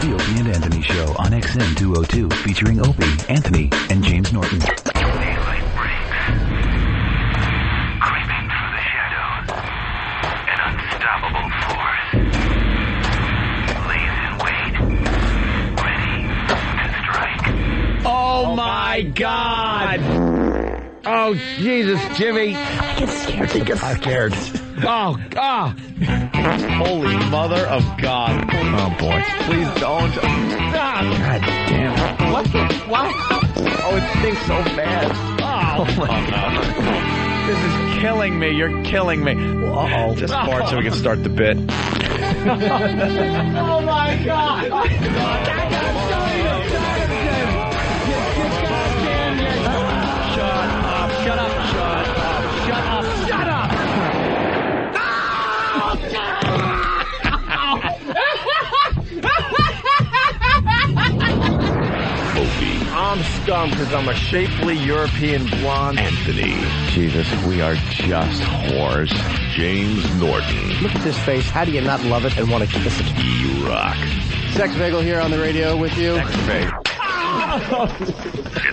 The Opie and Anthony Show on XM 202, featuring Opie, Anthony, and James Norton. Daylight breaks. Creeping through the shadows. An unstoppable force. Lays in wait. Ready to strike. Oh my God! Oh, Jesus, Jimmy. I get scared. He gets scared. Oh, God. Holy mother of God. Oh, boy. Please don't. God damn it. What? Oh, it stinks so bad. Oh, my God. This is killing me. You're killing me. Uh-oh. Just fart so we can start the bit. Oh, my God. Shut up. I'm scum because I'm a shapely European blonde. Anthony. Jesus, we are just whores. James Norton. Look at this face. How do you not love it and want to kiss it? E-Rock. Sex Bagel here on the radio with you. It's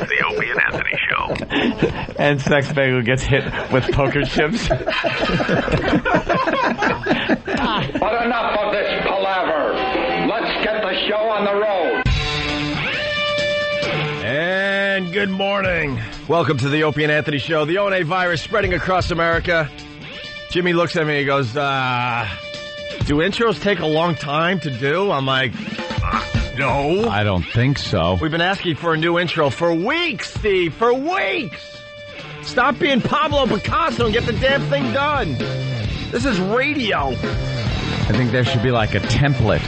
the Opie and Anthony Show. And Sex Bagel gets hit with poker chips. But enough of this palaver. Let's get the show on the road. And good morning. Welcome to the Opie and Anthony Show. The ONA virus spreading across America. Jimmy looks at me and he goes, do intros take a long time to do? I'm like, no. I don't think so. We've been asking for a new intro for weeks, Steve, for weeks. Stop being Pablo Picasso and get the damn thing done. This is radio. I think there should be like a template.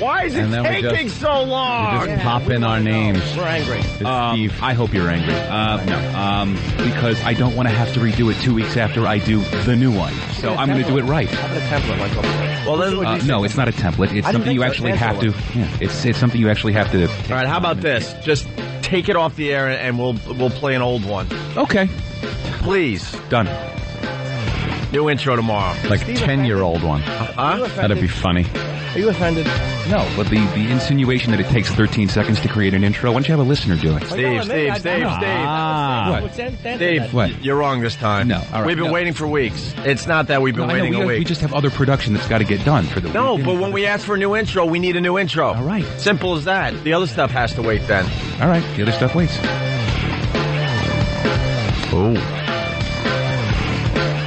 Why is it taking so long? We just pop in our names. We're angry. Steve, I hope you're angry. No, because I don't want to have to redo it 2 weeks after I do the new one. So I'm going to do it right. Have a template like Well, then, no, it's not a template. It's something you actually have to. Yeah, it's something you actually have to. All right, how about this? Just take it off the air and we'll play an old one. Okay. Please. Done. New intro tomorrow. Like a 10-year-old one. Huh? That'd be funny. Are you offended? No, but the insinuation that it takes 13 seconds to create an intro, why don't you have a listener do it? Steve. What? Steve, What? You're wrong this time. No, all right, We've been no. waiting for weeks. It's not that we've been I know, waiting a we week. just have other production that's got to get done for the No, week. but when we ask for a new intro, we need a new intro. All right. Simple as that. The other stuff has to wait then. All right, the other stuff waits. Oh.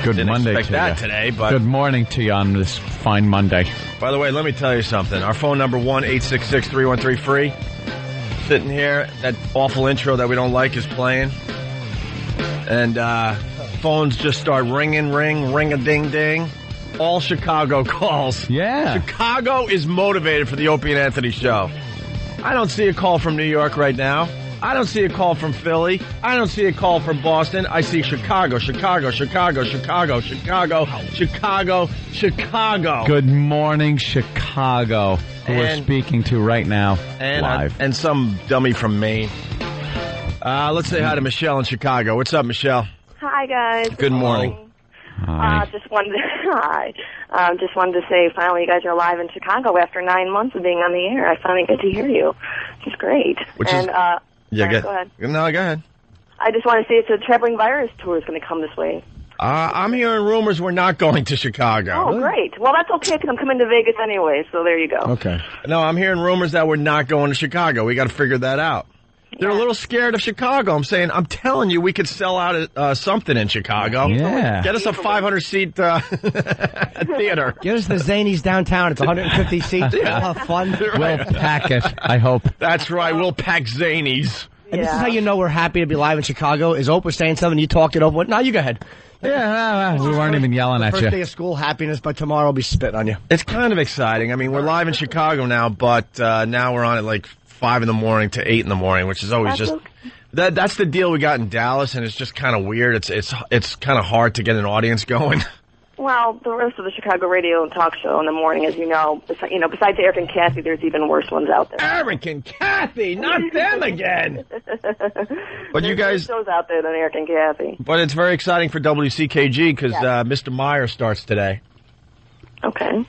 Good Didn't Monday expect to that you. today, but... Good morning to you on this fine Monday. By the way, let me tell you something. Our phone number, 1-866-313-FREE. Sitting here, that awful intro that we don't like is playing. And phones just start ring-a-ding-ding. All Chicago calls. Yeah. Chicago is motivated for the Opie and Anthony Show. I don't see a call from New York right now. I don't see a call from Philly. I don't see a call from Boston. I see Chicago. Good morning, Chicago, who we're speaking to right now, live. And some dummy from Maine. Let's say hi to Michelle in Chicago. What's up, Michelle? Hi, guys. Good morning. Hi. Just wanted to say, finally, you guys are live in Chicago after 9 months of being on the air. I finally get to hear you. It's great. Go ahead. No, go ahead. I just want to say it's a traveling virus tour is going to come this way. I'm hearing rumors we're not going to Chicago. Oh, great. Well, that's okay because I'm coming to Vegas anyway, so there you go. Okay. No, I'm hearing rumors that we're not going to Chicago. We got to figure that out. They're a little scared of Chicago. I'm telling you, we could sell out something in Chicago. Yeah. Get us a 500-seat theater. Get us the Zanies downtown. It's 150 seats. Yeah. We'll have fun. We'll pack it, I hope. That's right. We'll pack Zanies. And this is how you know we're happy to be live in Chicago. Is Oprah saying something, you talked it over. Now you go ahead. Yeah, we weren't even yelling at First day you. of school, happiness, but tomorrow I'll be spitting on you. It's kind of exciting. I mean, we're live in Chicago now, but now we're on at like 5 in the morning to 8 in the morning, which is always just... That's the deal we got in Dallas, and it's just kind of weird. It's kind of hard to get an audience going. Well, the rest of the Chicago radio and talk show in the morning, as you know, besides Eric and Kathy, there's even worse ones out there. Eric and Kathy, not them again. But you guys, shows out there than Eric and Kathy. But it's very exciting for WCKG because Mr. Meyer starts today. Okay.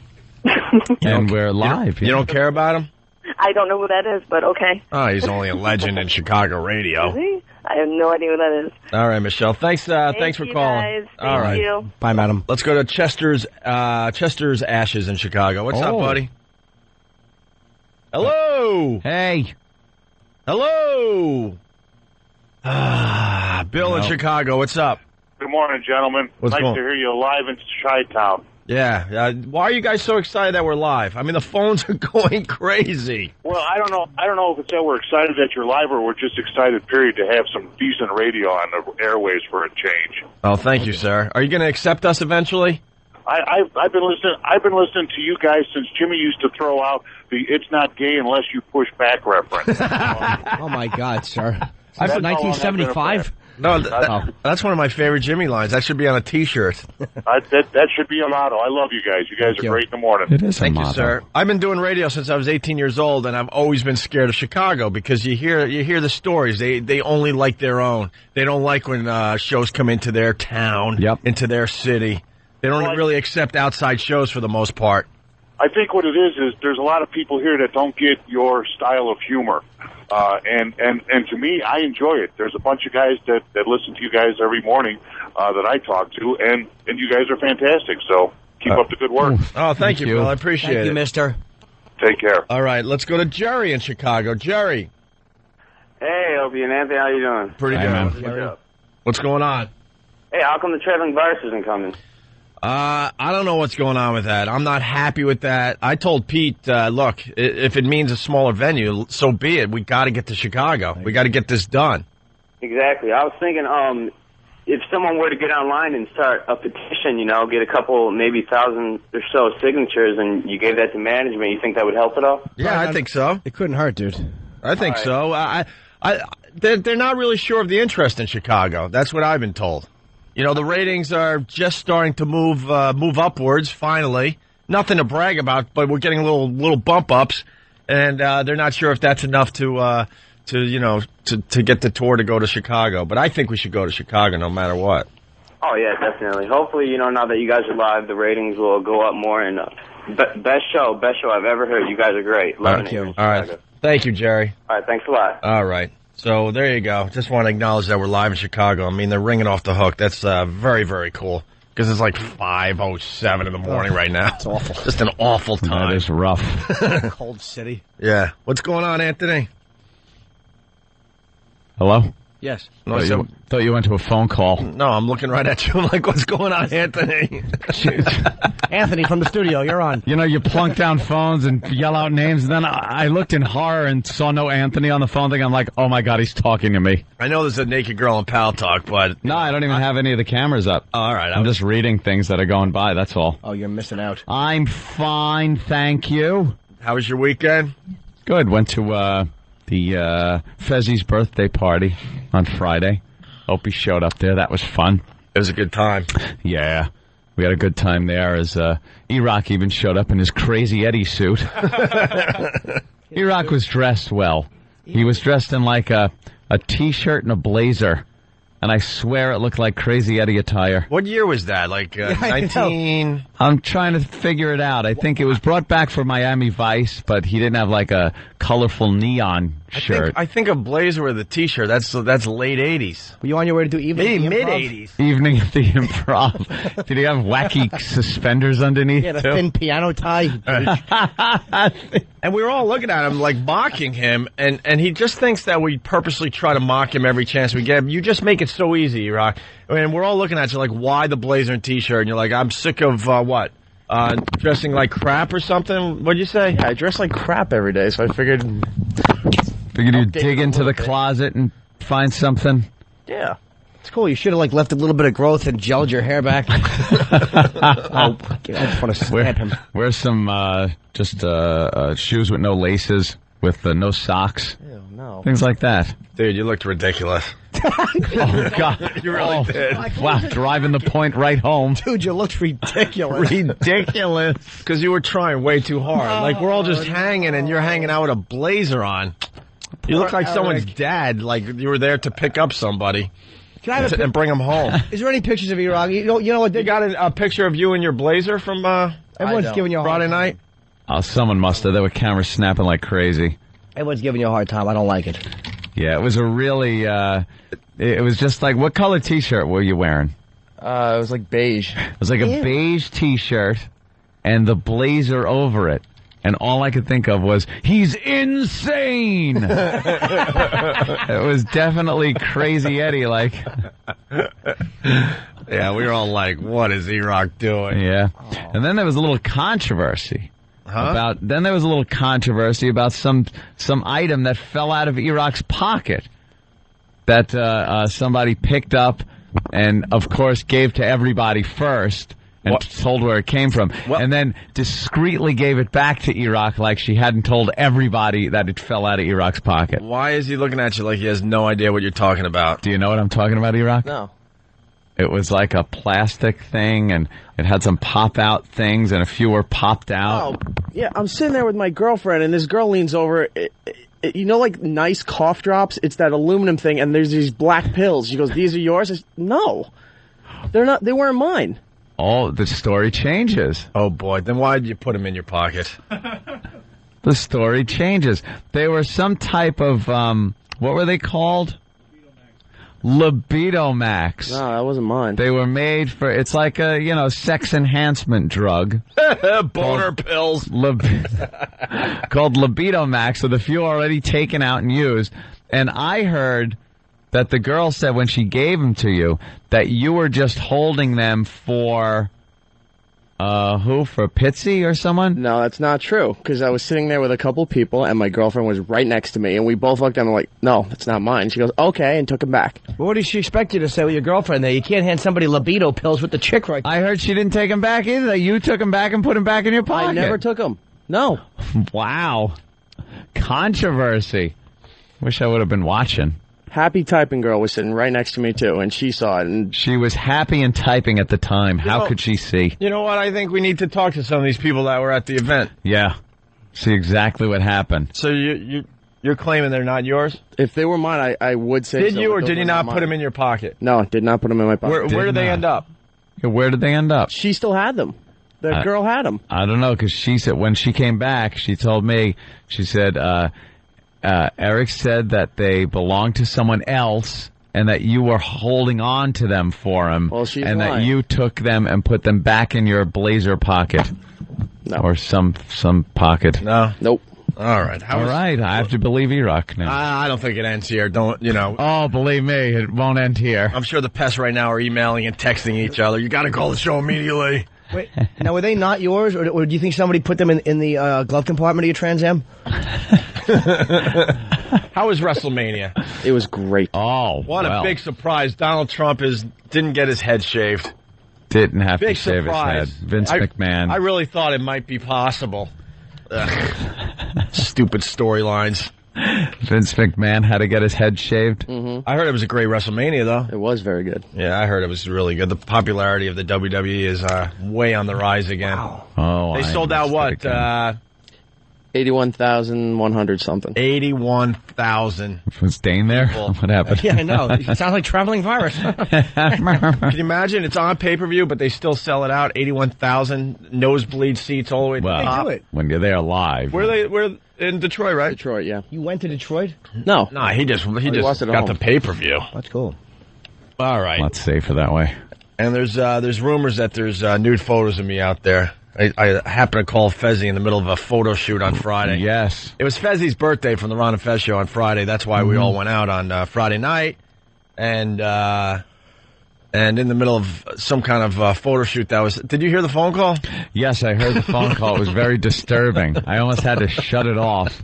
And we're live. You don't care about him? I don't know who that is, but okay. Oh, he's only a legend in Chicago radio. Is he? I have no idea who that is. All right, Michelle. Thanks for you calling. Guys. All right. Thank you. Bye, madam. Let's go to Chester's Ashes in Chicago. What's up, buddy? Hello. Hey. Hello. Bill in Chicago. What's up? Good morning, gentlemen. What's nice going- to hear you live in Chi-Town. Yeah. Why are you guys so excited that we're live? I mean, the phones are going crazy. Well, I don't know if it's that we're excited that you're live or we're just excited, period, to have some decent radio on the airways for a change. Oh, thank you, sir. Are you going to accept us eventually? I've been listening to you guys since Jimmy used to throw out the "It's not gay unless you push back" reference. Oh, my God, sir. That's That's how long I've been a 1975? No, that's one of my favorite Jimmy lines. That should be on a T-shirt. That should be a motto. I love you guys. You guys are great in the morning. It is Thank you, sir. I've been doing radio since I was 18 years old, and I've always been scared of Chicago because you hear the stories. They only like their own. They don't like when shows come into their town, into their city. They don't really accept outside shows for the most part. I think what it is there's a lot of people here that don't get your style of humor. And to me, I enjoy it. There's a bunch of guys that listen to you guys every morning that I talk to, and you guys are fantastic. So keep up the good work. Oh, thank you, Bill. I appreciate it. Thank you, mister. Take care. All right, let's go to Jerry in Chicago. Jerry. Hey, Opie and Anthony, how you doing? Pretty good. What's up? What's going on? Hey, how come the traveling virus isn't coming? I don't know what's going on with that. I'm not happy with that. I told Pete, look, if it means a smaller venue, so be it. We got to get to Chicago. We got to get this done. Exactly. I was thinking, if someone were to get online and start a petition, get a couple, maybe 1,000 or so signatures, and you gave that to management, you think that would help at all? Yeah, I think so. It couldn't hurt, dude. I think so. They're not really sure of the interest in Chicago. That's what I've been told. The ratings are just starting to move upwards. Finally, nothing to brag about, but we're getting little bump ups, and they're not sure if that's enough to get the tour to go to Chicago. But I think we should go to Chicago no matter what. Oh yeah, definitely. Hopefully, now that you guys are live, the ratings will go up more. And best show I've ever heard. You guys are great. Loving it. All right, thank you, Jerry. All right, thanks a lot. All right. So there you go. Just want to acknowledge that we're live in Chicago. I mean, they're ringing off the hook. That's very, very cool. Because it's like 5:07 in the morning right now. It's awful. Just an awful time. That is rough. Cold city. Yeah. What's going on, Anthony? Hello? Yes. No, I said, Thought you went to a phone call. no, I'm looking right at you. I'm like, what's going on, Anthony? Anthony from the studio, you're on. You plunk down phones and yell out names, and then I looked in horror and saw no Anthony on the phone thing. I'm like, oh my God, he's talking to me. I know there's a naked girl in Pal Talk, but... No, I don't even have any of the cameras up. All right. I'm just reading things that are going by, that's all. Oh, you're missing out. I'm fine, thank you. How was your weekend? Good. Went to the Fezzi's birthday party on Friday. Opie showed up there. That was fun. It was a good time. Yeah. We had a good time there as E-Rock even showed up in his Crazy Eddie suit. E-Rock was dressed well. He was dressed in like a T-shirt and a blazer. And I swear it looked like Crazy Eddie attire. What year was that? Like 19... I'm trying to figure it out. I think it was brought back for Miami Vice, but he didn't have like a colorful neon shirt. I think a blazer with a T-shirt. That's late 80s. Were you on your way to do evening? Maybe mid-80s. Evening at the Improv. Did he have wacky suspenders underneath? He had a too? thin piano tie. And we were all looking at him, like, mocking him, and he just thinks that we purposely try to mock him every chance we get. You just make it so easy, Rock. I mean, we're all looking at you like, why the blazer and T-shirt? And you're like, I'm sick of, what? Dressing like crap or something? What'd you say? Yeah, I dress like crap every day, so I figured... you'd dig into the closet and find something? Yeah. It's cool. You should have left a little bit of growth and gelled your hair back. I just want to snap him. Wear some just shoes with no laces, with no socks. Ew, no. Things like that. Dude, you looked ridiculous. Oh, God. You really did. Wow, driving the point right home. Dude, you looked ridiculous. Ridiculous. Because you were trying way too hard. Like, we're all just hanging, and you're hanging out with a blazer on. You look like someone's dad, like you were there to pick up somebody. Can I have and bring them home. Is there any pictures of you, Rock? You know what? You got a picture of you in your blazer from everyone's giving you a Friday night? Oh, someone must have. There were cameras snapping like crazy. Everyone's giving you a hard time. I don't like it. Yeah, it was a really, it was just like, what color T-shirt were you wearing? It was like beige. It was like a beige T-shirt and the blazer over it. And all I could think of was, he's insane! It was definitely Crazy Eddie, like. Yeah, we were all like, what is E-Rock doing? Yeah. And then there was a little controversy. Huh? Then there was a little controversy about some item that fell out of E-Rock's pocket that somebody picked up and, of course, gave to everybody first and told where it came from, and then discreetly gave it back to E-Rock like she hadn't told everybody that it fell out of E-Rock's pocket. Why is he looking at you like he has no idea what you're talking about? Do you know what I'm talking about, E-Rock? No. It was like a plastic thing, and it had some pop-out things, and a few were popped out. Oh, yeah, I'm sitting there with my girlfriend, and this girl leans over. You know, like nice cough drops? It's that aluminum thing, and there's these black pills. She goes, these are yours? I said, no. They're not. They weren't mine. Oh, the story changes. Oh, boy. Then why did you put them in your pocket? The story changes. They were some type of, what were they called? Libido Max. No, that wasn't mine. They were made for, it's like a, sex enhancement drug. Boner pills. Called Libido Max, with a few already taken out and used. And I heard that the girl said when she gave them to you that you were just holding them for, for Pitsy or someone? No, that's not true, because I was sitting there with a couple people, and my girlfriend was right next to me, and we both looked at them like, no, that's not mine. She goes, okay, and took them back. Well, what did she expect you to say with your girlfriend there? You can't hand somebody libido pills with the chick right there. I heard she didn't take them back either. That you took them back and put them back in your pocket. I never took them. No. Wow. Controversy. Wish I would have been watching. Happy Typing Girl was sitting right next to me, too, and she saw it. And she was happy and typing at the time. How could she see? You know what? I think we need to talk to some of these people that were at the event. Yeah. See exactly what happened. So you're claiming they're not yours? If they were mine, I would say Did so, you, or but did you those not were put them mine. in your pocket? No, did not put them in my pocket. Where did they end up? Yeah, where did they end up? She still had them. The girl had them. I don't know, because she said, when she came back, she told me, she said, Eric said that they belonged to someone else and that you were holding on to them for him. Well, she's and lying. that you took them and put them back in your blazer pocket. No. Or some pocket. No. Nope. All right. All right. I have to believe E-Rock now. I don't think it ends here. Oh, believe me, it won't end here. I'm sure the pests right now are emailing and texting each other. You got to call the show immediately. Wait, now, were they not yours, or do you think somebody put them in the glove compartment of your Trans Am? How was WrestleMania? It was great. Oh, What a big surprise. Donald Trump didn't get his head shaved. Didn't have Big to shave surprise. his head. Vince McMahon. I really thought it might be possible. Stupid storylines. Vince McMahon had to get his head shaved. Mm-hmm. I heard it was a great WrestleMania, though. It was very good. Yeah, I heard it was really good. The popularity of the WWE is way on the rise again. Wow. Oh, They sold out what? 81,100 something. 81,000. Was Dane there? People. What happened? Yeah, I know. It sounds like traveling virus. Can you imagine? It's on pay-per-view, but they still sell it out. 81,000 nosebleed seats all the way to the Well, top. do it. when you're there live. We're in Detroit, right? Detroit, yeah. You went to Detroit? No. Nah, he just watched it at got home. the pay-per-view. That's cool. All right. Let's safer that way. And there's rumors that there's nude photos of me out there. I happened to call Fezzi in the middle of a photo shoot on Friday. Yes. It was Fezzi's birthday from the Ron and Fez show on Friday. That's why we all went out on Friday night. And in the middle of some kind of photo shoot that was... Did you hear the phone call? Yes, I heard the phone call. It was very disturbing. I almost had to shut it off.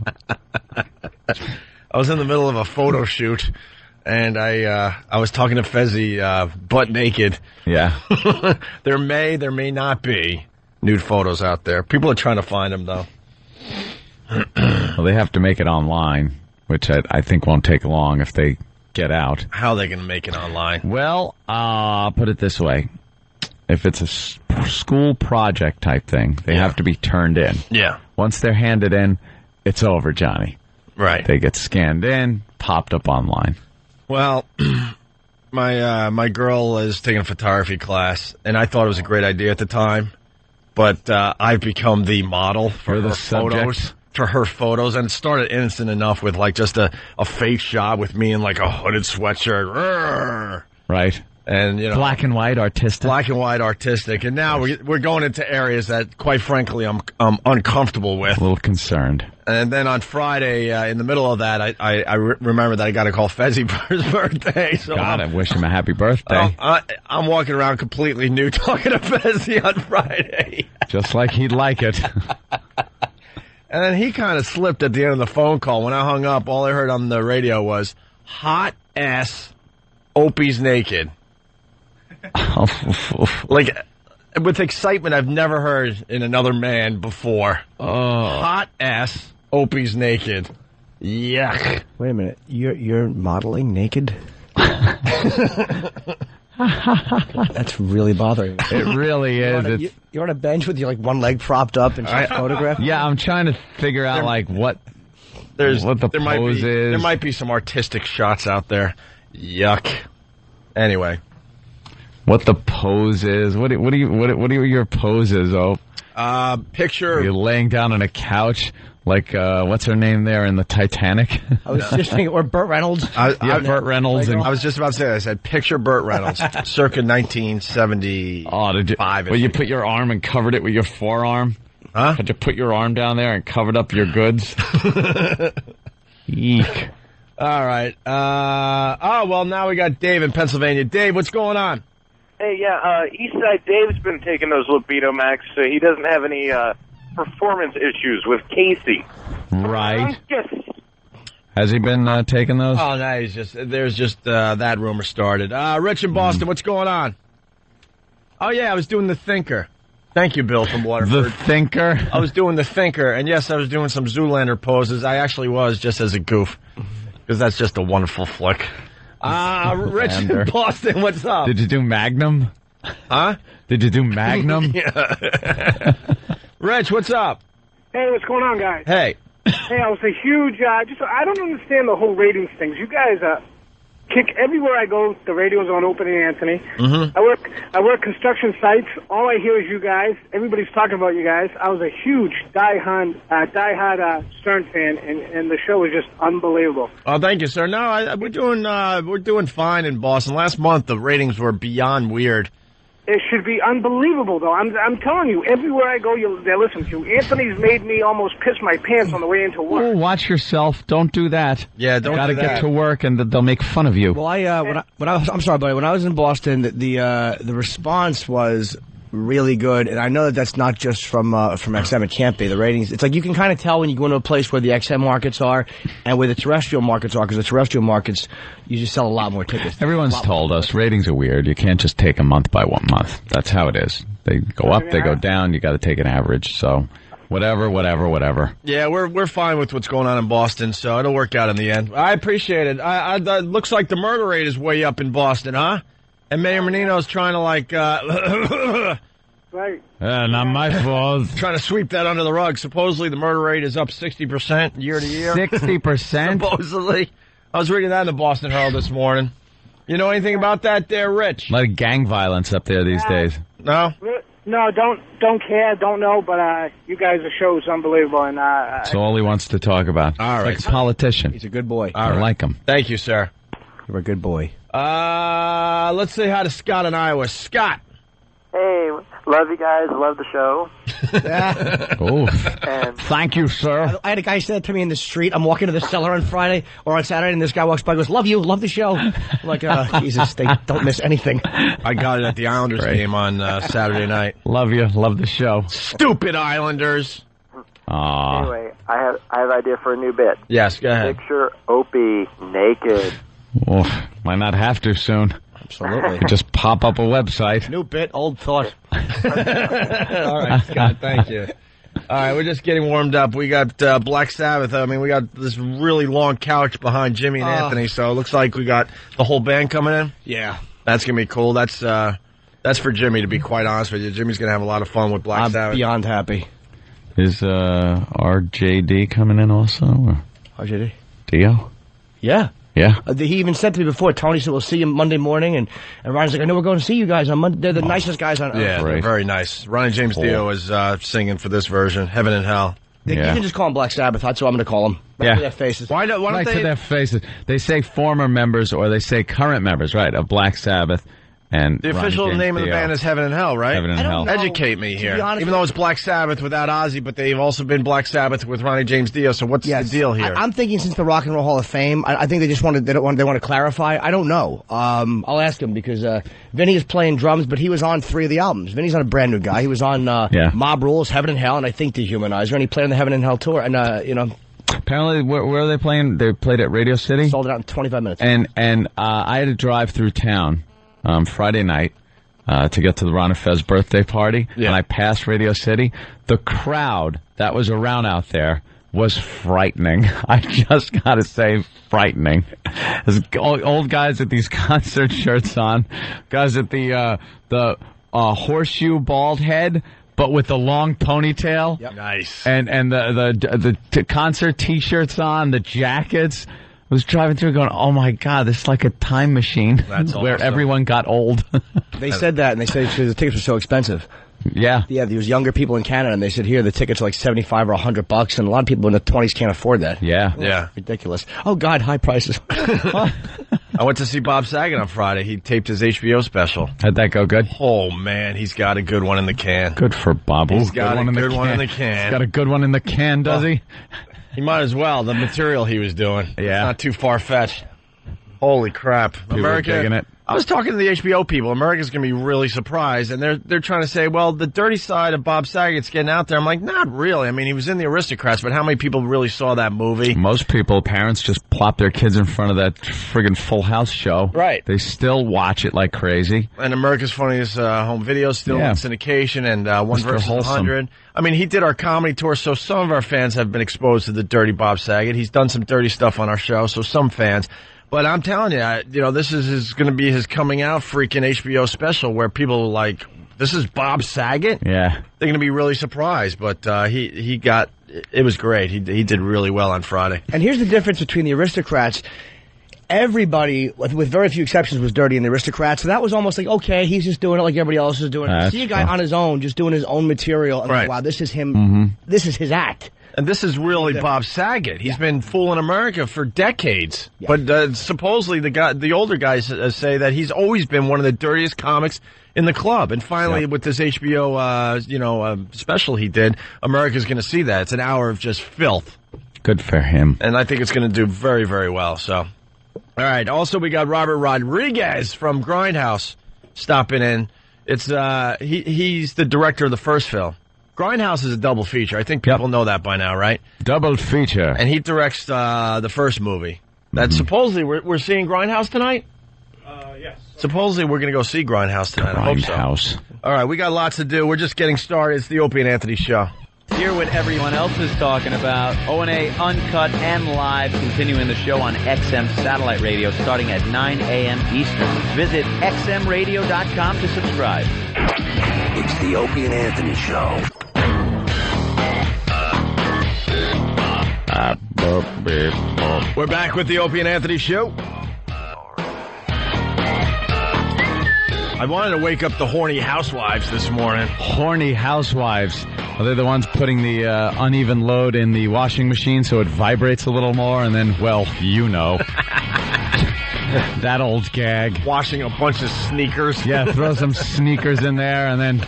I was in the middle of a photo shoot, and I was talking to Fezzi butt naked. Yeah. There may not be nude photos out there. People are trying to find them, though. Well, they have to make it online, which I think won't take long if they get out. How are they going to make it online? Well, put it this way. If it's a school project type thing, they have to be turned in. Yeah. Once they're handed in, it's over, Johnny. Right. They get scanned in, popped up online. Well, my girl is taking a photography class, and I thought it was a great idea at the time. but I've become the model for the her photos. subject. For her photos, and it started innocent enough with like just a face shot with me in like a hooded sweatshirt. Rrr. Right. And, you know, Black and white, artistic. And now we're going into areas that, quite frankly, I'm uncomfortable with. A little concerned. And then on Friday, in the middle of that, I remember that I got to call Fezzi for his birthday. So God, I wish him a happy birthday. I'm walking around completely new talking to Fezzi on Friday. Just like he'd like it. And then he kind of slipped at the end of the phone call. When I hung up, all I heard on the radio was, hot ass Opie's naked. Like, with excitement I've never heard in another man before. Hot ass Opie's naked. Yuck. Wait a minute. You're modeling naked? That's really bothering me. It really is. You're on a bench with your like one leg propped up and she's photographed? Yeah, I'm trying to figure out like what the pose is. There might be some artistic shots out there. Yuck. Anyway. What the pose is? What are your poses? Picture. You're laying down on a couch like what's her name there in the Titanic? I was just thinking, or Burt Reynolds. Burt Reynolds. I was just about to say that. I said, picture Burt Reynolds, circa 1975. Oh, did you put your arm and covered it with your forearm? Huh? Did you put your arm down there and covered up your goods? Eek. All right. Well, now we got Dave in Pennsylvania. Dave, what's going on? Hey, Eastside Dave's been taking those Libido Max, so he doesn't have any performance issues with Casey. Right. Has he been taking those? Oh, no, there's just that rumor started. Rich in Boston, what's going on? Oh, yeah, I was doing the Thinker. Thank you, Bill from Waterford. The Thinker? I was doing the Thinker, and yes, I was doing some Zoolander poses. I actually was, just as a goof, because that's just a wonderful flick. Rich in Boston, what's up? Did you do Magnum? Huh? Did you do Magnum? Yeah. Rich, what's up? Hey, what's going on, guys? Hey. Hey, I was a huge, I don't understand the whole ratings things. You guys kick everywhere I go. The radio's on Opie and Anthony. Mm-hmm. I work construction sites. All I hear is you guys. Everybody's talking about you guys. I was a huge diehard Stern fan, and the show was just unbelievable. Oh, thank you, sir. No, we're doing fine in Boston. Last month the ratings were beyond weird. It should be unbelievable, though. I'm telling you, everywhere I go, they listen to you. Anthony's made me almost piss my pants on the way into work. Oh, watch yourself. Don't do that. Yeah, don't Gotta do that. get to work, and they'll make fun of you. Well, I'm sorry, buddy. When I was in Boston, the response was really good, and I know that that's not just from XM. It can't be. The ratings. It's like you can kind of tell when you go into a place where the XM markets are and where the terrestrial markets are, because the terrestrial markets you just sell a lot more tickets. Everyone's told us ratings are weird. You can't just take a month by 1 month. That's how it is. They go up, they go down. You got to take an average. So, whatever. Yeah, we're fine with what's going on in Boston, so it'll work out in the end. I appreciate it. It looks like the murder rate is way up in Boston, huh? And Mayor Menino's trying to Right. Not my fault. Trying to sweep that under the rug. Supposedly the murder rate is up 60% year to year. 60%? Supposedly. I was reading that in the Boston Herald this morning. You know anything about that there, Rich? A lot of gang violence up there these days. No? No, don't care, don't know, but you guys, the show is unbelievable, and that's all he wants to talk about. All right. Like a politician. He's a good boy. I like him. Thank you, sir. You're a good boy. Let's say hi to Scott in Iowa. Scott. Hey, love you guys. Love the show. Oh, thank you, sir. I had a guy say that to me in the street. I'm walking to the cellar on Friday or on Saturday, and this guy walks by and goes, love you, love the show. I'm like, Jesus, they don't miss anything. I got it at the Islanders game on Saturday night. Love you, love the show. Stupid Islanders. Aww. Anyway, I have an idea for a new bit. Yes, go ahead. Picture Opie naked. Oh, might not have to soon. Absolutely. Just pop up a website. New bit, old thought. All right, Scott, thank you. All right, we're just getting warmed up. We got Black Sabbath. I mean, we got this really long couch behind Jimmy and Anthony, so it looks like we got the whole band coming in. Yeah. That's going to be cool. That's for Jimmy, to be quite honest with you. Jimmy's going to have a lot of fun with Black Sabbath. I'm beyond happy. Is RJD coming in also? Or? RJD? Dio? Yeah. Yeah. He even said to me before, Tony said, we'll see you Monday morning. And Ronnie's like, I know we're going to see you guys on Monday. They're the nicest guys on earth. Yeah, they're very nice. Ronnie James Dio is singing for this version, Heaven and Hell. You can just call them Black Sabbath. That's what I'm going to call them. Right to their faces. Why don't Right they? to their faces. They say former members or they say current members, right, of Black Sabbath. And The Ronnie official James name of the Dio. band is Heaven and Hell, right? Heaven and Hell. know. Educate me To here. be honest Even though it's Black Sabbath without Ozzy, but they've also been Black Sabbath with Ronnie James Dio. So what's the deal here? I'm thinking since the Rock and Roll Hall of Fame, I think they want to clarify. I don't know. I'll ask him because Vinny is playing drums, but he was on 3 of the albums. Vinny's not a brand new guy. He was on Mob Rules, Heaven and Hell, and I think Dehumanizer, and he played on the Heaven and Hell tour. And apparently, where are they playing? They played at Radio City. Sold it out in 25 minutes. And I had to drive through town Friday night to get to the Ron and Fez birthday party. And I passed Radio City. The crowd that was around out there was frightening. I just got to say, frightening. There's old guys with these concert shirts on, guys at the horseshoe bald head, but with the long ponytail. Yep. Nice. And the concert T-shirts on, the jackets. I was driving through going, oh my God, this is like a time machine. That's where awesome. everyone got old. They said that, and they said the tickets were so expensive. Yeah. Yeah, there was younger people in Canada, and they said here the tickets are like $75 or $100, and a lot of people in the 20s can't afford that. Yeah. Yeah. Ridiculous. Oh, God, high prices. I went to see Bob Saget on Friday. He taped his HBO special. How'd that go? Good? Oh, man, he's got a good one in the can. Good for Bob. He's got a good one in the He's can. got a good one in the can, does he? He might as well. The material he was doing. Yeah. It's not too far-fetched. Holy crap. People are digging it. I was talking to the HBO people. America's going to be really surprised, and they're trying to say, well, the dirty side of Bob Saget's getting out there. I'm like, not really. I mean, he was in The Aristocrats, but how many people really saw that movie? Most people, parents, just plop their kids in front of that friggin' Full House show. Right. They still watch it like crazy. And America's Funniest Home Video still in syndication, and One Mr. versus Wholesome. 100. I mean, he did our comedy tour, so some of our fans have been exposed to the dirty Bob Saget. He's done some dirty stuff on our show, so some fans. But I'm telling you, this is going to be his coming out freaking HBO special where people are like, this is Bob Saget? Yeah. They're going to be really surprised, but it was great. He did really well on Friday. And here's the difference between the Aristocrats. Everybody, with very few exceptions, was dirty in the Aristocrats. So that was almost like, okay, he's just doing it like everybody else is doing it. That's See a guy true. on his own, just doing his own material. And Right. like, wow, this is him. Mm-hmm. This is his act. And this is really Bob Saget. He's been fooling America for decades. But supposedly the older guys say that he's always been one of the dirtiest comics in the club. And finally, with this HBO, special he did, America's going to see that. It's an hour of just filth. Good for him. And I think it's going to do very, very well. So, all right. Also, we got Robert Rodriguez from Grindhouse stopping in. It's he's the director of the first film. Grindhouse is a double feature. I think people know that by now, right? Double feature. And he directs the first movie. That supposedly we're seeing Grindhouse tonight? Yes. Supposedly we're going to go see Grindhouse tonight. I hope so. Grindhouse. All right, we got lots to do. We're just getting started. It's the Opie and Anthony Show. Hear what everyone else is talking about. O&A Uncut and Live, continuing the show on XM Satellite Radio starting at 9 a.m. Eastern. Visit xmradio.com to subscribe. It's the Opie and Anthony Show. We're back with the Opie and Anthony Show. I wanted to wake up the horny housewives this morning. Horny housewives. Are they the ones putting the uneven load in the washing machine so it vibrates a little more? And then, well, you know. That old gag. Washing a bunch of sneakers. Yeah, throw some sneakers in there, and then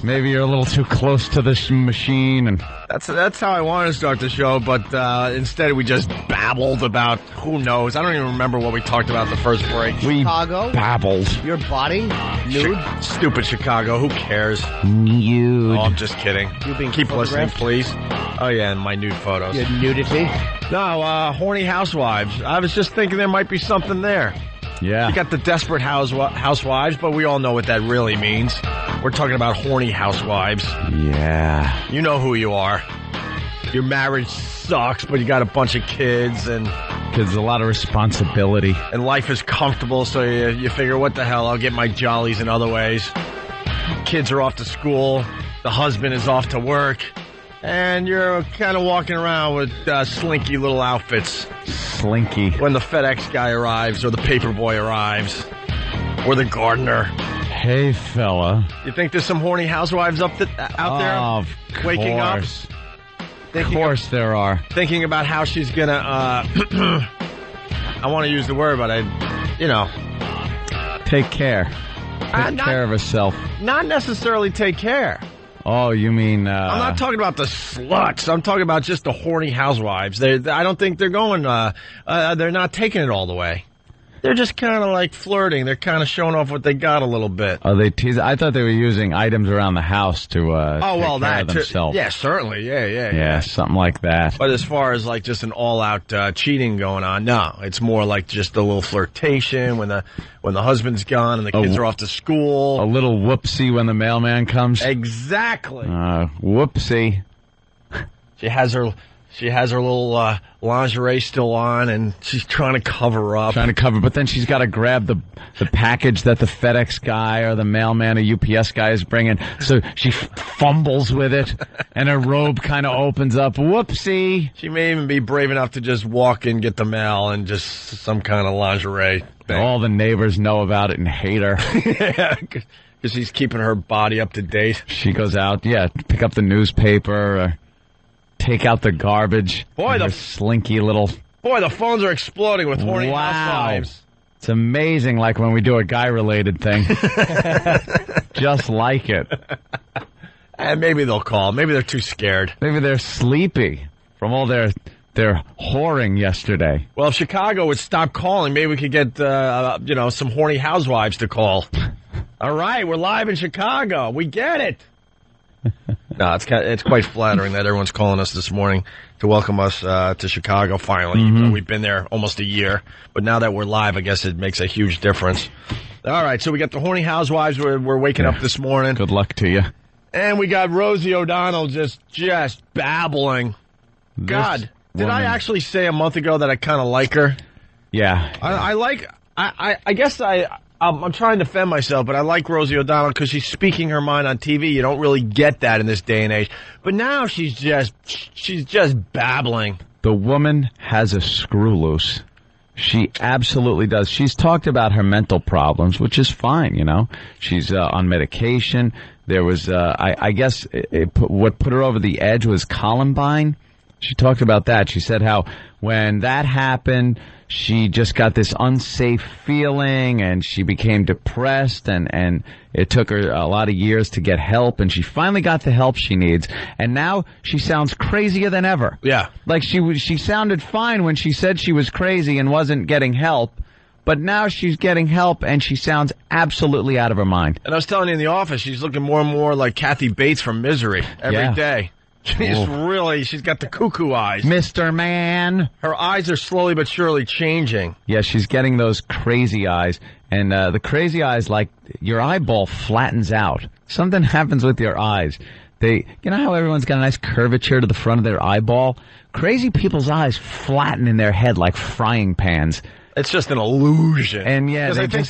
maybe you're a little too close to the machine. And That's how I wanted to start the show, but instead we just babbled about who knows. I don't even remember what we talked about the first break. We Chicago? babbled. Your body? Nude? Stupid Chicago. Who cares? Nude. Oh, I'm just kidding. You being Keep listening, photographed? please. Oh, yeah, and my nude photos. Your nudity? No, horny housewives. I was just thinking there might be something there. Yeah. You got the desperate housewives, but we all know what that really means. We're talking about horny housewives. Yeah. You know who you are. Your marriage sucks, but you got a bunch of kids, and Because a lot of responsibility. and life is comfortable, so you figure, what the hell, I'll get my jollies in other ways. Kids are off to school. The husband is off to work. and you're kind of walking around with slinky little outfits. Slinky. When the FedEx guy arrives, or the paper boy arrives, or the gardener. Hey, fella. You think there's some horny housewives out there Of waking up? Of course there are. Thinking about how she's going to, I want to use the word, but take care. Take care of herself. Not necessarily take care. Oh, you mean... I'm not talking about the sluts. I'm talking about just the horny housewives. I don't think they're going... they're not taking it all the way. They're just kind of like flirting. They're kind of showing off what they got a little bit. Are they teasing? I thought they were using items around the house to take care of themselves. Yeah, certainly. Yeah, something like that. But as far as like just an all-out cheating going on, no. It's more like just a little flirtation when the husband's gone and the kids are off to school. A little whoopsie when the mailman comes. Exactly. Whoopsie. She has her little lingerie still on, and she's trying to cover up. But then she's got to grab the package that the FedEx guy or the mailman or UPS guy is bringing. So she fumbles with it, and her robe kind of opens up. Whoopsie. She may even be brave enough to just walk in, get the mail, and just some kind of lingerie thing. All the neighbors know about it and hate her. Yeah, because she's keeping her body up to date. She goes out, pick up the newspaper or... take out the garbage. Boy, the slinky little... Boy, the phones are exploding with horny housewives. It's amazing, like when we do a guy-related thing. Just like it. And maybe they'll call. Maybe they're too scared. Maybe they're sleepy from all their whoring yesterday. Well, if Chicago would stop calling, maybe we could get, some horny housewives to call. All right, we're live in Chicago. We get it. No, it's quite flattering that everyone's calling us this morning to welcome us to Chicago finally. Even though we've been there almost a year. But now that we're live, I guess it makes a huge difference. All right, so we got the horny housewives. We're waking up this morning. Good luck to you. And we got Rosie O'Donnell just babbling. God, did I actually say a month ago that I kind of like her? Yeah. I guess I'm trying to defend myself, but I like Rosie O'Donnell because she's speaking her mind on TV. You don't really get that in this day and age. But now she's just babbling. The woman has a screw loose. She absolutely does. She's talked about her mental problems, which is fine, She's on medication. There was, I guess, what put her over the edge was Columbine. She talked about that. She said how when that happened, she just got this unsafe feeling and she became depressed and it took her a lot of years to get help and she finally got the help she needs. And now she sounds crazier than ever. Yeah. Like she sounded fine when she said she was crazy and wasn't getting help. But now she's getting help, and she sounds absolutely out of her mind. And I was telling you in the office, she's looking more and more like Kathy Bates from Misery every day. She's got the cuckoo eyes. Mr. Man. Her eyes are slowly but surely changing. Yeah, she's getting those crazy eyes. And the crazy eyes, like your eyeball flattens out. Something happens with your eyes. You know how everyone's got a nice curvature to the front of their eyeball? Crazy people's eyes flatten in their head like frying pans. It's just an illusion. And yeah, because I think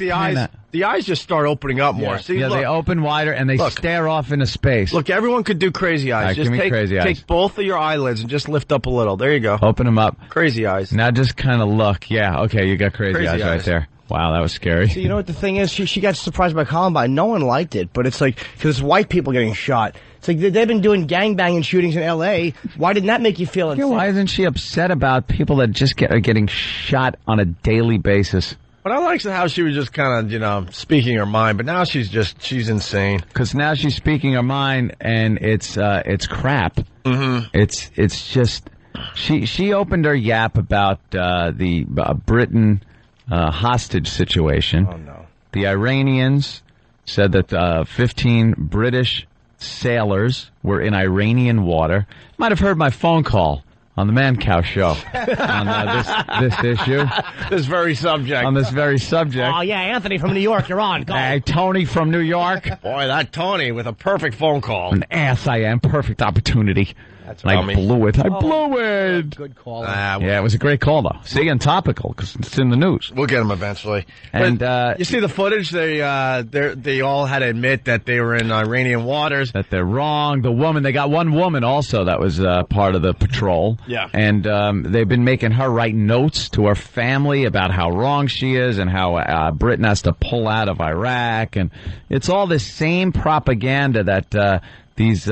the eyes just start opening up more. Yeah, See, look, they open wider and they stare off into space. Look, everyone could do crazy eyes. Just take both of your eyelids and just lift up a little. There you go. Open them up. Crazy eyes. Now just kind of look. Yeah, okay, you got crazy eyes right there. Wow, that was scary. See, you know what the thing is? She got surprised by Columbine. No one liked it, but it's like, because it's white people getting shot. It's like they've been doing gangbanging shootings in L.A. Why didn't that make you feel insane? Yeah, why isn't she upset about people that just are getting shot on a daily basis? But I like how she was just kind of, speaking her mind, but now she's insane. Because now she's speaking her mind, and it's crap. Mm-hmm. It's just, she opened her yap about the Britain hostage situation. Oh, no. The Iranians said that 15 British sailors were in Iranian water. Might have heard my phone call on the Man Cow Show on this issue. This very subject. On this very subject. Oh, yeah, Anthony from New York, you're on. Go. Hey, Tony from New York. Boy, that Tony with a perfect phone call. An ass I am. Perfect opportunity. That's I blew it. I blew it. Good call. Yeah, it was a great call, though. See, and topical, because it's in the news. We'll get them eventually. And you see the footage? They all had to admit that they were in Iranian waters. That they're wrong. The woman, they got one woman also that was part of the patrol. Yeah. And they've been making her write notes to her family about how wrong she is and how Britain has to pull out of Iraq. And it's all the same propaganda that these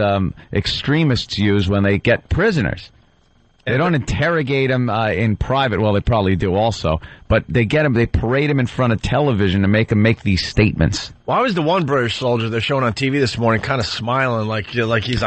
extremists use when they get prisoners. They don't interrogate them in private. Well, they probably do also. But they get them, they parade them in front of television and make them make these statements. Why was the one British soldier they're showing on TV this morning kind of smiling like he's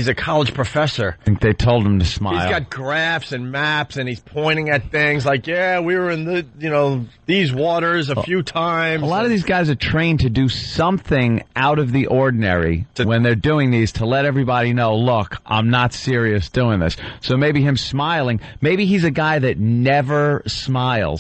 a college professor? I think they told him to smile. He's got graphs and maps and he's pointing at things like, yeah, we were in these waters a few times. A lot of these guys are trained to do something out of the ordinary when they're doing these to let everybody know, look, I'm not serious doing this. So maybe him smiling, maybe he's a guy that never smiles.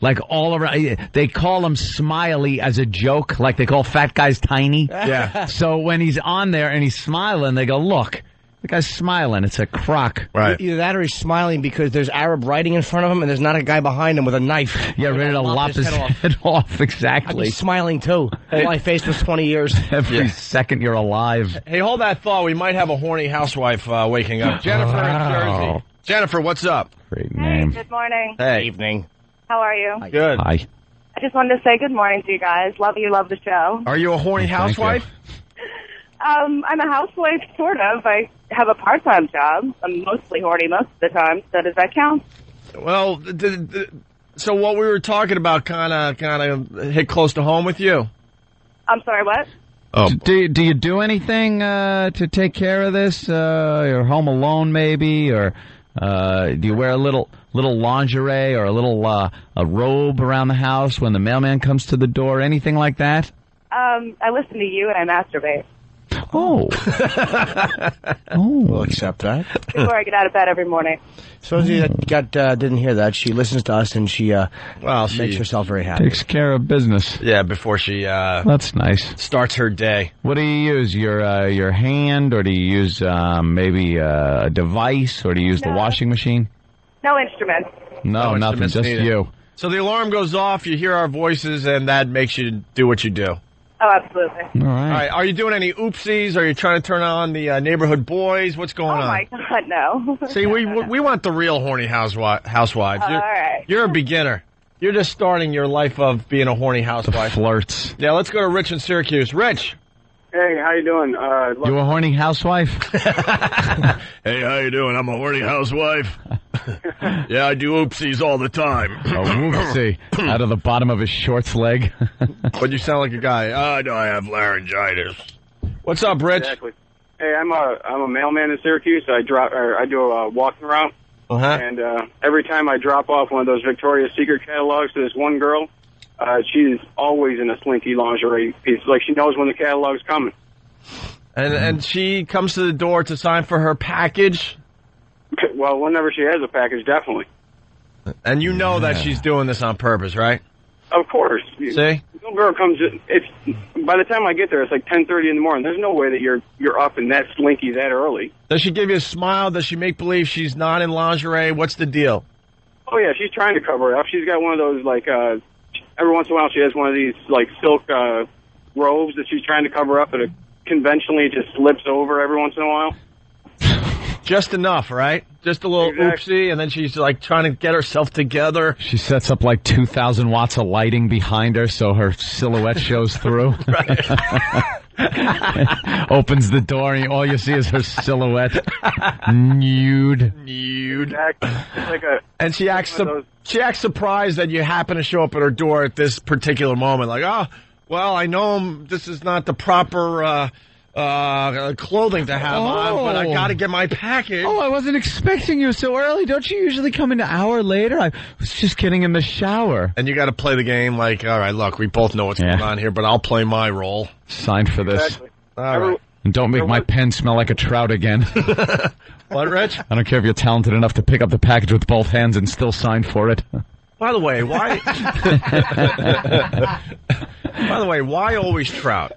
Like all around, they call him Smiley as a joke, like they call fat guys tiny. Yeah. So when he's on there and he's smiling, they go, look, the guy's smiling. It's a crock. Right. Either that or he's smiling because there's Arab writing in front of him and there's not a guy behind him with a knife. Yeah, ready to lop his head off. Exactly. I'd be smiling too. My face was 20 years. Every second you're alive. Hey, hold that thought. We might have a horny housewife waking up. Jennifer in Jersey. Jennifer, what's up? Great name. Good morning. Hey. Evening. How are you? Good. Hi. I just wanted to say good morning to you guys. Love the show. Are you a horny housewife? I'm a housewife, sort of. I have a part-time job. I'm mostly horny most of the time, so does that count? Well, so what we were talking about kind of hit close to home with you. I'm sorry, what? Oh. Do you do anything to take care of this? You're home alone, maybe, or do you wear a little lingerie or a little a robe around the house when the mailman comes to the door? Anything like that? I listen to you and I masturbate. Oh. We'll accept that. Before I get out of bed every morning. Susie didn't hear that. She listens to us and she makes herself very happy. Takes care of business. Yeah, before she that's nice. Starts her day. What do you use? Your hand, or do you use maybe a device, or do you use the washing machine? No instruments. No, nothing. instruments Just needed. you. So the alarm goes off. You hear our voices, and that makes you do what you do. Oh, absolutely. All right. All right. Are you doing any oopsies? Are you trying to turn on the neighborhood boys? What's going on? Oh, my God, no. See, we want the real horny housewives. All right. You're a beginner. You're just starting your life of being a horny housewife. Flirts. Yeah, let's go to Rich in Syracuse. Rich. Hey, how you doing? You a horny housewife? Hey, how you doing? I'm a horny housewife. Yeah, I do oopsies all the time. A whoopsie. Out of the bottom of his shorts leg. But you sound like a guy. No, I have laryngitis. What's up, Rich? Exactly. Hey, I'm a mailman in Syracuse. I do a walking route, and every time I drop off one of those Victoria's Secret catalogs to this one girl, she's always in a slinky lingerie piece. Like she knows when the catalog's coming. And she comes to the door to sign for her package? Well, whenever she has a package, definitely. And you know that she's doing this on purpose, right? Of course. See? The little girl comes in, by the time I get there, it's like 10:30 in the morning. There's no way that you're up and that slinky that early. Does she give you a smile? Does she make believe she's not in lingerie? What's the deal? Oh, yeah, she's trying to cover it up. She's got one of those, like, every once in a while she has one of these, like, silk robes that she's trying to cover up, and it conventionally just slips over every once in a while. Just enough, right? Just a little oopsie, and then she's, like, trying to get herself together. She sets up, like, 2,000 watts of lighting behind her so her silhouette shows through. Opens the door, and all you see is her silhouette. Nude. Exactly. It's like and she acts surprised that you happen to show up at her door at this particular moment. Like, oh, well, I know this is not the proper clothing to have on, but I got to get my package. Oh, I wasn't expecting you so early. Don't you usually come an hour later? I was just getting in the shower. And you got to play the game like, all right, look, we both know what's going on here, but I'll play my role. Sign for this. Exactly. All right. And don't make my pen smell like a trout again. What, Rich? I don't care if you're talented enough to pick up the package with both hands and still sign for it. By the way, why? By the way, why always trout?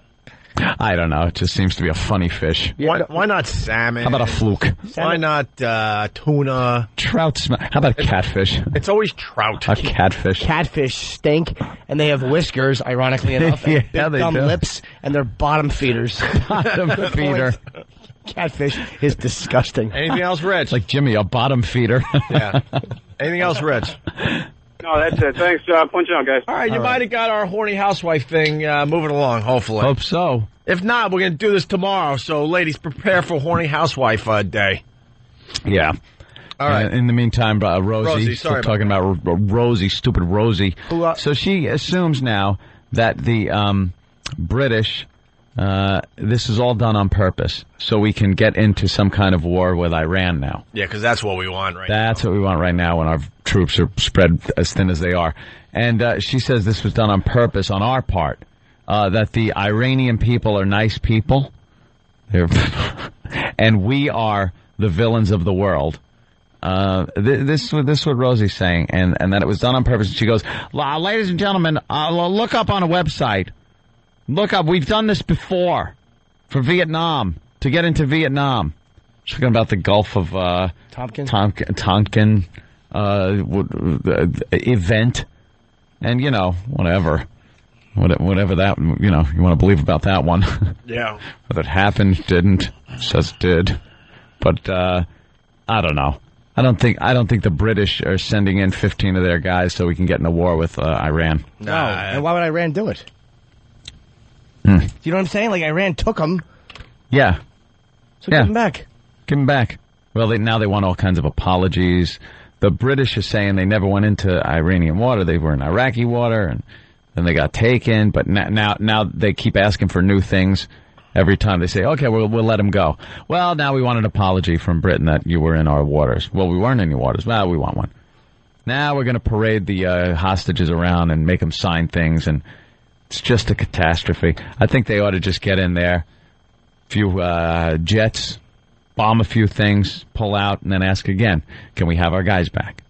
I don't know. It just seems to be a funny fish. Why not salmon? How about a fluke? Why not tuna? Trout. How about a catfish? It's always trout. A catfish. Catfish stink, and they have whiskers, ironically enough. And Yeah, big they dumb do. lips, and they're bottom feeders. Bottom feeder. Catfish is disgusting. Anything else, Rich? Like Jimmy, a bottom feeder. Yeah. Anything else, Rich? No, that's it. Thanks. Punch out, guys. All right, you might have got our horny housewife thing moving along, hopefully. Hope so. If not, we're going to do this tomorrow. So, ladies, prepare for horny housewife day. Yeah. All right. In the meantime, Rosie, sorry still talking about Rosie, stupid Rosie. Who, so she assumes now that the British, this is all done on purpose, so we can get into some kind of war with Iran now. Yeah, because that's what we want right now. That's what we want right now when our troops are spread as thin as they are. And she says this was done on purpose on our part, that the Iranian people are nice people, and we are the villains of the world. This is what Rosie's saying, and that it was done on purpose. And she goes, ladies and gentlemen, look up on a website. Look up. We've done this before for Vietnam, to get into Vietnam. She's talking about the Gulf of Tonkin event, and whatever that you want to believe about that one. Yeah. Whether it happened, didn't, says it did, but I don't know. I don't think the British are sending in 15 of their guys so we can get in a war with Iran. No, and why would Iran do it? Hmm. Do you know what I'm saying? Like, Iran took them. Yeah. So give them back. Give them back. Well, now they want all kinds of apologies. The British are saying they never went into Iranian water. They were in Iraqi water, and then they got taken. But now they keep asking for new things every time. They say, okay, we'll let them go. Well, now we want an apology from Britain that you were in our waters. Well, we weren't in your waters. Well, we want one. Now we're going to parade the hostages around and make them sign things, and it's just a catastrophe. I think they ought to just get in there, a few jets, bomb a few things, pull out, and then ask again, can we have our guys back?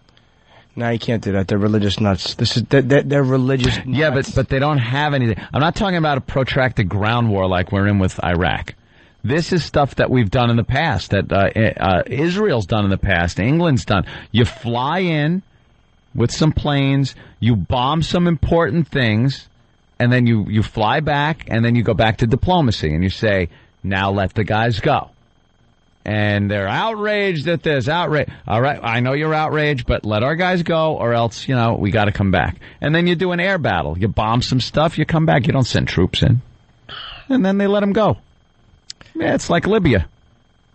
No, you can't do that. They're religious nuts. They're religious nuts. Yeah, but they don't have anything. I'm not talking about a protracted ground war like we're in with Iraq. This is stuff that we've done in the past, that Israel's done in the past, England's done. You fly in with some planes, you bomb some important things, and then you fly back, and then you go back to diplomacy, and you say, now let the guys go. And they're outraged at this, outrage. All right, I know you're outraged, but let our guys go, or else, we got to come back. And then you do an air battle. You bomb some stuff, you come back. You don't send troops in. And then they let them go. Yeah, it's like Libya.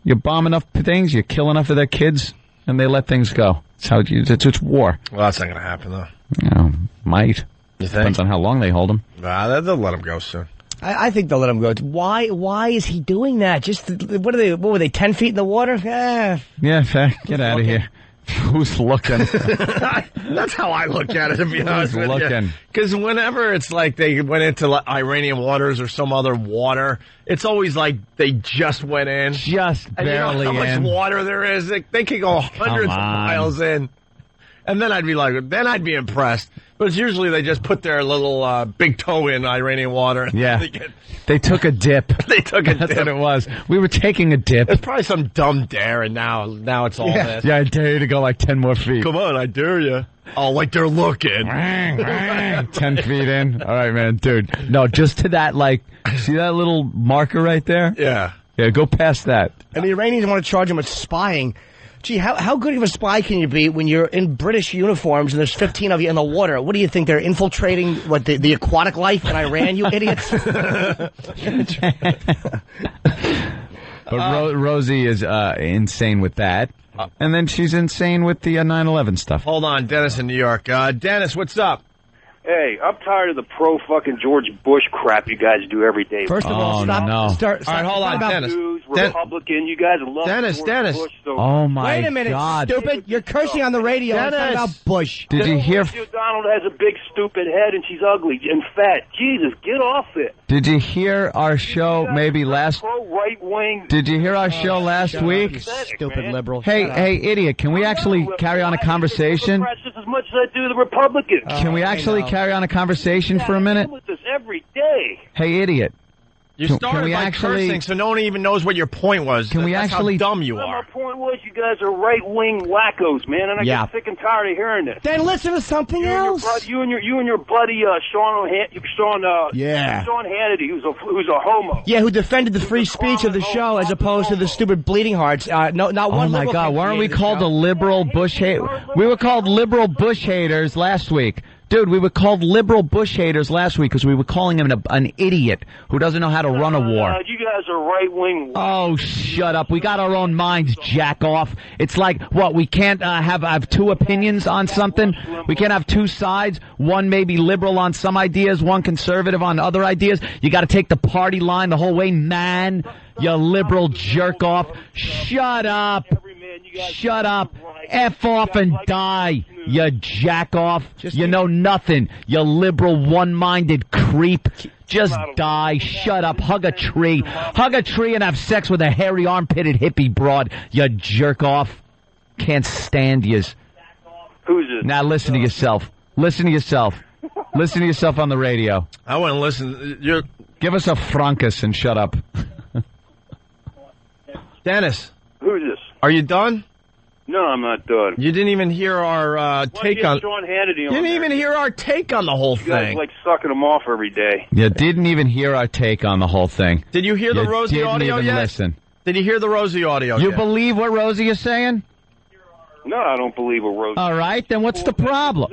You bomb enough things, you kill enough of their kids, and they let things go. It's war. Well, that's not going to happen, though. Might. You think? Depends on how long they hold them. Nah, they'll let them go soon. I think they'll let him go. Why is he doing that? Just what were they 10 feet in the water? Yeah, get out of here. Who's looking? That's how I look at it, to be honest with you. Because whenever it's like they went into Iranian waters or some other water, it's always like they just went in. Just barely and how in. much water there is. They could go hundreds of miles in. And then I'd be impressed. But it's usually they just put their little big toe in Iranian water. Yeah. They took a dip. That's what it was. We were taking a dip. It's probably some dumb dare, and now it's all this. Yeah, I dare you to go like 10 more feet. Come on, I dare you. Oh, like they're looking. 10 feet in. All right, man, dude. No, just to that, see that little marker right there? Yeah. Yeah, go past that. And the Iranians want to charge him with spying. Gee, how good of a spy can you be when you're in British uniforms and there's 15 of you in the water? What do you think? They're infiltrating the aquatic life in Iran, you idiots? But Rosie is insane with that. And then she's insane with the 9/11 stuff. Hold on, Dennis in New York. Dennis, what's up? Hey, I'm tired of the pro-fucking George Bush crap you guys do every day. First of all, start. All right, hold on, Dennis. News, Republican, you guys love Dennis. Bush. So Oh, my Wait a minute, God. stupid. You're cursing on the radio. Dennis. It's not about Bush. Did you hear... Donald has a big, stupid head, and she's ugly and fat. Jesus, get off it. Did you hear our show maybe last... Pro-right-wing... Did you hear our show last week? Stupid liberal. Hey, idiot, can we actually carry on a conversation? Just as much as I do the Republicans. Can we actually carry on a conversation for a minute? with this every day. Hey, idiot. You Can started we by actually- cursing, so no one even knows what your point was. Can we That's actually- how dumb you Well, are. my point was, you guys are right-wing wackos, man, and I Yeah. get sick and tired of hearing this. Then listen to something else. You and your buddy Sean Hannity, who's a homo. Yeah, who defended the free speech of the show as opposed to the stupid bleeding hearts. No, not one. Oh my liberal God! can Weren't we create the called show. the liberal Bush hate? We were called liberal Bush haters last week, dude. We were called liberal Bush haters last week because we were calling him an idiot who doesn't know how to run a war. You guys are right-wing. Oh, shut up! We got our own minds, jack off. It's like what? We can't have two opinions on something. We can't have two sides. One may be liberal on some ideas, one conservative on other ideas. You got to take the party line the whole way, man. You liberal jerk off. Shut up. Shut up. F off and die. You jack off. You know nothing. You liberal one-minded creep. Just die. Shut up. Hug a tree. Hug a tree and have sex with a hairy armpitted hippie broad. You jerk off. Can't stand yous. Who's this? Now listen to yourself. Listen to yourself. Listen to yourself on the radio. I wouldn't listen. Give us a Frankus and shut up. Dennis. Who's this? Are you done? No, I'm not done. You didn't even hear our take on. Sean Hannity You on didn't there? even hear our take on the whole You guys thing. like sucking them off every day. You didn't even hear our take on the whole thing. Did you hear the You Rosie didn't audio even yet? listen. Did you hear the Rosie audio You yet? believe what Rosie is saying? No, I don't believe a Rosie. All right, then what's the problem?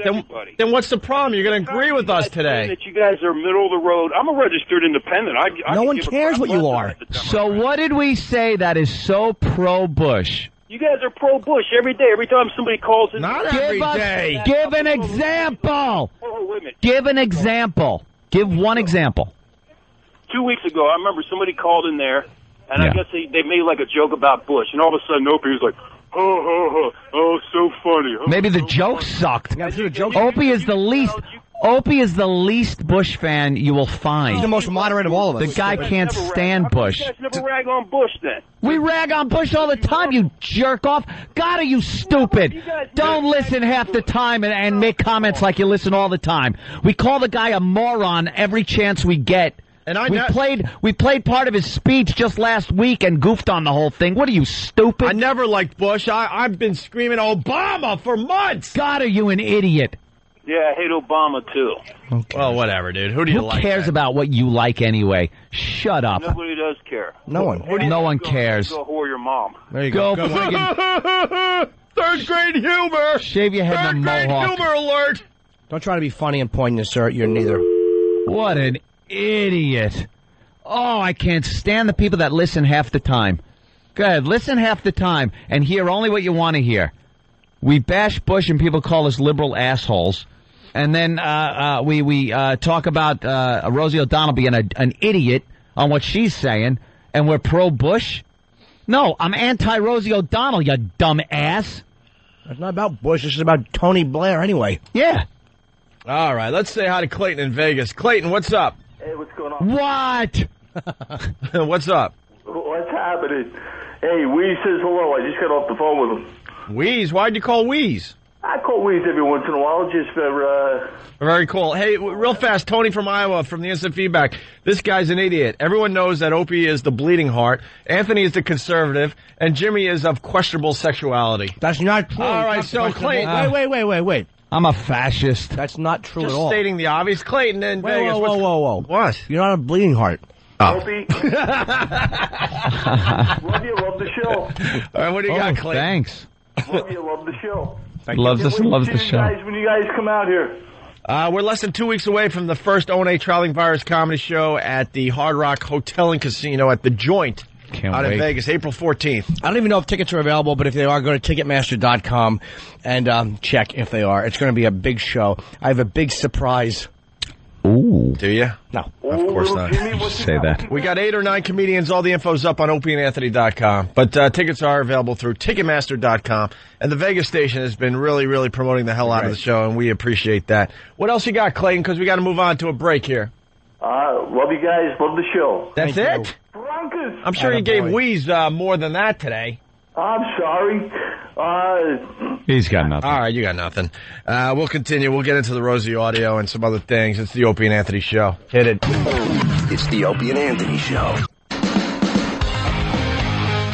Then what's the problem? You're going to agree with us today. That you guys are middle of the road. I'm a registered independent. I No can one give a cares crap what you less are. about the Democrats. So what did we say that is so pro-Bush? You guys are pro-Bush every day. Every time somebody calls in. Give an example. Oh, wait a minute. Give an example. Give one example. 2 weeks ago, I remember somebody called in there, and I Yeah. guess they made like a joke about Bush, and all of a sudden Opie was like, oh, so funny. Oh, Maybe the joke sucked. Opie is the least Bush fan you will find. He's the most moderate of all of us. The guy can't stand Bush. You guys never rag on Bush then. We rag on Bush all the time, you jerk off. Gotta, you stupid. Don't listen half the time and make comments like you listen all the time. We call the guy a moron every chance we get. And we played part of his speech just last week and goofed on the whole thing. What are you, stupid? I never liked Bush. I've been screaming Obama for months. God, are you an idiot? Yeah, I hate Obama too. Well, whatever, dude. Who do you Who like? cares about what you like anyway? Shut up. Nobody does care. No one. No one cares. Go whore your mom. There you Go go. friggin' Third grade humor. shave your head in a Third grade mohawk. humor alert. Don't try to be funny and poignant, sir. You're neither. What an idiot. Oh, I can't stand the people that listen half the time. Go ahead, listen half the time and hear only what you want to hear. We bash Bush and people call us liberal assholes. And then we talk about Rosie O'Donnell being an idiot on what she's saying, and we're pro-Bush? No, I'm anti-Rosie O'Donnell, you dumb ass. It's not about Bush. This is about Tony Blair anyway. Yeah. All right, let's say hi to Clayton in Vegas. Clayton, what's up? Hey, what's going on? What? What's up? What's happening? Hey, Wheeze says hello. I just got off the phone with him. Wheeze? Why'd you call Wheeze? I call Wheeze every once in a while just for, Very cool. Hey, real fast, Tony from Iowa from the Instant Feedback. This guy's an idiot. Everyone knows that Opie is the bleeding heart, Anthony is the conservative, and Jimmy is of questionable sexuality. That's not true. All right, That's so questionable. Clayton. Wait. I'm a fascist. That's not true Just at all. stating the obvious. Clayton in Vegas. Whoa. What? You're not a bleeding heart. Opie. Love you, love the show. All right, what do you got, Clayton? Thanks. Love you, love the show. Loves the See show. you guys when you guys come out here. We're less than 2 weeks away from the first O&A Traveling Virus comedy show at the Hard Rock Hotel and Casino at The Joint out in Vegas, April 14th. I don't even know if tickets are available, but if they are, go to Ticketmaster.com and check if they are. It's going to be a big show. I have a big surprise. Ooh. Do you? No. Of course not. Say that. We got 8 or 9 comedians. All the info's up on opieandanthony.com. But tickets are available through Ticketmaster.com. And the Vegas station has been really, really promoting the hell out of the show, and we appreciate that. What else you got, Clayton? Because we got to move on to a break here. Love you guys, love the show. That's it? Broncos. I'm sure you gave Wheeze more than that today. I'm sorry. He's got nothing. All right, you got nothing. We'll continue. We'll get into the Rosie audio and some other things. It's the Opie and Anthony show. Hit it. It's the Opie and Anthony Show.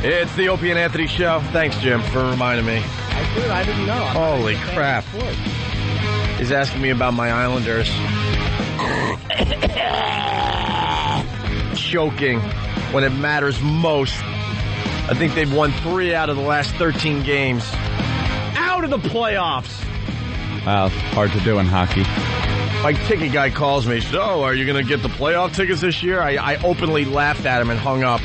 It's the Opie and Anthony Show. Thanks, Jim, for reminding me. I didn't know. Holy crap. He's asking me about my Islanders. Choking when it matters most. I think they've won 3 out of the last 13 games. Out of the playoffs. Wow, hard to do in hockey. My ticket guy calls me. So, are you going to get the playoff tickets this year? I openly laughed at him and hung up.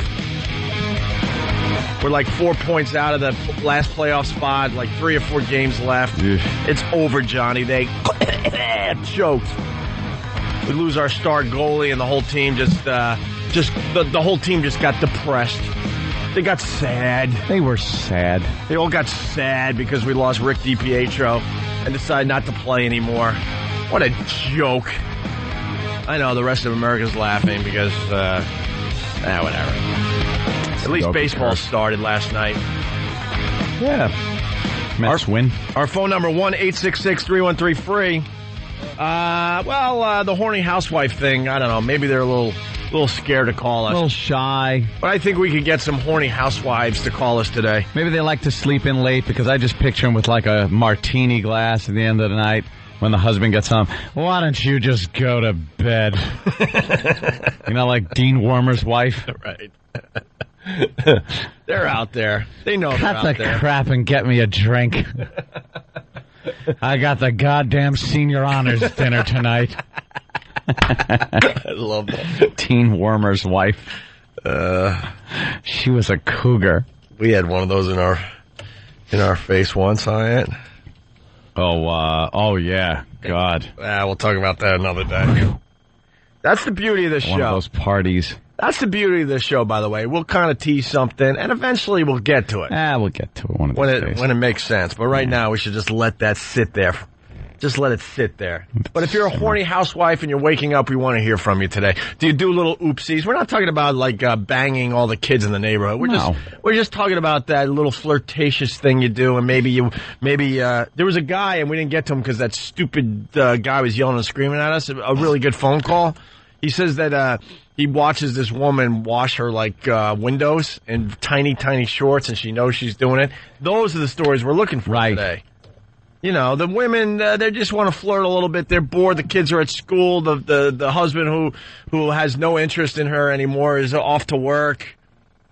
We're like 4 points out of the last playoff spot, like 3 or 4 games left. It's over, Johnny. They choked. We lose our star goalie, and the whole team the whole team just got depressed. They got sad. They were sad. They all got sad because we lost Rick DiPietro and decided not to play anymore. What a joke. I know the rest of America's laughing because, whatever. At least baseball started last night. Yeah. Mets win. Our phone number, 1-866-313-FREE. The horny housewife thing, I don't know. Maybe they're a little scared to call us. A little shy. But I think we could get some horny housewives to call us today. Maybe they like to sleep in late because I just picture them with like a martini glass at the end of the night when the husband gets home. Why don't you just go to bed? Like Dean Warmer's wife. Right. They're out there. They know they're out there. Cut the crap and get me a drink. I got the goddamn senior honors dinner tonight. I love that. Teen Warmer's wife. She was a cougar. We had one of those in our face once, Aunt. Oh yeah. God. We'll talk about that another day. That's the beauty of this show. One of those parties. That's the beauty of this show, by the way. We'll kind of tease something, and eventually we'll get to it. We'll get to it one of these days. When it makes sense. But right now, we should just let that sit there. Just let it sit there. But if you're a horny housewife and you're waking up, we want to hear from you today. Do you do little oopsies? We're not talking about like banging all the kids in the neighborhood. We're just talking about that little flirtatious thing you do, and maybe there was a guy and we didn't get to him because that stupid guy was yelling and screaming at us. A really good phone call. He says that he watches this woman wash her windows in tiny, tiny shorts, and she knows she's doing it. Those are the stories we're looking for today. The women, they just want to flirt a little bit. They're bored. The kids are at school. The husband who has no interest in her anymore is off to work.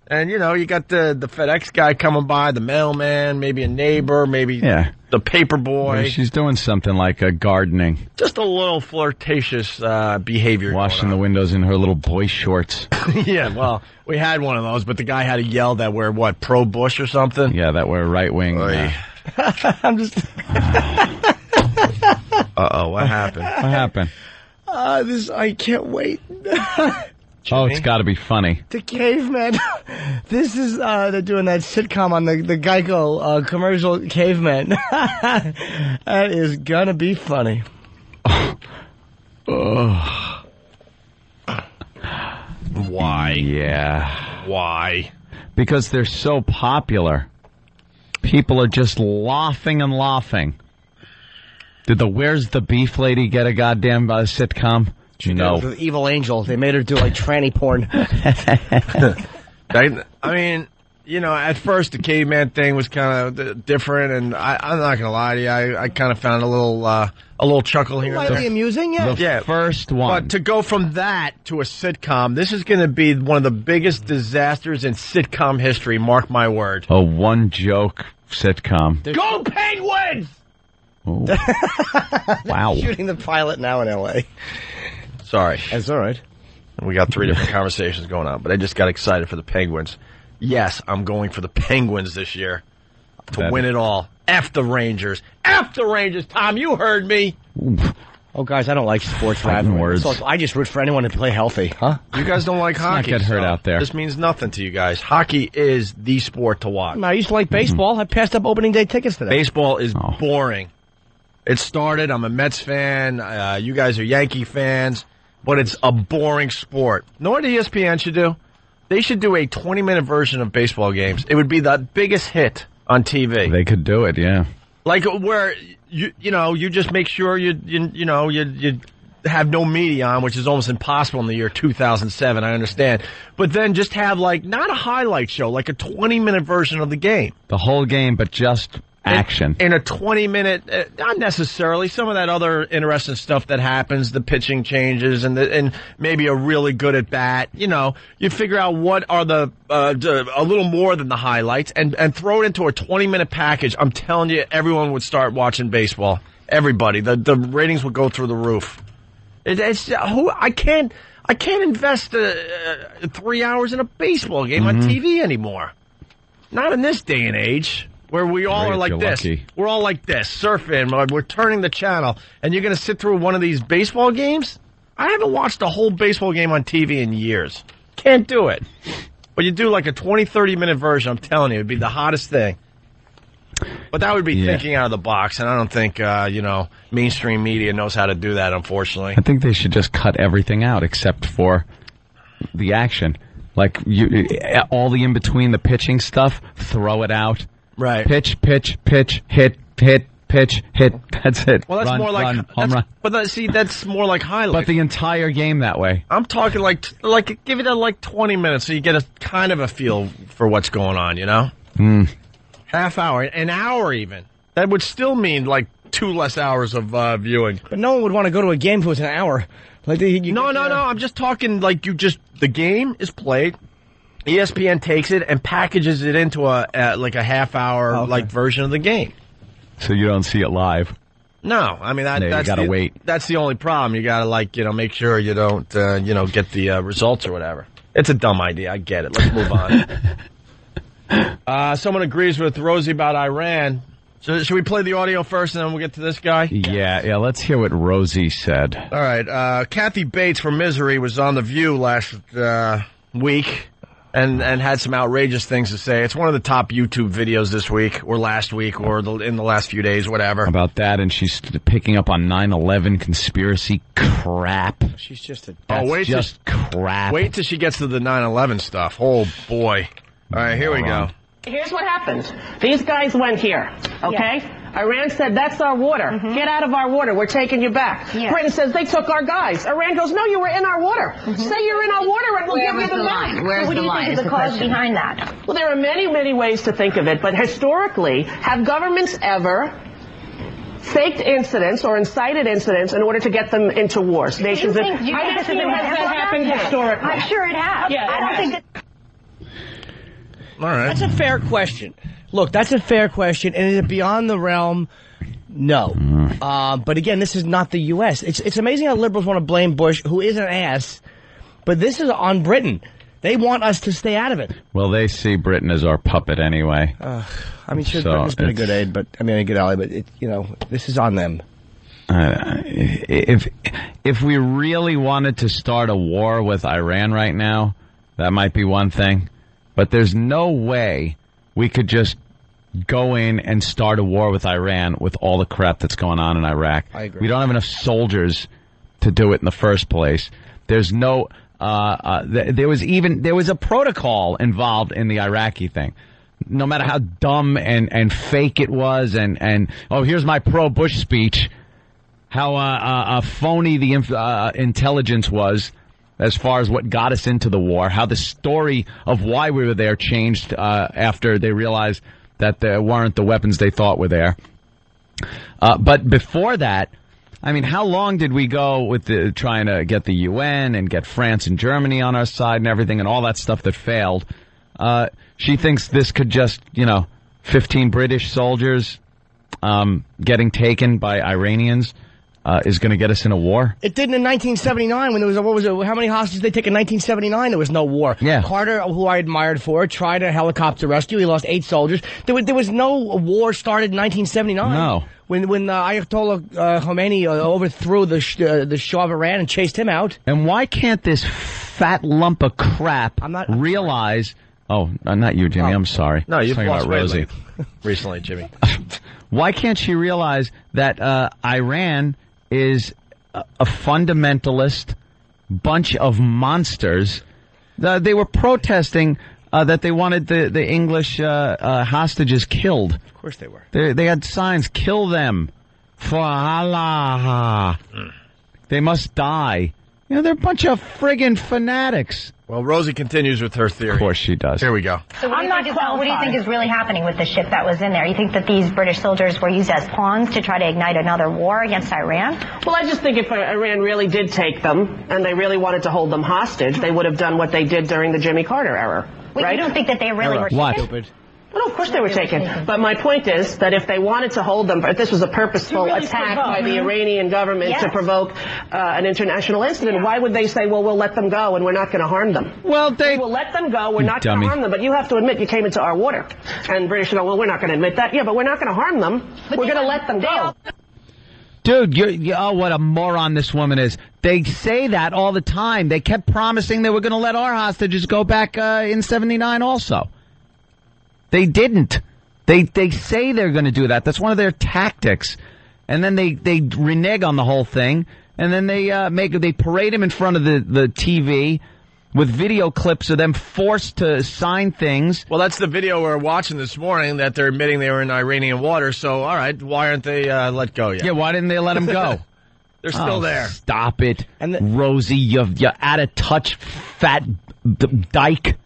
And, you got the FedEx guy coming by, the mailman, maybe a neighbor, maybe the paper boy. Maybe she's doing something like gardening. Just a little flirtatious behavior. Washing the windows in her little boy shorts. Yeah, well, we had one of those, but the guy had to yell that we're, pro-Bush or something? Yeah, that we're right-wing. I'm just... Uh-oh, what happened? What happened? I can't wait. It's got to be funny. The Caveman. This is, they're doing that sitcom on the Geico commercial, Caveman. That is gonna be funny. Why? Yeah. Why? Because they're so popular. People are just laughing and laughing. Did the Where's the Beef lady get a goddamn sitcom? No. The Evil Angel. They made her do tranny porn. I mean, at first the caveman thing was kind of different, and I'm not gonna lie to you, I kind of found a little chuckle here. Slightly amusing, yeah. The first one. But to go from that to a sitcom, this is going to be one of the biggest disasters in sitcom history. Mark my word. A one-joke sitcom. Go Penguins! Wow. Shooting the pilot now in L.A. Sorry. That's all right. We got 3 different conversations going on, but I just got excited for the Penguins. Yes, I'm going for the Penguins this year to win it all. F the Rangers. F the Rangers, Tom. You heard me. Oh, guys, I don't like sports. Words. I just root for anyone to play healthy, huh? You guys don't like hockey. Not get hurt out there. This means nothing to you guys. Hockey is the sport to watch. I used to like baseball. I passed up opening day tickets today. Baseball is boring. It started. I'm a Mets fan. You guys are Yankee fans. But it's a boring sport. Know what ESPN should do? They should do a 20-minute version of baseball games. It would be the biggest hit on TV. They could do it, yeah. Like where you just make sure you have no media on, which is almost impossible in the year 2007, I understand. But then just have, like, not a highlight show, like a 20-minute version of the game. The whole game, but just action. In a 20-minute, not necessarily. Some of that other interesting stuff that happens, the pitching changes, and maybe a really good at bat. You know, you figure out what are a little more than the highlights, and throw it into a 20-minute package. I'm telling you, everyone would start watching baseball. Everybody. The ratings would go through the roof. I can't invest 3 hours in a baseball game on TV anymore. Not in this day and age where we all are like this. Lucky. We're all like this, surfing. We're turning the channel, and you're going to sit through one of these baseball games? I haven't watched a whole baseball game on TV in years. Can't do it. But you do like a 20, 30-minute version, I'm telling you, it would be the hottest thing. But that would be thinking out of the box, and I don't think, mainstream media knows how to do that, unfortunately. I think they should just cut everything out except for the action. Like, all the in-between, the pitching stuff, throw it out. Right. Pitch, hit, pitch, hit. That's it. Well, that's more like home run. But that's more like highlights. But the entire game that way. I'm talking like give it like 20 minutes so you get a kind of a feel for what's going on, you know? Half hour, an hour even. That would still mean like 2 less hours of viewing. But no one would want to go to a game if it was an hour. Like no. I'm just talking like the game is played. ESPN takes it and packages it into a half hour version of the game. So you don't see it live. No, I mean that's you gotta wait. That's the only problem. You gotta make sure you don't get the results or whatever. It's a dumb idea. I get it. Let's move on. Someone agrees with Rosie about Iran. So should we play the audio first and then we'll get to this guy? Yeah. Let's hear what Rosie said. All right. Kathy Bates from Misery was on The View last week and had some outrageous things to say. It's one of the top YouTube videos this week or last week or in the last few days, whatever. About that, and she's picking up on 9/11 conspiracy crap. She's just crap. Wait till she gets to the 9/11 stuff. Oh, boy. All right, here we go. Here's what happened. These guys went here, okay? Yeah. Iran said, that's our water. Get out of our water. We're taking you back. Yeah. Britain says, they took our guys. Iran goes, no, you were in our water. Say you're in our water and we'll give you the back. Where's what do you think is the cause behind that? Well, there are many, many ways to think of it, but historically, have governments ever faked incidents or incited incidents in order to get them into wars? Nations. I don't think that happened historically. I'm sure it has. Yeah, I don't think that. All right. That's a fair question. Look, that's a fair question, and is it beyond the realm? No. But again, this is not the U.S. It's amazing how liberals want to blame Bush, who is an ass, but this is on Britain. They want us to stay out of it. Well, they see Britain as our puppet anyway. Britain's been a good aid, a good ally, but this is on them. If we really wanted to start a war with Iran right now, that might be one thing. But there's no way we could just go in and start a war with Iran with all the crap that's going on in Iraq. I agree. We don't have enough soldiers to do it in the first place. There's no there was a protocol involved in the Iraqi thing. No matter how dumb and fake it was, and here's my pro-Bush speech, how phony the intelligence was as far as what got us into the war, how the story of why we were there changed after they realized that there weren't the weapons they thought were there. But before that, I mean, how long did we go with trying to get the UN and get France and Germany on our side and everything and all that stuff that failed? She thinks this could just, 15 British soldiers getting taken by Iranians is going to get us in a war. It didn't in 1979 when there was how many hostages did they take in 1979? There was no war. Yeah. Carter, who I admired for, tried a helicopter rescue. He lost 8 soldiers. There was no war started in 1979. No. When Ayatollah Khomeini overthrew the Shah of Iran and chased him out. And why can't this fat lump of crap realize... Oh, not you, Jimmy. I'm sorry. No, you've talking lost about Rosie. Recently, Jimmy. Why can't she realize that Iran is a fundamentalist bunch of monsters? They were protesting that they wanted the English hostages killed. Of course they were. They had signs, kill them for Allah. They must die. You know, they're a bunch of friggin' fanatics. Well, Rosie continues with her theory. Of course she does. Here we go. So what do you think is really happening with the ship that was in there? You think that these British soldiers were used as pawns to try to ignite another war against Iran? Well, I just think if Iran really did take them and they really wanted to hold them hostage, they would have done what they did during the Jimmy Carter era. Wait, right? You don't think that they really were What? taken? Well, of course they were taken. But my point is that if they wanted to hold them, if this was a purposeful attack by the Iranian government to provoke an international incident, why would they say, well, we'll let them go and we're not going to harm them? Well, we will let them go, we're not going to harm them. But you have to admit you came into our water. And British go, well, we're not going to admit that. Yeah, but we're not going to harm them. We're going to let them go. Dude, oh, what a moron this woman is. They say that all the time. They kept promising they were going to let our hostages go back in 79 also. They didn't. They say they're going to do that. That's one of their tactics. And then they renege on the whole thing. And then they parade him in front of the TV with video clips of them forced to sign things. Well, that's the video we're watching this morning that they're admitting they were in Iranian water. So, all right, why aren't they let go yet? Yeah, why didn't they let them go? They're still there. Stop it, Rosie. You're out of touch, fat dyke.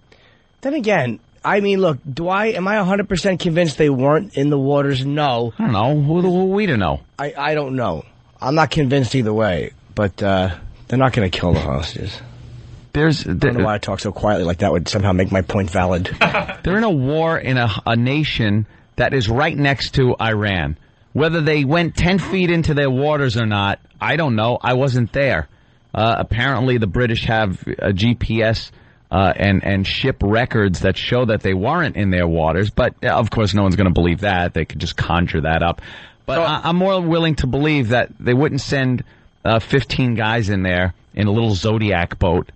Then again, I mean, look, am I 100% convinced they weren't in the waters? No. I don't know. Who are we to know? I don't know. I'm not convinced either way, but they're not going to kill the hostages. I don't know why I talk so quietly like that would somehow make my point valid. They're in a war in a nation that is right next to Iran. Whether they went 10 feet into their waters or not, I don't know. I wasn't there. Apparently the British have a GPS and ship records that show that they weren't in their waters. But, of course, no one's going to believe that. They could just conjure that up. But I'm more willing to believe that they wouldn't send 15 guys in there in a little Zodiac boat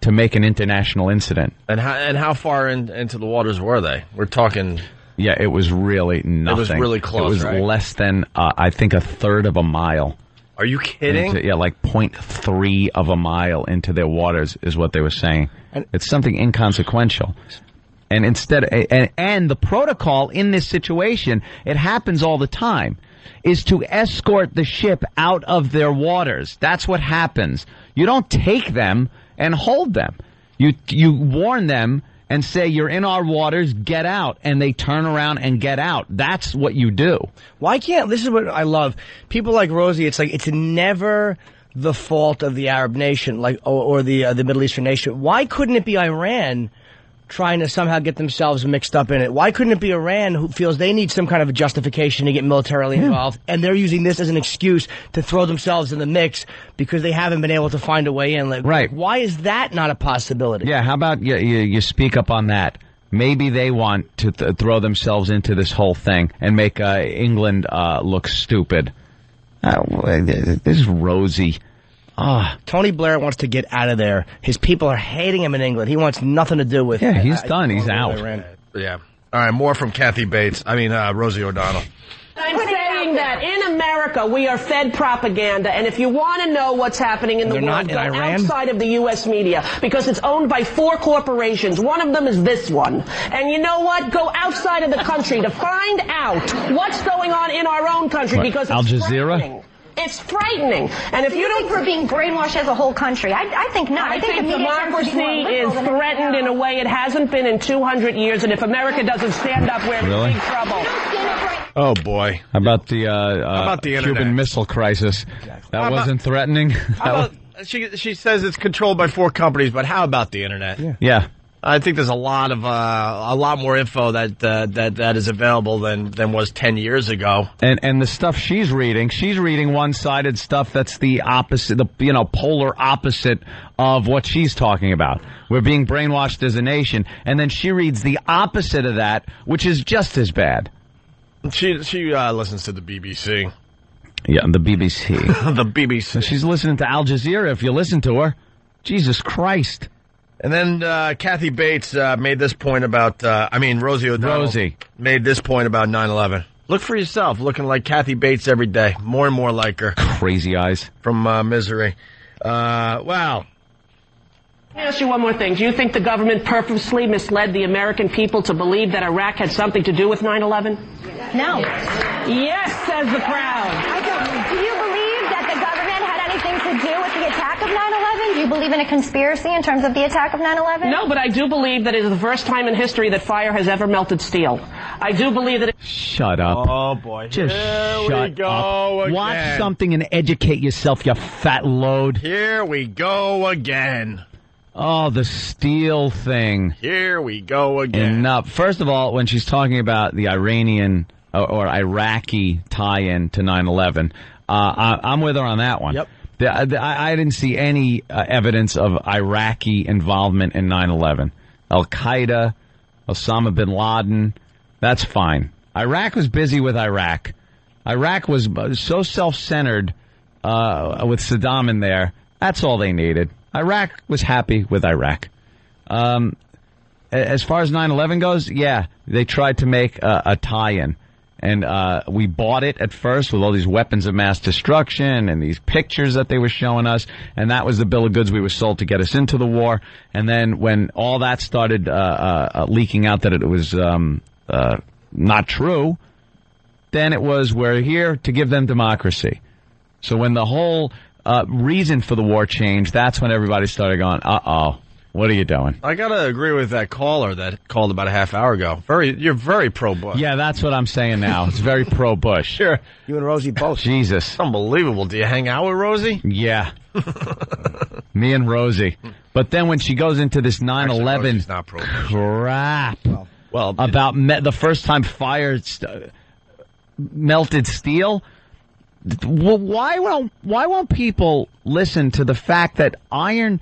to make an international incident. And how far into the waters were they? We're talking... Yeah, it was really nothing. It was really close, It was less than, I think, a third of a mile. Are you kidding? Like 0.3 of a mile into their waters is what they were saying. It's something inconsequential. And instead, and the protocol in this situation, it happens all the time, is to escort the ship out of their waters. That's what happens. You don't take them and hold them. You warn them and say, you're in our waters, get out. And they turn around and get out. That's what you do. Why can't, this is what I love. People like Rosie, it's like, it's never the fault of the Arab nation, like, or the Middle Eastern nation. Why couldn't it be Iran trying to somehow get themselves mixed up in it? Why couldn't it be Iran who feels they need some kind of a justification to get militarily involved, and they're using this as an excuse to throw themselves in the mix because they haven't been able to find a way in? Like, right. Why is that not a possibility? Yeah, how about you speak up on that? Maybe they want to throw themselves into this whole thing and make England look stupid. This is Rosie. Tony Blair wants to get out of there. His people are hating him in England. He wants nothing to do with it. Yeah, he's done. He's out. Yeah. All right, more from Kathy Bates. Rosie O'Donnell. I'm saying that in America we are fed propaganda, and if you want to know what's happening in the world, go outside of the U.S. media, because it's owned by 4 corporations. One of them is this one. And you know what? Go outside of the country to find out what's going on in our own country, because it's Al Jazeera? It's frightening. And if you don't... we're being brainwashed as a whole country. I think not. I think democracy is threatened in a way it hasn't been in 200 years, and if America doesn't stand up, we're in big trouble. Oh, boy. How about the Cuban Cuban Missile Crisis? That wasn't threatening? She says it's controlled by 4 companies, but how about the internet? Yeah. I think there's a lot more info that is available than was 10 years ago. And the stuff she's reading one-sided stuff that's the opposite, the polar opposite of what she's talking about. We're being brainwashed as a nation, and then she reads the opposite of that, which is just as bad. She listens to the BBC. Yeah, the BBC. The BBC. She's listening to Al Jazeera if you listen to her. Jesus Christ. And then Kathy Bates made this point about, Rosie O'Donnell made this point about 9/11. Look for yourself, looking like Kathy Bates every day. More and more like her. Crazy eyes. From Misery. Wow. Let me ask you one more thing. Do you think the government purposely misled the American people to believe that Iraq had something to do with 9/11? No. Yes, says the crowd. Do you believe that the government had anything to do Do you believe in a conspiracy in terms of the attack of 9/11? No, but I do believe that it is the first time in history that fire has ever melted steel. I do believe that. Shut up. Oh, boy. Just Here shut we go up. again. Watch something and educate yourself, you fat load. Here we go again. Oh, the steel thing. Here we go again. Enough. First of all, when she's talking about the Iranian or Iraqi tie-in to 9/11, I'm with her on that one. Yep. I didn't see any evidence of Iraqi involvement in 9/11. Al-Qaeda, Osama bin Laden, that's fine. Iraq was busy with Iraq. Iraq was so self-centered with Saddam in there. That's all they needed. Iraq was happy with Iraq. As far as 9/11 goes, yeah, they tried to make a tie-in. And we bought it at first with all these weapons of mass destruction and these pictures that they were showing us. And that was the bill of goods we were sold to get us into the war. And then when all that started leaking out that it was not true, then it was, we're here to give them democracy. So when the whole reason for the war changed, that's when everybody started going, uh-oh. What are you doing? I gotta agree with that caller that called about a half hour ago. You're very pro-Bush. Yeah, that's what I'm saying now. It's very pro-Bush. Sure. You and Rosie both. Jesus. Unbelievable. Do you hang out with Rosie? Yeah. Me and Rosie. But then when she goes into this 9/11 crap about the first time fire melted steel, why won't people listen to the fact that iron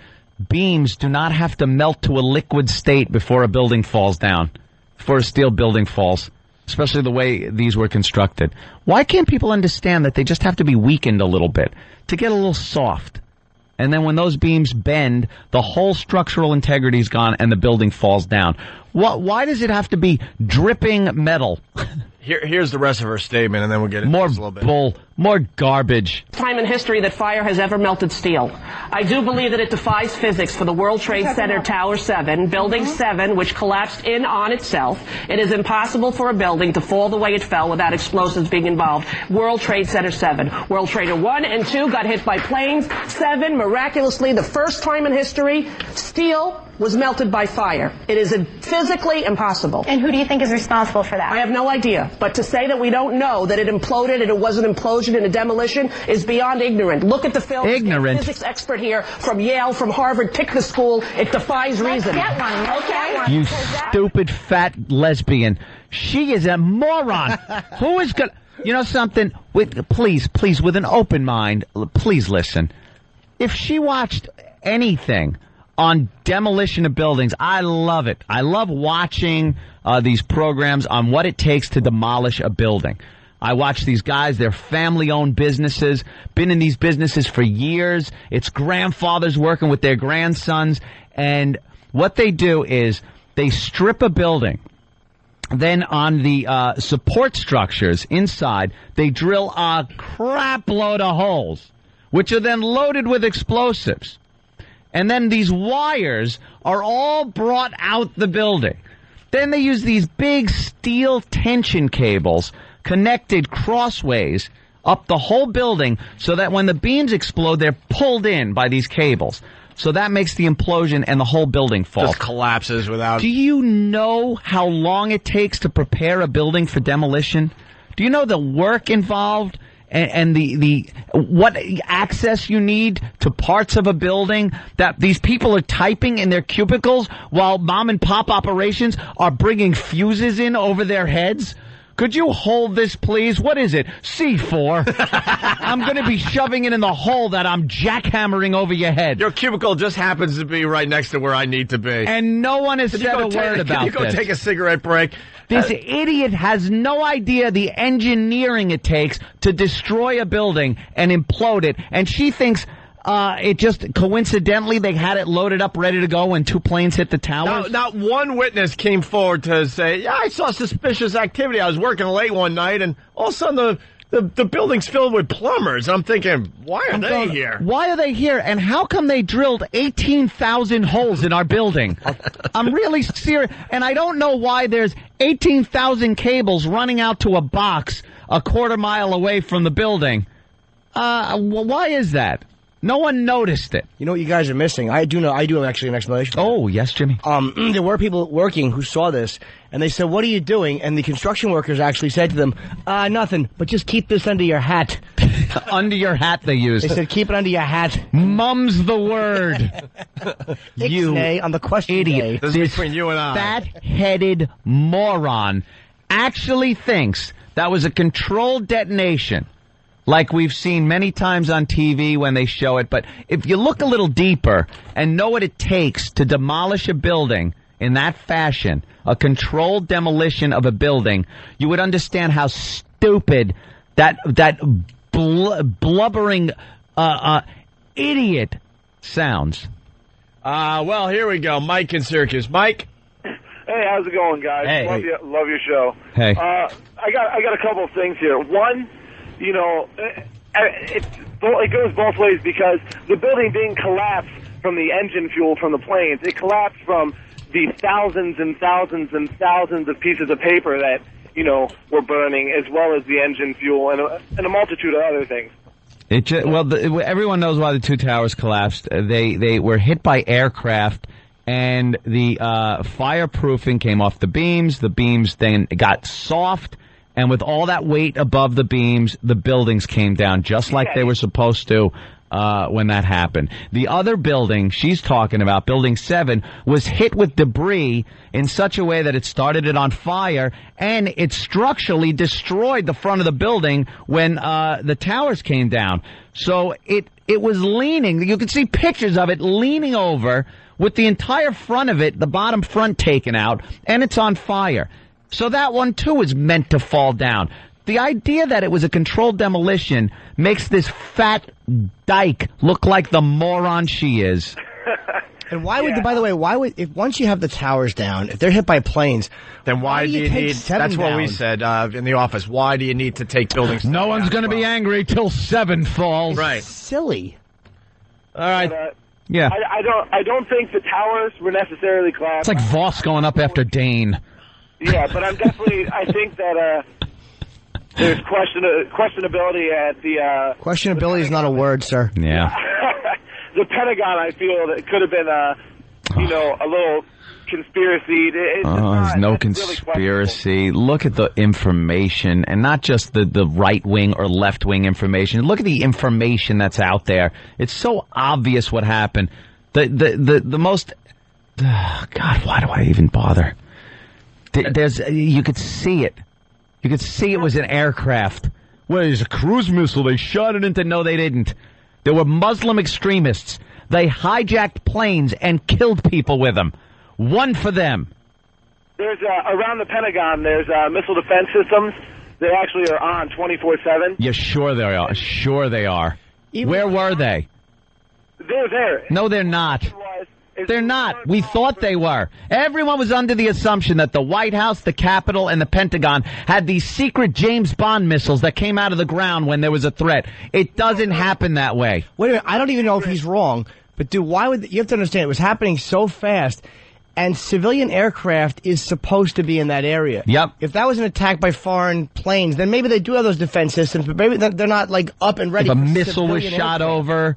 beams do not have to melt to a liquid state before a building falls down, before a steel building falls, especially the way these were constructed? Why can't people understand that they just have to be weakened a little bit to get a little soft? And then when those beams bend, the whole structural integrity is gone and the building falls down. Why does it have to be dripping metal? Here's the rest of her statement, and then we'll get into this a little bit. More garbage. Time in history that fire has ever melted steel. I do believe that it defies physics for the World Trade Center Tower 7, Building 7, which collapsed in on itself. It is impossible for a building to fall the way it fell without explosives being involved. World Trade Center 7. World Trader 1 and 2 got hit by planes. 7, miraculously, the first time in history, steel was melted by fire. It is physically impossible. And who do you think is responsible for that? I have no idea. But to say that we don't know that it imploded and it was an implosion and a demolition is beyond ignorant. Look at the film. Ignorant. Physics expert here from Yale, from Harvard, pick the school. It defies reason. Get one. Okay. You stupid fat lesbian. She is a moron. Who is going to... You know something? Please, with an open mind, please listen. If she watched anything on demolition of buildings, I love it. I love watching these programs on what it takes to demolish a building. I watch these guys, they're family-owned businesses, been in these businesses for years. It's grandfathers working with their grandsons. And what they do is they strip a building. Then on the support structures inside, they drill a crap load of holes, which are then loaded with explosives. And then these wires are all brought out the building. Then they use these big steel tension cables connected crossways up the whole building so that when the beams explode, they're pulled in by these cables. So that makes the implosion and the whole building fall. Just collapses without... Do you know how long it takes to prepare a building for demolition? Do you know the work involved? And the what access you need to parts of a building that these people are typing in their cubicles while mom and pop operations are bringing fuses in over their heads? Could you hold this, please? What is it? C4. I'm going to be shoving it in the hole that I'm jackhammering over your head. Your cubicle just happens to be right next to where I need to be. And no one has said a word about this. Can you go take a cigarette break? This idiot has no idea the engineering it takes to destroy a building and implode it. And she thinks it just coincidentally they had it loaded up, ready to go when two planes hit the towers. Not one witness came forward to say, yeah, I saw suspicious activity. I was working late one night, and all of a sudden the building's filled with plumbers. I'm thinking, why are they here? Why are they here? And how come they drilled 18,000 holes in our building? I'm really serious. And I don't know why there's 18,000 cables running out to a box a quarter mile away from the building. Why is that? No one noticed it. You know what you guys are missing? I do have actually an explanation. Oh, yes, Jimmy. There were people working who saw this, and they said, "What are you doing?" And the construction workers actually said to them, "Nothing, but just keep this under your hat." Under your hat, they used. They said, "Keep it under your hat." Mum's the word. You Ixnay on the question idiot. day. This is between you and I. Fat-headed moron actually thinks that was a controlled detonation, like we've seen many times on TV when they show it. But if you look a little deeper and know what it takes to demolish a building in that fashion, a controlled demolition of a building, you would understand how stupid that blubbering idiot sounds. Well, here we go. Mike in Syracuse. Mike? Hey, how's it going, guys? Hey. Love your show. Hey. I got a couple of things here. One, you know, it goes both ways because the building being collapsed from the engine fuel from the planes, it collapsed from the thousands and thousands and thousands of pieces of paper that, you know, were burning, as well as the engine fuel and a multitude of other things. Everyone knows why the two towers collapsed. They were hit by aircraft, and the fireproofing came off the beams. The beams then got soft, and with all that weight above the beams, the buildings came down just like they were supposed to when that happened. The other building she's talking about, Building 7, was hit with debris in such a way that it started it on fire, and it structurally destroyed the front of the building when the towers came down. So it was leaning. You could see pictures of it leaning over with the entire front of it, the bottom front taken out, and it's on fire. So that one, too, is meant to fall down. The idea that it was a controlled demolition makes this fat dyke look like the moron she is. And why would, by the way, if once you have the towers down, if they're hit by planes, then why do you need, that's down? what we said in the office, why do you need to take buildings down? No one's going to be angry till 7 falls. Right. Silly. All right. Yeah. I don't think the towers were necessarily collapsed. It's like Voss going up after Dane. Yeah, but I think that there's questionability at the... Questionability is not a word, sir. Yeah. The Pentagon, I feel, that could have been, a little conspiracy. There's no conspiracy. Look at the information, and not just the right-wing or left-wing information. Look at the information that's out there. It's so obvious what happened. The most... God, why do I even bother? You could see it. You could see it was an aircraft. Well, it's a cruise missile. They shot it into... No, they didn't. There were Muslim extremists. They hijacked planes and killed people with them. One for them. There's around the Pentagon, there's missile defense systems that actually are on 24/7. Yeah, sure they are. Sure they are. Where were they? They're there. No, they're not. They're not. We thought they were. Everyone was under the assumption that the White House, the Capitol, and the Pentagon had these secret James Bond missiles that came out of the ground when there was a threat. It doesn't happen that way. Wait a minute. I don't even know if he's wrong. But, dude, why would... You have to understand, it was happening so fast, and civilian aircraft is supposed to be in that area. Yep. If that was an attack by foreign planes, then maybe they do have those defense systems, but maybe they're not, like, up and ready. If a missile was shot over...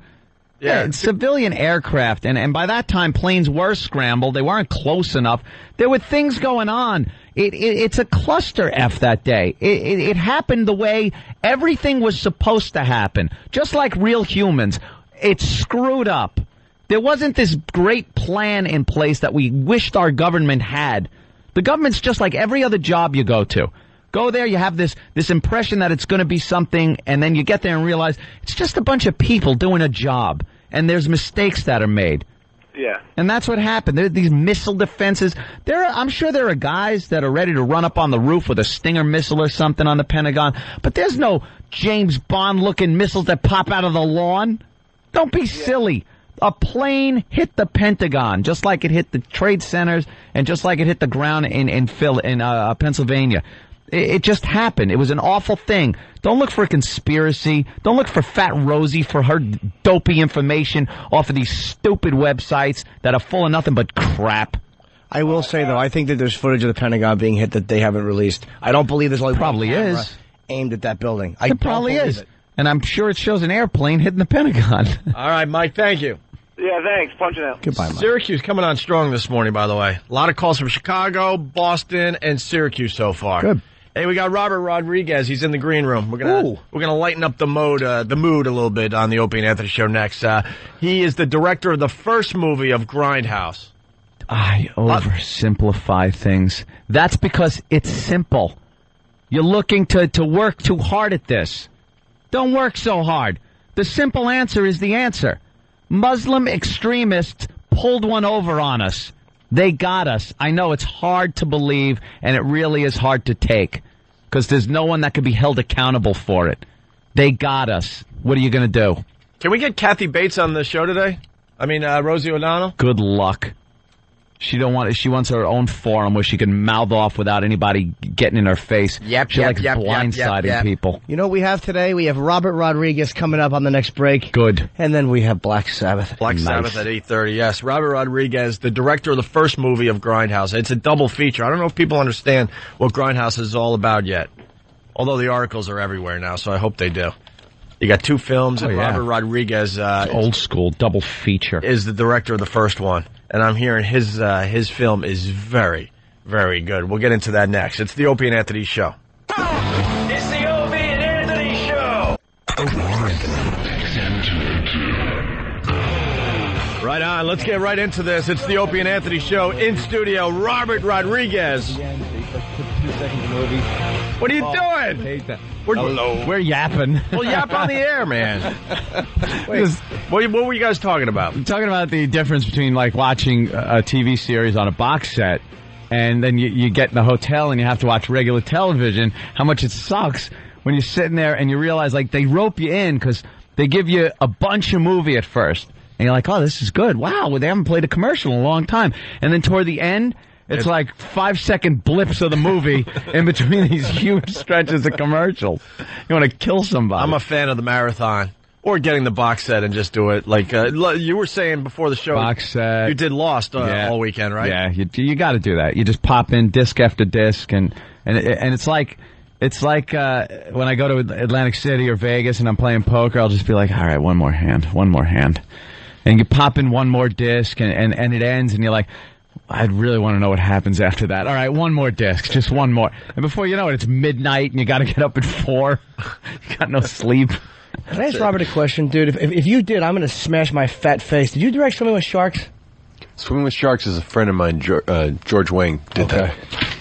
Yeah, civilian aircraft, and by that time planes were scrambled. They weren't close enough. There were things going on. It's a cluster F that day. It happened the way everything was supposed to happen, just like real humans. It's screwed up. There wasn't this great plan in place that we wished our government had. The government's just like every other job you go to. Go there, you have this impression that it's going to be something, and then you get there and realize it's just a bunch of people doing a job, and there's mistakes that are made. Yeah. And that's what happened. There are these missile defenses. I'm sure there are guys that are ready to run up on the roof with a Stinger missile or something on the Pentagon, but there's no James Bond-looking missiles that pop out of the lawn. Don't be silly. A plane hit the Pentagon, just like it hit the trade centers, and just like it hit the ground in Pennsylvania. It just happened. It was an awful thing. Don't look for a conspiracy. Don't look for Fat Rosie for her dopey information off of these stupid websites that are full of nothing but crap. I will say, though, I think that there's footage of the Pentagon being hit that they haven't released. I don't believe there's only probably one camera is aimed at that building. It probably is. And I'm sure it shows an airplane hitting the Pentagon. All right, Mike, thank you. Yeah, thanks. Punching out. Goodbye, Mike. Syracuse coming on strong this morning, by the way. A lot of calls from Chicago, Boston, and Syracuse so far. Good. Hey, we got Robert Rodriguez. He's in the green room. We're gonna lighten up the mood a little bit on the Opie and Anthony Show next. He is the director of the first movie of Grindhouse. I oversimplify things. That's because it's simple. You're looking to work too hard at this. Don't work so hard. The simple answer is the answer. Muslim extremists pulled one over on us. They got us. I know it's hard to believe, and it really is hard to take, because there's no one that can be held accountable for it. They got us. What are you going to do? Can we get Kathy Bates on the show today? I mean, Rosie O'Donnell? Good luck. She wants her own forum where she can mouth off without anybody getting in her face. She likes blindsiding people. You know what we have today? We have Robert Rodriguez coming up on the next break. Good. And then we have Black Sabbath. Sabbath at 8:30, yes. Robert Rodriguez, the director of the first movie of Grindhouse. It's a double feature. I don't know if people understand what Grindhouse is all about yet. Although the articles are everywhere now, so I hope they do. You got two films, and Robert Rodriguez... old school, double feature. ...is the director of the first one. And I'm hearing his film is very, very good. We'll get into that next. It's the Opie and Anthony Show. It's the Opie and Anthony Show. Right on. Let's get right into this. It's the Opie and Anthony Show. In studio, Robert Rodriguez. What are you doing? We're yapping. Well, yap on the air, man. Wait, what were you guys talking about? I'm talking about the difference between, like, watching a TV series on a box set and then you get in the hotel and you have to watch regular television, how much it sucks when you're sitting there and you realize, like, they rope you in because they give you a bunch of movie at first. And you're like, oh, this is good. Wow, well, they haven't played a commercial in a long time. And then toward the end... It's like 5-second blips of the movie in between these huge stretches of commercials. You want to kill somebody. I'm a fan of the marathon. Or getting the box set and just do it. Like you were saying before the show. Box set. You did Lost all weekend, right? Yeah, you got to do that. You just pop in disc after disc. And it's like when I go to Atlantic City or Vegas and I'm playing poker, I'll just be like, all right, one more hand. And you pop in one more disc and it ends and you're like, I'd really want to know what happens after that. All right, one more disc, just one more. And before you know it, it's midnight and you got to get up at 4. You got no sleep. Can I ask Robert a question, dude? If you did, I'm going to smash my fat face. Did you direct Swimming with Sharks? Swimming with Sharks is a friend of mine, George Wang, did that.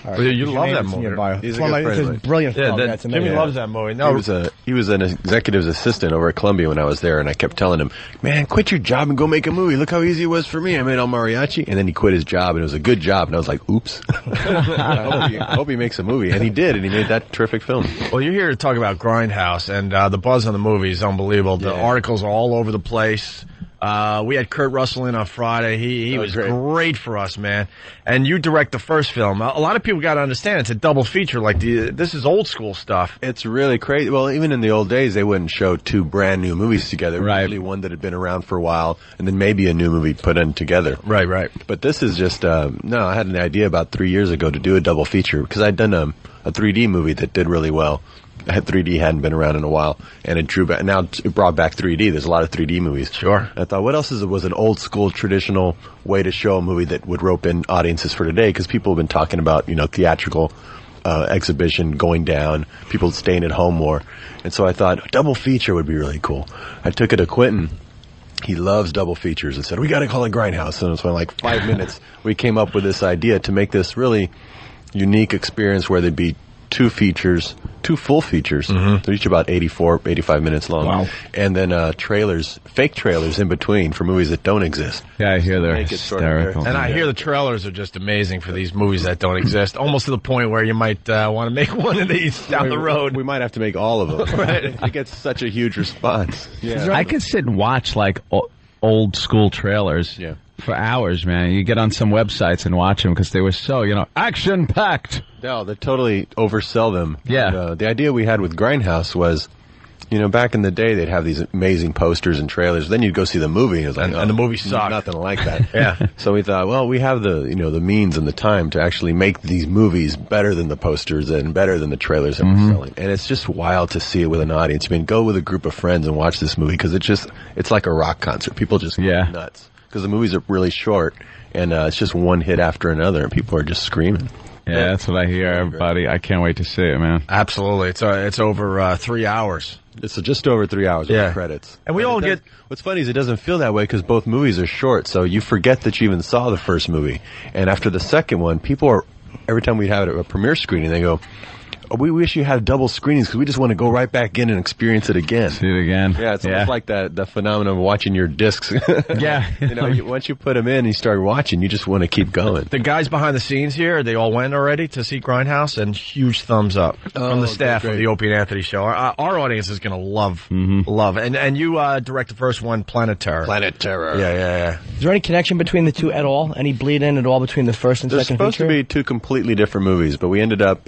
Right. You love that movie. He's a good friend of mine. Brilliant film. Yeah, Jimmy loves that movie. No, he was an executive's assistant over at Columbia when I was there, and I kept telling him, man, quit your job and go make a movie. Look how easy it was for me. I made El Mariachi. And then he quit his job, and it was a good job. And I was like, oops. I hope he makes a movie. And he did, and he made that terrific film. Well, you're here to talk about Grindhouse, and the buzz on the movie is unbelievable. The articles are all over the place. We had Kurt Russell in on Friday. He was great for us, man. And you direct the first film. A lot of people got to understand it's a double feature. Like this is old school stuff. It's really crazy. Well, even in the old days, they wouldn't show two brand new movies together. Right. Usually one that had been around for a while, and then maybe a new movie put in together. Right. But this is just I had an idea about 3 years ago to do a double feature because I'd done a 3D movie that did really well. 3D hadn't been around in a while, and it drew back. Now it brought back 3D. There's a lot of 3D movies. Sure. I thought, what else was an old school traditional way to show a movie that would rope in audiences for today? Because people have been talking about theatrical exhibition going down, people staying at home more, and so I thought a double feature would be really cool. I took it to Quentin. He loves double features and said, we got to call it Grindhouse. And so in like 5 minutes, we came up with this idea to make this really unique experience where there'd be two full features. They're each about 85 minutes long. Wow. And then fake trailers in between for movies that don't exist. Yeah, I hear they're hysterical. And I hear the trailers are just amazing for these movies that don't exist, almost to the point where you might want to make one of these down the road. We might have to make all of them. Right. It gets such a huge response. Yeah. I could sit and watch like old school trailers for hours, man. You get on some websites and watch them because they were so, action-packed. No, they totally oversell them. Yeah. And, the idea we had with Grindhouse was You know, back in the day, they'd have these amazing posters and trailers. Then you'd go see the movie, and it was like, and the movie sucked. Nothing like that. Yeah. So we thought, well, we have the means and the time to actually make these movies better than the posters and better than the trailers that we're selling. And it's just wild to see it with an audience. I mean, go with a group of friends and watch this movie because it's like a rock concert. People just go nuts because the movies are really short, and it's just one hit after another, and people are just screaming. Yeah, that's what I hear, everybody. I can't wait to see it, man. Absolutely. It's over 3 hours. It's just over 3 hours with the credits. And we all get... What's funny is it doesn't feel that way because both movies are short, so you forget that you even saw the first movie. And after the second one, people are... Every time we have a premiere screening, they go, oh, we wish you had double screenings because we just want to go right back in and experience it again. See it again. Yeah, it's almost like that phenomenon of watching your discs. Yeah. You know, once you put them in and you start watching, you just want to keep going. The guys behind the scenes here, they all went already to see Grindhouse, and huge thumbs up from the staff of the Opie and Anthony Show. Our audience is going to love. And you direct the first one, Planet Terror. Planet Terror. Yeah. Is there any connection between the two at all? Any bleed in at all between the first and There's second supposed feature? to be two completely different movies, but we ended up...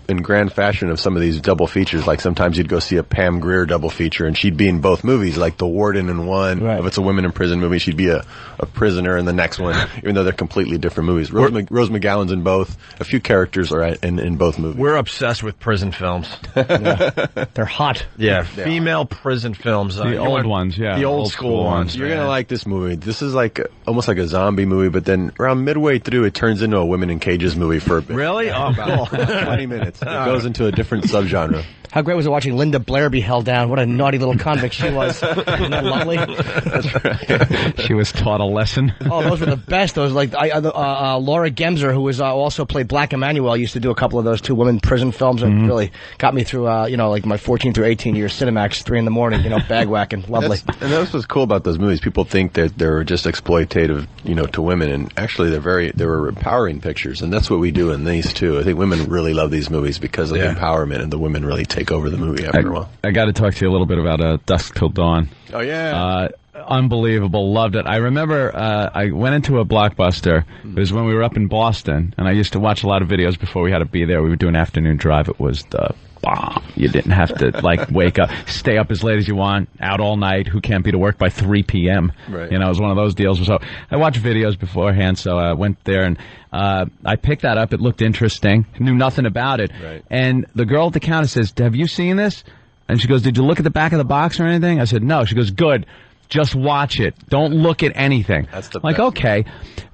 in grand fashion of some of these double features, like sometimes you'd go see a Pam Grier double feature and she'd be in both movies, like The Warden in one. If it's a women in prison movie, she'd be a prisoner in the next one, even though they're completely different movies. Rose McGowan's in both. A few characters are in both movies. We're obsessed with prison films. They're hot. Yeah, female prison films. The old ones, yeah. The old school ones. You're going to like this movie. This is like almost like a zombie movie, but then around midway through, it turns into a women in cages movie for a bit. Really? Oh, cool. 20 minutes. It goes into a different subgenre. How great was it watching Linda Blair be held down? What a naughty little convict she was. Isn't that lovely? That's right. She was taught a lesson. Oh, those were the best. Those like Laura Gemser, who was also played Black Emmanuel, used to do a couple of those two women prison films, and really got me through. Like my 14 through 18 years Cinemax, 3 a.m, bag whacking, lovely. And that's what's cool about those movies. People think that they're just exploitative, to women, and actually they were empowering pictures, and that's what we do in these too. I think women really love these movies because of the empowerment, and the women really take over the movie after a while. I got to talk to you a little bit about Dusk Till Dawn. Oh, yeah. Unbelievable. Loved it. I remember I went into a Blockbuster. It was when we were up in Boston, and I used to watch a lot of videos before we had to be there. We would do an afternoon drive. It was the bomb. You didn't have to, wake up, stay up as late as you want, out all night. Who can't be to work by 3 p.m.? Right. It was one of those deals. So I watched videos beforehand, so I went there, and I picked that up. It looked interesting. Knew nothing about it. Right. And the girl at the counter says, have you seen this? And she goes, did you look at the back of the box or anything? I said, no. She goes, good. Just watch it. Don't look at anything. That's the best. Okay,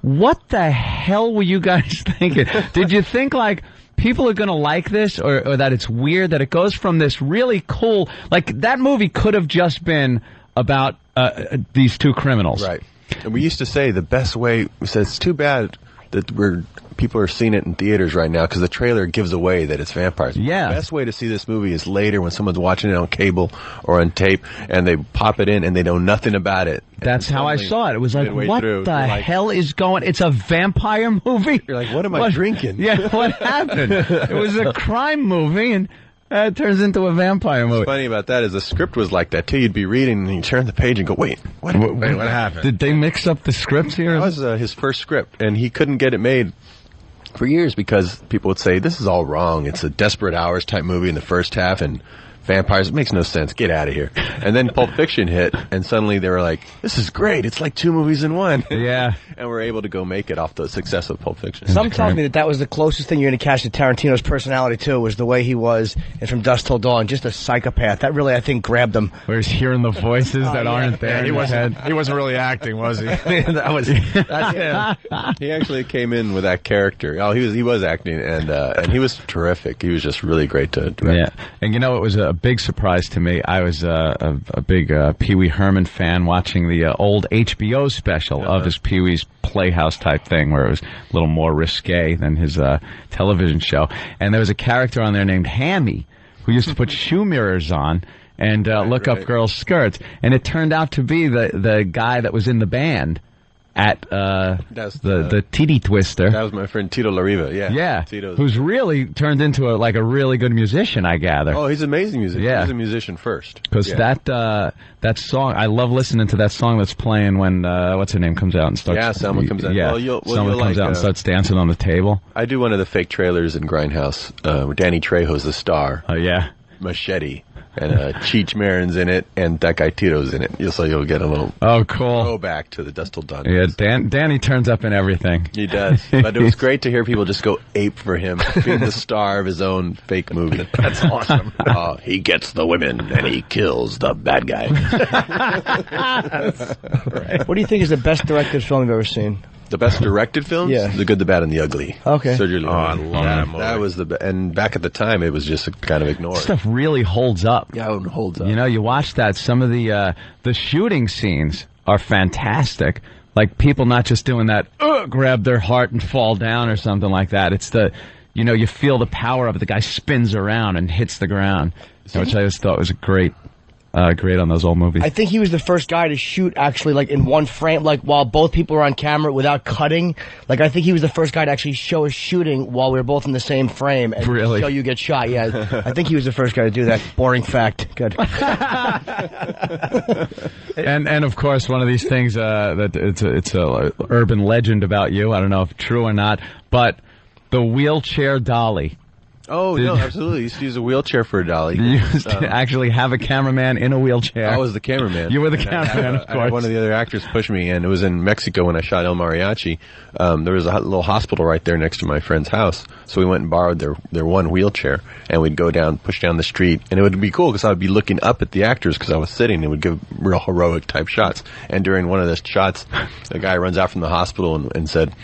what the hell were you guys thinking? Did you think, people are going to like this, or that it's weird that it goes from this really cool... that movie could have just been about these two criminals. Right. And we used to say the best way... We said it's too bad that people are seeing it in theaters right now because the trailer gives away that it's vampires. Yeah. The best way to see this movie is later when someone's watching it on cable or on tape and they pop it in and they know nothing about it. That's how I saw it. It was like, what the hell is going... It's a vampire movie? You're like, what am I drinking? Yeah, what happened? It was a crime movie, and it turns into a vampire movie. What's funny about that is the script was like that, too. You'd be reading, and you turn the page and go, wait, what happened? Did they mix up the scripts here? That was his first script, and he couldn't get it made for years because people would say, this is all wrong. It's a Desperate Hours type movie in the first half, and vampires, it makes no sense. Get out of here. And then Pulp Fiction hit, and suddenly they were like, this is great. It's like 2 movies in one. Yeah. And we're able to go make it off the success of Pulp Fiction. Some tells me that was the closest thing you're going to catch to Tarantino's personality, too, was the way he was in From Dusk Till Dawn, just a psychopath. That really, I think, grabbed him. Where he's hearing the voices that aren't there. He wasn't really acting, was he? That's him. He actually came in with that character. Oh, he was acting, and he was terrific. He was just really great to direct. Yeah. And it was a big surprise to me. I was a big Pee Wee Herman fan watching the old HBO special of his Pee Wee's Playhouse type thing where it was a little more risque than his television show. And there was a character on there named Hammy who used to put shoe mirrors on and look up girls' skirts. And it turned out to be the guy that was in the band at the Titty Twister. That was my friend Tito Lariva, Yeah, Tito's who's really turned into a really good musician, I gather. Oh, he's an amazing musician. Yeah. He's a musician first. Because that song, I love listening to that song that's playing when, what's her name, comes out and starts... Yeah, Selma comes out. Yeah, Selma comes out and starts dancing on the table. I do one of the fake trailers in Grindhouse, where Danny Trejo's the star. Oh, yeah. Machete. And Cheech Marin's in it, and that guy Tito's in it. So you'll get a little cool throwback to the Dust Till Dawn. Yeah, Danny turns up in everything. He does. But it was great to hear people just go ape for him, being the star of his own fake movie. That's awesome. He gets the women, and he kills the bad guy. What do you think is the best directed film you've ever seen? The best directed films? Yeah. The Good, the Bad, and the Ugly. Okay. Sergio Leone. I love that movie. That was and back at the time, it was just kind of ignored. Stuff really holds up. Yeah, it holds up. You know, you watch that. Some of the shooting scenes are fantastic. Like people not just doing that, grab their heart and fall down or something like that. It's you feel the power of it. The guy spins around and hits the ground, which I just thought was great on those old movies. I think he was the first guy to shoot actually like in one frame, like while both people were on camera without cutting. Like I think he was the first guy to actually show us shooting while we were both in the same frame and really? show you get shot. Yeah, I think he was the first guy to do that. Boring fact. Good. and of course one of these things that it's a urban legend about you. I don't know if true or not, but the wheelchair dolly. Oh, no, absolutely. You used to use a wheelchair for a dolly. You used to actually have a cameraman in a wheelchair. I was the cameraman. You were the cameraman, of course. I had one of the other actors push me, and it was in Mexico when I shot El Mariachi. There was a little hospital right there next to my friend's house, so we went and borrowed their one wheelchair, and we'd go down, push down the street, and it would be cool because I would be looking up at the actors because I was sitting, and would give real heroic type shots. And during one of those shots, a guy runs out from the hospital and said,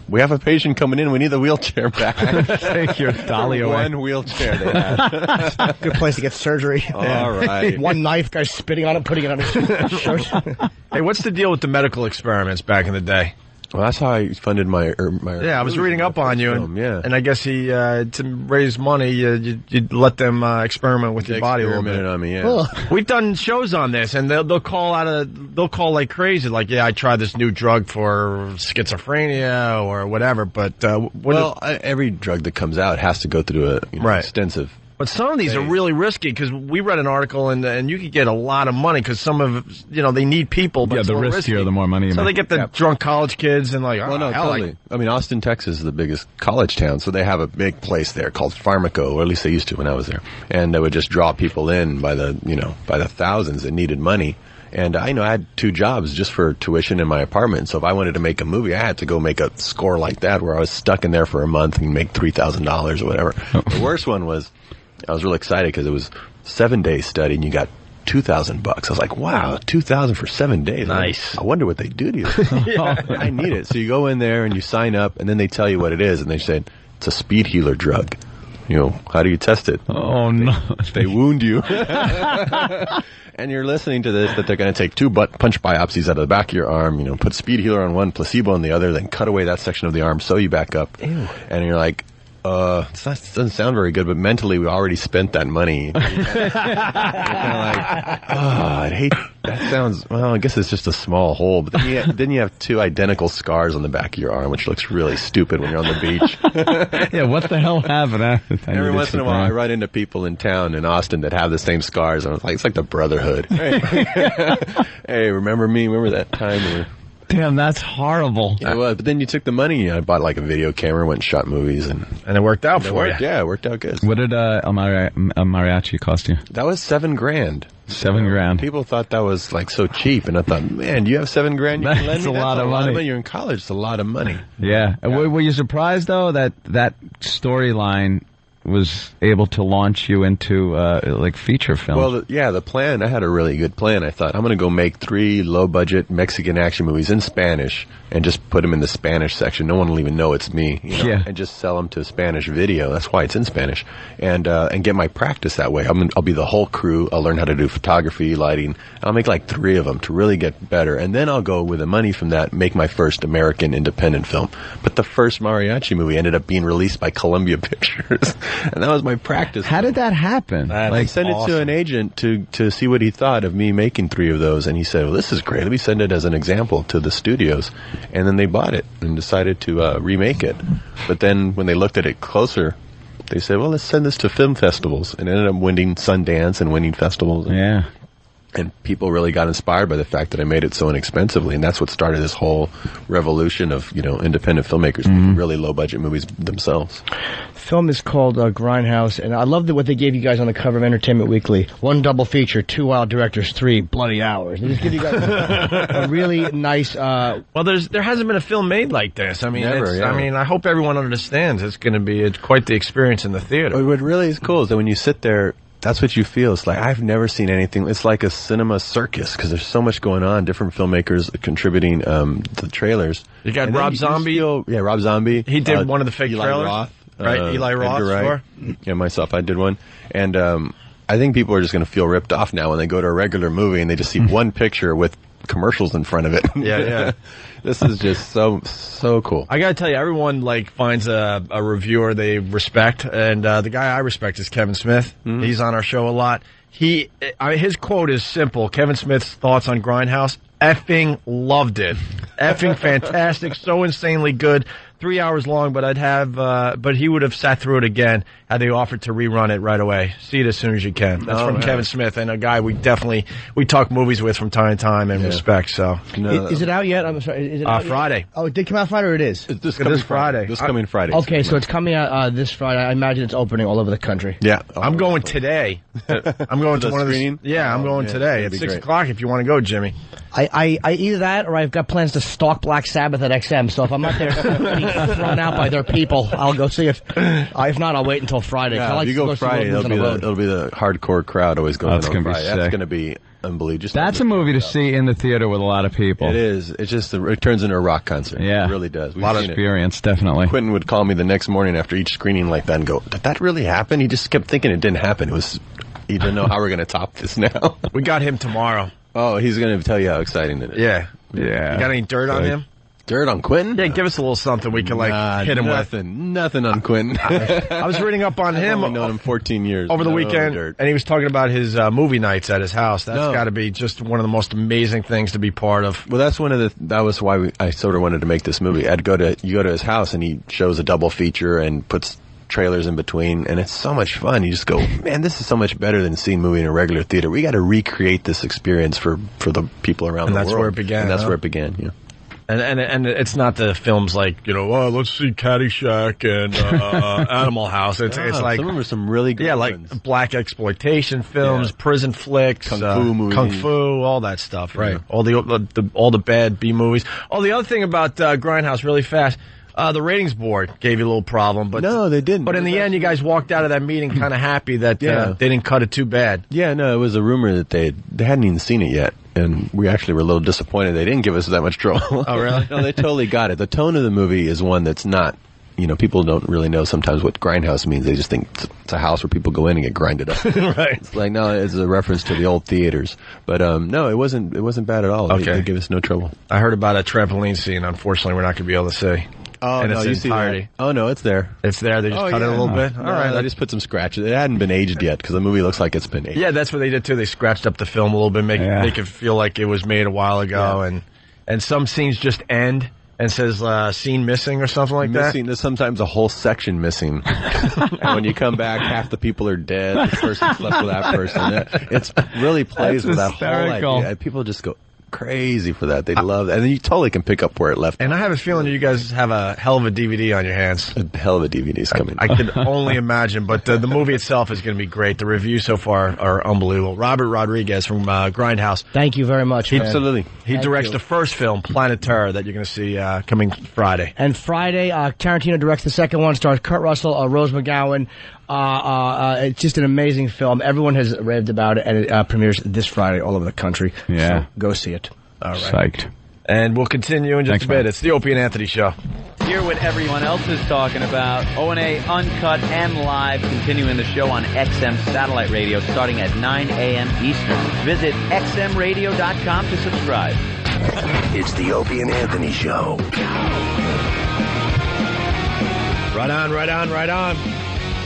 we have a patient coming in. We need the wheelchair back. Take your dolly away. One wheelchair they had. Good place to get surgery. All right. One knife, guy spitting on it, putting it on his shirt. Hey, what's the deal with the medical experiments back in the day? Well, that's how I funded my yeah, I was reading up on you, and I guess he to raise money, you'd let them experiment with your body a little bit. On me, yeah. We've done shows on this, and they'll call like crazy, like, yeah, I tried this new drug for schizophrenia or whatever. But every drug that comes out has to go through a extensive. But some of these are really risky because we read an article and you could get a lot of money because some of they need people. But the riskier, risky. the more money you make. So they get the drunk college kids and totally. I mean, Austin, Texas is the biggest college town, so they have a big place there called Pharmaco, or at least they used to when I was there, and they would just draw people in by the thousands that needed money. And I had 2 jobs just for tuition in my apartment. So if I wanted to make a movie, I had to go make a score like that where I was stuck in there for a month and make $3,000 or whatever. The worst one was, I was really excited because it was 7-day study and you got $2,000. I was like, wow, $2,000 for 7 days. Nice. I wonder what they do to you. I need it. So you go in there and you sign up and then they tell you what it is. And they said, it's a speed healer drug. How do you test it? Oh, no. They wound you. And you're listening to this, that they're going to take 2 punch biopsies out of the back of your arm, put speed healer on one, placebo on the other, then cut away that section of the arm, sew you back up. Ew. And you're like, it doesn't sound very good, but mentally we already spent that money. You're kind of like, I'd hate, that sounds, I guess it's just a small hole, but then you have 2 identical scars on the back of your arm, which looks really stupid when you're on the beach. Yeah, what the hell happened? Every once in a while I run into people in town in Austin that have the same scars, and I was like, it's like the Brotherhood. Hey, remember me? Remember that time? Damn, that's horrible. It was, but then you took the money. I bought like a video camera, went and shot movies, and it worked out for you. Yeah, it worked out good. What did El Mariachi cost you? That was $7,000. $7,000. People thought that was like so cheap, and I thought, man, you have $7,000 you can lend me? That's a lot of money. You're in college. It's a lot of money. Yeah. Were you surprised though that storyline was able to launch you into like feature films? Well, the plan, I had a really good plan. I thought, I'm going to go make 3 low-budget Mexican action movies in Spanish and just put them in the Spanish section. No one will even know it's me. Yeah. And just sell them to Spanish video. That's why it's in Spanish. And get my practice that way. I'll be the whole crew. I'll learn how to do photography, lighting. I'll make like 3 of them to really get better. And then I'll go with the money from that, make my first American independent film. But the first mariachi movie ended up being released by Columbia Pictures. And that was my practice. How did that happen? I sent it to an agent to see what he thought of me making 3 of those, and he said, well, this is great. Let me send it as an example to the studios. And then they bought it and decided to remake it. But then when they looked at it closer, they said, well, let's send this to film festivals. And it ended up winning Sundance and winning festivals. Yeah. And people really got inspired by the fact that I made it so inexpensively, and that's what started this whole revolution of, independent filmmakers making really low-budget movies themselves. The film is called Grindhouse, and I love what they gave you guys on the cover of Entertainment Weekly. 1 double feature, 2 wild directors, 3 bloody hours. They just give you guys a really nice... Well, there hasn't been a film made like this. I mean, Never, I hope everyone understands it's going to be quite the experience in the theater. What really is cool is that when you sit there, that's what you feel. It's like, I've never seen anything. It's like a cinema circus because there's so much going on. Different filmmakers contributing the trailers. You got Rob Zombie. Rob Zombie. He did one of the fake Eli trailers. Roth, right? Eli Roth. Edgar Wright. Sure. Yeah, myself. I did one. And I think people are just going to feel ripped off now when they go to a regular movie and they just see one picture with commercials in front of it. Yeah. This is just so cool. I gotta tell you, everyone finds a reviewer they respect, and the guy I respect is Kevin Smith. Mm-hmm. He's on our show a lot. His quote is simple. Kevin Smith's thoughts on Grindhouse: effing loved it, effing fantastic, so insanely good. 3 hours long, but he would have sat through it again had they offered to rerun it right away. See it as soon as you can. That's from Kevin Smith, and a guy we talk movies with from time to time and respect. So, is it out yet? I'm sorry. Is it out Friday? Yet? Oh, it did come out Friday, or it is? It's this Friday. This coming Friday. Okay, so it's coming out this Friday. I imagine it's opening all over the country. Yeah, I'm going today. I'm going to one of the. Yeah, I'm going today at 6 o'clock. If you want to go, Jimmy. I either that or I've got plans to stalk Black Sabbath at XM. So if I'm not there thrown out by their people, I'll go see it. If not, I'll wait until Friday. Yeah, if you go Friday, it'll be the hardcore crowd always going. That's going to be sick. That's going to be unbelievable. That's a movie to see in the theater with a lot of people. It is. It's just it turns into a rock concert. Yeah, it really does. A lot of experience, definitely. Quentin would call me the next morning after each screening like that and go, "Did that really happen?" He just kept thinking it didn't happen. He didn't know how we're going to top this now. We got him tomorrow. Oh, he's going to tell you how exciting it is. Yeah. You got any dirt on him? Dirt on Quentin? Yeah, give us a little something we can hit him with. Nothing on Quentin. I was reading up on him. I've only known him 14 years. Over the weekend, and he was talking about his movie nights at his house. That's got to be just one of the most amazing things to be part of. Well, that's that was why I sort of wanted to make this movie. You go to his house and he shows a double feature and puts trailers in between, and it's so much fun. You just go, man, this is so much better than seeing a movie in a regular theater. We got to recreate this experience for the people around the world. And that's where it began. And that's where it began, yeah. And it's not the films like, let's see Caddyshack and Animal House. It's like some of them are some really good ones. Like black exploitation films, prison flicks, Kung Fu movies. Kung Fu, all that stuff, right? Yeah. All the bad B movies. Oh, the other thing about Grindhouse, really fast. The ratings board gave you a little problem, but no, they didn't. But in the end, you guys walked out of that meeting kind of happy that they didn't cut it too bad. Yeah, no, it was a rumor that they hadn't even seen it yet, and we actually were a little disappointed they didn't give us that much trouble. Oh, really? No, they totally got it. The tone of the movie is one that's not. People don't really know sometimes what grindhouse means. They just think it's a house where people go in and get grinded up. Right. It's like, no, it's a reference to the old theaters. But no, it wasn't bad at all. Okay. They gave us no trouble. I heard about a trampoline scene. Unfortunately, we're not going to be able to see. Oh, in no, its entirety. Oh, no, it's there. It's there. They just cut it a little bit. All right. I just put some scratches. It hadn't been aged yet because the movie looks like it's been aged. Yeah, that's what they did too. They scratched up the film a little bit, make it feel like it was made a while ago, and some scenes just end and says scene missing or something like that. There's sometimes a whole section missing, and when you come back, half the people are dead. This person's left with that person. It really plays with that whole idea. People just go crazy for that. They love that. And then you totally can pick up where it left. And I have a feeling you guys have a hell of a DVD on your hands. A hell of a DVD's coming. I can only imagine, but the movie itself is going to be great. The reviews so far are unbelievable. Robert Rodriguez from Grindhouse. Thank you very much, man. Absolutely. He directs the first film, Planet Terror, that you're going to see coming Friday. And Friday, Tarantino directs the second one, stars Kurt Russell, Rose McGowan. It's just an amazing film. Everyone has raved about it, and it premieres this Friday all over the country. Yeah. So go see it. All right. Psyched. And we'll continue in just a bit. Man. It's the Opie and Anthony Show. Hear what everyone else is talking about. O&A Uncut and Live, continuing the show on XM Satellite Radio starting at 9 a.m. Eastern. Visit xmradio.com to subscribe. It's the Opie and Anthony Show. Right on, right on, right on.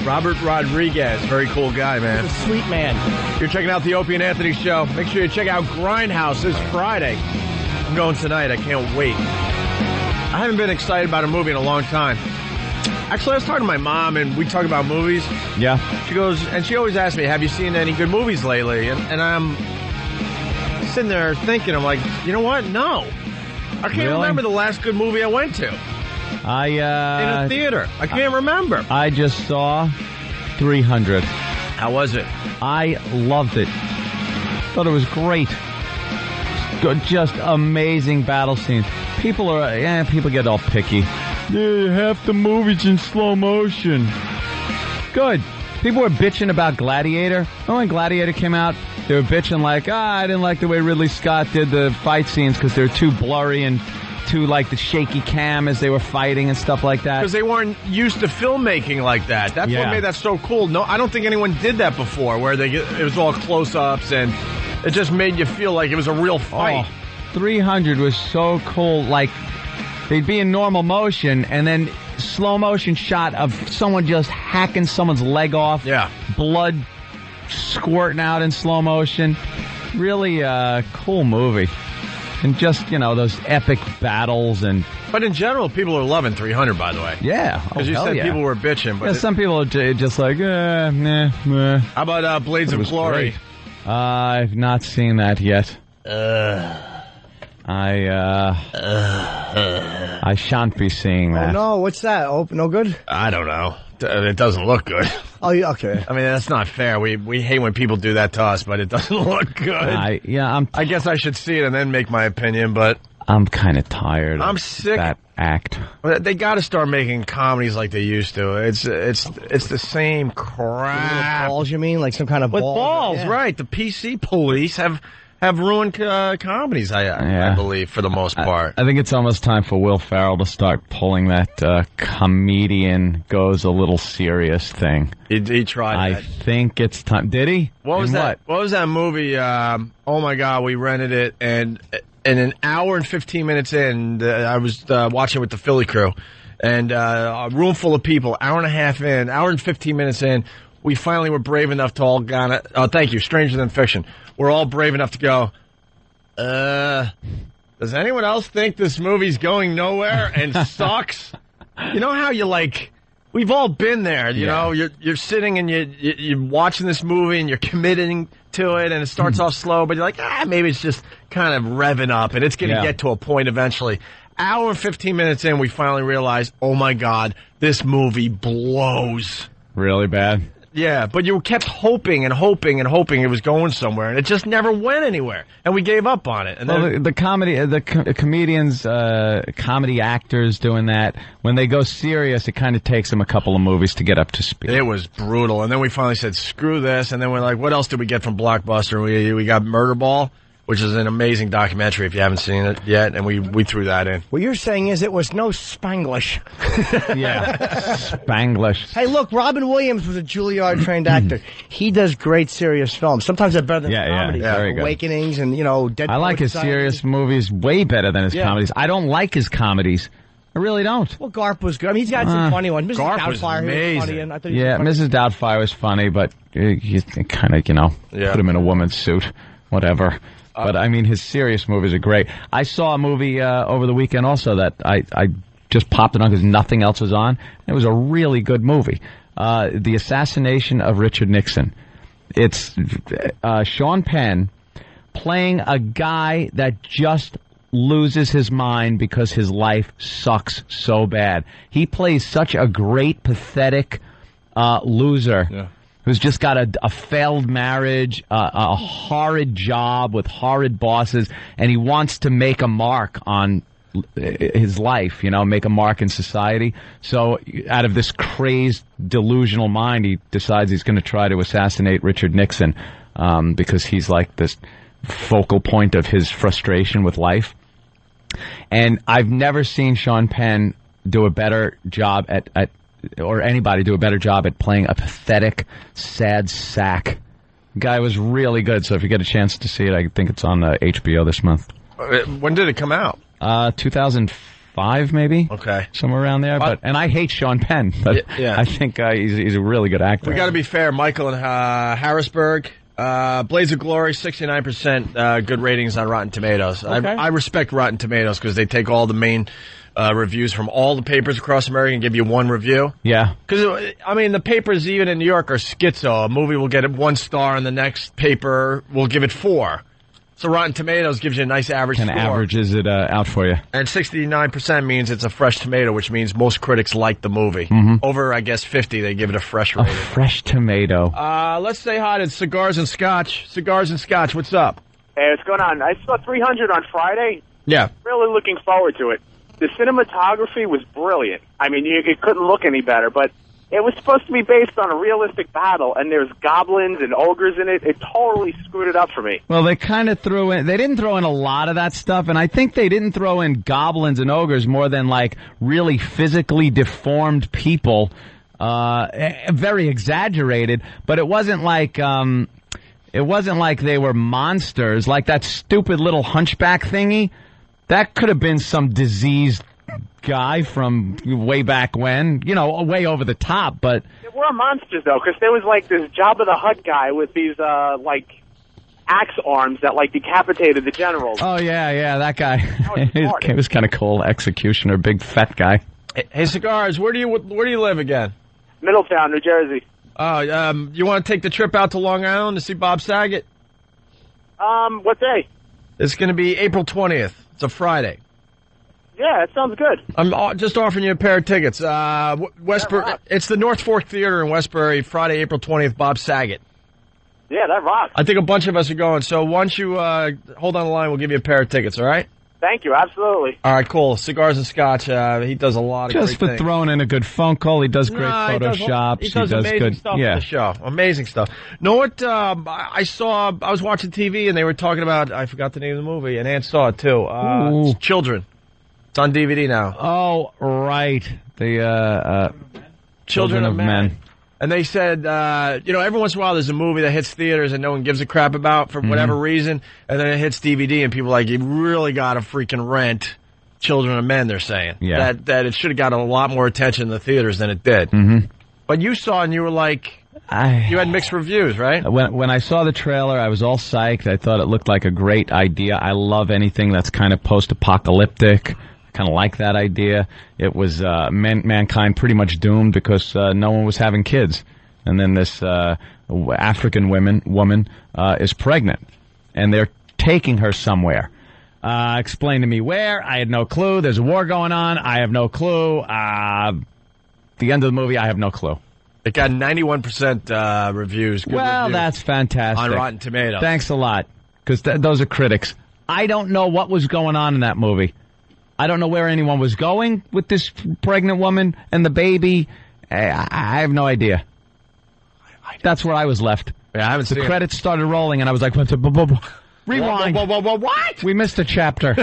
Robert Rodriguez, very cool guy, man. He's a sweet man. You're checking out the Opie and Anthony Show. Make sure you check out Grindhouse this Friday. I'm going tonight. I can't wait. I haven't been excited about a movie in a long time. Actually, I was talking to my mom, and we talk about movies. Yeah. She goes, and she always asks me, have you seen any good movies lately? And sitting there thinking, I'm like, you know what? No. I can't remember the last good movie I went to. In a theater. I can't remember. I just saw 300. How was it? I loved it. Thought it was great. Just amazing battle scenes. People get all picky. Yeah, half the movie's in slow motion. Good. People were bitching about Gladiator. When Gladiator came out, they were bitching like, I didn't like the way Ridley Scott did the fight scenes because they're too blurry and too like the shaky cam as they were fighting and stuff like that. Because they weren't used to filmmaking like that. That's what made that so cool. No, I don't think anyone did that before, where it was all close-ups and it just made you feel like it was a real fight. 300 was so cool. Like, they'd be in normal motion and then slow motion shot of someone just hacking someone's leg off. Yeah. Blood squirting out in slow motion. Really cool movie. And just, those epic battles and... But in general, people are loving 300, by the way. Yeah. Because you said people were bitching. But some people are just like, nah. How about Blades of Glory? I've not seen that yet. I shan't be seeing that. Oh, no, what's that? Oh, no good? I don't know. It doesn't look good. Oh, yeah, okay. I mean, that's not fair. We hate when people do that to us, but it doesn't look good. I guess I should see it and then make my opinion, but... I'm kind of tired I'm of sick. that act. They got to start making comedies like they used to. It's the same crap. Balls, you mean? Like some kind of With balls? balls, Yeah. right. The PC police have ruined comedies, I believe, for the most part. I think it's almost time for Will Ferrell to start pulling that comedian goes a little serious thing. He tried that. I think it's time. Did he? What was that? What was that movie? Oh, my God, we rented it, and an hour and 15 minutes in, I was watching with the Philly crew, and a room full of people, hour and a half in, hour and 15 minutes in, we finally were brave enough to all go, thank you, Stranger Than Fiction. We're all brave enough to go, does anyone else think this movie's going nowhere and sucks? You know how we've all been there, you know, you're sitting and you're watching this movie and you're committing to it and it starts off slow, but you're like, maybe it's just kind of revving up and it's going to get to a point eventually. Hour and 15 minutes in, we finally realized, oh my God, this movie blows. Really bad? Yeah, but you kept hoping and hoping and hoping it was going somewhere, and it just never went anywhere, and we gave up on it. And then the comedians, comedy actors doing that, when they go serious, it kind of takes them a couple of movies to get up to speed. It was brutal, and then we finally said, screw this, and then we're like, what else did we get from Blockbuster? We got Murderball, which is an amazing documentary if you haven't seen it yet, and we threw that in. What you're saying is it was no Spanglish. Yeah, Spanglish. Hey, look, Robin Williams was a Juilliard-trained actor. He does great serious films. Sometimes they're better than comedies. Yeah, very good. Awakenings and, Dead I like his serious movies way better than his comedies. I don't like his comedies. I really don't. Well, Garp was good. I mean, he's got some funny ones. Mrs. Garp Doubtfire was was funny. And I thought he was funny. Mrs. Doubtfire was funny, but you kind of, put him in a woman's suit, whatever. But, I mean, his serious movies are great. I saw a movie over the weekend also that I just popped it on because nothing else was on. It was a really good movie. The Assassination of Richard Nixon. It's Sean Penn playing a guy that just loses his mind because his life sucks so bad. He plays such a great, pathetic loser. Yeah. Who's just got a failed marriage, a horrid job with horrid bosses, and he wants to make a mark on his life, make a mark in society. So out of this crazed, delusional mind, he decides he's going to try to assassinate Richard Nixon because he's like this focal point of his frustration with life. And I've never seen Sean Penn do a better job or anybody do a better job at playing a pathetic, sad sack. Guy was really good, so if you get a chance to see it, I think it's on HBO this month. When did it come out? 2005, maybe. Okay. Somewhere around there. And I hate Sean Penn, but I think he's a really good actor. We got to be fair. Michael in Harrisburg, Blades of Glory, 69% good ratings on Rotten Tomatoes. Okay. I respect Rotten Tomatoes because they take all the main reviews from all the papers across America and give you one review. Yeah. Because, I mean, the papers even in New York are schizo. A movie will get it 1 star and the next paper will give it 4. So Rotten Tomatoes gives you a nice average Kind score. of averages it out for you. And 69% means it's a fresh tomato, which means most critics like the movie. Over, I guess, 50, they give it a fresh A rating. fresh tomato. Let's say hi to Cigars and Scotch. Cigars and Scotch, what's up? Hey, what's going on? I saw 300 on Friday. Yeah. Really looking forward to it. The cinematography was brilliant. I mean, it couldn't look any better, but it was supposed to be based on a realistic battle, and there's goblins and ogres in it. It totally screwed it up for me. Well, they kind of threw in, they didn't throw in a lot of that stuff, and I think they didn't throw in goblins and ogres more than like really physically deformed people, very exaggerated, but it wasn't like they were monsters, like that stupid little hunchback thingy. That could have been some diseased guy from way back when, way over the top, but... They were monsters, though, because there was, like, this Jabba the Hutt guy with these, axe arms that, decapitated the generals. Oh, yeah, that guy. It was kind of cool. Executioner, big fat guy. Hey, Cigars, where do you live again? Middletown, New Jersey. You want to take the trip out to Long Island to see Bob Saget? What day? It's going to be April 20th. It's a Friday. Yeah, that sounds good. I'm just offering you a pair of tickets. Westbury. It's the North Fork Theater in Westbury, Friday, April 20th, Bob Saget. Yeah, that rocks. I think a bunch of us are going, so once you hold on the line, we'll give you a pair of tickets, all right? Thank you, absolutely. All right, cool. Cigars and Scotch, he does a lot of great things. Just for throwing in a good phone call, he does great Photoshops. He does amazing good stuff on the show. Amazing stuff. Know what I saw? I was watching TV, and they were talking about, I forgot the name of the movie, and Aunt saw it, too. It's Children. It's on DVD now. Oh, right. The Children of Men. And they said, every once in a while there's a movie that hits theaters and no one gives a crap about for whatever reason, and then it hits DVD and people are like, you really got to freaking rent Children of Men, they're saying. Yeah. That it should have gotten a lot more attention in the theaters than it did. But you saw and you were like, you had mixed reviews, right? When I saw the trailer, I was all psyched. I thought it looked like a great idea. I love anything that's kind of post-apocalyptic. Kind of like that idea. It was mankind pretty much doomed because no one was having kids, and then this African woman is pregnant, and they're taking her somewhere. Explain to me where. I had no clue. There's a war going on. I have no clue. The end of the movie, I have no clue. It got 91% reviews. Good reviews that's fantastic. on Rotten Tomatoes. Thanks a lot, because those are critics. I don't know what was going on in that movie. I don't know where anyone was going with this pregnant woman and the baby. I have no idea. That's where I was left. Yeah, I haven't seen the credits started rolling, and I was like, rewind. What? We missed a chapter.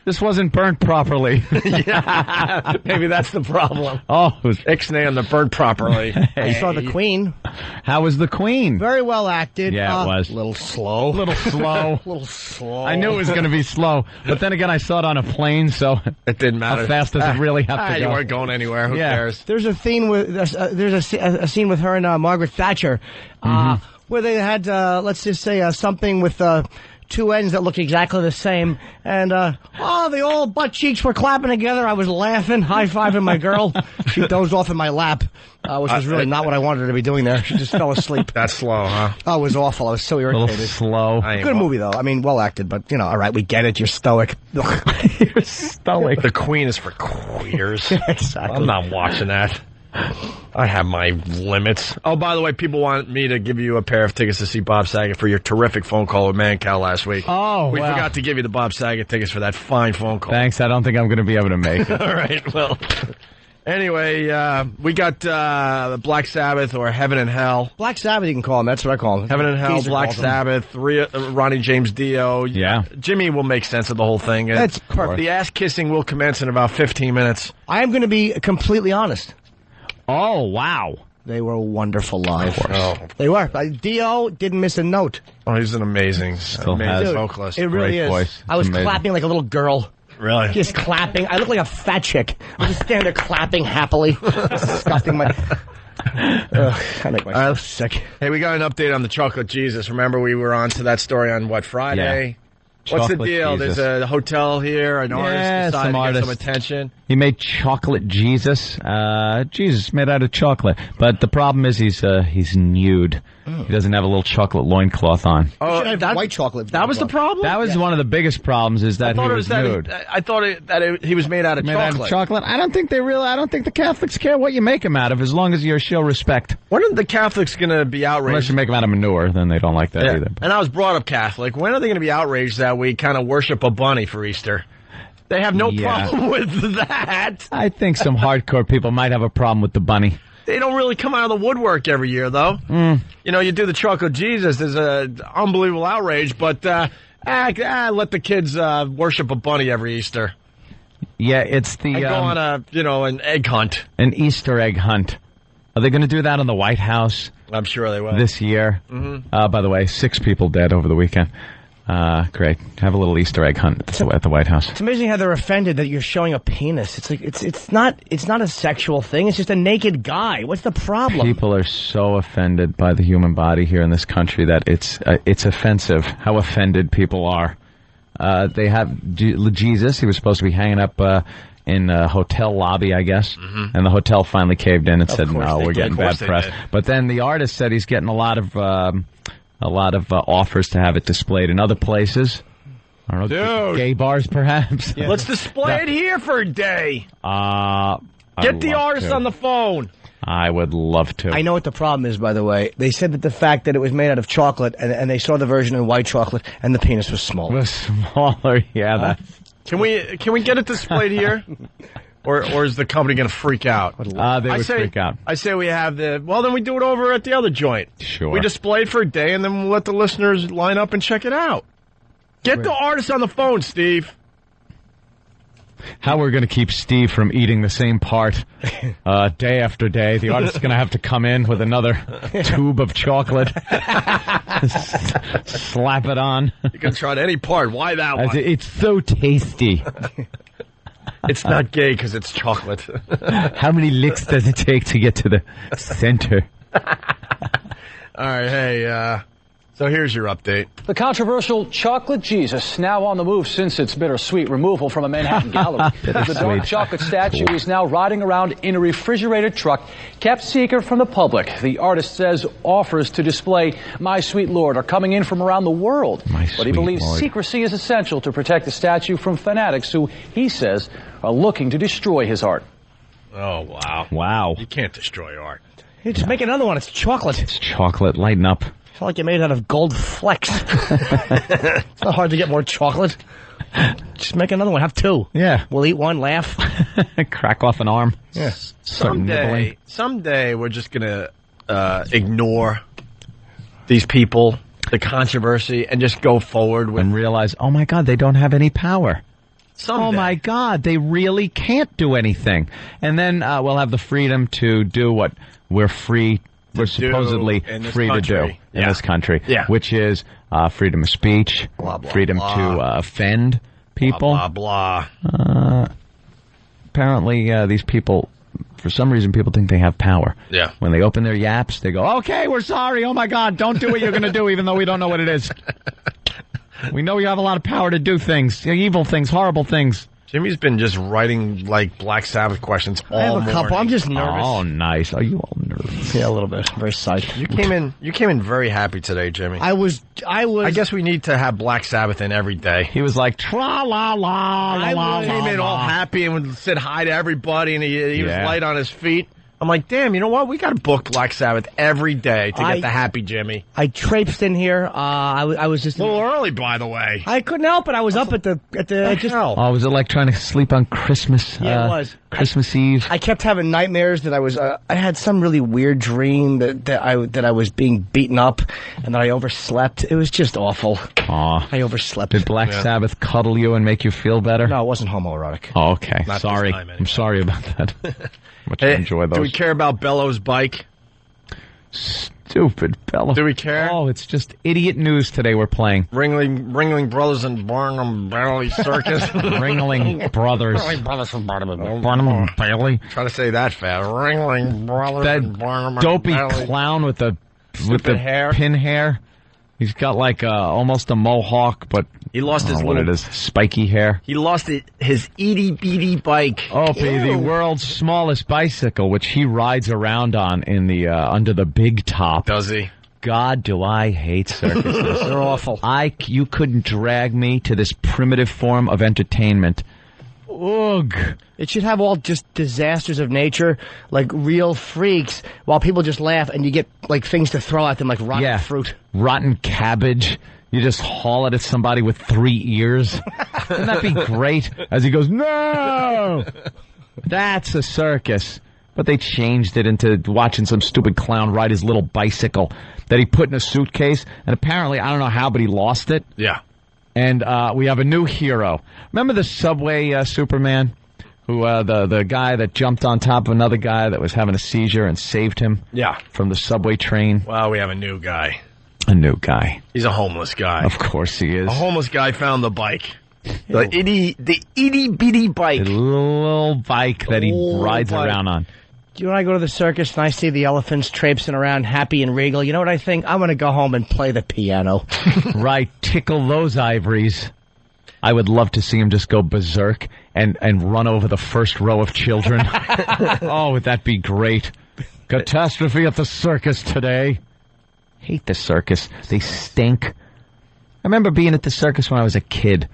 This wasn't burnt properly. Yeah, maybe that's the problem. Oh, it was Ixnay on the burnt properly. I saw The Queen. How was The Queen? Very well acted. Yeah, it was. A little slow. Little slow. Little slow. I knew it was going to be slow, but then again, I saw it on a plane, so it didn't matter. How fast does it really have to go? You weren't going anywhere. Who cares? There's a scene with a scene with her and Margaret Thatcher, where they had let's just say something with two ends that look exactly the same, and the old butt cheeks were clapping together. I was laughing, high-fiving my girl. She dozed off in my lap, which was really not what I wanted her to be doing there. She just fell asleep. That's slow, huh? Oh, it was awful. I was so irritated. A little slow. Good movie, though. I mean, well acted, but, all right, we get it. You're stoic. You're stoic. The Queen is for queers. Exactly. I'm not watching that. I have my limits. Oh, by the way, people want me to give you a pair of tickets to see Bob Saget for your terrific phone call with Mancow last week. Oh, we forgot to give you the Bob Saget tickets for that fine phone call. Thanks. I don't think I'm going to be able to make it. All right. Well, anyway, we got Black Sabbath or Heaven and Hell. Black Sabbath, you can call them. That's what I call them. Heaven and Hell, Geezer Black Sabbath, Ronnie James Dio. Yeah. Jimmy will make sense of the whole thing. That's perfect. The ass kissing will commence in about 15 minutes. I am going to be completely honest. Oh, wow. They were wonderful live. Oh. They were. Dio didn't miss a note. Oh, he's an amazing vocalist. It really Great is. voice. I was Amazing. clapping like a little girl. Really? Just clapping. I look like a fat chick. I'm just standing there clapping happily. Disgusting. I make myself sick. Hey, we got an update on the Chocolate Jesus. Remember we were on to that story on, Friday? Yeah. What's the Chocolate deal? Jesus. There's a hotel here. An artist decided to get some attention. He made Chocolate Jesus. Jesus made out of chocolate. But the problem is he's nude. He doesn't have a little chocolate loincloth on. Oh, that white chocolate. That was the problem? That was one of the biggest problems, is that he was nude. I thought he was made out of chocolate. Out of chocolate? I don't think the Catholics care what you make him out of, as long as you show respect. When are the Catholics going to be outraged? Unless you make him out of manure, then they don't like that either. And I was brought up Catholic. When are they going to be outraged that we kind of worship a bunny for Easter? They have no problem with that. I think some hardcore people might have a problem with the bunny. They don't really come out of the woodwork every year, though. You know, you do the chocolate Jesus, there's an unbelievable outrage, but let the kids worship a bunny every Easter. Yeah, it's the... And go on an egg hunt. An Easter egg hunt. Are they going to do that in the White House? I'm sure they will. This year. Mm-hmm. By the way, 6 people dead over the weekend. Great. Have a little Easter egg hunt at the White House. It's amazing how they're offended that you're showing a penis. It's like it's not a sexual thing. It's just a naked guy. What's the problem? People are so offended by the human body here in this country that it's offensive how offended people are. They have Jesus. He was supposed to be hanging up in a hotel lobby, I guess, and the hotel finally caved in and said, "No, we're getting bad press." But then the artist said he's getting a lot of offers to have it displayed in other places. I don't know, gay bars, perhaps. Yeah. Let's display it here for a day. Get the artist on the phone. I would love to. I know what the problem is, by the way. They said that the fact that it was made out of chocolate, and they saw the version in white chocolate, and the penis was smaller. It was smaller, yeah. Can we get it displayed here? Or is the company going to freak out? They would freak out. I say we have then we do it over at the other joint. Sure. We display it for a day, and then we'll let the listeners line up and check it out. Get the artist on the phone, Steve. How we're going to keep Steve from eating the same part day after day. The artist's going to have to come in with another tube of chocolate. Slap it on. You can try any part. Why that one? It's so tasty. It's not gay because it's chocolate. How many licks does it take to get to the center? All right, hey, so here's your update. The controversial chocolate Jesus, now on the move since its bittersweet removal from a Manhattan gallery. The dark chocolate statue is now riding around in a refrigerated truck, kept secret from the public. The artist says offers to display My Sweet Lord are coming in from around the world. But he believes secrecy is essential to protect the statue from fanatics who, he says, are looking to destroy his art. Oh, wow. Wow. You can't destroy art. Hey, just make another one. It's chocolate. It's chocolate. Lighten up. It's not like you made it out of gold flecks. It's not hard to get more chocolate. Just make another one. Have 2. Yeah. We'll eat one, laugh. Crack off an arm. Yeah. Someday we're just going to ignore these people, the controversy, and just go forward with... And realize, oh my God, they don't have any power. Someday. Oh my God, they really can't do anything. And then we'll have the freedom to do what we're supposedly free to do in this country, which is freedom of speech, freedom to offend people. Blah, blah, blah. Apparently, these people, for some reason, people think they have power. Yeah. When they open their yaps, they go, okay, we're sorry. Oh, my God, don't do what you're going to do, even though we don't know what it is. We know you have a lot of power to do things, evil things, horrible things. Jimmy's been just writing, like, Black Sabbath questions all morning. I have a couple. I'm just nervous. Oh, nice. Are you all nervous? Yeah, a little bit. Very psyched. You came in very happy today, Jimmy. I guess we need to have Black Sabbath in every day. He was like, tra-la-la, I came in all happy and would say hi to everybody, and he was light on his feet. I'm like, damn, you know what? We got to book Black Sabbath every day to get the happy Jimmy. I traipsed in here. I was just a little early, by the way. I couldn't help it. I was up at the Oh, was it like trying to sleep on Christmas? Yeah, it was. Christmas Eve. I kept having nightmares that I was. I had some really weird dream that I was being beaten up and that I overslept. It was just awful. Aw. I overslept. Did Black Sabbath cuddle you and make you feel better? No, it wasn't homoerotic. Oh, okay. Not sorry. this time, anyway. I'm sorry about that. Hey, enjoy those. Do we care about Bellows' bike? Stupid Bellows. Do we care? Oh, it's just idiot news today we're playing. Ringling Brothers and Barnum Bailey Circus. Ringling Brothers. Ringling Brothers and Barnum and Bailey. Try to say that fast. Ringling Brothers and Barnum and dopey Bailey. Clown with the hair. pin hair. He's got like almost a mohawk, but he lost his what it is, spiky hair. He lost his itty-bitty bike. Oh, the world's smallest bicycle, which he rides around on in the under the big top. Does he? God, do I hate circuses. They're awful. You couldn't drag me to this primitive form of entertainment. Ugh. It should have all just disasters of nature, like real freaks, while people just laugh and you get like things to throw at them like rotten fruit. Rotten cabbage. You just haul it at somebody with 3 ears. Wouldn't that be great? As he goes, no! That's a circus. But they changed it into watching some stupid clown ride his little bicycle that he put in a suitcase. And apparently, I don't know how, but he lost it. Yeah. And we have a new hero. Remember the Subway Superman? Who the guy that jumped on top of another guy that was having a seizure and saved him? Yeah. From the subway train? Well, we have a new guy. A new guy. He's a homeless guy. Of course he is. A homeless guy found the bike. The itty bitty bike. The little bike that he rides around on. Do you know when I go to the circus and I see the elephants traipsing around happy and regal, you know what I think? I'm going to go home and play the piano. Right, tickle those ivories. I would love to see him just go berserk and run over the first row of children. Oh, would that be great? Catastrophe at the circus today. Hate the circus. They stink. I remember being at the circus when I was a kid.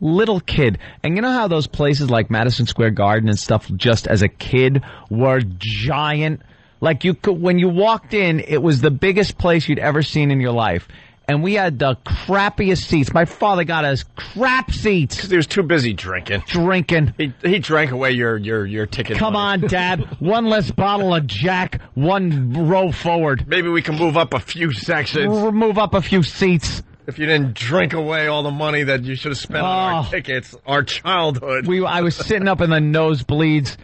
Little kid. And you know how those places like Madison Square Garden and stuff just as a kid were giant? Like you could, when you walked in, it was the biggest place you'd ever seen in your life. And we had the crappiest seats. My father got us crap seats. Because he was too busy drinking. He drank away your ticket. Come on, Dad. One less bottle of Jack, one row forward. Maybe we can move up a few sections. Move up a few seats. If you didn't drink away all the money that you should have spent on our tickets, our childhood. I was sitting up in the nosebleeds.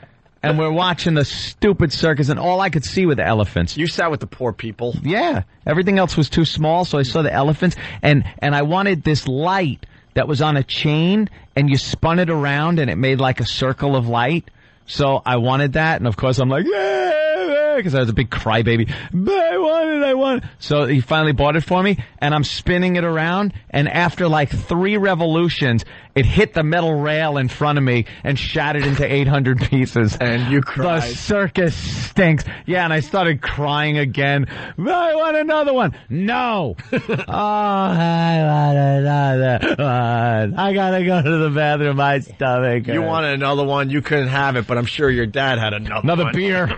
And we're watching the stupid circus, and all I could see were the elephants. You sat with the poor people. Yeah. Everything else was too small, so I saw the elephants. And I wanted this light that was on a chain, and you spun it around, and it made like a circle of light. So I wanted that, and of course I'm like, yeah, because I was a big crybaby. But I want it. So he finally bought it for me, and I'm spinning it around, and after like 3 revolutions, it hit the metal rail in front of me and shattered into 800 pieces. And you cried. The circus stinks. Yeah, and I started crying again. I want another one. No. I want another one. I gotta go to the bathroom. My stomach hurts. You wanted another one. You couldn't have it, but I'm sure your dad had another one. Beer.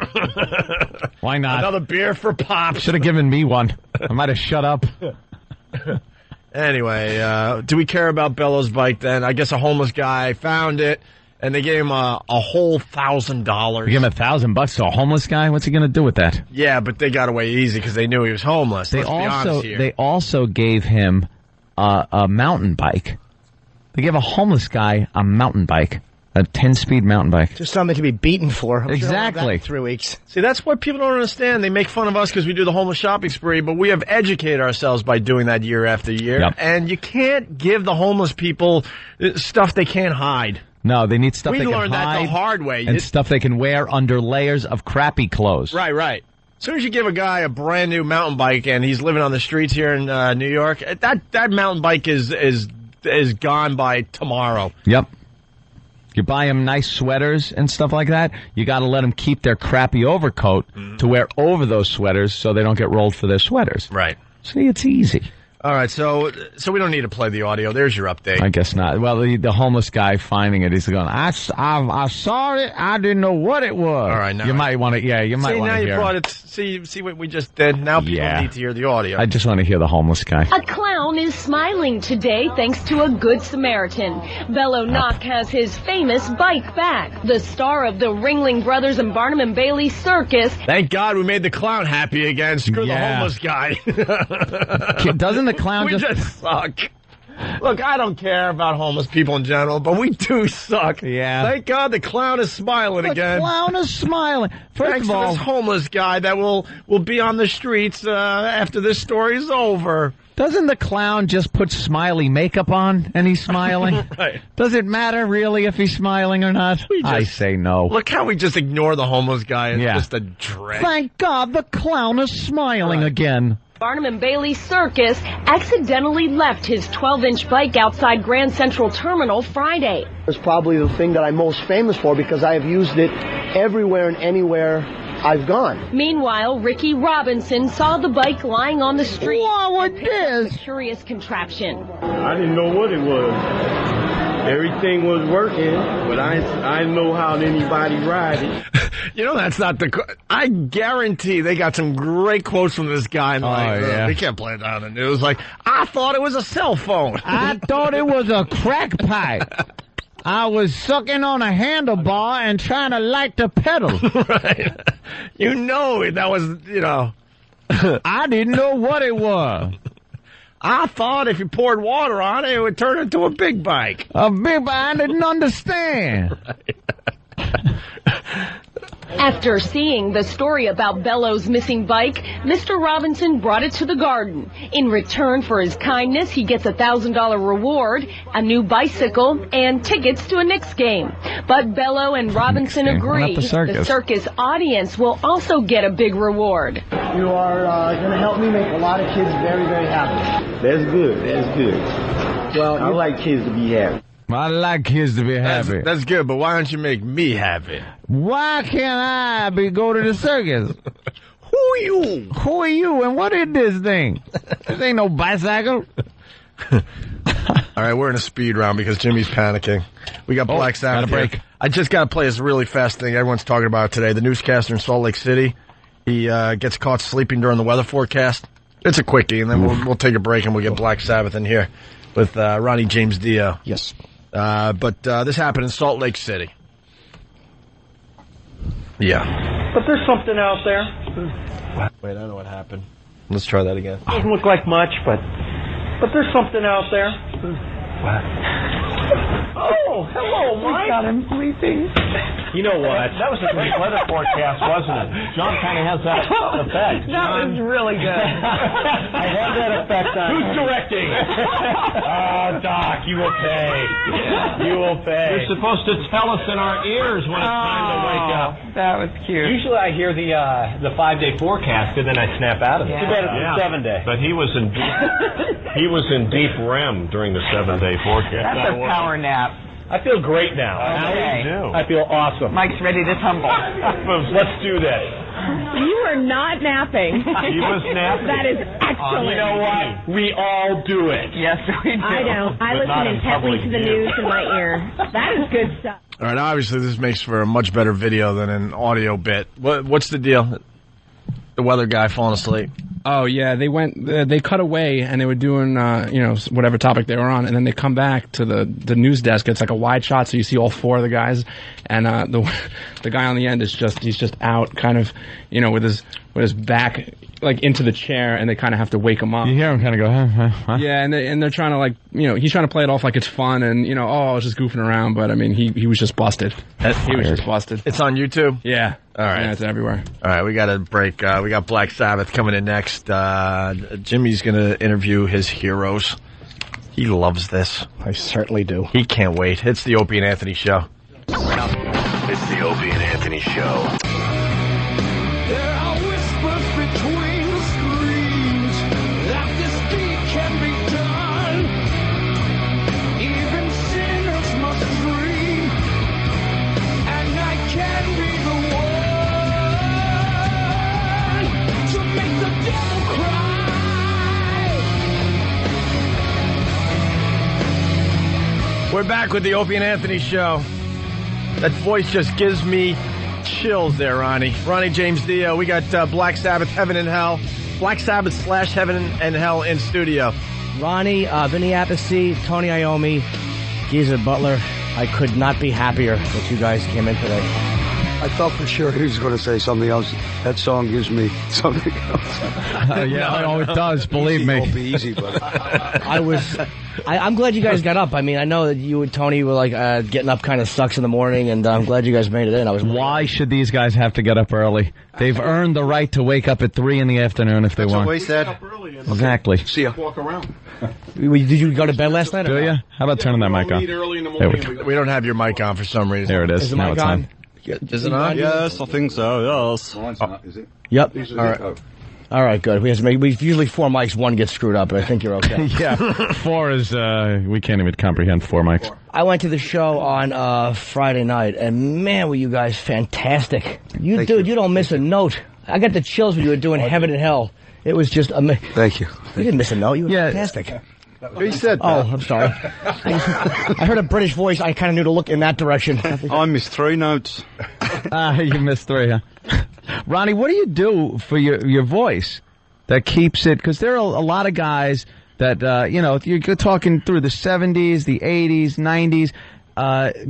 Why not? Another beer for Pops. Should have given me one. I might have shut up. Anyway, do we care about Bello's bike then? I guess a homeless guy found it, and they gave him a whole $1,000. They gave him $1,000 to a homeless guy? What's he going to do with that? Yeah, but they got away easy because they knew he was homeless. Let's be honest here. They also gave him a mountain bike. They gave a homeless guy a mountain bike. A 10-speed mountain bike. Just something to be beaten for. I'm exactly. Sure in 3 weeks. See, that's what people don't understand. They make fun of us because we do the homeless shopping spree, but we have educated ourselves by doing that year after year. Yep. And you can't give the homeless people stuff they can't hide. No, they need stuff they can hide. We learned that the hard way. And stuff they can wear under layers of crappy clothes. Right. As soon as you give a guy a brand new mountain bike and he's living on the streets here in New York, that mountain bike is gone by tomorrow. Yep. You buy them nice sweaters and stuff like that, you got to let them keep their crappy overcoat to wear over those sweaters so they don't get rolled for their sweaters. Right. See, it's easy. All right, so we don't need to play the audio. There's your update. I guess not. Well, the homeless guy finding it, he's going, I saw it. I didn't know what it was. All right, now you might want to. Yeah, you might want to hear. See, now you brought it. See what we just did. Now people need to hear the audio. I just want to hear the homeless guy. A clown is smiling today thanks to a good Samaritan. Bello Knock has his famous bike back. The star of the Ringling Brothers and Barnum and Bailey Circus. Thank God we made the clown happy again. Screw the homeless guy. Doesn't the clown we just suck? Look, I don't care about homeless people in general, but we do suck. Yeah. Thank God the clown is smiling again. The clown is smiling. Thanks to this homeless guy that will be on the streets after this story's over. Doesn't the clown just put smiley makeup on and he's smiling? Right. Does it matter really if he's smiling or not? I say no. Look how we just ignore the homeless guy. It's just a dread. Thank God the clown is smiling again. Barnum and Bailey Circus accidentally left his 12-inch bike outside Grand Central Terminal Friday. It's probably the thing that I'm most famous for because I have used it everywhere and anywhere I've gone. Meanwhile, Ricky Robinson saw the bike lying on the street. What was this? A curious contraption. I didn't know what it was. Everything was working, but I didn't know how anybody ride it. You know, that's not the... I guarantee they got some great quotes from this guy. We can't play it on the news. Like, I thought it was a cell phone. I thought it was a crack pipe. I was sucking on a handlebar and trying to light the pedal. Right. You know that was, you know... I didn't know what it was. I thought if you poured water on it, it would turn into a big bike. A big bike? I didn't understand. After seeing the story about Bello's missing bike, Mr. Robinson brought it to the garden. In return for his kindness, he gets a $1,000 reward, a new bicycle, and tickets to a Knicks game. But Bello and Robinson agree the circus audience will also get a big reward. You are going to help me make a lot of kids very, very happy. That's good. That's good. Well, I like kids to be happy. I like kids to be happy. That's good, but why don't you make me happy? Why can't I go to the circus? Who are you? Who are you, and what is this thing? This ain't no bicycle. All right, we're in a speed round because Jimmy's panicking. We got Black Sabbath. Got a break. I just got to play this really fast thing everyone's talking about today. The newscaster in Salt Lake City, he gets caught sleeping during the weather forecast. It's a quickie, and then we'll take a break and we'll get Black Sabbath in here with Ronnie James Dio. Yes. But this happened in Salt Lake City. Yeah. But there's something out there. Wait, I don't know what happened. Let's try that again. Doesn't look like much, but there's something out there. What? Oh, hello, Mike. Got him sleeping. You know what? That was a great weather forecast, wasn't it? John kind of has that effect. That was really good. I had that effect on Who's directing? Oh, Doc, you will pay. You will pay. You're supposed to tell us in our ears when it's time to wake up. That was cute. Usually I hear the 5-day forecast and then I snap out of it. Too bad it's a 7-day. But he was in deep REM during the 7-day forecast. That's a power nap. I feel great now. Okay. I feel awesome. Mike's ready to tumble. Let's do this. You are not napping. He was napping. That is excellent. You know what? We all do it. Yes, we do. I don't. I listen intently to the news in my ear. That is good stuff. All right, obviously this makes for a much better video than an audio bit. What's the deal? The weather guy falling asleep. Oh yeah, they cut away and they were doing whatever topic they were on, and then they come back to the news desk. It's like a wide shot, so you see all four of the guys, and the guy on the end he's just out, kind of, with his back like into the chair, and they kind of have to wake him up. You hear him kind of go, huh? Yeah, and they're trying to he's trying to play it off like it's fun, and I was just goofing around, but I mean he was just busted. He was just busted. It's on YouTube? Yeah. All right. Yeah, it's everywhere. All right, we got a break. We got Black Sabbath coming in next. Jimmy's going to interview his heroes. He loves this. I certainly do. He can't wait. It's the Opie and Anthony Show. It's the Opie and Anthony Show. There are whispers between the screens that this deed can be done. Even sinners must dream, and I can be the one to make the devil cry. We're back with the Opie and Anthony Show. That voice just gives me chills there, Ronnie. Ronnie James Dio. We got Black Sabbath, Heaven and Hell. Black Sabbath / Heaven and Hell in studio. Ronnie, Vinny Appice, Tony Iommi, Geezer Butler. I could not be happier that you guys came in today. I thought for sure he was going to say something else. That song gives me something else. It does. Believe me. It won't be easy, but I'm glad you guys got up. I mean, I know that you and Tony were like getting up kind of sucks in the morning, and I'm glad you guys made it in. Why should these guys have to get up early? They've earned the right to wake up at 3 in the afternoon if they want. That's what we said. Exactly. See ya. Walk around. Did you go to bed last night? Do you? How about turning that mic on? Early in the There morning. We don't have your mic on for some reason. There it is. Is the Now mic it's on. on? Is it on? Yes, I think so, yes. Mine's not, is it? Yep. All right. All right, good. We usually 4 mics, 1 gets screwed up, but I think you're okay. Yeah, 4 is, we can't even comprehend 4 mics. I went to the show on Friday night, and man, were you guys fantastic. You don't miss a note. I got the chills when you were doing Heaven and Hell. It was just amazing. Thank you. You didn't miss a note. You were fantastic. He said that. Oh, I'm sorry. I heard a British voice. I kind of knew to look in that direction. I missed 3 notes. You missed 3, huh? Ronnie, what do you do for your voice that keeps it? Because there are a lot of guys that, you're talking through the 70s, the 80s, 90s,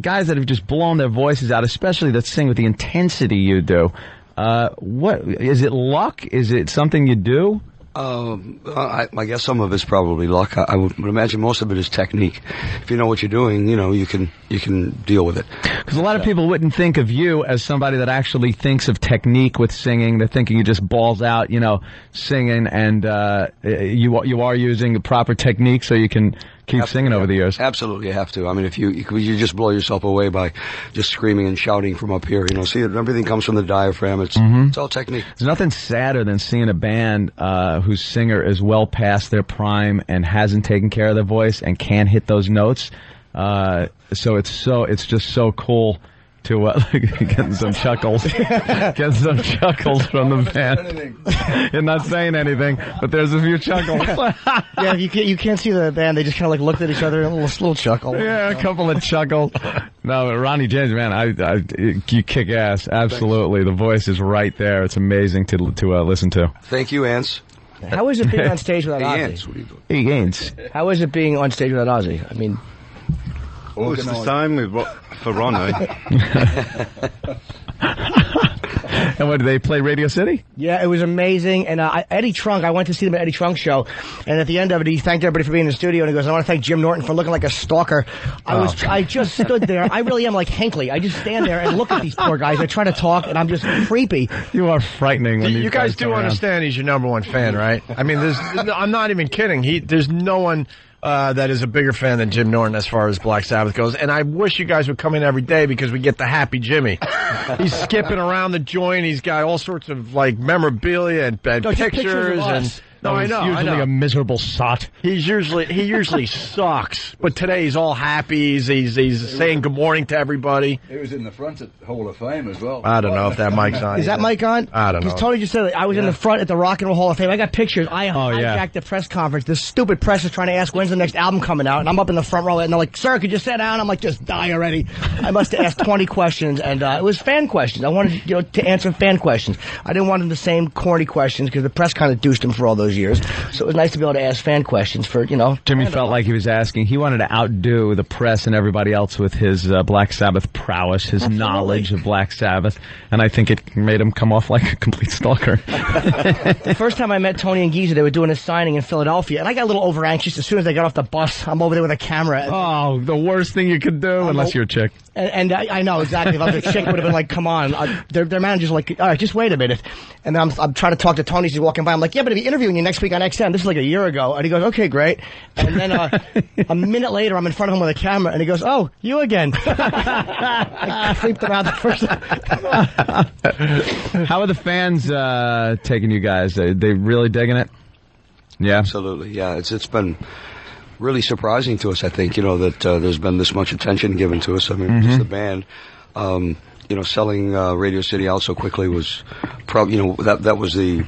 guys that have just blown their voices out, especially that sing with the intensity you do. What is it? Luck? Is it something you do? I guess some of it's probably luck. I would imagine most of it is technique. If you know what you're doing, you can deal with it. Because a lot of people wouldn't think of you as somebody that actually thinks of technique with singing. They're thinking you just balls out, singing, and you are using the proper technique so you can keep singing over the years. Absolutely, you have to. I mean, if you just blow yourself away by just screaming and shouting from up here. See, everything comes from the diaphragm. It's all technique. There's nothing sadder than seeing a band whose singer is well past their prime and hasn't taken care of their voice and can't hit those notes. So it's just so cool to getting some chuckles, from the band. You're not saying anything, but there's a few chuckles. Yeah, you can't see the band. They just kind of looked at each other and a little chuckle. Yeah, a couple of chuckles. No, but Ronnie James, man, you kick ass. Absolutely, the voice is right there. It's amazing to listen to. Thank you, Ants. How is it being on stage without Ozzy? Ants, what are you doing? Hey, Ants. How is it being on stage without Ozzy? I mean. Well, it's the same for Ronnie. And what, did they play Radio City? Yeah, it was amazing. And Eddie Trunk, I went to see them at Eddie Trunk's show, and at the end of it, he thanked everybody for being in the studio, and he goes, I want to thank Jim Norton for looking like a stalker. I just stood there. I really am like Hinckley. I just stand there and look at these poor guys. I try to talk, and I'm just creepy. You are frightening. When you guys do understand he's your #1 fan, right? I mean, I'm not even kidding. There's no one that is a bigger fan than Jim Norton as far as Black Sabbath goes. And I wish you guys would come in every day because we get the happy Jimmy. He's skipping around the joint. He's got all sorts of memorabilia and pictures and. No, I know. Usually a miserable sot. He usually sucks, but today he's all happy. He's saying good morning to everybody. He was in the front at Hall of Fame as well. I don't know if that mic's on. Is that mic on? I don't know. Because Tony just said I was in the front at the Rock and Roll Hall of Fame. I got pictures. I hijacked the press conference. This stupid press is trying to ask when's the next album coming out, and I'm up in the front row, and they're like, "Sir, could you sit down?" I'm like, "Just die already." I must have asked 20 questions, and it was fan questions. I wanted to answer fan questions. I didn't want them the same corny questions because the press kind of douched him for all those years. So it was nice to be able to ask fan questions for, Jimmy felt like he was asking. He wanted to outdo the press and everybody else with his Black Sabbath prowess, his knowledge of Black Sabbath, and I think it made him come off like a complete stalker. The first time I met Tony and Geezer, they were doing a signing in Philadelphia, and I got a little over anxious. As soon as I got off the bus, I'm over there with a camera. Oh, the worst thing you could do, unless you're a chick. And I know exactly. If I was a chick, would have been like, "Come on." Their manager's like, "All right, just wait a minute." And then I'm trying to talk to Tony as he's walking by. I'm like, "Yeah, but I'll be interviewing you next week on XM." This is like a year ago. And he goes, "Okay, great." And then a minute later, I'm in front of him with a camera, and he goes, "Oh, you again." I creeped him out the first time. How are the fans taking you guys? Are they really digging it? Yeah, absolutely. Yeah, it's been really surprising to us. I think that there's been this much attention given to us. I mean, just the band. Selling Radio City out so quickly was probably that was the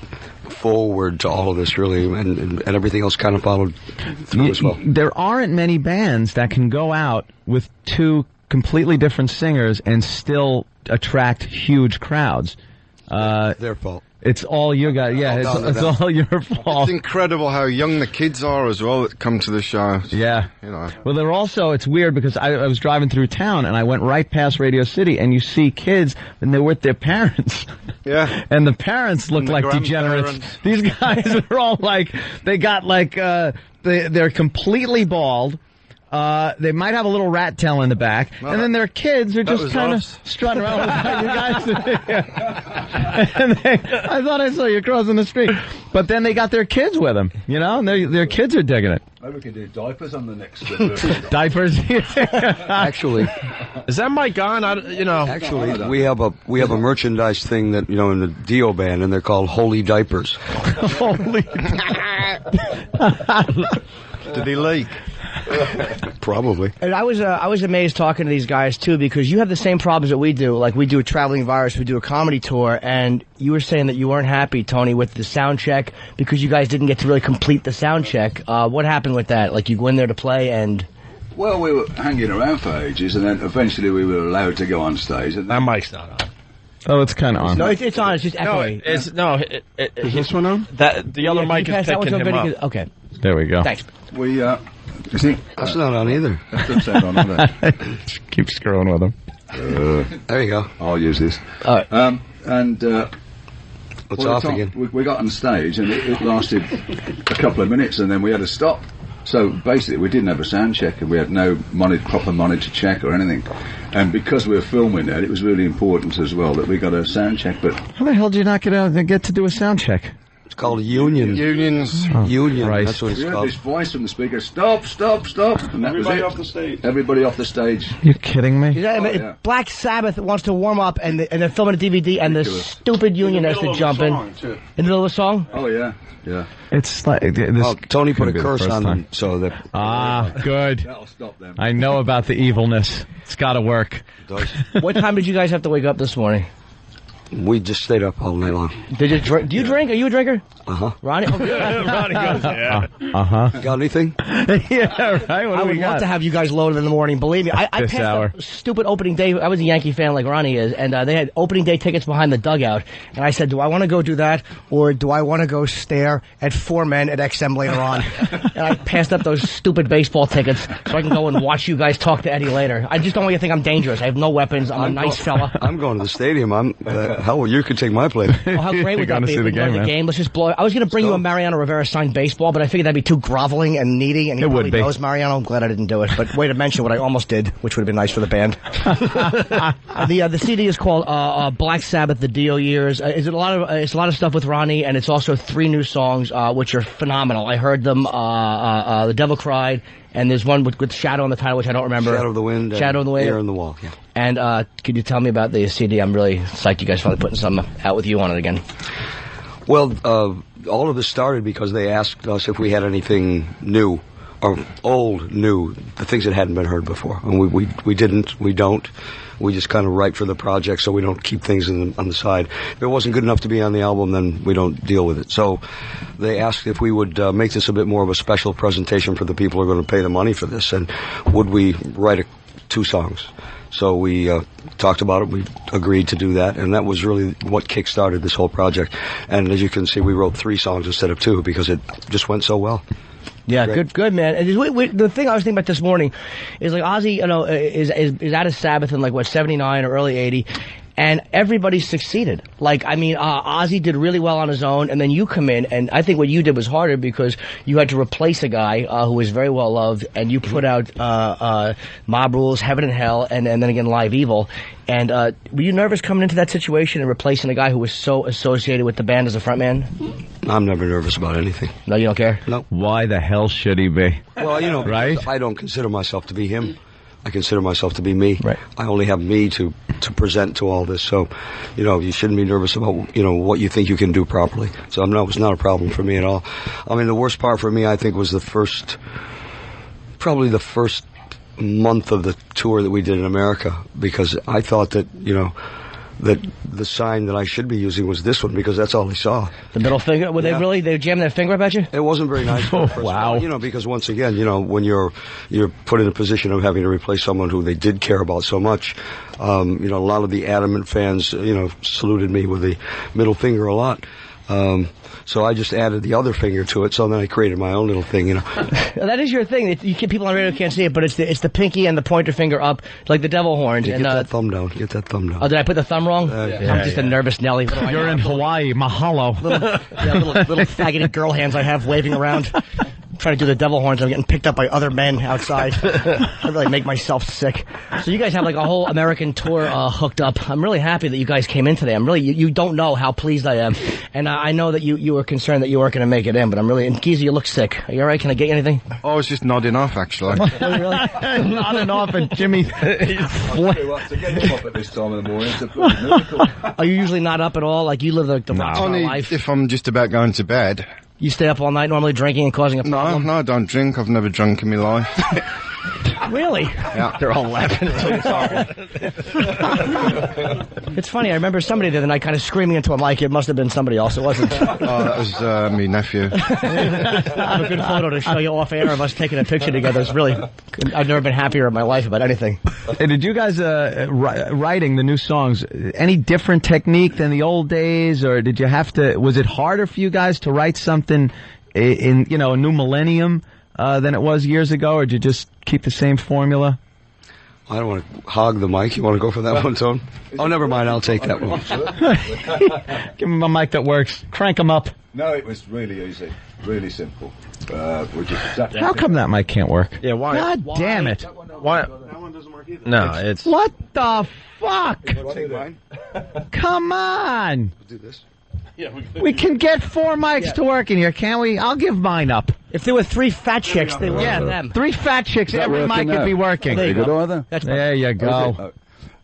forward to all of this, really, and everything else kind of followed through as well. There aren't many bands that can go out with 2 completely different singers and still attract huge crowds. Their fault. It's all you guys. Yeah, it's all your fault. It's incredible how young the kids are as well that come to the show. Yeah. Well, they're also, it's weird because I was driving through town and I went right past Radio City and you see kids and they're with their parents. Yeah. And the parents look like degenerates. These guys are all like, they got they're completely bald. They might have a little rat tail in the back, and then their kids are just was kind of us. strutting around. You guys, and I thought I saw you crossing the street, but then they got their kids with them, and their kids are digging it. Maybe we could do diapers on the next. Diapers. Actually, is that mic on? Actually, we have a merchandise thing that in the Dio band, and they're called Holy Diapers. Holy. Did he leak? Probably. And I was amazed talking to these guys too, because you have the same problems that we do. Like, we do a traveling virus, we do a comedy tour, and you were saying that you weren't happy, Tony, with the sound check because you guys didn't get to really complete the sound check. What happened with that? Like, you go in there to play and... Well, we were hanging around for ages, and then eventually we were allowed to go on stage. And that mic's not on. Oh, it's kind of on. No, it's on. It's just echoing. Is this one on? The other mic is picking him up. Okay. There we go. Thanks. We, you see? That's not on either. That doesn't sound on either. Keep screwing with them. There you go. I'll use this. All right. It's off again. We got on stage, and it lasted a couple of minutes, and then we had to stop. So basically, we didn't have a sound check, and we had no proper monitor check or anything. And because we were filming that, it was really important as well that we got a sound check. But how the hell did you not get to do a sound check? It's called a union. Unions. Union. Christ. That's what it's we heard called. this voice from the speaker: "Stop! Stop! Stop!" And that Everybody was off the stage. Everybody off the stage. You kidding me? Yeah. Black Sabbath wants to warm up, and they're filming a DVD, and the stupid union has to jump in. In the middle of a song? Oh, yeah. Yeah. It's like this. Well, Tony put a could be the curse first on time. them, so that. Good. That'll stop them. I know about the evilness. It's got to work. What time did you guys have to wake up this morning? We just stayed up all night long. Did you drink? Do you drink? Are you a drinker? Uh-huh. Ronnie? Oh, good. Ronnie goes, yeah. Got anything? Yeah, right. What I do would we love got? to have you guys loaded in the morning. Believe me, I This passed hour. a stupid opening day. I was a Yankee fan like Ronnie is, and they had opening day tickets behind the dugout. And I said, do I want to go do that, or do I want to go stare at four men at XM later on? And I passed up those stupid baseball tickets so I can go and watch you guys talk to Eddie later. I just don't want you to think I'm dangerous. I have no weapons. I'm a nice fella. I'm going to the stadium. Hell, you could take my place. Oh, how great would that be? see We the go to game, the man. game. Let's just blow it. I was going to bring you a Mariano Rivera signed baseball, but I figured that'd be too groveling and needy, and he It would probably be. knows Mariano. I'm glad I didn't do it. But way to mention what I almost did, which would have been nice for the band. The CD is called Black Sabbath: The Dio Years. It's a lot of stuff with Ronnie, and it's also 3 new songs which are phenomenal. I heard them. The Devil Cried, and there's one with Shadow in the title, which I don't remember. Shadow of the Wind. Shadow of the Wind. Air in the Wall. Yeah. And could you tell me about the CD? I'm really psyched you guys finally putting something out with you on it again. Well, all of this started because they asked us if we had anything new or old, new, the things that hadn't been heard before. And we didn't. We don't. We just kind of write for the project, so we don't keep things on the side. If it wasn't good enough to be on the album, then we don't deal with it. So they asked if we would make this a bit more of a special presentation for the people who are going to pay the money for this, and would we write 2 songs. So we talked about it. We agreed to do that, and that was really what kick-started this whole project. And as you can see, we wrote 3 songs instead of 2 because it just went so well. Yeah, Great. good, man. And the thing I was thinking about this morning is like Ozzy, is at his Sabbath in like 79 or early 80. And everybody succeeded. Like, I mean, Ozzy did really well on his own, and then you come in, and I think what you did was harder because you had to replace a guy who was very well loved, and you put out Mob Rules, Heaven and Hell, and then again Live Evil. And were you nervous coming into that situation and replacing a guy who was so associated with the band as a frontman? I'm never nervous about anything. No, you don't care? No. Why the hell should he be? Well, right? I don't consider myself to be him. I consider myself to be me. Right. I only have me to present to all this. So, you shouldn't be nervous about, what you think you can do properly. So it's not a problem for me at all. I mean, the worst part for me, I think, was probably the first month of the tour that we did in America, because I thought that, that the sign that I should be using was this one, because that's all he saw. The middle finger? They jammed their finger up at you? It wasn't very nice. Wow. Because once again, when you're put in a position of having to replace someone who they did care about so much, a lot of the adamant fans, saluted me with the middle finger a lot. So I just added the other finger to it, so then I created my own little thing, That is your thing. People on radio can't see it, but it's the pinky and the pointer finger up, like the devil horns. Get that thumb down. Get that thumb down. Oh, did I put the thumb wrong? I'm just a nervous Nelly. You're in Hawaii. Mahalo. Little faggoty girl hands I have waving around. trying to do the devil horns. I'm getting picked up by other men outside. I really make myself sick. So you guys have like a whole American tour hooked up. I'm really happy that you guys came in today. I'm really, you don't know how pleased I am. And I know that you were concerned that you weren't going to make it in, but I'm really, and Geezer, you look sick. Are you all right? Can I get you anything? I was just nodding off, actually. Really? Nodding off, and Jimmy. To get him up at this time of the morning, it's a bloody miracle. Are you usually not up at all? Like you live the rock star Only life? if I'm just about going to bed. You stay up all night normally drinking and causing a problem? No, I don't drink. I've never drunk in my life. Really? Yeah. They're all laughing. It's funny. I remember somebody the other night kind of screaming into a mic. It must have been somebody else. It wasn't. Oh, that was my nephew. I have a good photo to show you off air of us taking a picture together. It's really. I've never been happier in my life about anything. Hey, did you guys writing the new songs? Any different technique than the old days, or did you have to? Was it harder for you guys to write something in a new millennium than it was years ago, or did you just keep the same formula? I don't want to hog the mic. You want to go for that one, Tone? Oh, never mind. I'll take that one. Give him a mic that works. Crank him up. No, it was really easy. Really simple. We just sat down. How come that mic can't work? Yeah, why? God damn it. Why? That one doesn't work either. No, it's... What the fuck? Come on. We'll do this. Yeah, we can get 4 mics to work in here, can't we? I'll give mine up. If there were 3 fat chicks, they would for them. 3 fat chicks, every mic could be working. There you go. There you go.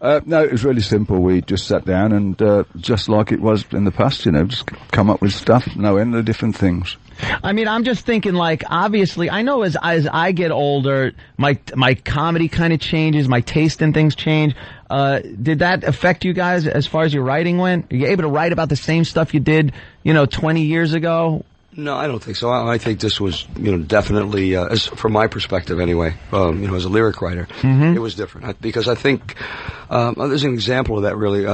No, it was really simple. We just sat down and just like it was in the past, just come up with stuff, no end of different things. I mean, I'm just thinking, like, obviously, I know as I get older, my comedy kind of changes, my taste in things change. Did that affect you guys as far as your writing went? Are you able to write about the same stuff you did, 20 years ago? No, I don't think so. I think this was, definitely, from my perspective anyway, as a lyric writer, it was different. Because I think, there's an example of that really.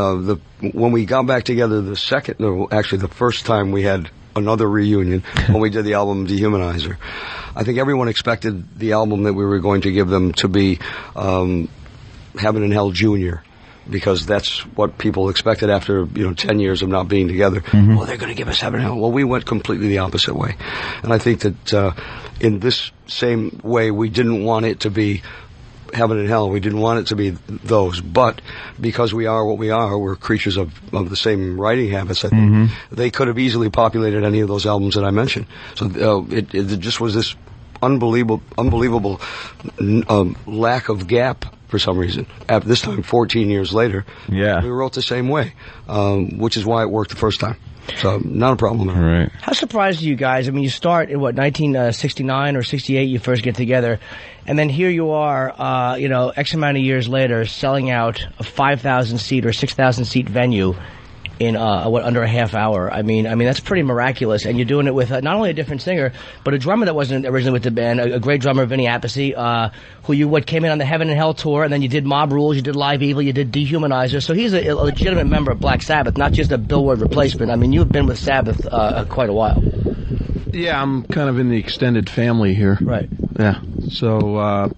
When we got back together the first time we had another reunion, when we did the album Dehumanizer, I think everyone expected the album that we were going to give them to be, Heaven and Hell Jr., because that's what people expected after 10 years of not being together. Well, they're going to give us Heaven and Hell. Well, we went completely the opposite way, and I think that in this same way, we didn't want it to be Heaven and Hell. We didn't want it to be those, but because we are what we are, we're creatures of the same writing habits. I think they could have easily populated any of those albums that I mentioned. So it just was this unbelievable lack of gap. For some reason, at this time, 14 years later, we wrote the same way, which is why it worked the first time. So, not a problem. Right. How surprised are you guys? I mean, you start in 1969 or 68, you first get together, and then here you are, X amount of years later, selling out a 5,000 seat or 6,000 seat venue in under a half hour. I mean that's pretty miraculous, and you're doing it with not only a different singer, but a drummer that wasn't originally with the band, a great drummer, Vinny Appice, who came in on the Heaven and Hell tour, and then you did Mob Rules, you did Live Evil, you did Dehumanizer. So he's a legitimate member of Black Sabbath, not just a Bill Ward replacement. I mean, you've been with Sabbath quite a while. Yeah, I'm kind of in the extended family here. Right. Yeah. So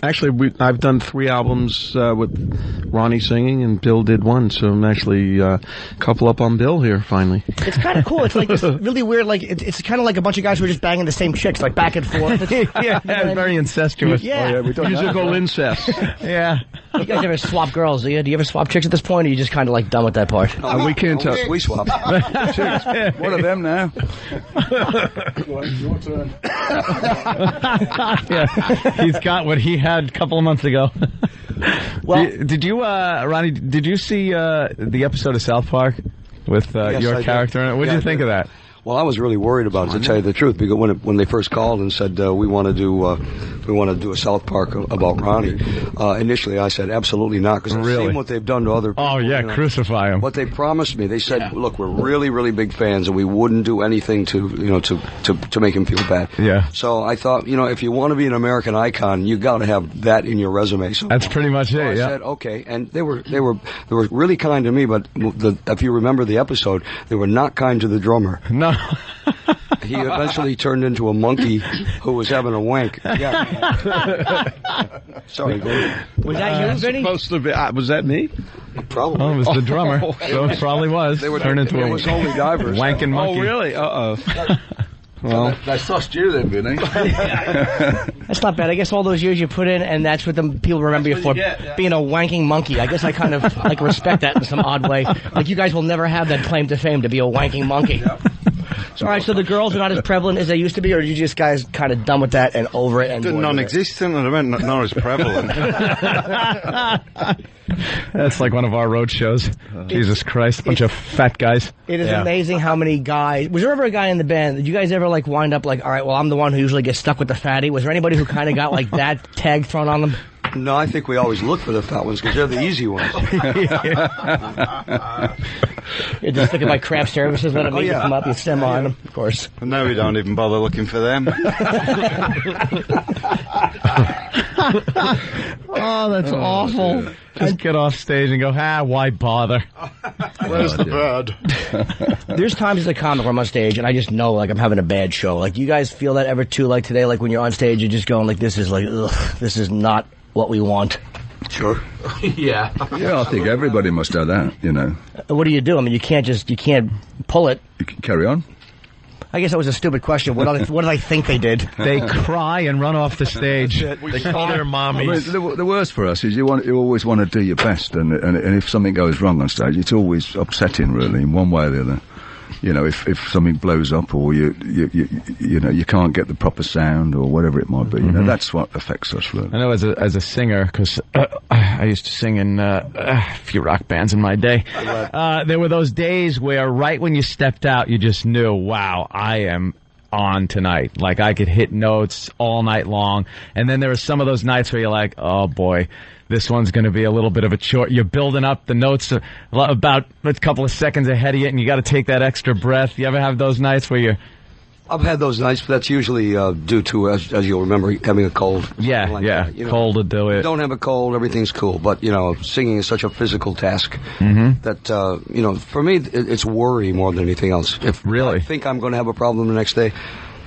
actually, I've done 3 albums with Ronnie singing, and Bill did 1. So I'm actually a couple up on Bill here, finally. It's kind of cool. It's like this really weird, like, it's kind of like a bunch of guys who are just banging the same chicks, like back and forth. Yeah, very incestuous. Yeah. Musical incest. Yeah. You guys ever swap girls, do you? Do you ever swap chicks at this point, or are you just kind of like done with that part? We can't tell. We swap. What are them now? Your turn. He's got what he had a couple of months ago. Well, did you, Ronnie? Did you see the episode of South Park with your character in it? What did you think of that? Well, I was really worried about it, to tell you the truth, because when they first called and said we want to do a South Park about Ronnie, initially I said absolutely not, because I've seen what they've done to other people. Oh yeah, crucify him. What they promised me, they said, look, we're really, really big fans, and we wouldn't do anything to make him feel bad. Yeah. So I thought, if you want to be an American icon, you got to have that in your resume. So that's pretty much it. I said okay, and they were really kind to me, but if you remember the episode, they were not kind to the drummer. No. He eventually turned into a monkey who was having a wank. Yeah. Sorry, go ahead. Was that you, Vinny? Supposed to be. Was that me? Probably. Oh, it was the drummer. So it probably was. They were turned into it a was only divers. wanking monkey. Oh, really? Uh-oh. Well, that's tossed you then, Vinny. That's not bad. I guess all those years you put in, and that's what the people remember you for, being a wanking monkey. I guess I kind of like respect that in some odd way. Like you guys will never have that claim to fame to be a wanking monkey. So, all right, so the girls are not as prevalent as they used to be, or are you just guys kind of done with that and over it? And non-existent, and I meant not as prevalent. That's like one of our road shows. Jesus Christ, bunch of fat guys. It is amazing how many guys. Was there ever a guy in the band? Did you guys ever like wind up like, all right, well, I'm the one who usually gets stuck with the fatty? Was there anybody who kind of got like that tag thrown on them? No, I think we always look for the fat ones because they're the easy ones. You just look at my craft services when I meet them up, you stem on them, of course. No, we don't even bother looking for them. Oh, that's awful. Just get off stage and go, why bother? Where's the bird? There's times as a comic where I'm on stage and I just know like I'm having a bad show. Like, you guys feel that ever too? Like today, like when you're on stage, you're just going like, this is like, ugh, this is not what we want. Sure. Yeah, I think everybody must have that, you know. What do you do? I mean, you can't pull it. You can carry on. I guess that was a stupid question. What did I think they did? They cry and run off the stage. They call their mommies. I mean, the worst for us is you always want to do your best, and if something goes wrong on stage, it's always upsetting, really, in one way or the other. You know, if something blows up, or you know, you can't get the proper sound, or whatever it might be. You know, that's what affects us, really. I know as a singer, because I used to sing in a few rock bands in my day. There were those days where right when you stepped out, you just knew, wow, I am on tonight. Like, I could hit notes all night long. And then there were some of those nights where you're like, oh boy, this one's going to be a little bit of a chore. You're building up, the notes are about a couple of seconds ahead of you, and you got to take that extra breath. You ever have those nights where you're... I've had those nights, but that's usually due to, as you'll remember, having a cold. Yeah, like that. You know, cold to do it. Don't have a cold, everything's cool. But, you know, singing is such a physical task that, you know, for me, it's worry more than anything else. If I think I'm going to have a problem the next day,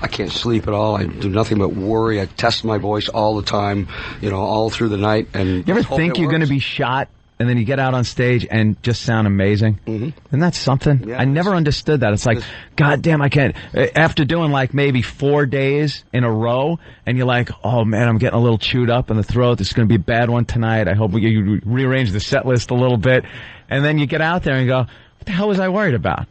I can't sleep at all. I do nothing but worry. I test my voice all the time, you know, all through the night. And you ever think you're going to be shot, and then you get out on stage and just sound amazing? And that's something. I never understood that. It's like, God damn, I can't. After doing like maybe 4 days in a row, and you're like, oh man, I'm getting a little chewed up in the throat. This is going to be a bad one tonight. I hope you rearrange the set list a little bit. And then you get out there and go, what the hell was I worried about?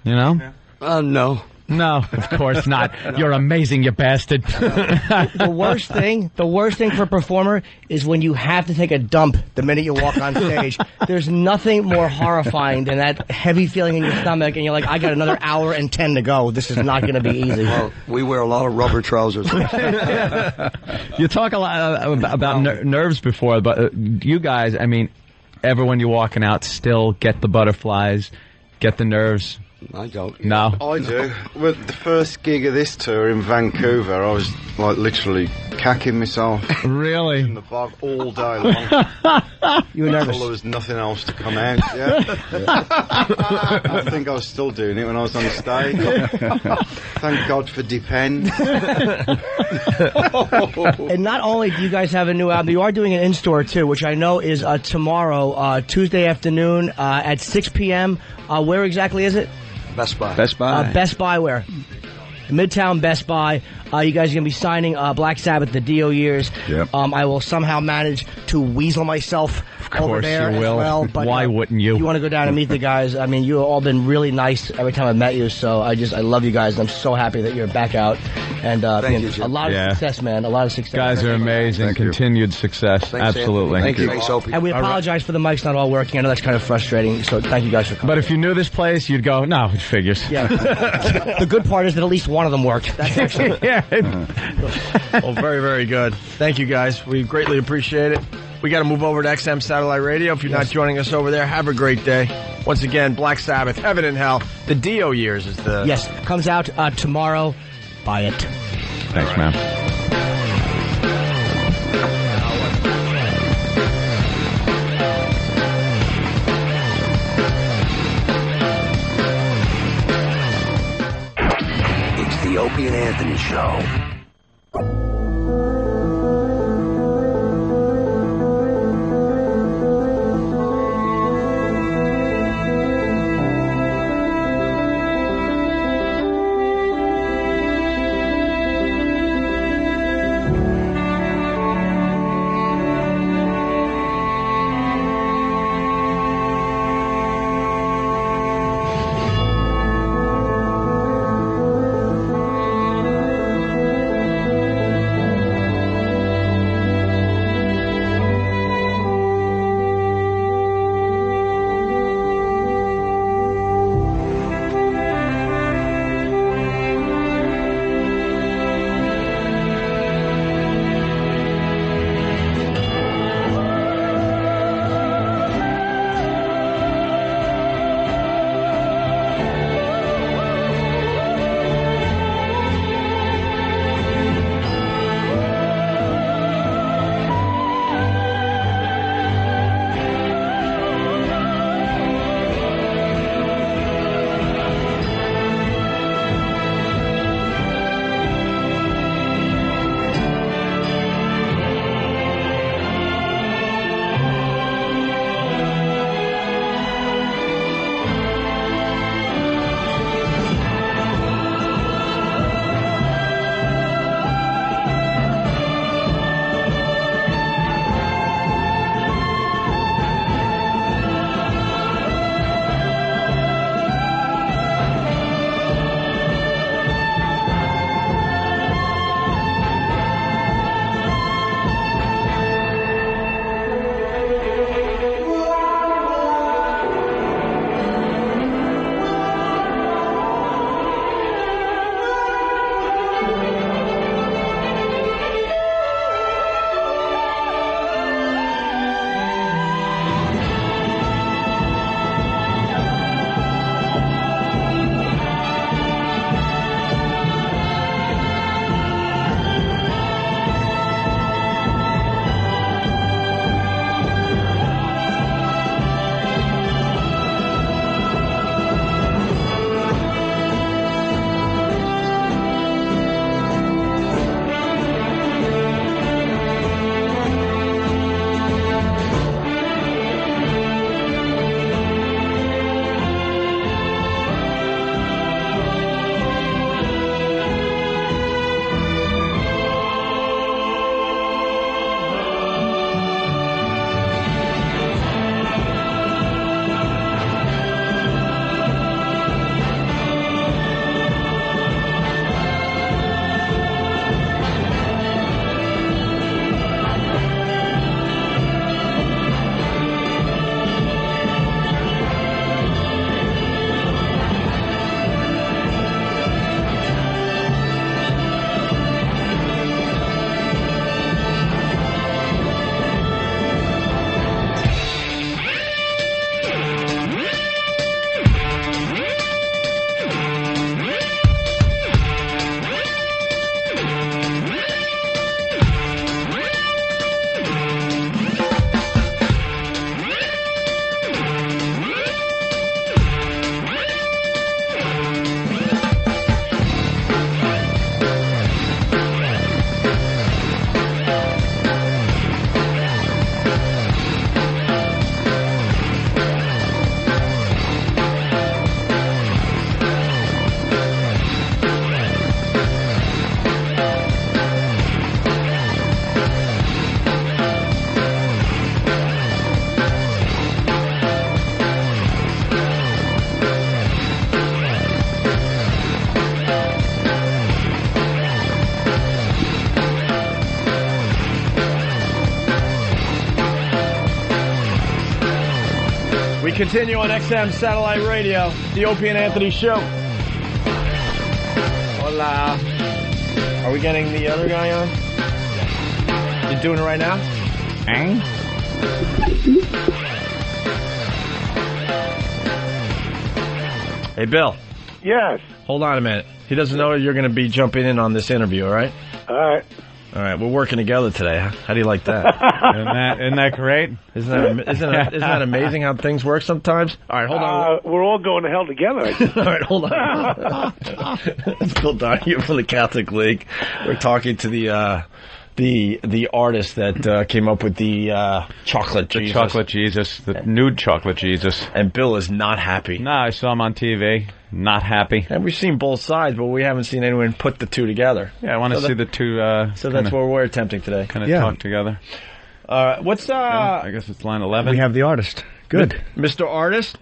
You know? No. No, of course not. You're amazing, you bastard. The worst thing for a performer is when you have to take a dump the minute you walk on stage. There's nothing more horrifying than that heavy feeling in your stomach, and you're like, I got another hour and 10 to go. This is not going to be easy. Well, we wear a lot of rubber trousers. You talk a lot about nerves before, but you guys, I mean, ever when you're walking out, still get the butterflies, get the nerves? I don't. No. I do. With the first gig of this tour in Vancouver, I was like literally cacking myself. Really? In the bog all day long. You were nervous? Until there was nothing else to come out. Yeah. I think I was still doing it when I was on stage. Thank God for Depend. And not only do you guys have a new album, you are doing an in-store too, which I know is tomorrow, Tuesday afternoon at 6 p.m. Where exactly is it? Best Buy. Best Buy. Best Buy where? Midtown Best Buy. You guys are going to be signing Black Sabbath, the Dio years. Yep. I will somehow manage to weasel myself over there you will. as well. But, why wouldn't you? You want to go down and meet the guys. I mean, you have all been really nice every time I've met you, so I love you guys, and I'm so happy that you're back out. And Thank you, a lot of success, man. A lot of success. Guys are amazing. Continued success. Thanks, absolutely. Thank you. Thanks, And we apologize for the mics not all working. I know that's kind of frustrating, so thank you guys for coming. But if you knew this place, you'd go, no, it figures. Yeah. The good part is that at least one of them worked. That's actually... Well, very, very good. Thank you, guys. We greatly appreciate it. We got to move over to XM Satellite Radio. If you're not joining us over there, have a great day. Once again, Black Sabbath, Heaven and Hell. The Dio years is the... Yes, comes out tomorrow. Buy it. Thanks, man. It's the Opie and Anthony Show. We continue on XM Satellite Radio, the Opie and Anthony Show. Hola. Are we getting the other guy on? You doing it right now? Hey, Bill. Yes. Hold on a minute. He doesn't know you're going to be jumping in on this interview, all right? All right. All right, we're working together today. How do you like that? Isn't that great? Isn't that amazing how things work sometimes? All right, hold on. We're all going to hell together. All right, hold on. It's Bill Donahue from the Catholic League. We're talking to the artist that came up with the chocolate Jesus. The chocolate Jesus, the nude chocolate Jesus. And Bill is not happy. No, I saw him on TV. Not happy. And we've seen both sides, but we haven't seen anyone put the two together. Yeah, I want to see the two. So that's what we're attempting today. Kind of talk together. What's I guess it's line 11. We have the artist. Good. Mr. Artist?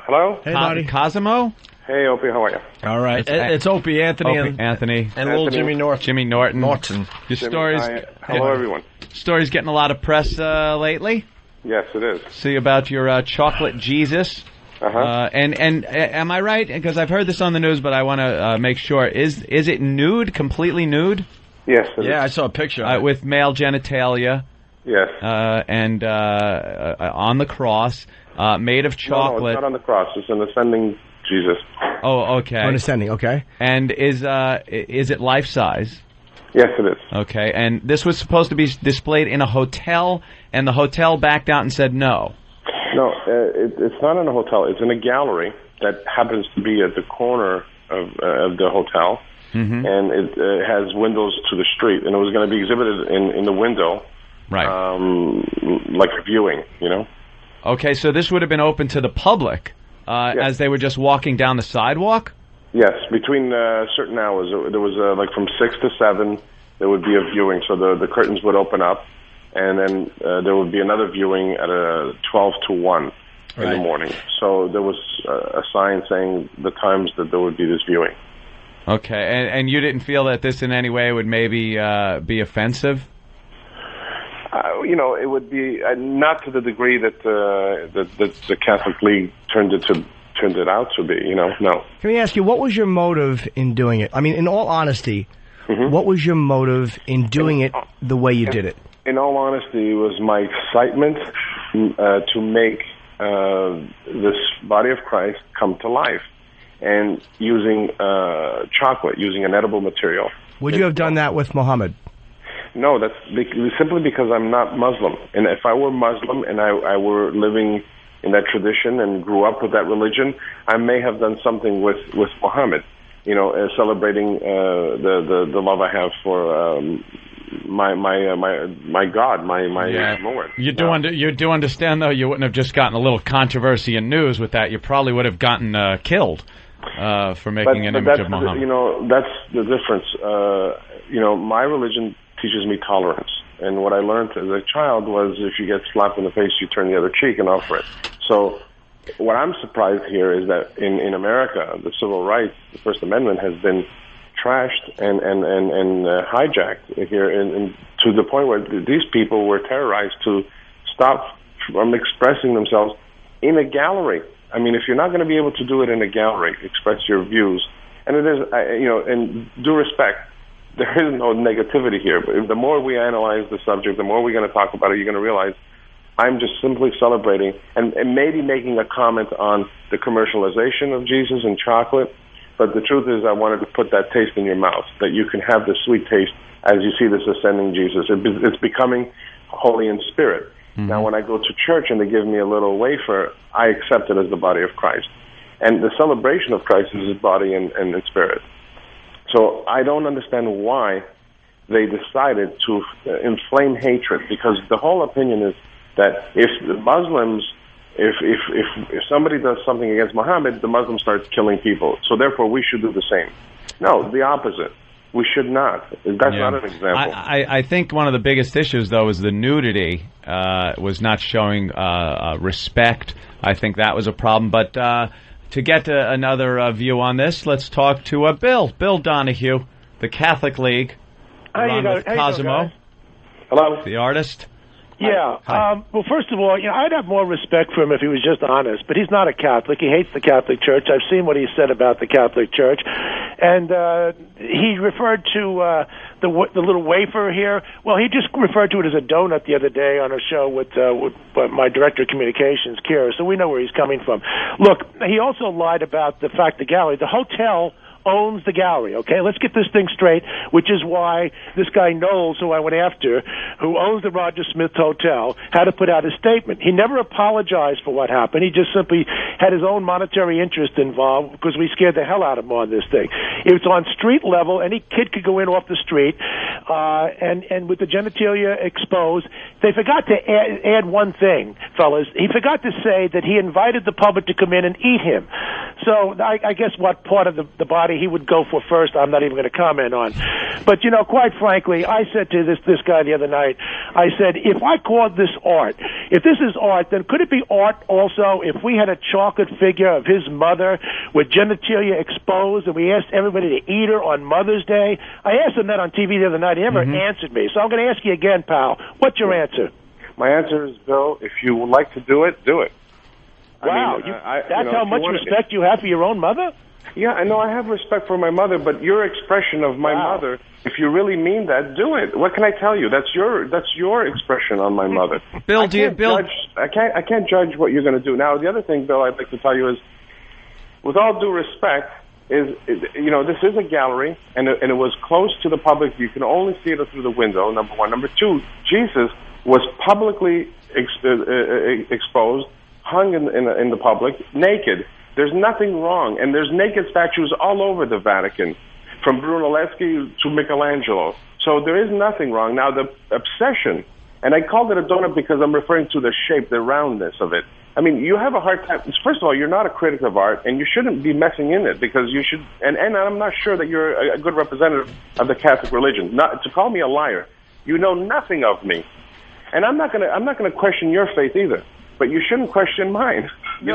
Hello? Hey, buddy. Cosimo? Hey, Opie, how are you? All right. It's Opie, Anthony, Anthony. And little Jimmy Norton. Jimmy Norton. Jimmy, Your story's... hello, everyone. Story's getting a lot of press lately. Yes, it is. See about your chocolate Jesus. And am I right? Because I've heard this on the news, but I want to make sure. Is it nude, completely nude? Yes, it is. I saw a picture with male genitalia. Yes. And on the cross, made of chocolate. No, it's not on the cross. It's an ascending Jesus. Oh, okay. On ascending, okay. And is it life size? Yes, it is. Okay. And this was supposed to be displayed in a hotel, and the hotel backed out and said no. No, it's not in a hotel. It's in a gallery that happens to be at the corner of the hotel, and it has windows to the street. And it was going to be exhibited in the window, right? Like a viewing, you know. Okay, so this would have been open to the public as they were just walking down the sidewalk. Yes, between certain hours. There was like from 6 to 7, there would be a viewing. So the curtains would open up. And then there would be another viewing at 12 to 1 in the morning. So there was a sign saying the times that there would be this viewing. Okay, and you didn't feel that this in any way would maybe be offensive? It would be not to the degree that the Catholic League turned it out to be. No. Can we ask you, what was your motive in doing it? I mean, in all honesty, what was your motive in doing it the way you did it? In all honesty, it was my excitement to make this body of Christ come to life, and using chocolate, using an edible material. Would you have done that with Muhammad? No, that's simply because I'm not Muslim. And if I were Muslim and I were living in that tradition and grew up with that religion, I may have done something with Muhammad, celebrating the love I have for my God, my Lord. You do understand, though, you wouldn't have just gotten a little controversy in news with that. You probably would have gotten killed for making an image of Muhammad. That's the difference. My religion teaches me tolerance. And what I learned as a child was if you get slapped in the face, you turn the other cheek and offer it. So what I'm surprised here is that in America, the civil rights, the First Amendment has been trashed and hijacked here, and to the point where these people were terrorized to stop from expressing themselves in a gallery. I mean, if you're not going to be able to do it in a gallery, express your views, and it is, in due respect, there is no negativity here. But the more we analyze the subject, the more we're going to talk about it, you're going to realize I'm just simply celebrating and maybe making a comment on the commercialization of Jesus and chocolate. But the truth is I wanted to put that taste in your mouth, that you can have the sweet taste as you see this ascending Jesus. It's becoming holy in spirit. Now, when I go to church and they give me a little wafer, I accept it as the body of Christ. And the celebration of Christ is his body and spirit. So I don't understand why they decided to inflame hatred, because the whole opinion is that if the Muslims, if somebody does something against Muhammad, the Muslim starts killing people. So therefore we should do the same. No, the opposite. We should not. That's not an example. I think one of the biggest issues, though, is the nudity was not showing respect. I think that was a problem. But to get to another view on this, let's talk to Bill Donahue, the Catholic League, along with Cosimo. Hello. The artist. Yeah. Well, first of all, I'd have more respect for him if he was just honest. But he's not a Catholic. He hates the Catholic Church. I've seen what he said about the Catholic Church, and he referred to the little wafer here. Well, he just referred to it as a donut the other day on a show with my director of communications, Kira. So we know where he's coming from. Look, he also lied about the fact the gallery, the hotel owns the gallery, okay? Let's get this thing straight, which is why this guy Knowles, who I went after, who owns the Roger Smith Hotel, had to put out a statement. He never apologized for what happened. He just simply had his own monetary interest involved because we scared the hell out of him on this thing. It's on street level. Any kid could go in off the street, and with the genitalia exposed, they forgot to add one thing, fellas. He forgot to say that he invited the public to come in and eat him. So I guess what part of the body he would go for first, I'm not even going to comment on. But, quite frankly, I said to this guy the other night, I said, if I called this art, if this is art, then could it be art also if we had a chocolate figure of his mother with genitalia exposed and we asked everybody to eat her on Mother's Day? I asked him that on TV the other night. He never answered me. So I'm going to ask you again, pal. What's your answer? My answer is, Bill, if you would like to do it, do it. Wow, that's how much respect you have for your own mother? Yeah, I know I have respect for my mother, but your expression of my mother, if you really mean that, do it. What can I tell you? That's your expression on my mother. Bill, I can't judge what you're going to do. Now, the other thing, Bill, I'd like to tell you is, with all due respect, this is a gallery, and it was closed to the public. You can only see it through the window, number one. Number two, Jesus was publicly exposed, hung in the public, naked. There's nothing wrong, and there's naked statues all over the Vatican, from Brunelleschi to Michelangelo. So there is nothing wrong. Now, the obsession, and I called it a donut because I'm referring to the shape, the roundness of it. I mean, you have a hard time. First of all, you're not a critic of art, and you shouldn't be messing in it because you should. And I'm not sure that you're a good representative of the Catholic religion. Not to call me a liar. You know nothing of me, and I'm not gonna question your faith either. But you shouldn't question mine. You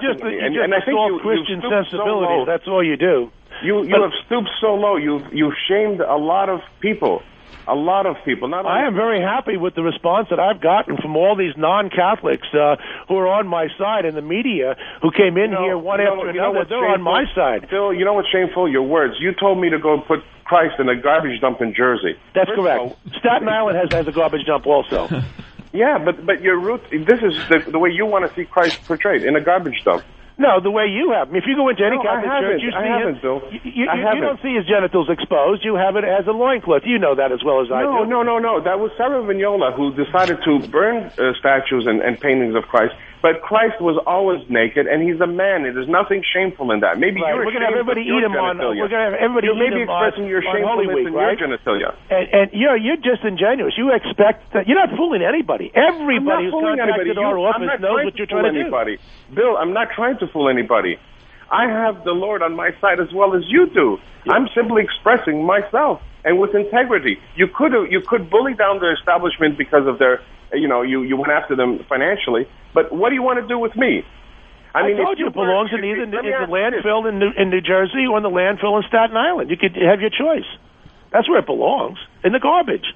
just assault Christian sensibilities. That's all you do. You have stooped so low. You've shamed a lot of people. A lot of people. I am very happy with the response that I've gotten from all these non-Catholics who are on my side in the media who came in here one after another. They're on my side. Phil, you know what's shameful? Your words. You told me to go put Christ in a garbage dump in Jersey. That's correct. Staten Island has a garbage dump also. Yeah, but your root. This is the way you want to see Christ portrayed, in a garbage dump. No, the way you have him. If you go into any Catholic church, you see him. Bill. You don't see his genitals exposed. You have it as a loincloth. You know that as well as I do. No. That was Sarah Vignola who decided to burn statues and paintings of Christ. But Christ was always naked, and he's a man. There's nothing shameful in that. Maybe we're going to have everybody eat him on. We're going to have everybody eat him expressing your shamefulness in your genitalia. And you're disingenuous. You expect that you're not fooling anybody. Everybody who's contacted our office knows what you're trying to do. Bill, I'm not trying to fool anybody. I have the Lord on my side as well as you do. Yeah. I'm simply expressing myself, and with integrity. You could bully down the establishment because of their. You went after them financially, but what do you want to do with me? I told you it belongs in either the landfill in New Jersey or in the landfill in Staten Island. You could have your choice. That's where it belongs, in the garbage.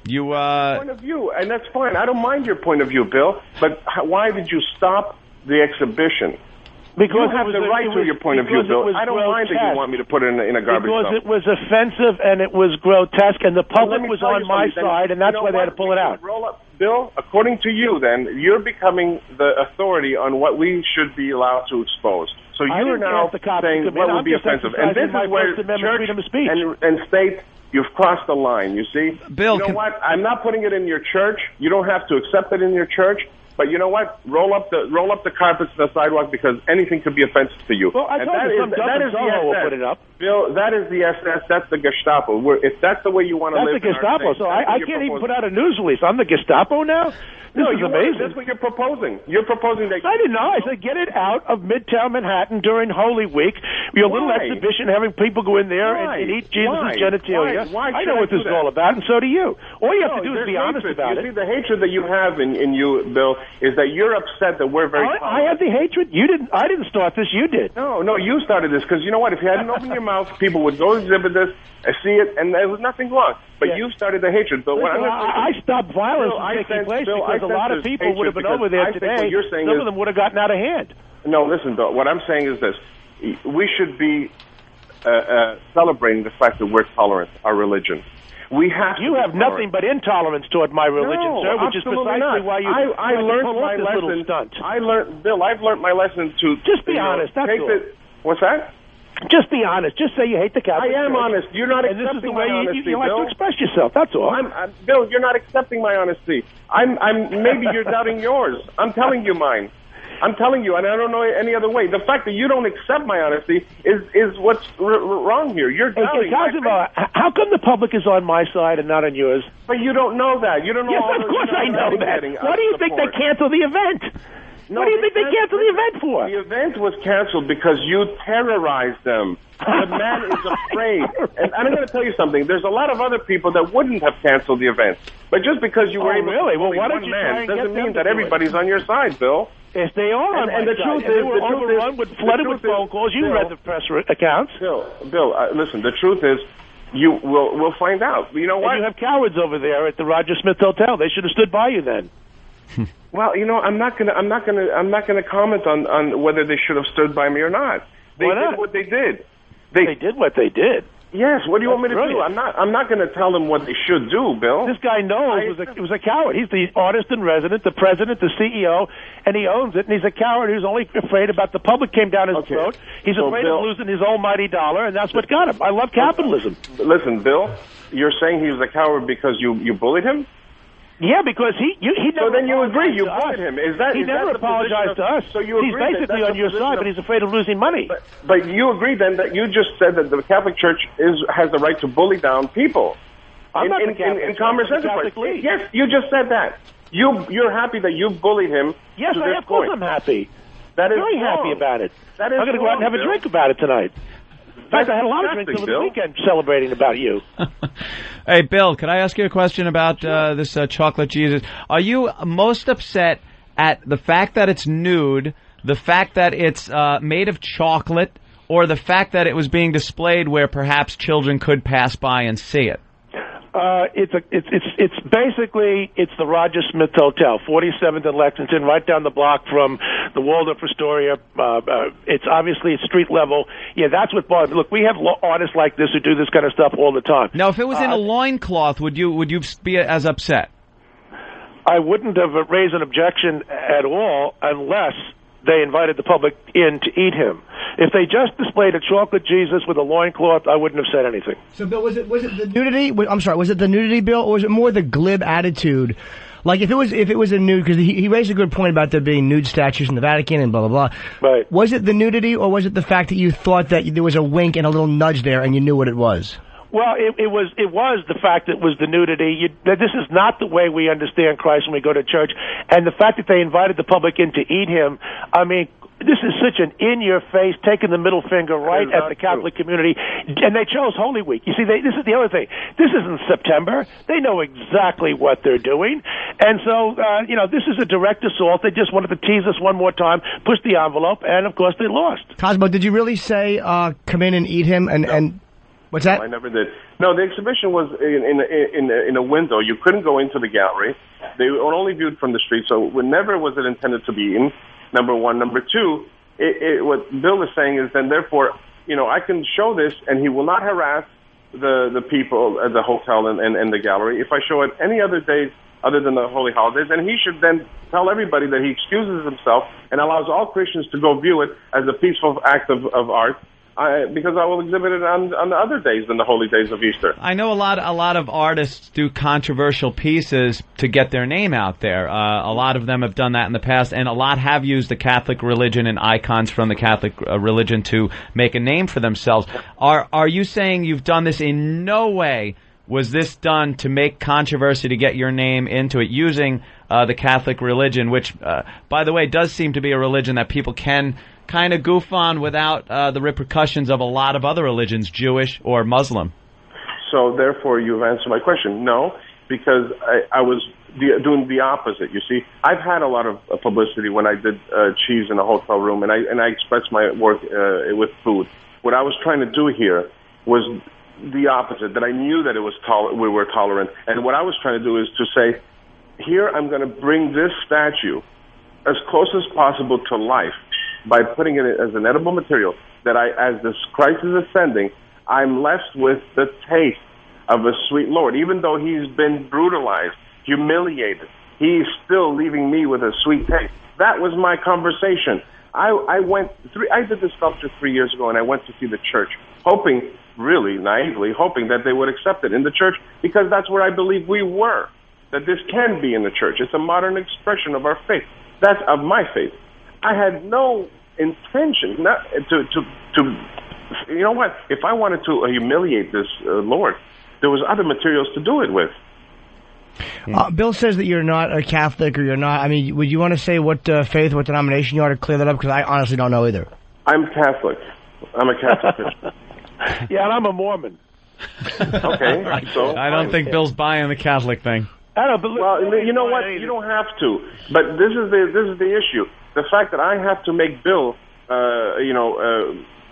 Point of view, and that's fine. I don't mind your point of view, Bill, but why did you stop the exhibition? Because you have the right to your point of view, Bill. I don't mind that you want me to put it in a garbage dump. Because it was offensive and it was grotesque, and the public was on my side, and that's why they had to pull it out. Bill, according to you, then, you're becoming the authority on what we should be allowed to expose. So you're now saying what would be offensive. And this is where church and state, you've crossed the line, you see? Bill, you know what? I'm not putting it in your church. You don't have to accept it in your church. But you know what? Roll up the carpets to the sidewalk because anything could be offensive to you. Well, I told you some dumb Soho will put it up. Bill, that is the SS. That's the Gestapo. If that's the way you want to live, that's the Gestapo. So I can't even put out a news release. I'm the Gestapo now. This is amazing. That's what you're proposing. You're proposing that. I didn't know. I said get it out of Midtown Manhattan during Holy Week. Your little exhibition, having people go in there and eat Jesus' genitalia. I know what this is all about, and so do you. All you have to do is be honest about it. You see, the hatred that you have in you, Bill, is that you're upset that we're very. I have the hatred. You didn't. I didn't start this. You did. No, you started this because you know what? If you hadn't opened your mouth, people would go exhibit this, see it, and there was nothing wrong. But you started the hatred. But what Listen, I stopped violence from taking place because a lot of people would have been over there today. Some of them would have gotten out of hand. No, listen, Bill. What I'm saying is this: we should be celebrating the fact that we're tolerant, our religion. We have. You have nothing but intolerance toward my religion, sir, which is precisely not. why you. I learned my lesson. Bill. I've learned my lesson to just be honest. That's all. What's that? Just be honest. Just say you hate the Catholic Church. I am honest. You're not accepting and this is the way my honesty, you like Bill. to express yourself. That's all. Bill, you're not accepting my honesty. Maybe you're doubting yours. I'm telling you mine. I'm telling you, and I don't know any other way. The fact that you don't accept my honesty is what's wrong here. You're doubting. Cosimo, how come the public is on my side and not on yours? But you don't know that. You don't know. Yes, of course I know that. Why do you think they canceled the event? What do you think they canceled the event for? The event was canceled because you terrorized them. The man is afraid. And I'm going to tell you something. There's a lot of other people that wouldn't have canceled the event. But just because you were able to bully one man doesn't mean that everybody's on your side, Bill. Yes, they are on my side. They were overrun, flooded with phone calls. You read the press accounts. Bill, listen, the truth is, we'll find out. You know what? And you have cowards over there at the Roger Smith Hotel. They should have stood by you then. Well, I'm not gonna comment on whether they should have stood by me or not. They did what they did. They did what they did. Yes. What do you want me to do? I'm not going to tell them what they should do, Bill. This guy knows he was a coward. He's the artist in residence, the president, the CEO, and he owns it. And he's a coward who's only afraid about the public came down his throat. He's afraid of losing his almighty dollar, and that's what got him. I love capitalism. Listen, Bill, you're saying he was a coward because you bullied him? Yeah, because he never. So then you agree you bullied him? He never apologized to us. So you agree he's basically on your side, but he's afraid of losing money. But you agree then that you just said that the Catholic Church has the right to bully down people. I'm not the Catholic in Commerce Enterprise. Yes, you just said that. You're happy that you bullied him. Yes, of course I'm happy. That is very wrong. happy about it. That is I'm going to go out and have a drink about it tonight. In fact, I had a lot of drinks over the weekend celebrating about you. Hey, Bill, could I ask you a question about this chocolate Jesus? Are you most upset at the fact that it's nude, the fact that it's made of chocolate, or the fact that it was being displayed where perhaps children could pass by and see it? It's basically the Roger Smith Hotel, 47th and Lexington, right down the block from the Waldorf Astoria. It's obviously street level. Yeah, that's what bothers me. Look, we have artists like this who do this kind of stuff all the time. Now, if it was in a loincloth, would you be as upset? I wouldn't have raised an objection at all unless they invited the public in to eat him. If they just displayed a chocolate Jesus with a loincloth, I wouldn't have said anything. So, Bill, was it the nudity? I'm sorry, was it the nudity, Bill, or was it more the glib attitude? Like, if it was a nude, because he raised a good point about there being nude statues in the Vatican and blah, blah, blah. Right. Was it the nudity, or was it the fact that you thought that there was a wink and a little nudge there and you knew what it was? Well, it was the fact that it was the nudity. This is not the way we understand Christ when we go to church. And the fact that they invited the public in to eat him, I mean, this is such an in-your-face, taking the middle finger right at the Catholic community. And they chose Holy Week. You see, this is the other thing. This isn't September. They know exactly what they're doing. And so, this is a direct assault. They just wanted to tease us one more time, push the envelope, and, of course, they lost. Cosmo, did you really say come in and eat him? And what's that? No, I never did. No, the exhibition was in a window. You couldn't go into the gallery. They were only viewed from the street, so never was it intended to be eaten. Number one. Number two, what Bill is saying is then therefore, I can show this and he will not harass the people at the hotel and the gallery. If I show it any other days other than the holy holidays, then he should then tell everybody that he excuses himself and allows all Christians to go view it as a peaceful act of art. Because I will exhibit it on the other days than the holy days of Easter. I know a lot of artists do controversial pieces to get their name out there. A lot of them have done that in the past, and a lot have used the Catholic religion and icons from the Catholic religion to make a name for themselves. Are you saying you've done this in no way? Was this done to make controversy to get your name into it using the Catholic religion, which, by the way, does seem to be a religion that people can kind of goof on without the repercussions of a lot of other religions, Jewish or Muslim? So therefore, you've answered my question. No, because I was doing the opposite. You see, I've had a lot of publicity when I did cheese in a hotel room, and I expressed my work with food. What I was trying to do here was the opposite, that I knew that it was we were tolerant. And what I was trying to do is to say, here I'm going to bring this statue as close as possible to life by putting it as an edible material, that as this Christ is ascending, I'm left with the taste of a sweet Lord. Even though he's been brutalized, humiliated, he's still leaving me with a sweet taste. That was my conversation. I did this sculpture 3 years ago, and I went to see the church, hoping, really naively, hoping that they would accept it in the church, because that's where I believe we were, that this can be in the church. It's a modern expression of our faith. That's of my faith. I had no intention to you know what? If I wanted to humiliate this Lord, there was other materials to do it with. Bill says that you're not a Catholic, or you're not. I mean, would you want to say what faith, what denomination you are to clear that up? Because I honestly don't know either. I'm Catholic. I'm a Catholic Christian. Yeah, and I'm a Mormon. Okay, so I don't think Bill's buying the Catholic thing. I don't believe. Well, you know what? You don't have to. But this is the issue. The fact that I have to make Bill,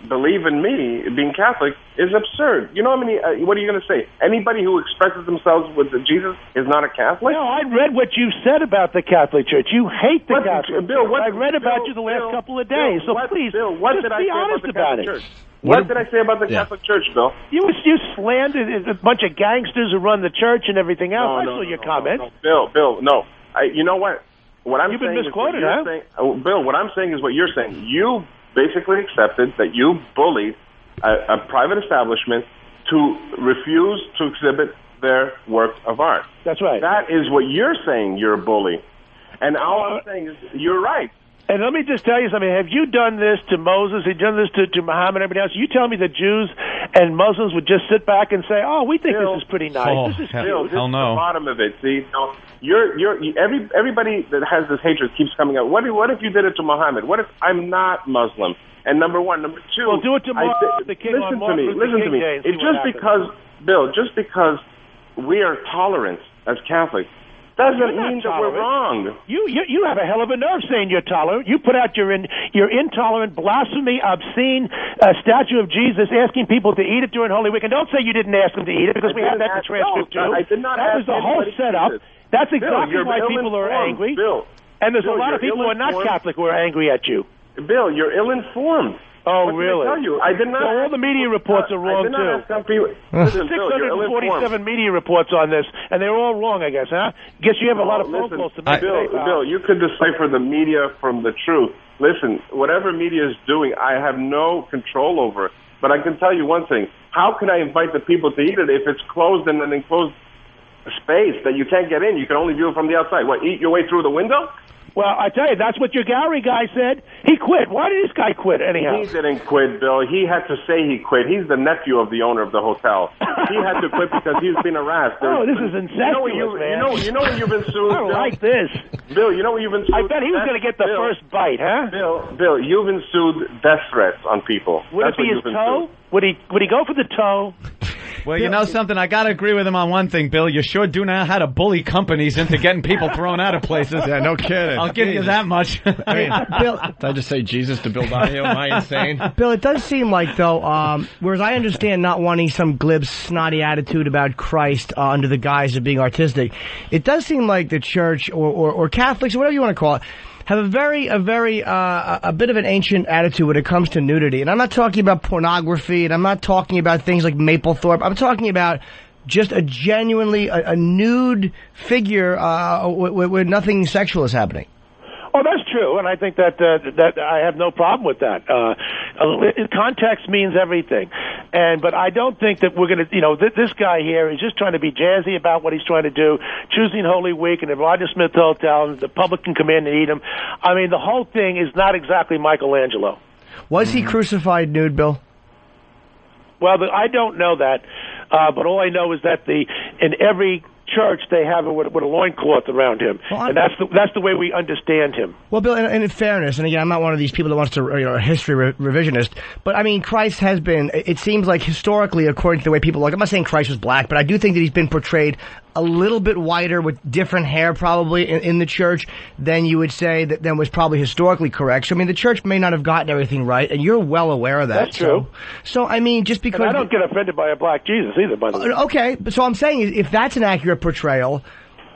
believe in me being Catholic is absurd. You know how many? What are you going to say? Anybody who expresses themselves with Jesus is not a Catholic? No, I read what you said about the Catholic Church. You hate the Catholic Bill, Church. I read about you the last couple of days. Bill, so please, what just did I be say honest about the Catholic it. Church? What did I say about the Catholic Church, Bill? You slandered a bunch of gangsters who run the church and everything else. I saw your comments. No. Bill, no. You know what? What I'm You've been saying misquoted, is Bill, what I'm saying is what you're saying. You basically accepted that you bullied a private establishment to refuse to exhibit their work of art. That's right. That is what you're saying. You're a bully. And all I'm saying is you're right. And let me just tell you something. Have you done this to Moses? Have you done this to Muhammad and everybody else? You tell me that Jews and Muslims would just sit back and say, "Oh, we think this is pretty nice." This is Bill, this is the bottom of it. See, everybody that has this hatred keeps coming out. What if you did it to Muhammad? What if I'm not Muslim? And number one, number two. Well, do it to Martin Luther King. Listen to me. It's just because, Bill, just because we are tolerant as Catholics doesn't mean that we're wrong. You have a hell of a nerve saying you're tolerant. You put out your intolerant, blasphemy, obscene statue of Jesus, asking people to eat it during Holy Week. And don't say you didn't ask them to eat it, because we have that in the transcript too. I did not that was the whole setup. That's exactly why people are angry. Bill, and there's a lot of people who are not Catholic who are angry at you. Bill, you're ill-informed. Oh, what really? Did I tell you? I did not. So all the media reports are wrong, too. 647 media reports on this, and they're all wrong, I guess, huh? Guess you have a lot of phone calls to make. Bill, you could decipher the media from the truth. Listen, whatever media is doing, I have no control over it. But I can tell you one thing. How can I invite the people to eat it if it's closed in an enclosed space that you can't get in? You can only view it from the outside. What, eat your way through the window? Well, I tell you, that's what your gallery guy said. He quit. Why did this guy quit, anyhow? He didn't quit, Bill. He had to say he quit. He's the nephew of the owner of the hotel. He had to quit because he's been harassed. Oh, this is incestuous, man. You know when you've been sued, I don't Bill? like this. Bill, you know when you've been sued? I bet he was going to get the first bite, huh? Bill, you've been sued death threats on people. Would it be his toe? Would he go for the toe? Well, you know something? I got to agree with him on one thing, Bill. You sure do know how to bully companies into getting people thrown out of places. Yeah, no kidding. I'll give you that much. I mean, Bill, did I just say Jesus to Bill Donahue? Am I insane? Bill, it does seem like, though, whereas I understand not wanting some glib, snotty attitude about Christ under the guise of being artistic, it does seem like the church or Catholics, or whatever you want to call it, have a bit of an ancient attitude when it comes to nudity. And I'm not talking about pornography, and I'm not talking about things like Mapplethorpe. I'm talking about just a genuinely a nude figure where nothing sexual is happening. Oh, that's true, and I think that I have no problem with that. Context means everything, but I don't think that we're going to. This guy here is just trying to be jazzy about what he's trying to do, choosing Holy Week and the Roger Smith Hotel, and the public can come in and eat him. I mean, the whole thing is not exactly Michelangelo. Was he crucified nude, Bill? Well, I don't know that, but all I know is that in every church they have it with a loincloth around him, and that's the way we understand him. Well, Bill, and in fairness, and again, I'm not one of these people that wants to a history revisionist, but I mean, Christ has been, it seems like historically, according to the way people look, I'm not saying Christ was black, but I do think that he's been portrayed a little bit whiter with different hair probably in the church, then you would say that was probably historically correct. So, I mean, the church may not have gotten everything right, and you're well aware of that. That's true. So I mean, just because... And I don't get offended by a black Jesus either, by the way. Okay, so I'm saying if that's an accurate portrayal,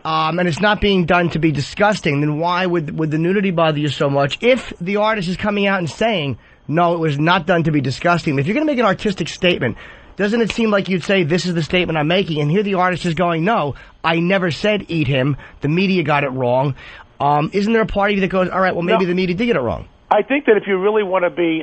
and it's not being done to be disgusting, then why would the nudity bother you so much if the artist is coming out and saying, no, it was not done to be disgusting? If you're going to make an artistic statement, doesn't it seem like you'd say, this is the statement I'm making, and here the artist is going, no, I never said eat him, the media got it wrong. Isn't there a part of you that goes, all right, well, maybe the media did get it wrong? I think that if you really want to be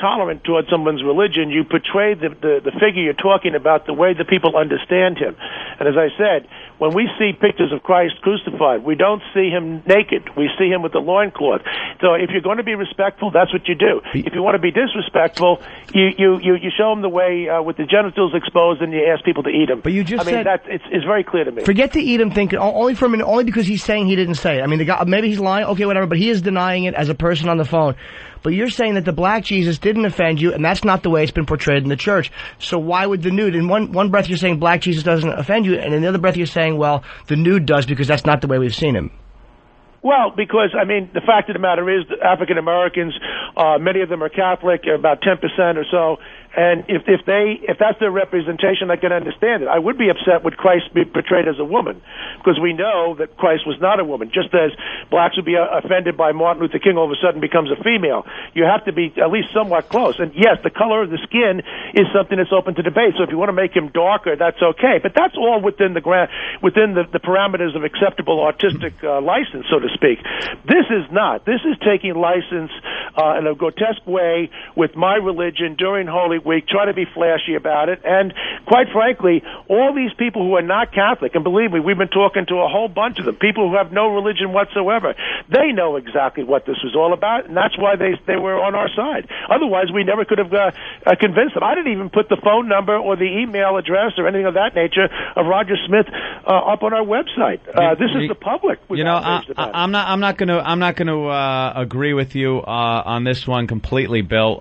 tolerant towards someone's religion, you portray the figure you're talking about the way the people understand him. And as I said, when we see pictures of Christ crucified, we don't see him naked. We see him with a loincloth. So if you're going to be respectful, that's what you do. If you want to be disrespectful, you show him the way with the genitals exposed, and you ask people to eat him. But you just said... it's very clear to me. Forget to eat him thing, only for a minute, only because he's saying he didn't say it. I mean, the guy, maybe he's lying, okay, whatever, but he is denying it as a person on the phone. But you're saying that the black Jesus didn't offend you, and that's not the way it's been portrayed in the church. So why would the nude? In one breath you're saying black Jesus doesn't offend you, and in the other breath you're saying, well, the nude does because that's not the way we've seen him. Well, because, I mean, the fact of the matter is that African Americans, many of them are Catholic, about 10% or so, and if that's their representation, I can understand it. I would be upset with Christ be portrayed as a woman, because we know that Christ was not a woman, just as blacks would be offended by Martin Luther King all of a sudden becomes a female. You have to be at least somewhat close. And yes, the color of the skin is something that's open to debate, so if you want to make him darker, that's okay. But that's all within the parameters of acceptable artistic license, so to speak. This is not. This is taking license in a grotesque way with my religion during Holy Week, try to be flashy about it, and quite frankly, all these people who are not Catholic, and believe me, we've been talking to a whole bunch of them, people who have no religion whatsoever, they know exactly what this was all about, and that's why they were on our side. Otherwise, we never could have convinced them. I didn't even put the phone number or the email address or anything of that nature of Roger Smith up on our website. This is the public. You know, I'm not going to agree with you on this one completely, Bill.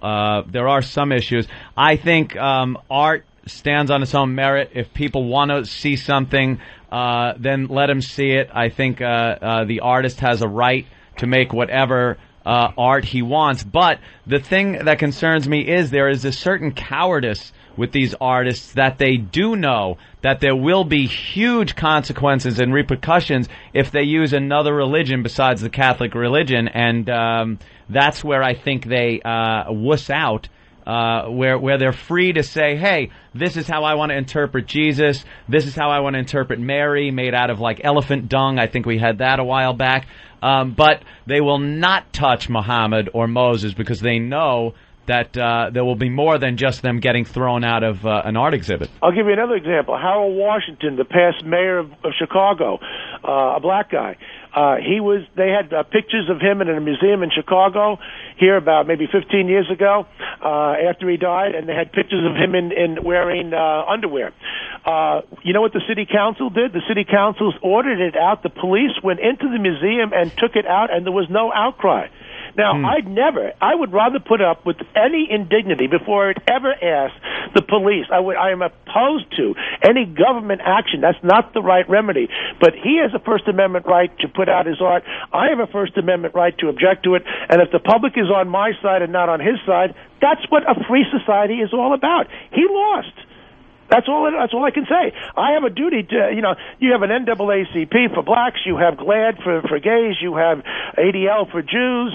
There are some issues. I think art stands on its own merit. If people want to see something, then let them see it. I think the artist has a right to make whatever art he wants. But the thing that concerns me is there is a certain cowardice with these artists that they do know that there will be huge consequences and repercussions if they use another religion besides the Catholic religion, and that's where I think they wuss out. Where they're free to say, hey, this is how I want to interpret Jesus, this is how I want to interpret Mary, made out of like elephant dung. I think we had that a while back. But they will not touch Muhammad or Moses because they know that there will be more than just them getting thrown out of an art exhibit. I'll give you another example. Harold Washington, the past mayor of Chicago, a black guy. They had pictures of him in a museum in Chicago here about maybe 15 years ago after he died, and they had pictures of him in wearing underwear. You know what the city council did? The city council ordered it out. The police went into the museum and took it out, and there was no outcry. Now, I would rather put up with any indignity before it ever asked the police. I am opposed to any government action. That's not the right remedy. But he has a First Amendment right to put out his art. I have a First Amendment right to object to it. And if the public is on my side and not on his side, that's what a free society is all about. He lost. That's all I can say. I have a duty to, you have an NAACP for blacks, you have GLAAD for gays, you have ADL for Jews.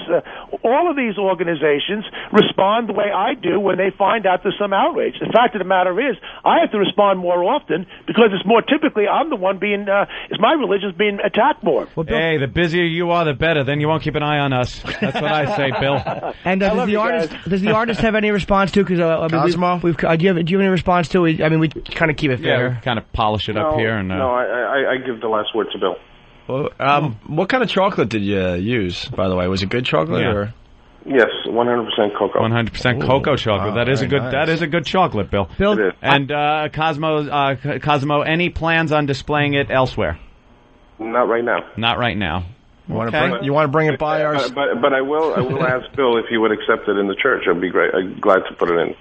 All of these organizations respond the way I do when they find out there's some outrage. The fact of the matter is, I have to respond more often because it's more typically I'm the one it's my religion's being attacked more. Well, hey, the busier you are, the better. Then you won't keep an eye on us. That's what I say, Bill. And does the artist have any response to? Because Cosmo, do you have any response to? We kind of keep it fair. Yeah, kind of polish it up here. And no, I give the last word to Bill. Well, what kind of chocolate did you use, by the way? Was it good chocolate or? Yes, 100% cocoa. 100% cocoa chocolate. Wow, that is a good. Nice. That is a good chocolate, Bill. Bill, and Cosmo, any plans on displaying it elsewhere? Not right now. Not right now. You want to bring it by our? But I will ask Bill if he would accept it in the church. I'd be I'm glad to put it in.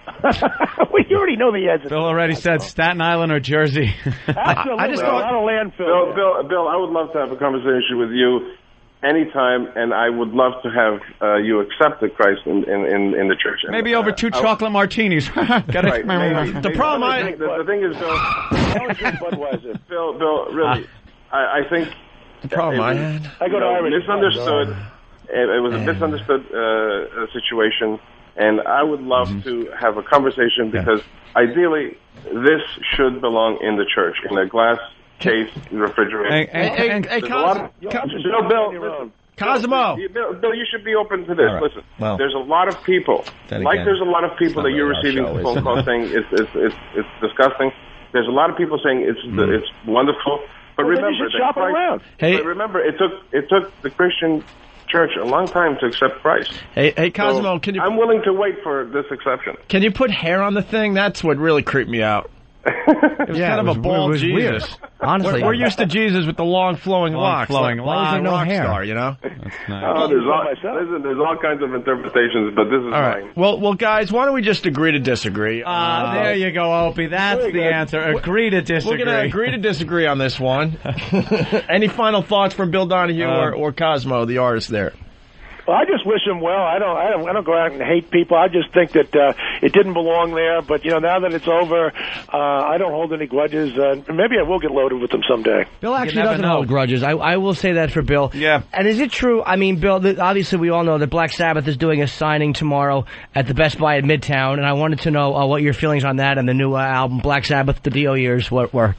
We already know the answer. Bill already said Staten Island or Jersey. Absolutely. I just a lot of landfill. Bill, I would love to have a conversation with you anytime, and I would love to have you accept the Christ in the church. Maybe over 2 chocolate martinis. Got it? Right, maybe. The problem the thing is, Bill, Bill, really, I think the problem I go to Irish. Misunderstood. It was a misunderstood situation, and I would love to have a conversation because ideally this should belong in the church in a glass case refrigerator. Hey, Cosmo. Bill, you should be open to this. Right. Listen, Well, there's a lot of people, there's a lot of people that you're receiving phone calls saying it's disgusting. There's a lot of people saying it's wonderful. But remember, shop around. But remember, it took the Christian church a long time to accept Christ. Hey, Cosmo, so I'm willing to wait for this exception. Can you put hair on the thing? That's what really creeped me out. It was kind of a bald Jesus. Weird. Honestly, we're used to Jesus with the long flowing locks. Why is there no hair? Star, you know? There's all kinds of interpretations, but this is mine. Well, guys, why don't we just agree to disagree? There you go, Opie. That's the answer. Agree to disagree. We're going to agree to disagree on this one. Any final thoughts from Bill Donahue or Cosmo, the artist there? Well, I just wish him well. I don't go out and hate people. I just think that it didn't belong there. But now that it's over, I don't hold any grudges. Maybe I will get loaded with them someday. Bill actually doesn't hold grudges. I will say that for Bill. Yeah. And is it true? I mean, Bill, obviously we all know that Black Sabbath is doing a signing tomorrow at the Best Buy at Midtown, and I wanted to know what your feelings on that and the new album Black Sabbath, The Dio Years, what were.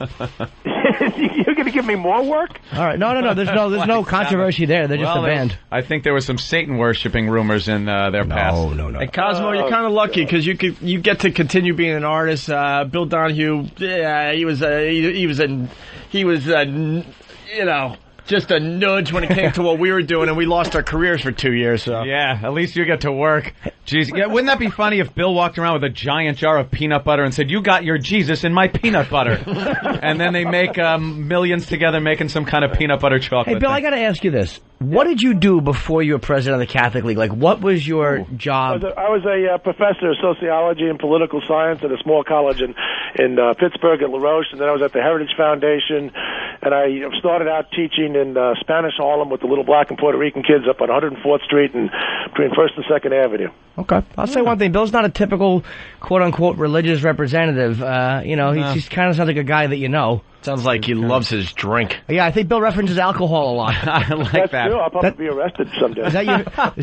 You're going to give me more work? All right. No. There's no controversy there. They're just a band. I think there was some Satan worshipping rumors in their past. No. Hey, Cosmo, you're kind of lucky because you get to continue being an artist. Bill Donahue, he was just a nudge when it came to what we were doing, and we lost our careers for 2 years. So. Yeah, at least you get to work. Jeez, yeah, wouldn't that be funny if Bill walked around with a giant jar of peanut butter and said, "You got your Jesus in my peanut butter," and then they make millions together making some kind of peanut butter chocolate. Hey, Bill, I got to ask you this: what did you do before you were president of the Catholic League? Like, what was your job? I was a professor of sociology and political science at a small college in Pittsburgh at La Roche, and then I was at the Heritage Foundation, and I started out teaching in Spanish Harlem with the little black and Puerto Rican kids up on 104th Street and between 1st and 2nd Avenue. Okay. I'll say one thing. Bill's not a typical, quote-unquote, religious representative. He kind of sounds like a guy that you know. Sounds like he loves his drink. Yeah, I think Bill references alcohol a lot. I like That's that. true. I'll probably be arrested someday. Is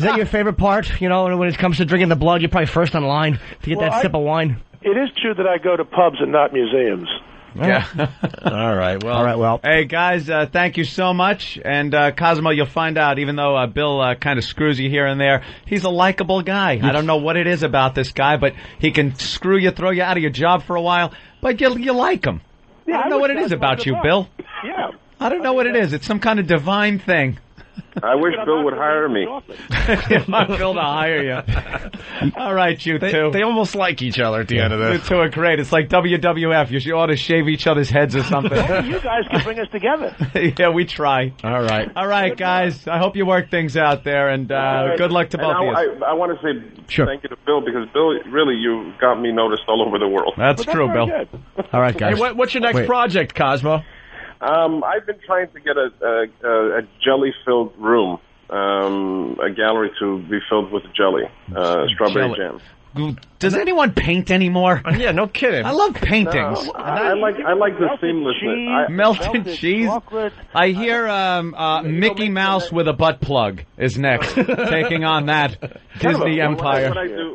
that your favorite part? When it comes to drinking the blood, you're probably first on line to get that sip of wine. It is true that I go to pubs and not museums. Yeah. All right. Well. Hey, guys, thank you so much. And, Cosmo, you'll find out, even though Bill kind of screws you here and there, he's a likable guy. I don't know what it is about this guy, but he can screw you, throw you out of your job for a while, but you like him. Yeah, I don't know what it is about you, Bill. Yeah. I don't know what it is. It's some kind of divine thing. I wish Bill would hire me. You want Bill to hire you. All right, you two. They almost like each other at the end of this. You two are great. It's like WWF. You ought to shave each other's heads or something. You guys can bring us together. Yeah, we try. All right, guys. I hope you work things out there, and good luck to both of you. I want to say thank you to Bill, because Bill, really, you got me noticed all over the world. That's true, Bill. All right, guys. Hey, what's your next project, Cosmo? I've been trying to get a jelly-filled room, a gallery to be filled with jelly, strawberry jam. Does anyone paint anymore? Yeah, no kidding. I love paintings. No, I like the seamlessness. Melted cheese. I hear Mickey Mouse with a butt plug is next, taking on that Disney empire.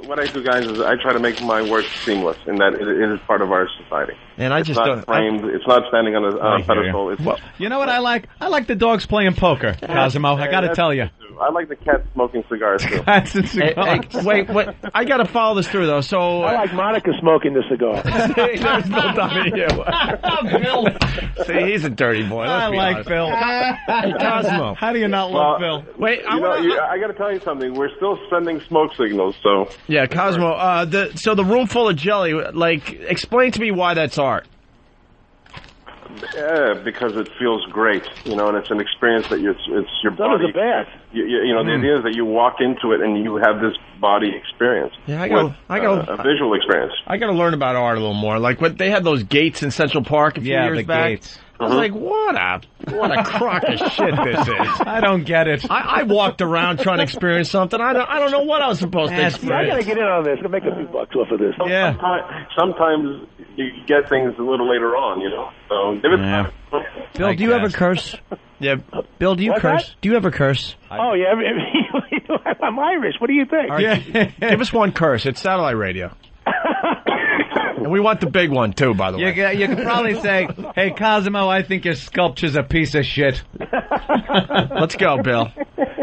What I do, guys, is I try to make my work seamless, in that it is part of our society. And it's not framed. It's not standing on a pedestal. Well, you know what I like? I like the dogs playing poker, Cosmo. I got to tell you. I like the cats smoking cigars too. Cats and cigars. Hey, wait, I got to follow this through though. So I like Monica smoking the cigar. There's Bill Donahue. Bill. See, he's a dirty boy. I like honest. Bill. Hey, Cosmo. How do you not love Bill? Wait, I got to tell you something. We're still sending smoke signals. So yeah, Cosmo. The room full of jelly. Like, explain to me why that's art. because it feels great, you know, and it's an experience that it's your body. It's a bath. You know, the idea is that you walk into it and you have this body experience. Yeah, a visual experience. I got to learn about art a little more. Like what they had those gates in Central Park a few years the back. gates. I was like, what a crock of shit this is. I don't get it. I walked around trying to experience something. I don't know what I was supposed to experience. I got to get in on this. I'm going to make a few bucks off of this. Yeah. Sometimes you get things a little later on, you know. So give it time. Bill, do you ever curse? Yeah. Bill, do you What's curse? that? Do you ever curse? Oh, yeah. I'm Irish. What do you think? Yeah. Give us one curse. It's satellite radio. And we want the big one, too, by the way. You could probably say, hey, Cosimo, I think your sculpture's a piece of shit. Let's go, Bill.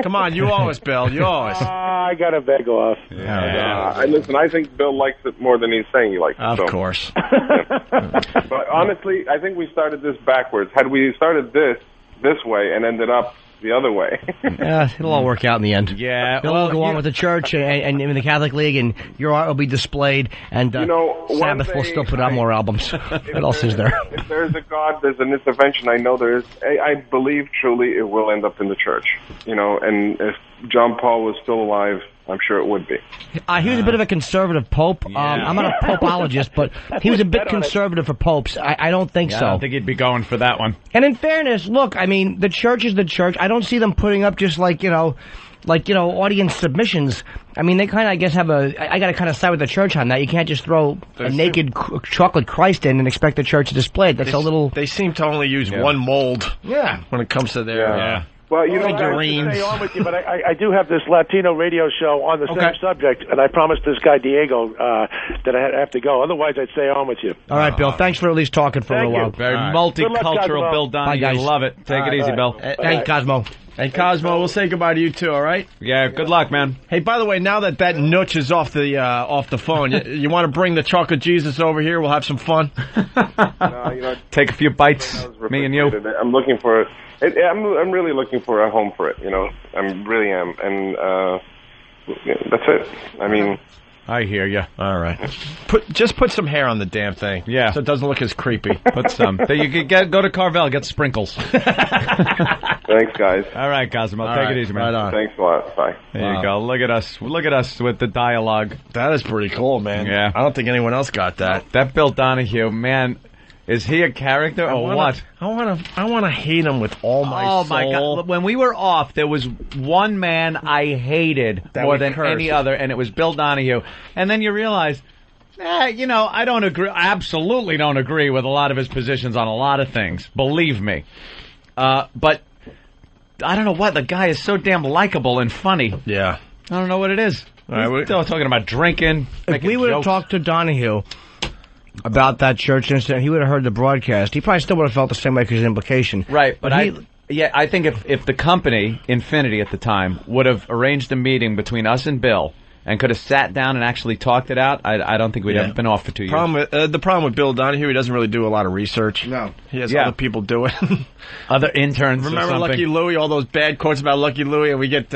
Come on, you owe us, Bill. You owe us. I got to beg off. Listen, I think Bill likes it more than he's saying he likes it. Of course. But honestly, I think we started this backwards. Had we started this way and ended up the other way. Yeah, it'll all work out in the end. Yeah. Bill will go on with the church and in the Catholic League, and your art will be displayed, and Sabbath will still put out more albums. What else is there? If there's a God, there's an intervention. I know there is. I believe truly it will end up in the church. You know, and if John Paul was still alive, I'm sure it would be. He was a bit of a conservative pope. I'm not a popeologist, but he was a bit conservative for popes. I don't think so. I don't think he'd be going for that one. And in fairness, look, I mean, the church is the church. I don't see them putting up just like audience submissions. I mean, they kind of, I guess, have I got to kind of side with the church on that. You can't just throw a naked chocolate Christ in and expect the church to display it. That's a little... They seem to only use one mold. Yeah. When it comes to their... Yeah. Well, you know, I stay on with you, but I do have this Latino radio show on the same subject, and I promised this guy Diego that I have to go. Otherwise, I'd stay on with you. All right, Bill. Thanks for at least talking for a little while. Very multicultural, Bill Donahue. Bye, guys. Love it. Take it easy, Bill. Hey, Cosmo. And Cosmo, we'll say goodbye to you too. All right? Yeah. Good luck, man. Hey, by the way, now that Nooch is off the phone, you want to bring the chocolate Jesus over here? We'll have some fun. Take a few bites. Me and you. I'm looking for. I'm really looking for a home for it. You know, I really am, and that's it. I mean. I hear you. All right. Just put some hair on the damn thing. Yeah. So it doesn't look as creepy. Put some. You could go to Carvel, get sprinkles. Thanks, guys. All right, Cosmo. Take it easy, man. Right on. Thanks a lot. Bye. There you go. Look at us. Look at us with the dialogue. That is pretty cool, man. Yeah. I don't think anyone else got that. That Bill Donahue, man. Is he a character or what? I want to hate him with all my soul. Oh my God! When we were off, there was one man I hated more than any other, and it was Bill Donahue. And then you realize, I don't agree. I absolutely don't agree with a lot of his positions on a lot of things. Believe me. But I don't know what the guy is so damn likable and funny. Yeah. I don't know what it is. We're still talking about drinking. If we would have talked to Donahue about that church incident, he would have heard the broadcast. He probably still would have felt the same way because of his implication. Right, but I think if the company, Infinity at the time, would have arranged a meeting between us and Bill and could have sat down and actually talked it out, I don't think we'd have been off for 2 years. The problem with Bill Donahue, he doesn't really do a lot of research. No. He has other people do it. Other interns. Remember or Lucky Louie, all those bad quotes about Lucky Louie, and we get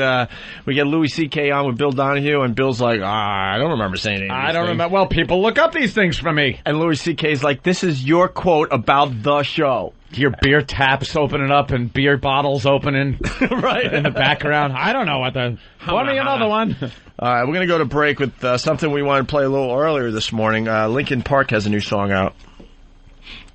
Louis C.K. on with Bill Donahue, and Bill's like, I don't remember saying anything. I don't remember. Well, people look up these things for me. And Louis C.K.'s like, this is your quote about the show. Your beer taps opening up and beer bottles opening right in the background. I don't know what the... Pour me another one. All right, we're going to go to break with something we wanted to play a little earlier this morning. Linkin Park has a new song out.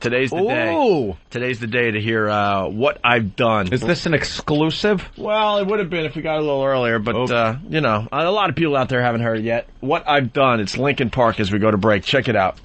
Today's the day. Today's the day to hear What I've Done. Is this an exclusive? Well, it would have been if we got a little earlier, but, a lot of people out there haven't heard it yet. What I've Done. It's Linkin Park as we go to break. Check it out.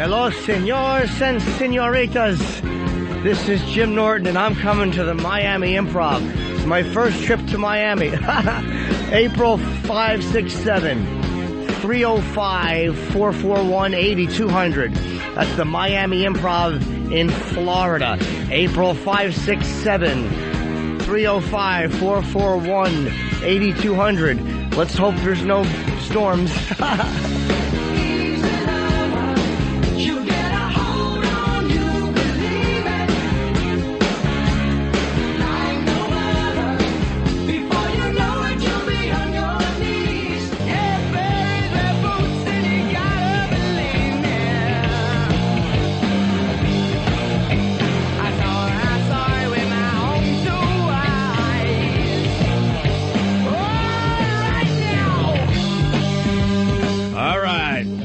Hello, senors and senoritas. This is Jim Norton, and I'm coming to the Miami Improv. It's my first trip to Miami. April 5, 6, 7. 305-441-8200. That's the Miami Improv in Florida. April 5, 6, 7. 305-441-8200. Let's hope there's no storms.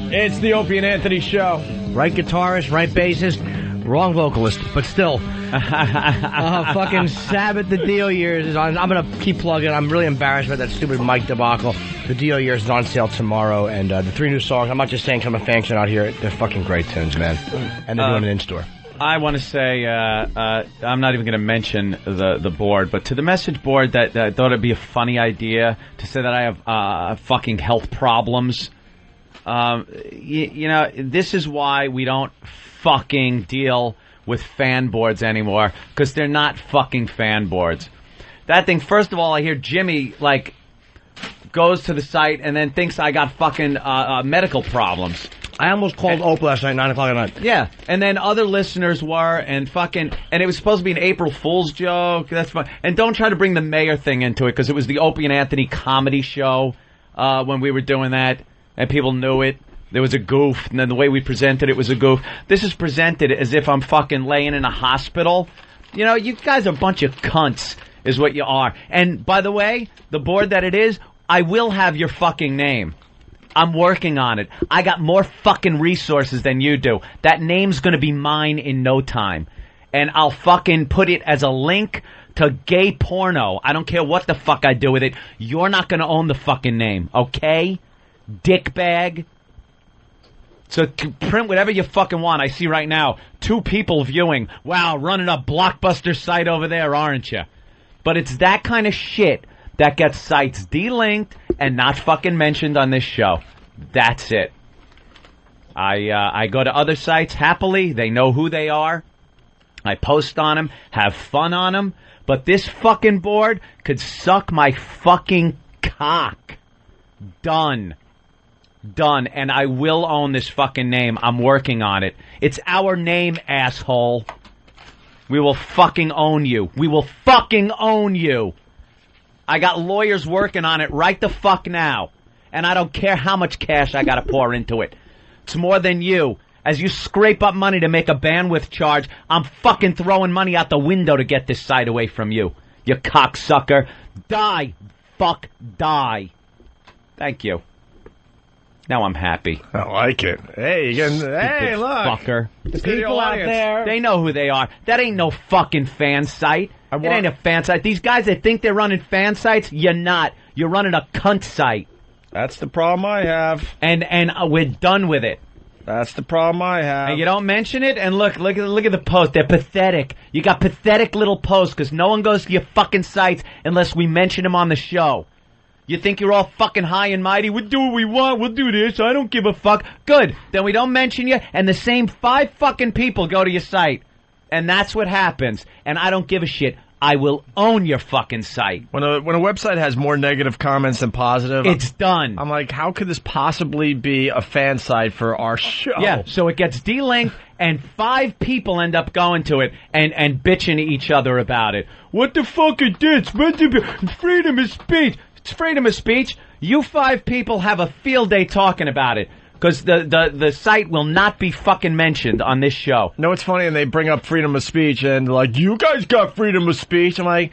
It's the Opie and Anthony show. Right guitarist, right bassist, wrong vocalist, but still. Fucking Sabbath, the Dio Years is on. I'm going to keep plugging. I'm really embarrassed about that stupid Mike debacle. The Dio Years is on sale tomorrow, and the 3 new songs, I'm not just saying 'cause I'm a fan out here. They're fucking great tunes, man. And they're doing an in-store. I want to say, I'm not even going to mention the board, but to the message board that I thought it'd be a funny idea to say that I have fucking health problems. You know, this is why we don't fucking deal with fan boards anymore, because they're not fucking fan boards. That thing, first of all, I hear Jimmy, like, goes to the site and then thinks I got fucking medical problems. I almost called Ope last night, 9 o'clock at night. Yeah, and then other listeners were, and it was supposed to be an April Fool's joke. That's fine. And don't try to bring the mayor thing into it, because it was the Opie and Anthony comedy show when we were doing that. And people knew it. There was a goof, and then the way we presented it was a goof. This is presented as if I'm fucking laying in a hospital. You know, you guys are a bunch of cunts, is what you are. And, by the way, the board that it is, I will have your fucking name. I'm working on it. I got more fucking resources than you do. That name's gonna be mine in no time. And I'll fucking put it as a link to gay porno. I don't care what the fuck I do with it. You're not gonna own the fucking name, okay? Dickbag. So print whatever you fucking want. I see right now 2 people viewing. Wow, running a Blockbuster site over there, aren't you? But it's that kind of shit that gets sites delinked and not fucking mentioned on this show. That's it. I go to other sites happily. They know who they are. I post on them, have fun on them. But this fucking board could suck my fucking cock. Done. And I will own this fucking name. I'm working on it. It's our name, asshole. We will fucking own you. We will fucking own you. I got lawyers working on it right the fuck now. And I don't care how much cash I gotta pour into it. It's more than you. As you scrape up money to make a bandwidth charge, I'm fucking throwing money out the window to get this site away from you. You cocksucker. Die. Fuck die. Thank you. Now I'm happy. I like it. Hey, you can. Hey, look, fucker. The people out there, they know who they are. That ain't no fucking fan site. It ain't a fan site. These guys that think they're running fan sites, you're not. You're running a cunt site. That's the problem I have. And we're done with it. That's the problem I have. And you don't mention it. And look at the post. They're pathetic. You got pathetic little posts because no one goes to your fucking sites unless we mention them on the show. You think you're all fucking high and mighty? We'll do what we want. We'll do this. I don't give a fuck. Good. Then we don't mention you, and the same 5 fucking people go to your site. And that's what happens. And I don't give a shit. I will own your fucking site. When a website has more negative comments than positive, it's done. I'm like, how could this possibly be a fan site for our show? Yeah, so it gets delinked, and 5 people end up going to it and bitching to each other about it. What the fuck is this? Freedom of speech. It's freedom of speech. You 5 people have a field day talking about it. Because the site will not be fucking mentioned on this show. No, it's funny, and they bring up freedom of speech, and like, you guys got freedom of speech. I'm like,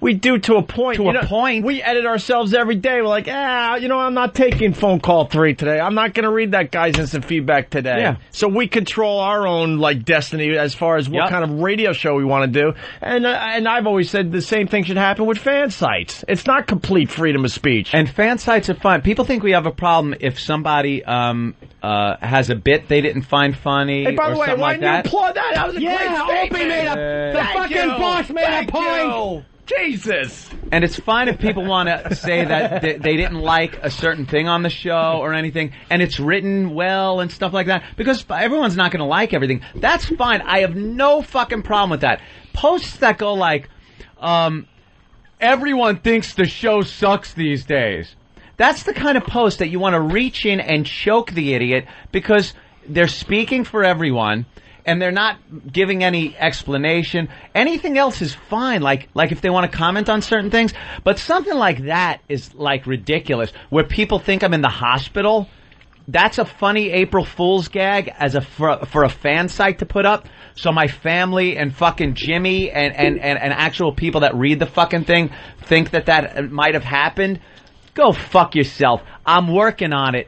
We do to a point. To a point. We edit ourselves every day. We're like, I'm not taking phone call 3 today. I'm not going to read that guy's instant feedback today. Yeah. So we control our own destiny as far as what kind of radio show we want to do. And I've always said the same thing should happen with fan sites. It's not complete freedom of speech. And fan sites are fun. People think we have a problem if somebody has a bit they didn't find funny. Hey, by or the way, something why like didn't you that. applaud that? That was a great statement. Opie made the fucking boss made a point. Jesus. And it's fine if people want to say that they didn't like a certain thing on the show or anything, and it's written well and stuff like that, because everyone's not going to like everything. That's fine. I have no fucking problem with that. Posts that go like, everyone thinks the show sucks these days. That's the kind of post that you want to reach in and choke the idiot, because they're speaking for everyone. And they're not giving any explanation. Anything else is fine, like if they want to comment on certain things. But something like that is ridiculous, where people think I'm in the hospital. That's a funny April Fool's gag for a fan site to put up. So my family and fucking Jimmy and actual people that read the fucking thing think that might have happened. Go fuck yourself. I'm working on it.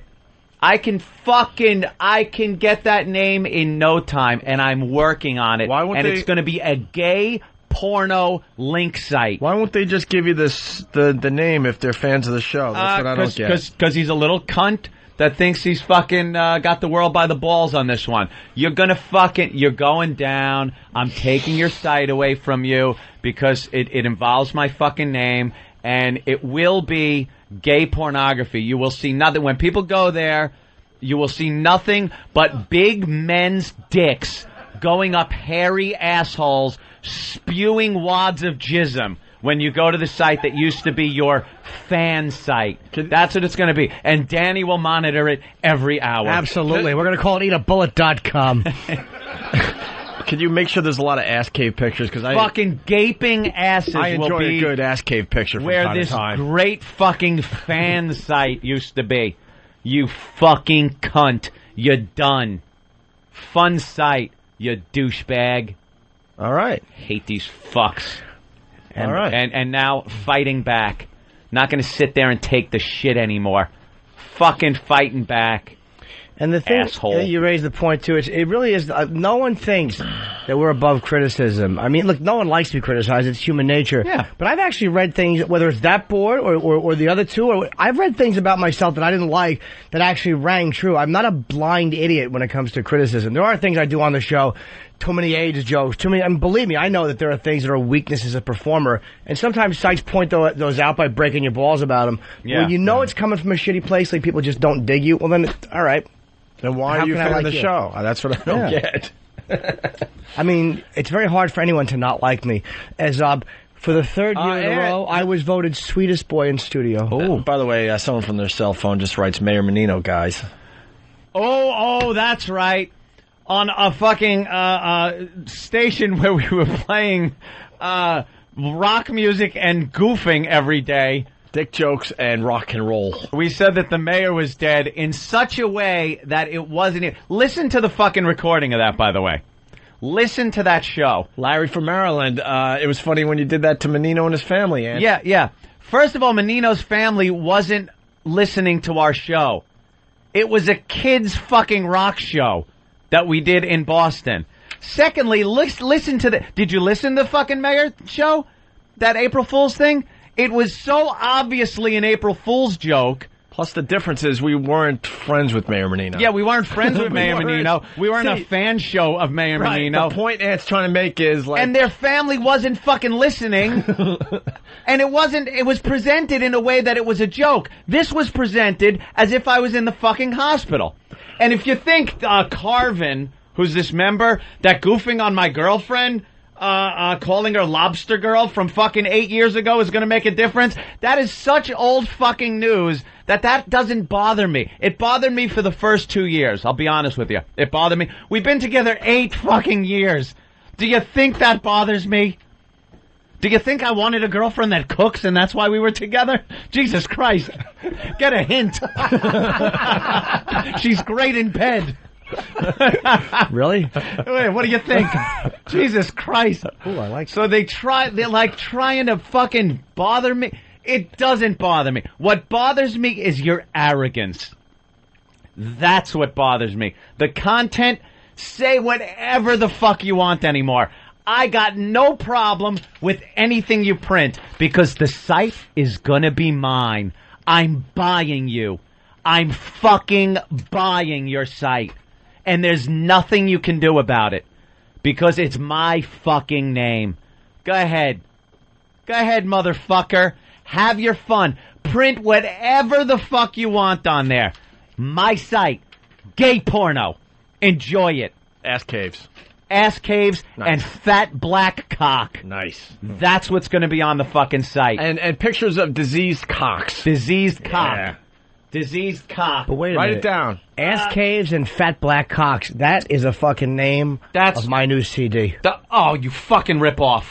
I can get that name in no time, and I'm working on it. It's going to be a gay porno link site. Why won't they just give you the name if they're fans of the show? That's what I don't get. Because he's a little cunt that thinks he's fucking got the world by the balls on this one. You're going down. I'm taking your site away from you because it involves my fucking name, and it will be gay pornography. You will see nothing. When people go there, you will see nothing but big men's dicks going up hairy assholes, spewing wads of jism when you go to the site that used to be your fan site. That's what it's going to be. And Danny will monitor it every hour. Absolutely. We're going to call it eatabullet.com. Could you make sure there's a lot of ass cave pictures? Because fucking gaping asses I will enjoy be a good ass cave picture from where time this to time. great fucking fan site used to be. You fucking cunt. You're done. Fun site, you douchebag. All right. Hate these fucks. And, all right. And now fighting back. Not going to sit there and take the shit anymore. Fucking fighting back. And the thing, asshole. You raised the point too. It really is. No one thinks that we're above criticism. I mean, look, no one likes to be criticized. It's human nature. Yeah. But I've actually read things, whether it's that board or the other two. I've read things about myself that I didn't like that actually rang true. I'm not a blind idiot when it comes to criticism. There are things I do on the show. Too many age jokes. Too many. I mean, believe me, I know that there are things that are weaknesses as a performer, and sometimes sites point those out by breaking your balls about them. Yeah. When you know it's coming from a shitty place, like people just don't dig you. Well, then, all right. Then why are you a fan of the show? That's what I don't get. I mean, it's very hard for anyone to not like me. As for the third year in a row, I was voted sweetest boy in studio. Oh, by the way, someone from their cell phone just writes Mayor Menino, guys. Oh, that's right. On a fucking station where we were playing rock music and goofing every day. Dick jokes and rock and roll. We said that the mayor was dead in such a way that it wasn't. Listen to the fucking recording of that, by the way. Listen to that show. Larry from Maryland. It was funny when you did that to Menino and his family, Ant. Yeah. First of all, Menino's family wasn't listening to our show. It was a kids' fucking rock show that we did in Boston. Secondly, listen to the... Did you listen to the fucking mayor show? That April Fool's thing? It was so obviously an April Fool's joke. Plus, the difference is we weren't friends with Mayor Menino. Yeah, we weren't friends with Mayor Menino. We weren't a fan show of Mayor Menino. The point Ant's trying to make is like... And their family wasn't fucking listening. And it was presented in a way that it was a joke. This was presented as if I was in the fucking hospital. And if you think Carvin, who's this member, that goofing on my girlfriend... calling her lobster girl from fucking 8 years ago is going to make a difference. That is such old fucking news that doesn't bother me. It bothered me for the first 2 years. I'll be honest with you. It bothered me. We've been together 8 fucking years. Do you think that bothers me? Do you think I wanted a girlfriend that cooks and that's why we were together? Jesus Christ. Get a hint. She's great in bed. Really? Wait, what do you think? Jesus Christ. Ooh, I like So they're like trying to fucking bother me. It doesn't bother me. What bothers me is your arrogance. That's what bothers me. The content, say whatever the fuck you want anymore. I got no problem with anything you print because the site is gonna be mine. I'm buying you. I'm fucking buying your site. And there's nothing you can do about it because it's my fucking name. Go ahead. Go ahead, motherfucker. Have your fun. Print whatever the fuck you want on there. My site. Gay porno. Enjoy it. Ass caves. Ass caves and fat black cock. Nice. That's what's going to be on the fucking site. And pictures of diseased cocks. Diseased cock. Yeah. Diseased cock. But wait a Write minute. it down. Ass caves and fat black cocks. That is a fucking name of my new CD. Oh, you fucking ripoff.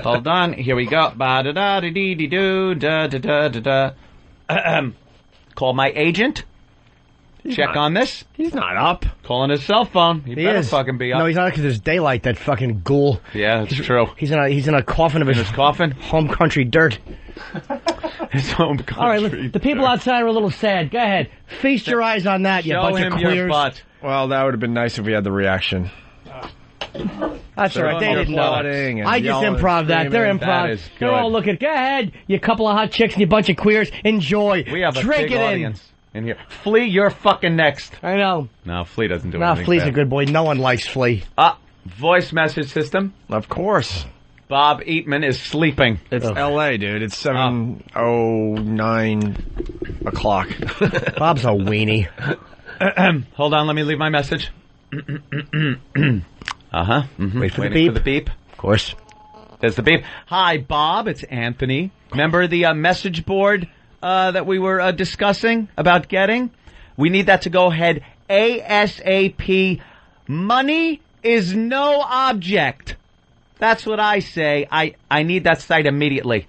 Hold on. Here we go. Ba-da-da-dee-dee-doo. Da-da-da-da-da. Call my agent. Check on this. He's not up. Calling his cell phone. He better fucking be up. No, he's not because there's daylight. That fucking ghoul. Yeah, that's true. He's in a coffin of his coffin. Home country dirt. His home country. All right, the people outside are a little sad. Go ahead, feast your eyes on that. You Show bunch him of your queers. butt. Well, that would have been nice if we had the reaction. That's all right. They didn't know. I just improv that. They're improv. They're all looking. Go ahead, you couple of hot chicks and you bunch of queers. Enjoy. We have a Drink big it audience in here. Flea, you're fucking next. I know. No, Flea doesn't do No, anything. Flea's bad. a good boy. No one likes Flea. Voice message system. Of course. Bob Eatman is sleeping. It's L.A., dude. It's 7:09 o'clock. Bob's a weenie. Hold on, let me leave my message. Uh-huh. Mm-hmm. Wait for the Waiting beep. for the beep. Of course. There's the beep. Hi, Bob. It's Anthony. Remember the message board that we were discussing about getting? We need that to go ahead ASAP. Money is no object. That's what I say. I need that site immediately.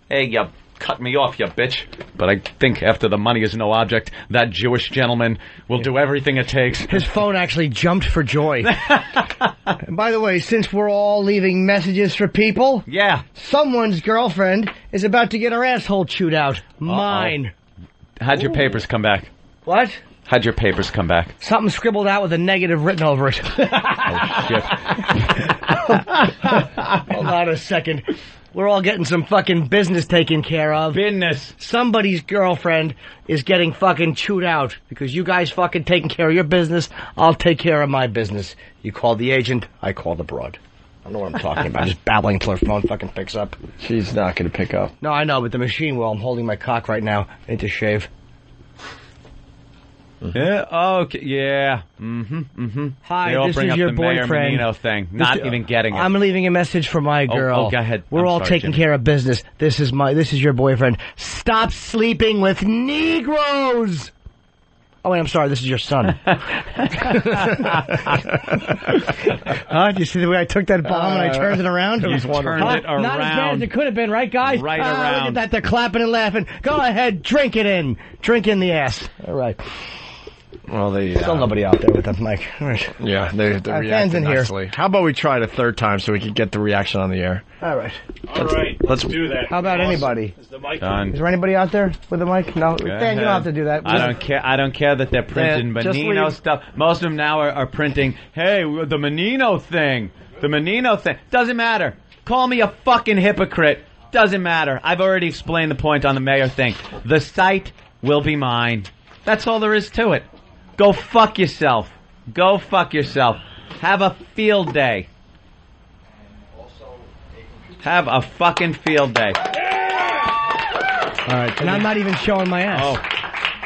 Hey, you cut me off, you bitch. But I think after the money is no object, that Jewish gentleman will do everything it takes. His phone actually jumped for joy. And by the way, since we're all leaving messages for people, someone's girlfriend is about to get her asshole chewed out. Mine. How'd your papers come back? What? How'd your papers come back? Something scribbled out with a negative written over it. Oh, shit. Hold on a second. We're all getting some fucking business taken care of. Business. Somebody's girlfriend is getting fucking chewed out because you guys fucking taking care of your business. I'll take care of my business. You call the agent, I call the broad. I don't know what I'm talking about. Just babbling till her phone fucking picks up. She's not going to pick up. No, I know, but the machine will. I'm holding my cock right now. I need to shave. Yeah, okay, yeah. Mm-hmm, mm-hmm. Hi, they all this bring is up your the Mayor boyfriend. Menino thing. Not even getting it. I'm leaving a message for my girl. Oh, go ahead. We're I'm all sorry, taking Jimmy. care of business. This is your boyfriend. Stop sleeping with Negroes. Oh, wait, I'm sorry. This is your son. Do you see the way I took that bomb and I turned it around? You turned it around. Not as bad as it could have been, right, guys? Right Look around. at that. They're clapping and laughing. Go ahead. Drink it in. Drink in the ass. All right. Well, they Still nobody out there with that mic. All right. Yeah, they Our reacted fans in here. nicely. How about we try it a third time so we can get the reaction on the air? All right. All right, let's do that. How about anybody? Is the mic Done. Is there anybody out there with a mic? No. Go Dan, you don't ahead. have to do that. I don't care. I don't care that they're printing Dan, just Menino leave. stuff. Most of them now are printing, hey, the Menino thing. The Menino thing. Doesn't matter. Call me a fucking hypocrite. Doesn't matter. I've already explained the point on the mayor thing. The site will be mine. That's all there is to it. Go fuck yourself. Go fuck yourself. Have a field day. Have a fucking field day. All right. And I'm not even showing my ass. Oh.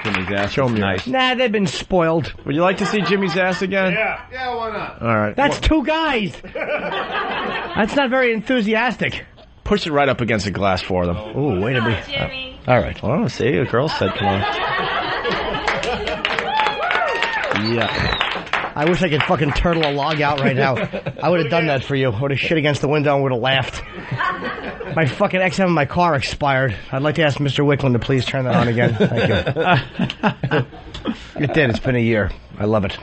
Jimmy's ass. Show me Nice. Nah, they've been spoiled. Would you like to see Jimmy's ass again? Yeah, why not? All right. That's two guys. That's not very enthusiastic. Push it right up against the glass for them. Oh, wait a minute. All right. Oh, see, a girl said, come on. Yeah. I wish I could fucking turtle a log out right now. I would have done that for you. I would have shit against the window and would have laughed. My fucking XM in my car expired. I'd like to ask Mr. Wicklund to please turn that on again. Thank you. It did. It's been a year. I love it.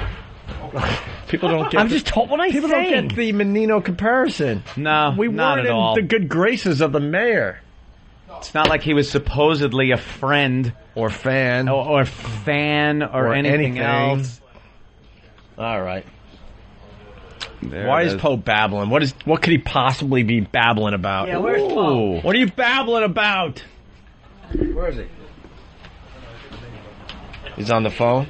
People don't get. I'm just told what I People don't get the Menino comparison. No, we not weren't at all. in the good graces of the mayor. It's not like he was supposedly a friend or fan or fan or anything else. All right. There Why it is is. Poe babbling? What could he possibly be babbling about? Yeah, where's Poe? What are you babbling about? Where is he? He's on the phone.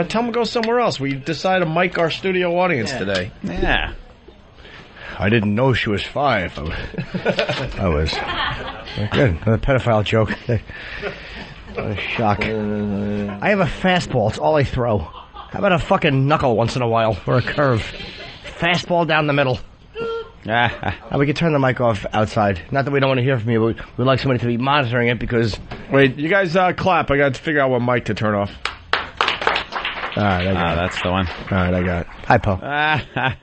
Tell him to go somewhere else. We decided to mic our studio audience today. Yeah. I didn't know she was 5. I was. Good. Another pedophile joke. What a shock. I have a fastball. It's all I throw. How about a fucking knuckle once in a while? Or a curve? Fastball down the middle. We can turn the mic off outside. Not that we don't want to hear from you, but we'd like somebody to be monitoring it because... Wait, you guys clap. I got to figure out what mic to turn off. All right, I got it. That's the one. All right, I got it. Hi, Poe.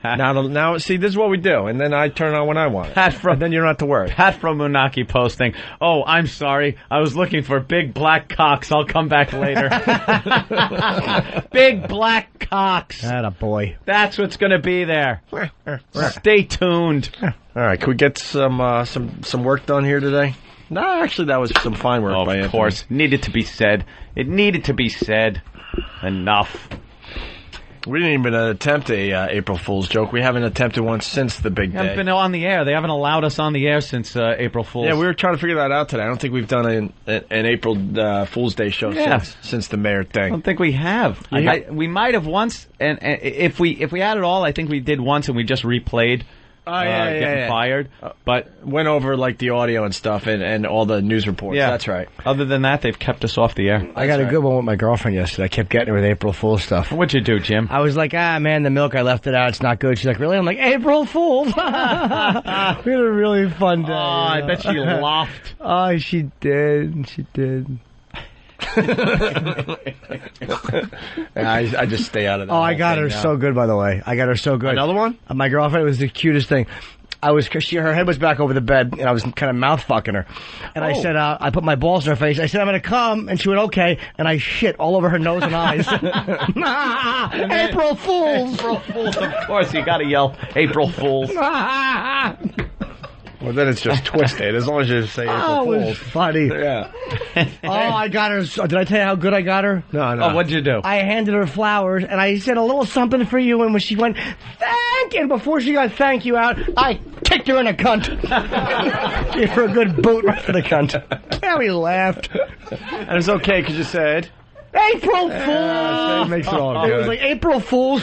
Now, see, this is what we do, and then I turn on when I want it. And then you don't have to worry. Pat from Munaki posting, "Oh, I'm sorry. I was looking for big black cocks. I'll come back later." Big black cocks. Atta boy. That's what's going to be there. Stay tuned. All right, can we get some work done here today? No, actually, that was some fine work by Anthony. Of course. Needed to be said. It needed to be said. Enough. We didn't even attempt a April Fool's joke. We haven't attempted one since the big We haven't day. been on the air. They haven't allowed us on the air since April Fool's. Yeah, we were trying to figure that out today. I don't think we've done an April Fool's Day show since the mayor thing. I don't think we have. We might have once, and if we had it all, I think we did once, and we just replayed. Getting fired, but went over like the audio and stuff and all the news reports. Yeah, that's right. Other than that, they've kept us off the air. I got a good one with my girlfriend yesterday. I kept getting her with April Fool's stuff. What'd you do, Jim? I was like, man, the milk, I left it out. It's not good. She's like, really? I'm like, April Fool's. We had a really fun day. Oh, I bet she laughed. Oh, she did. She did. I just stay out of that. Oh, I got her so good, by the way. I got her so good. Another one? My girlfriend, it was the cutest thing. Her head was back over the bed, and I was kind of mouth fucking her. And I said, I put my balls in her face. I said, I'm going to come. And she went, okay. And I shit all over her nose and eyes. April Fools. April Fools, of course. You got to yell, April Fools. Well, then it's just twisted, as long as you say April Fools. It was funny. Yeah. I got her. Did I tell you how good I got her? No. Oh, what'd you do? I handed her flowers, and I said a little something for you, and when she went, thank you, and before she got thank you out, I kicked her in a cunt. Gave her a good boot right for the cunt. Yeah, we laughed. And it's okay, because you said... April Fools! It makes it all good. It was like, April Fools.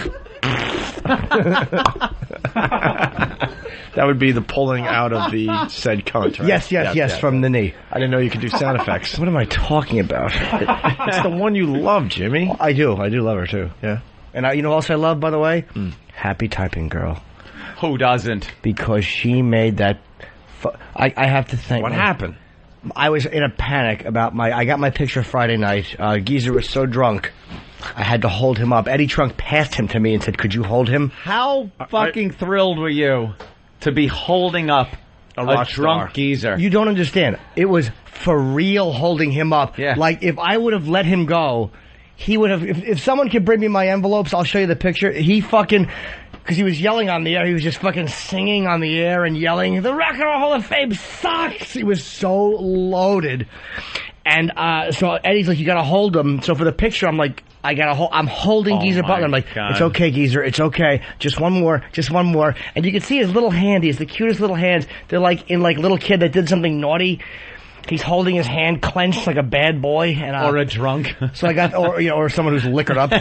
That would be the pulling out of the said cunt, right? Yes, from the knee. I didn't know you could do sound effects. What am I talking about? It's the one you love, Jimmy. I do love her, too. Yeah. And you know what else I love, by the way? Happy Typing Girl. Who doesn't? Because she made that... I have to thank... What happened? I was in a panic about I got my picture Friday night. Geezer was so drunk, I had to hold him up. Eddie Trunk passed him to me and said, could you hold him? How fucking thrilled were you to be holding up a drunk geezer? You don't understand. It was for real holding him up. Yeah. Like, if I would have let him go, he would have... If someone could bring me my envelopes, I'll show you the picture. He fucking... Because he was yelling on the air. He was just fucking singing on the air and yelling, the Rock and Roll Hall of Fame sucks! He was so loaded. And so Eddie's like, you gotta hold him. So for the picture, I'm like, I'm holding Geezer Butler. I'm like, God. It's okay, Geezer, it's okay. Just one more. And you can see his little hand. He has the cutest little hands. They're like in like little kid that did something naughty. He's holding his hand clenched like a bad boy, and or a drunk. So I got, or someone who's liquored up.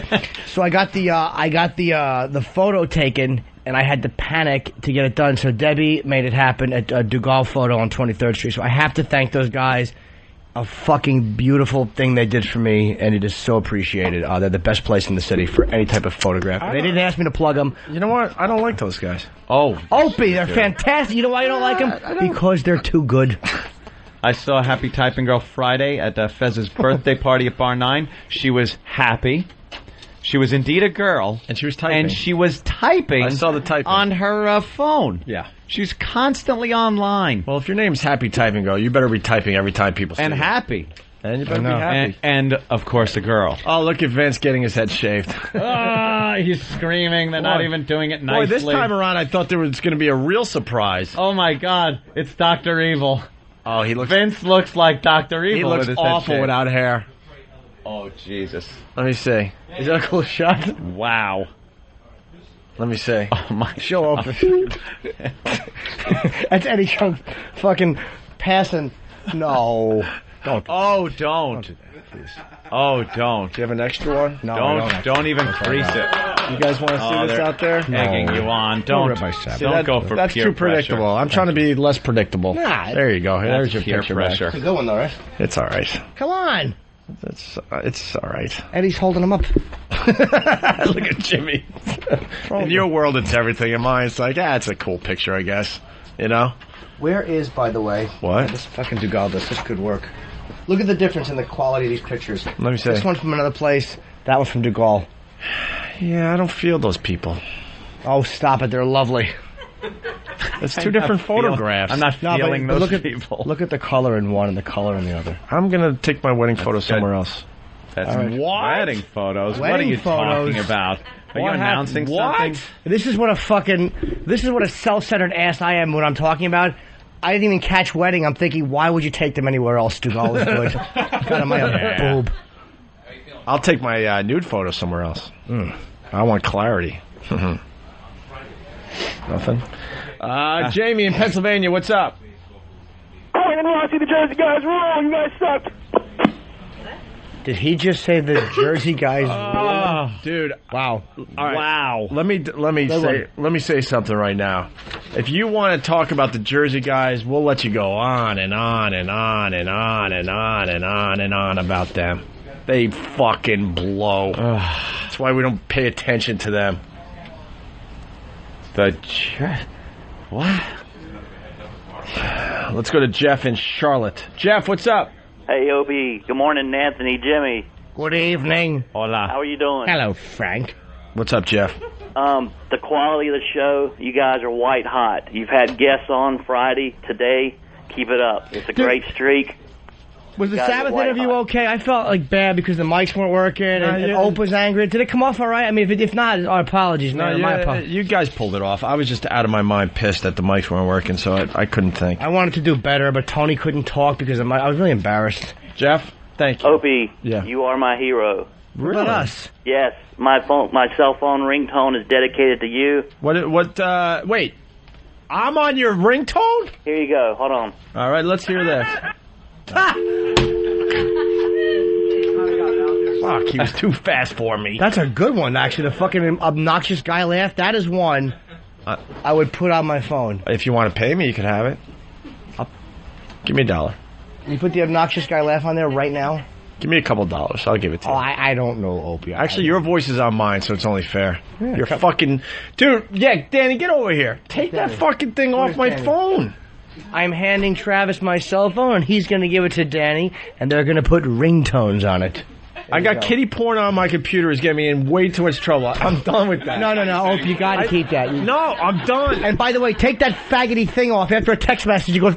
So I got the photo taken, and I had to panic to get it done. So Debbie made it happen at Dugal Photo on 23rd Street. So I have to thank those guys. A fucking beautiful thing they did for me, and it is so appreciated. They're the best place in the city for any type of photograph. They didn't ask me to plug them. You know what? I don't like those guys. Oh, Opie, they're fantastic. You know why you don't like them? Because they're too good. I saw Happy Typing Girl Friday at Fez's birthday party at Bar 9. She was happy. She was indeed a girl. And she was typing. And she was typing. I saw the typing. On her phone. Yeah. She's constantly online. Well, if your name's Happy Typing Girl, you better be typing every time people see And you. happy. And you better be happy. And, of course, a girl. Oh, look at Vince getting his head shaved. He's screaming. They're not even doing it nicely. Boy, this time around, I thought there was going to be a real surprise. Oh, my God. It's Dr. Evil. Oh, he looks... Vince looks like Dr. Evil. He looks with his head awful shaved. without hair. Oh, Jesus. Let me see. Is that a cool shot? Wow. Let me see. Oh, my... Show up. That's Eddie Trump fucking passing. No. Don't. Oh, don't. Oh, don't. Do you have an extra one? No, Don't even crease it. You guys want to see this they're out there? Egging you on. Don't go for That's peer too predictable. pressure. I'm trying to be less predictable. Nah, there you go. There's your peer picture pressure. back. It's a good one, though, right? It's all right. Come on. It's all right. Eddie's holding him up. Look at Jimmy. In your world, it's everything. In mine, it's like, it's a cool picture, I guess. You know? Where is, by the way... What? This fucking Dugal does such good work. Look at the difference in the quality of these pictures. Let me see. This one from another place, that one from Dugal. Yeah, I don't feel those people. Oh, stop it. They're lovely. It's two different photographs. I'm not feeling those people. Look at the color in one and the color in the other. I'm going to take my wedding photo somewhere else. That's All right. wedding photos. What are Wedding you photos. talking about? Are you announcing something? This is what a self-centered ass I am when I'm talking about. I didn't even catch wedding. I'm thinking, why would you take them anywhere else? Dugal is good. Got him my boob. I'll take my nude photo somewhere else. I want clarity. Nothing. Jamie in Pennsylvania, what's up? Quinn and Rossi, the Jersey guys, wrong. You guys suck. Did he just say the Jersey guys? Dude! Wow! All right. Wow! Let me say something right now. If you want to talk about the Jersey guys, we'll let you go on and on and on and on and on and on and on about them. They fucking blow. That's why we don't pay attention to them. What? Let's go to Jeff in Charlotte. Jeff, what's up? Hey, Opie. Good morning, Anthony, Jimmy. Good evening. Hola. How are you doing? Hello, Frank. What's up, Jeff? The quality of the show, you guys are white hot. You've had guests on Friday, today. Keep it up. It's a great streak. Was the Guys are Sabbath white interview hot. okay? I felt like bad because the mics weren't working and Ope was angry. Did it come off all right? I mean, if not, our apologies, man. My apologies. You guys pulled it off. I was just out of my mind pissed that the mics weren't working, so I couldn't think. I wanted to do better, but Tony couldn't talk because of I was really embarrassed. Jeff, thank you. Opie, Yeah. you are my hero. What about us? Yes, my cell phone ringtone is dedicated to you. Wait, I'm on your ringtone? Here you go. Hold on. All right, let's hear this. Fuck, he was too fast for me. That's a good one, actually. The fucking obnoxious guy laugh. That is one I would put on my phone. If you want to pay me, you can have it. Give me $1. Can you put the obnoxious guy laugh on there right now? Give me a couple $. I'll give it to you. I don't know, Opie. Actually, your voice is on mine, so it's only fair. You're fucking... Dude, Danny, get over here. Take that fucking thing off my phone. I'm handing Travis my cell phone, and he's going to give it to Danny, and they're going to put ringtones on it. I got kitty porn on my computer. Is getting me in way too much trouble. I'm done with that. No, Opie, you got to keep that. No, I'm done. And by the way, take that faggoty thing off. After a text message, he goes...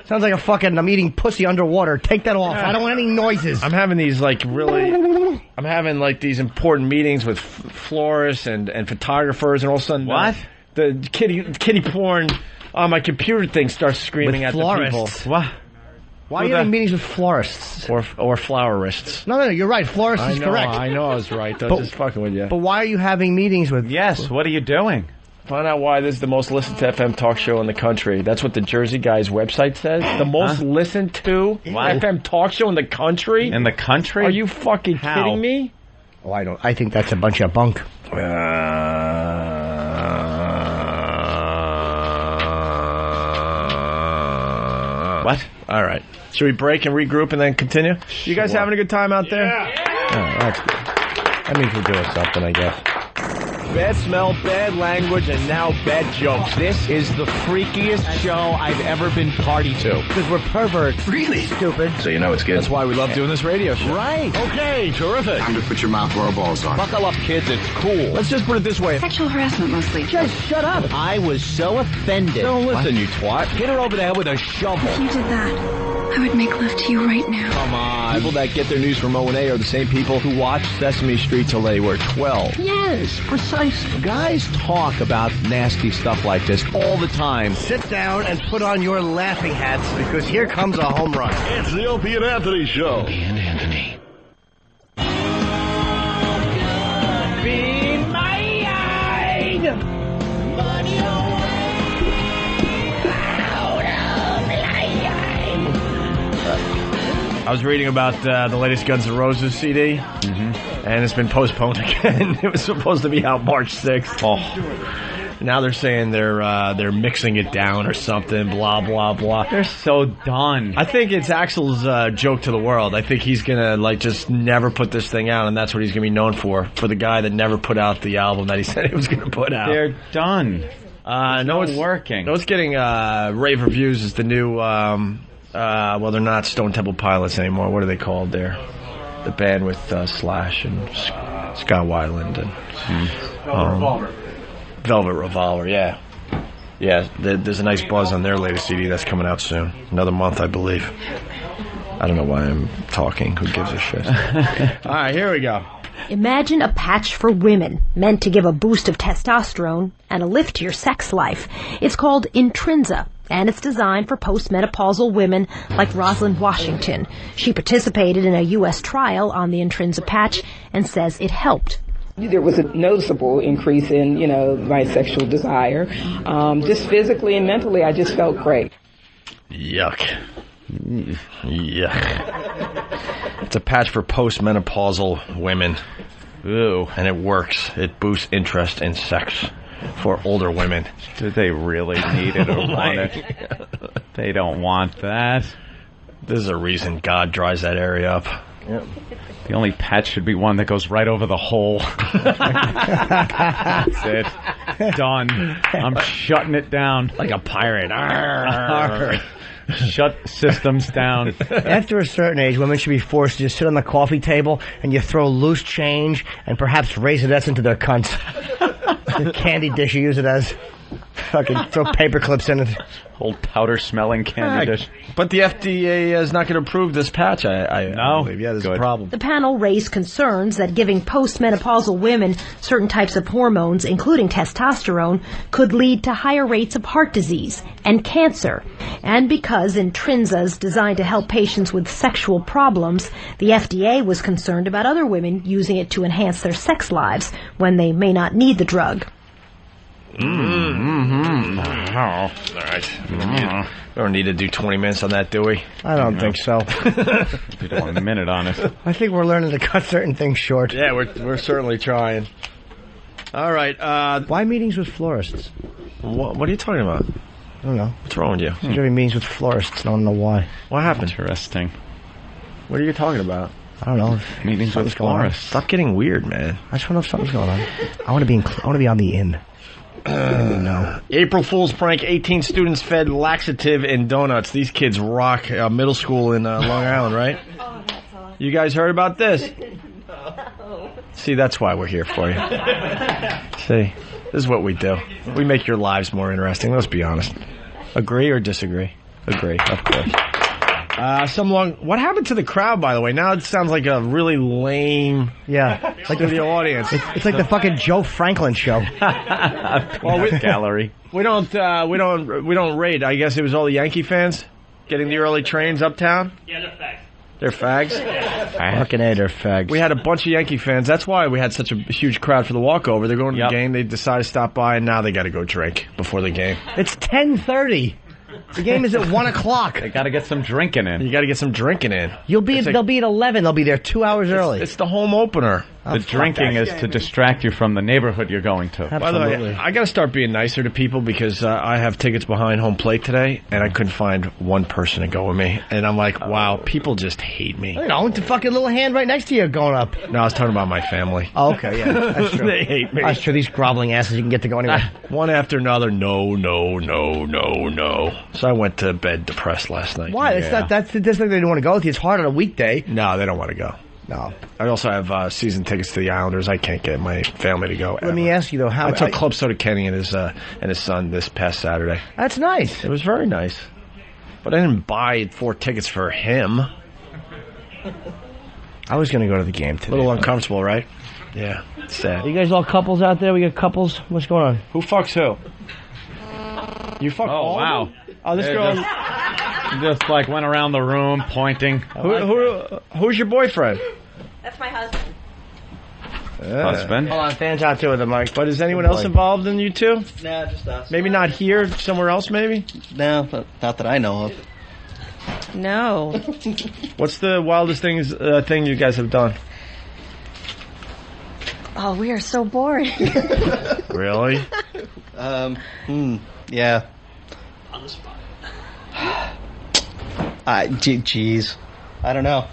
Sounds like I'm eating pussy underwater. Take that off. I don't want any noises. I'm having these I'm having these important meetings with florists and photographers, and all of a sudden the kitty porn on my computer thing starts screaming With at florists. the people. What? Why are you having meetings with florists? Or flowerists. No, you're right. Florist is correct. I know I was right. I was just fucking with you. But why are you having meetings with... Yes, what are you doing? Find out why this is the most listened to FM talk show in the country. That's what the Jersey Guys website says. The most listened to FM talk show in the country? In the country? Are you fucking kidding me? Oh, I don't. I think that's a bunch of bunk. What? All right. Should we break and regroup and then continue? You guys having a good time out there? Yeah. Oh, that's good. That means we're doing something, I guess. bad smell, bad language, and now bad jokes. This is the freakiest show I've ever been party to. Because we're perverts. Really? Stupid. So you know it's good. That's why we love doing this radio show. Right. Okay, terrific. Time to put your mouth where our balls are. Buckle up, kids. It's cool. Let's just put it this way. Sexual harassment mostly. Just shut up. I was so offended. Don't listen, you twat. Hit her over the head with a shovel. If you did that, I would make love to you right now. Come on. People that get their news from O&A are the same people who watched Sesame Street till they were 12. Yes, precisely. Guys talk about nasty stuff like this all the time. Sit down and put on your laughing hats because here comes a home run. It's the Opie and Anthony Show. Opie and Anthony. Be my-eyed. I was reading about the latest Guns N' Roses CD, and it's been postponed again. It was supposed to be out March 6th. Oh. Now they're saying they're mixing it down or something, blah, blah, blah. They're so done. I think it's Axl's joke to the world. I think he's going to just never put this thing out, and that's what he's going to be known for the guy that never put out the album that he said he was going to put out. They're done. It's working. No, it's getting rave reviews is the new... well, they're not Stone Temple Pilots anymore. What are they called there? The band with Slash and Scott Weiland and Velvet Revolver. Velvet Revolver, yeah. Yeah, there's a nice buzz on their latest CD that's coming out soon. Another month, I believe. I don't know why I'm talking. Who gives a shit? All right, here we go. Imagine a patch for women, meant to give a boost of testosterone and a lift to your sex life. It's called Intrinsa, and it's designed for postmenopausal women like Rosalind Washington. She participated in a U.S. trial on the Intrinsa patch and says it helped. There was a noticeable increase in, my sexual desire. Just physically and mentally, I just felt great. Yuck. Yuck. It's a patch for postmenopausal women. Ooh. And it works. It boosts interest in sex for older women. Do they really need it or want it? They don't want that. There's a reason God dries that area up. Yep. The only patch should be one that goes right over the hole. That's it. Done. I'm shutting it down. Like a pirate. Arr. Shut systems down. After a certain age, women should be forced to just sit on the coffee table and you throw loose change and perhaps Raisinets into their cunts. The candy dish, you use it as. Fucking throw paper clips in it. Old powder-smelling candy dish. But the FDA is not going to approve this patch, I believe. Yeah, there's a problem. The panel raised concerns that giving postmenopausal women certain types of hormones, including testosterone, could lead to higher rates of heart disease and cancer. And because Intrinsa is designed to help patients with sexual problems, the FDA was concerned about other women using it to enhance their sex lives when they may not need the drug. All right. We don't need to do 20 minutes on that, do we? I don't think so. We don't want a minute on it. I think we're learning to cut certain things short. Yeah, we're certainly trying. All right. Why meetings with florists? What are you talking about? I don't know. What's wrong with you? You're having meetings with florists. I don't know why. What happened? Interesting. What are you talking about? I don't know. Meetings with florists. Stop getting weird, man. I just want to know if something's going on. I want to be on the in. No. April Fool's prank, 18 students fed laxative and donuts. These kids rock middle school in Long Island, right? Oh, that's awesome. You guys heard about this? See, that's why we're here for you. See, this is what we do. We make your lives more interesting, let's be honest. Agree or disagree? Agree, of course. What happened to the crowd, by the way? Now it sounds like a really lame, like the audience. It's like the fucking Joe Franklin show. Gallery. We don't raid. I guess it was all the Yankee fans getting the early trains uptown. Yeah, they're fags. They're fags. Fucking A, they're fags. We had a bunch of Yankee fans. That's why we had such a huge crowd for the walkover. They're going to the game. They decide to stop by, and now they got to go drink before the game. It's 10:30. The game is at 1 o'clock. They got to get some drinking in. You got to get some drinking in. They'll be at 11. They'll be there 2 hours early. It's the home opener. The drinking is to distract you from the neighborhood you're going to. By the way, I got to start being nicer to people because I have tickets behind home plate today, and I couldn't find one person to go with me. And I'm like, wow, people just hate me. You know, with the fucking little hand right next to you going up. No, I was talking about my family. Oh, okay, yeah, that's true. They hate me. That's true. These groveling asses you can get to go anywhere. One after another, no. So I went to bed depressed last night. Why? It's not. That's the thing they don't want to go with you. It's hard on a weekday. No, they don't want to go. No. I also have season tickets to the Islanders. I can't get my family to go. Let me ask you though, how I took Club Soda Kenny and his son this past Saturday. That's nice. It was very nice, but I didn't buy 4 tickets for him. I was going to go to the game today. A little uncomfortable, right? Yeah, it's sad. Are you guys all couples out there? We got couples. What's going on? Who fucks who? You fuck all wow. of them? Oh, this girl just like went around the room pointing. Who's your boyfriend? That's my husband. Husband? Hold on, fans out there with the mic. But is anyone else involved in you two? Nah, just us. Maybe not here, somewhere else maybe? No, not that I know of. No. What's the wildest thing you guys have done? Oh, we are so boring. Really? Yeah. On the spot. Geez. I don't know.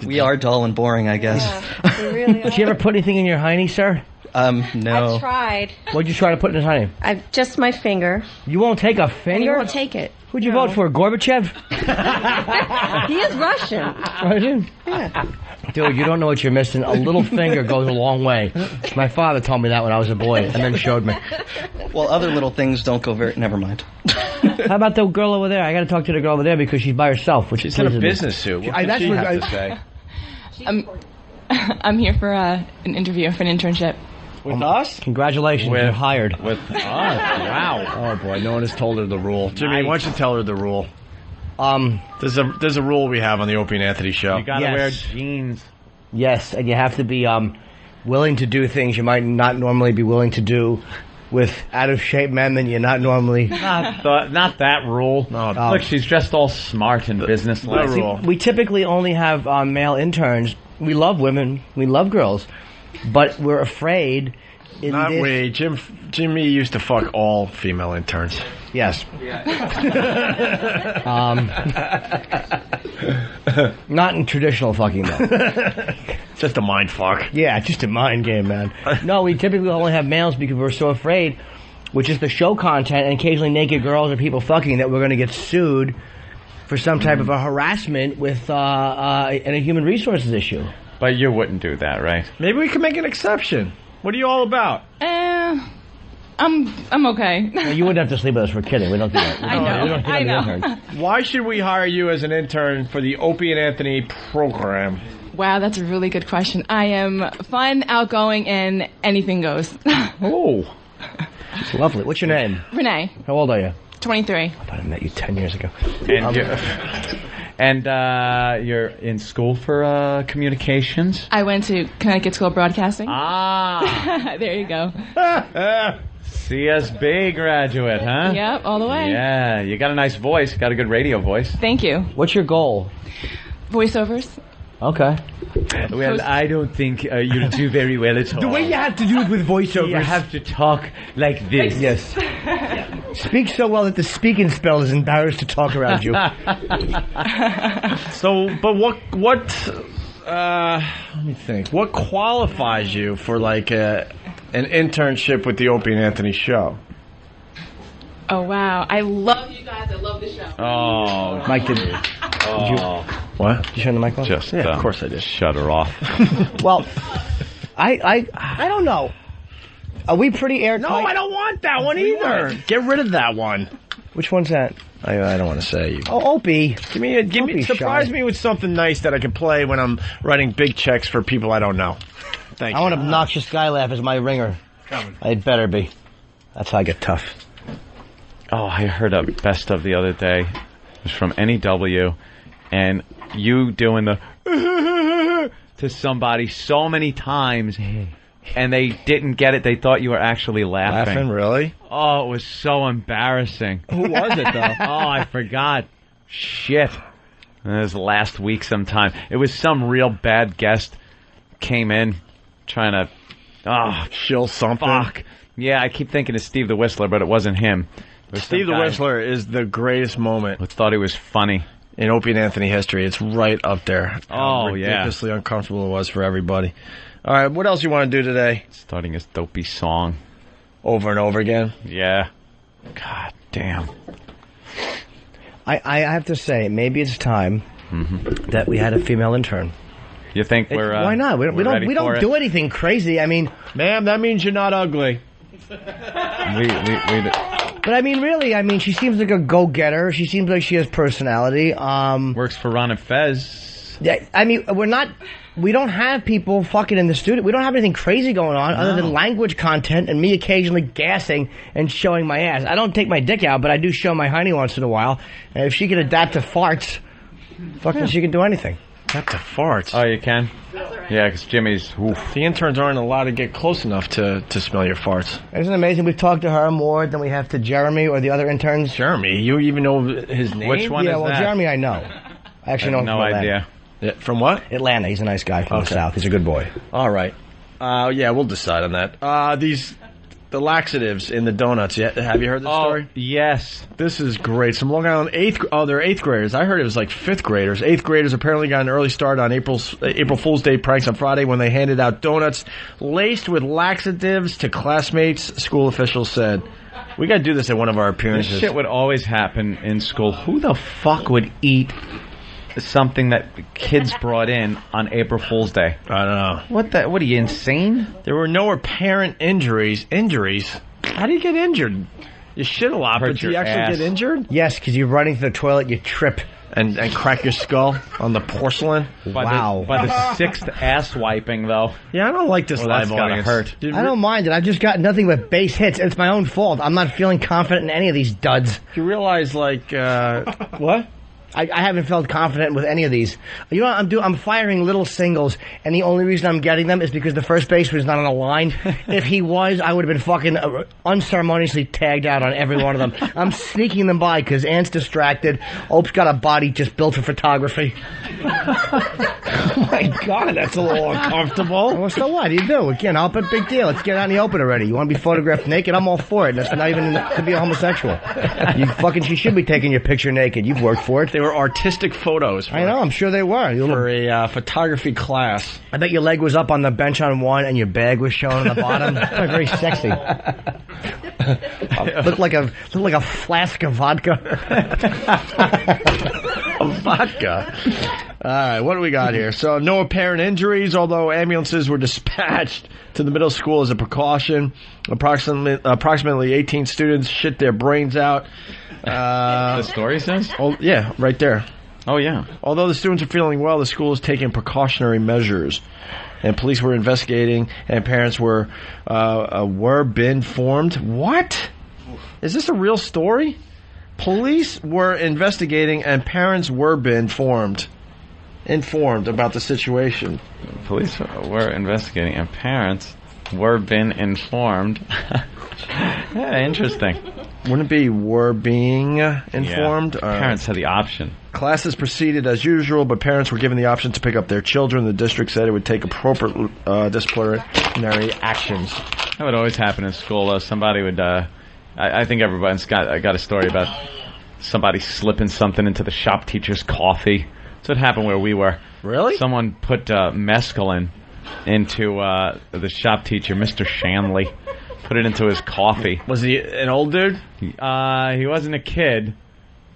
We are dull and boring, I guess. Yeah, we really are. Did you ever put anything in your hiney, sir? No. I tried. What'd you try to put in his hiney? Just my finger. You won't take a finger? You won't take it. Who'd you vote for, Gorbachev? He is Russian. Russian? Yeah. Dude, you don't know what you're missing. A little finger goes a long way. My father told me that when I was a boy, and then showed me. Well, other little things don't go very... Never mind. How about the girl over there? I got to talk to the girl over there because she's by herself. Which She's in a business suit. What does she have to say? I'm here for an interview, for an internship. With us? Congratulations, you're hired. With us? Wow. Oh, boy, no one has told her the rule. Jimmy, why don't you tell her the rule? There's a rule we have on the Opie and Anthony show. You gotta wear jeans. Yes, and you have to be willing to do things you might not normally be willing to do with out-of-shape men that you're not normally... Not that rule. No. Look, she's dressed all smart and business-like. See, we typically only have male interns. We love women. We love girls. But we're afraid... Not we. Jimmy used to fuck all female interns. Yes. Not in traditional fucking, though. Just a mind fuck. Yeah, just a mind game, man. No, we typically only have males because we're so afraid, with just the show content and occasionally naked girls or people fucking, that we're going to get sued for some type of a harassment with and a human resources issue. But you wouldn't do that, right? Maybe we can make an exception. What are you all about? I'm okay. No, you wouldn't have to sleep with us. We're kidding. We don't do that. I know. Why should we hire you as an intern for the Opie and Anthony program? Wow, that's a really good question. I am fun, outgoing, and anything goes. Oh. It's lovely. What's your name? Renee. How old are you? 23. I thought I met you 10 years ago. And you're in school for communications? I went to Connecticut School of Broadcasting. Ah. There you go. CSB graduate, huh? Yep, all the way. Yeah, you got a nice voice. Got a good radio voice. Thank you. What's your goal? Voiceovers. Okay. Well, I don't think you'll do very well at all. The way you have to do it with voiceovers. You have to talk like this. Yes. Speak so well that the speaking spell is embarrassed to talk around you. So, but what? Let me think. What qualifies you for like an internship with the Opie and Anthony show? Oh wow! I love you guys. I love the show. Oh, Mike did. What? Did you turn the mic on? Just of course I did. Shut her off. Well, I don't know. Are we pretty airtight? No, I don't want that one either. Get rid of that one. Which one's that? I don't want to say. Oh, Opie. Surprise me with something nice that I can play when I'm writing big checks for people I don't know. Thank you. I want an obnoxious guy laugh as my ringer. I'd better be. That's how I get tough. Oh, I heard a best of the other day. It was from NEW, and you doing the to somebody so many times, and they didn't get it. They thought you were actually laughing. Laughing, really? Oh, it was so embarrassing. Who was it, though? Oh, I forgot. Shit. It was last week sometime. It was some real bad guest came in, trying to shill something. Fuck. Yeah, I keep thinking of Steve the Whistler, but it wasn't him. It was Steve some the guy Whistler is the greatest moment. who thought he was funny. In Opie and Anthony history, it's right up there. How Oh, yeah. ridiculously uncomfortable it was for everybody. All right, what else you want to do today? Starting his dopey song. Over and over again? Yeah. God damn. I have to say, maybe it's time that we had a female intern. You think we're Why not? We don't do anything crazy. I mean, ma'am, that means you're not ugly. But I mean, really, she seems like a go-getter. She seems like she has personality. Works for Ron and Fez. Yeah, we don't have people fucking in the studio. We don't have anything crazy going on other than language content and me occasionally gassing and showing my ass. I don't take my dick out, but I do show my hiney once in a while. And if she can adapt to farts, she can do anything. Adapt to farts? Oh, you can? Yeah, because Jimmy's... Oof. The interns aren't allowed to get close enough to smell your farts. Isn't it amazing? We've talked to her more than we have to Jeremy or the other interns. Jeremy? You even know his name? Which one is that? Yeah, well, Jeremy I know. I actually know him no from Atlanta. idea. Yeah, from what? Atlanta. He's a nice guy from the South. He's a good boy. All right. Yeah, we'll decide on that. The laxatives in the donuts. Have you heard the story? Yes. This is great. Some Long Island they're 8th graders. I heard it was like 5th graders. 8th graders apparently got an early start on April Fool's Day pranks on Friday when they handed out donuts laced with laxatives to classmates, school officials said. We got to do this at one of our appearances. This shit would always happen in school. Who the fuck would eat something that kids brought in on April Fool's Day? I don't know. What are you, insane? There were no apparent injuries. How do you get injured? You shit a lot, but do you actually get injured? Yes, because you're running to the toilet, you trip. And crack your skull on the porcelain? Wow. By the 6th ass wiping, though. Yeah, I don't like this live that's gotta audience. hurt. I don't mind it. I've just got nothing but base hits. It's my own fault. I'm not feeling confident in any of these duds. You realize, what? I haven't felt confident with any of these. You know what I'm firing little singles, and the only reason I'm getting them is because the first baseman is not on the line. If he was, I would have been fucking unceremoniously tagged out on every one of them. I'm sneaking them by because Ant's distracted. Ope's got a body just built for photography. Oh my God, that's a little uncomfortable. Well, so what? You do? Again, a big deal. Let's get out in the open already. You want to be photographed naked? I'm all for it. That's not even to be a homosexual. She should be taking your picture naked. You've worked for it. They were artistic photos. I know, I'm sure they were. For a photography class. I bet your leg was up on the bench on one and your bag was showing on the bottom. Very sexy. Looked like a flask of vodka. Vodka. All right, what do we got here? So, no apparent injuries, although ambulances were dispatched to the middle school as a precaution. Approximately 18 students shit their brains out. The story says? Oh, yeah, right there. Oh, yeah. Although the students are feeling well, the school is taking precautionary measures. And police were investigating, and parents were been informed. What? Is this a real story? Police were investigating, and parents were been informed about the situation. Police were investigating, and parents were been informed. Yeah, interesting. Wouldn't it be were being informed? Yeah. Parents had the option. Classes proceeded as usual, but parents were given the option to pick up their children. The district said it would take appropriate disciplinary actions. That would always happen in school, though. Somebody would... I think everybody's got a story about somebody slipping something into the shop teacher's coffee. That's what happened where we were. Really? Someone put mescaline into the shop teacher, Mr. Shanley. Put it into his coffee. Was he an old dude? He wasn't a kid,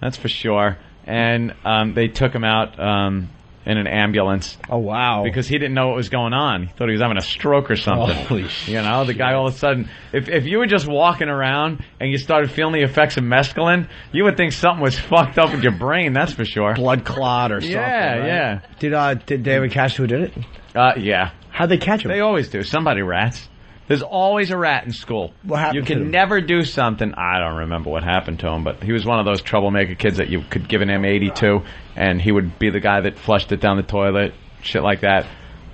that's for sure. And they took him out in an ambulance. Oh, wow. Because he didn't know what was going on. He thought he was having a stroke or something. Holy shit. You know, the guy all of a sudden... If you were just walking around and you started feeling the effects of mescaline, you would think something was fucked up with your brain, that's for sure. Blood clot or something, right? Yeah. Did they ever catch who did it? Yeah. How'd they catch him? They always do. Somebody rats. There's always a rat in school. What happened You to can him? never do something. I don't remember what happened to him, but he was one of those troublemaker kids that you could give an M80 to, and he would be the guy that flushed it down the toilet, shit like that.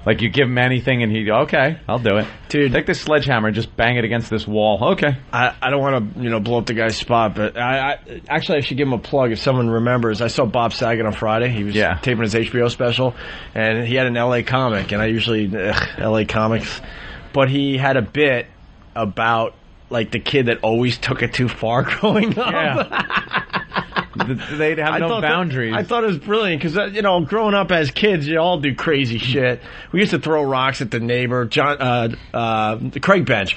Like, you give him anything, and he'd go, okay, I'll do it. Dude. Take this sledgehammer and just bang it against this wall. Okay. I don't want to, blow up the guy's spot, but I should give him a plug if someone remembers. I saw Bob Saget on Friday. He was taping his HBO special, and he had an LA comic, and I usually, LA comics, but he had a bit about, like, the kid that always took it too far growing up. Yeah. They'd have no boundaries. I thought it was brilliant because, growing up as kids, you all do crazy shit. We used to throw rocks at the neighbor, Craig Bench.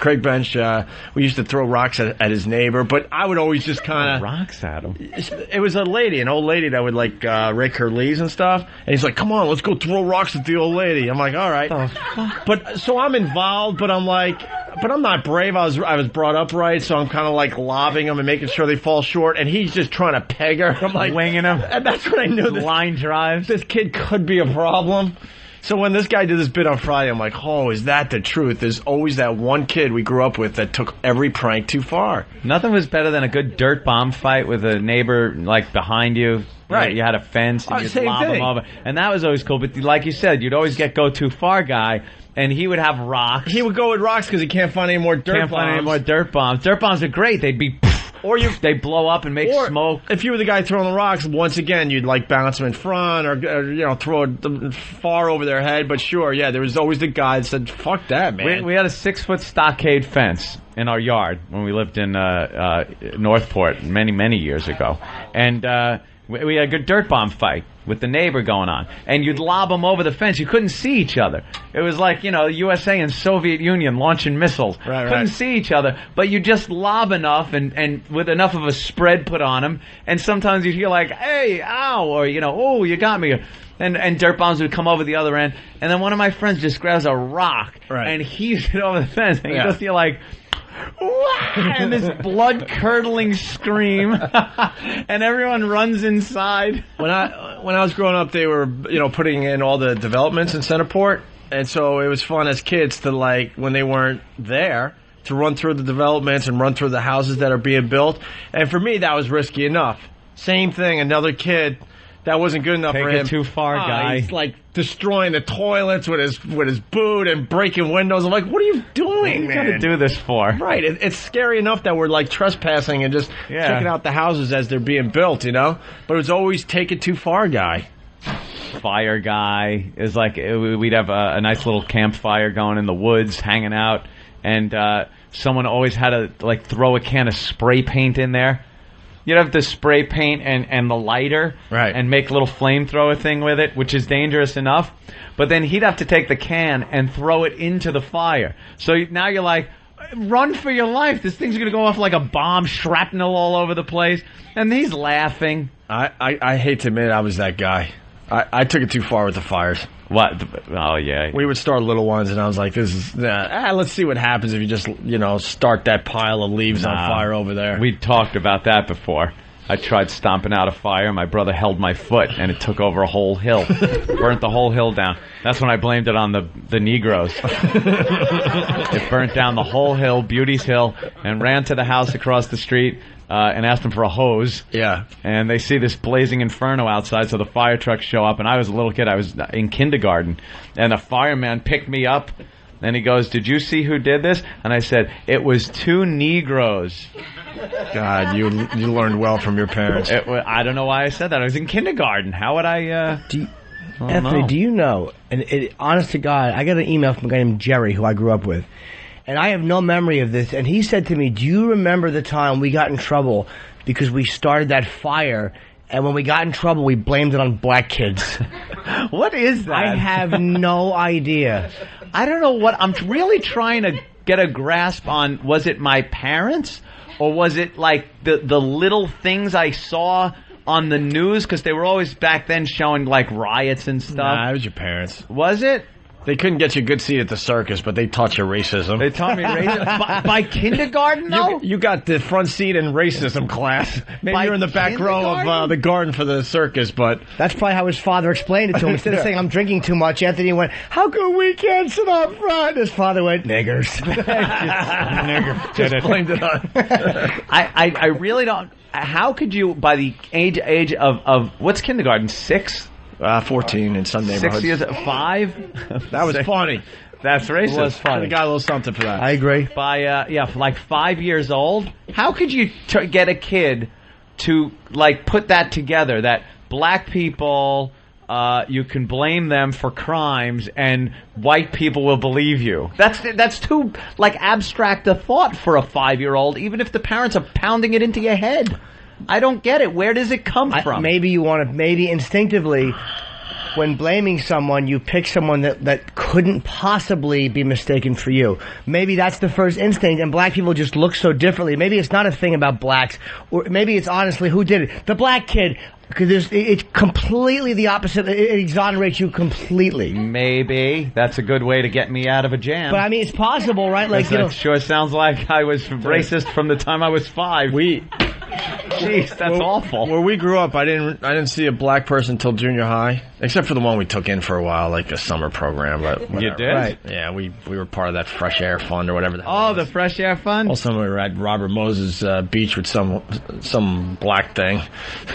We used to throw rocks at his neighbor, but I would always just kind of... Rocks at him? It was an old lady that would, like, rake her leaves and stuff, and he's like, come on, let's go throw rocks at the old lady. I'm like, all right. But, so I'm involved, but I'm like... But I'm not brave. I was brought up right, so I'm kind of like lobbing them and making sure they fall short, and he's just trying to peg her. I'm like winging him. And that's when I knew line drives. This kid could be a problem. So when this guy did this bit on Friday, I'm like, oh, is that the truth? There's always that one kid we grew up with that took every prank too far. Nothing was better than a good dirt bomb fight with a neighbor like behind you. Right. You had a fence and you'd lob thing. him over. And that was always cool. But like you said, you'd always get go too far guy. And he would have rocks. He would go with rocks because he can't find any more dirt bombs. Dirt bombs are great. They'd be... They blow up and make smoke. If you were the guy throwing the rocks, once again, you'd like bounce them in front or throw it far over their head. But sure, yeah, there was always the guy that said, fuck that, man. We had a 6-foot stockade fence in our yard when we lived in Northport many, many years ago. And we had a good dirt bomb fight with the neighbor going on. And you'd lob them over the fence. You couldn't see each other. It was like, USA and Soviet Union launching missiles. Couldn't see each other. But you just lob enough and with enough of a spread put on them. And sometimes you'd hear like, hey, ow, or, oh, you got me. And dirt bombs would come over the other end. And then one of my friends just grabs a rock and heaves it over the fence. And you just feel like... and this blood-curdling scream, and everyone runs inside. When I was growing up, they were putting in all the developments in Centerport, and so it was fun as kids to when they weren't there, to run through the developments and run through the houses that are being built. And for me, that was risky enough. Same thing, another kid. That wasn't good enough for him. Take it too far, guy. He's like destroying the toilets with his boot and breaking windows. I'm like, what are you doing, man? What are you gonna do this for? Right. It's scary enough that we're like trespassing and just checking out the houses as they're being built, But it was always take it too far, guy. Fire guy is like we'd have a nice little campfire going in the woods, hanging out, and someone always had to throw a can of spray paint in there. You'd have the spray paint and the lighter and make a little flamethrower thing with it, which is dangerous enough. But then he'd have to take the can and throw it into the fire. So now you're like, run for your life. This thing's going to go off like a bomb, shrapnel all over the place. And he's laughing. I hate to admit I was that guy. I took it too far with the fires. What? Oh, yeah. We would start little ones, and I was like, this is... let's see what happens if you just, start that pile of leaves on fire over there. We talked about that before. I tried stomping out a fire. My brother held my foot, and it took over a whole hill. Burnt the whole hill down. That's when I blamed it on the Negroes. It burnt down the whole hill, Beauty's Hill, and ran to the house across the street and asked them for a hose. Yeah. And they see this blazing inferno outside, so the fire trucks show up. And I was a little kid. I was in kindergarten. And the fireman picked me up. And he goes, did you see who did this? And I said, it was 2 Negroes. God, you learned well from your parents. I don't know why I said that. I was in kindergarten. How would I... Anthony, do you know, and honest to God, I got an email from a guy named Jerry who I grew up with. And I have no memory of this. And he said to me, do you remember the time we got in trouble because we started that fire, and when we got in trouble, we blamed it on black kids? What is that? I have no idea. I don't know what... I'm really trying to get a grasp on, was it my parents? Or was it like the little things I saw on the news? Because they were always back then showing like riots and stuff. Nah, it was your parents. Was it? They couldn't get you a good seat at the circus, but they taught you racism. They taught me racism? by kindergarten, though? You got the front seat in racism class. Maybe you're in the back row of the garden for the circus, but... That's probably how his father explained it to him. Instead of saying, I'm drinking too much, Anthony went, how come we can't sit up front? His father went, niggers. Nigger. Just blamed it on. I really don't... How could you, by the age of what's kindergarten, 6? 14 in some neighborhoods. 6 years, 5? That was funny. That's racist. It was funny. I got a little something for that. I agree. By like 5 years old. How could you get a kid to like put that together? That black people, you can blame them for crimes, and white people will believe you. That's too like abstract a thought for a 5-year-old. Even if the parents are pounding it into your head, I don't get it. Where does it come from? Maybe you want to. Maybe instinctively, when blaming someone, you pick someone that couldn't possibly be mistaken for you. Maybe that's the first instinct, and black people just look so differently. Maybe it's not a thing about blacks, or maybe it's honestly who did it. The black kid, because it's completely the opposite. It exonerates you completely. Maybe that's a good way to get me out of a jam. But I mean, it's possible, right? Like, that sure sounds like I was racist from the time I was 5. Jeez, that's awful. Where we grew up, I didn't see a black person until junior high, except for the one we took in for a while, like a summer program. But you did? Right. Yeah, we were part of that Fresh Air Fund or whatever. The Fresh Air Fund? Also, we were at Robert Moses Beach with some black thing.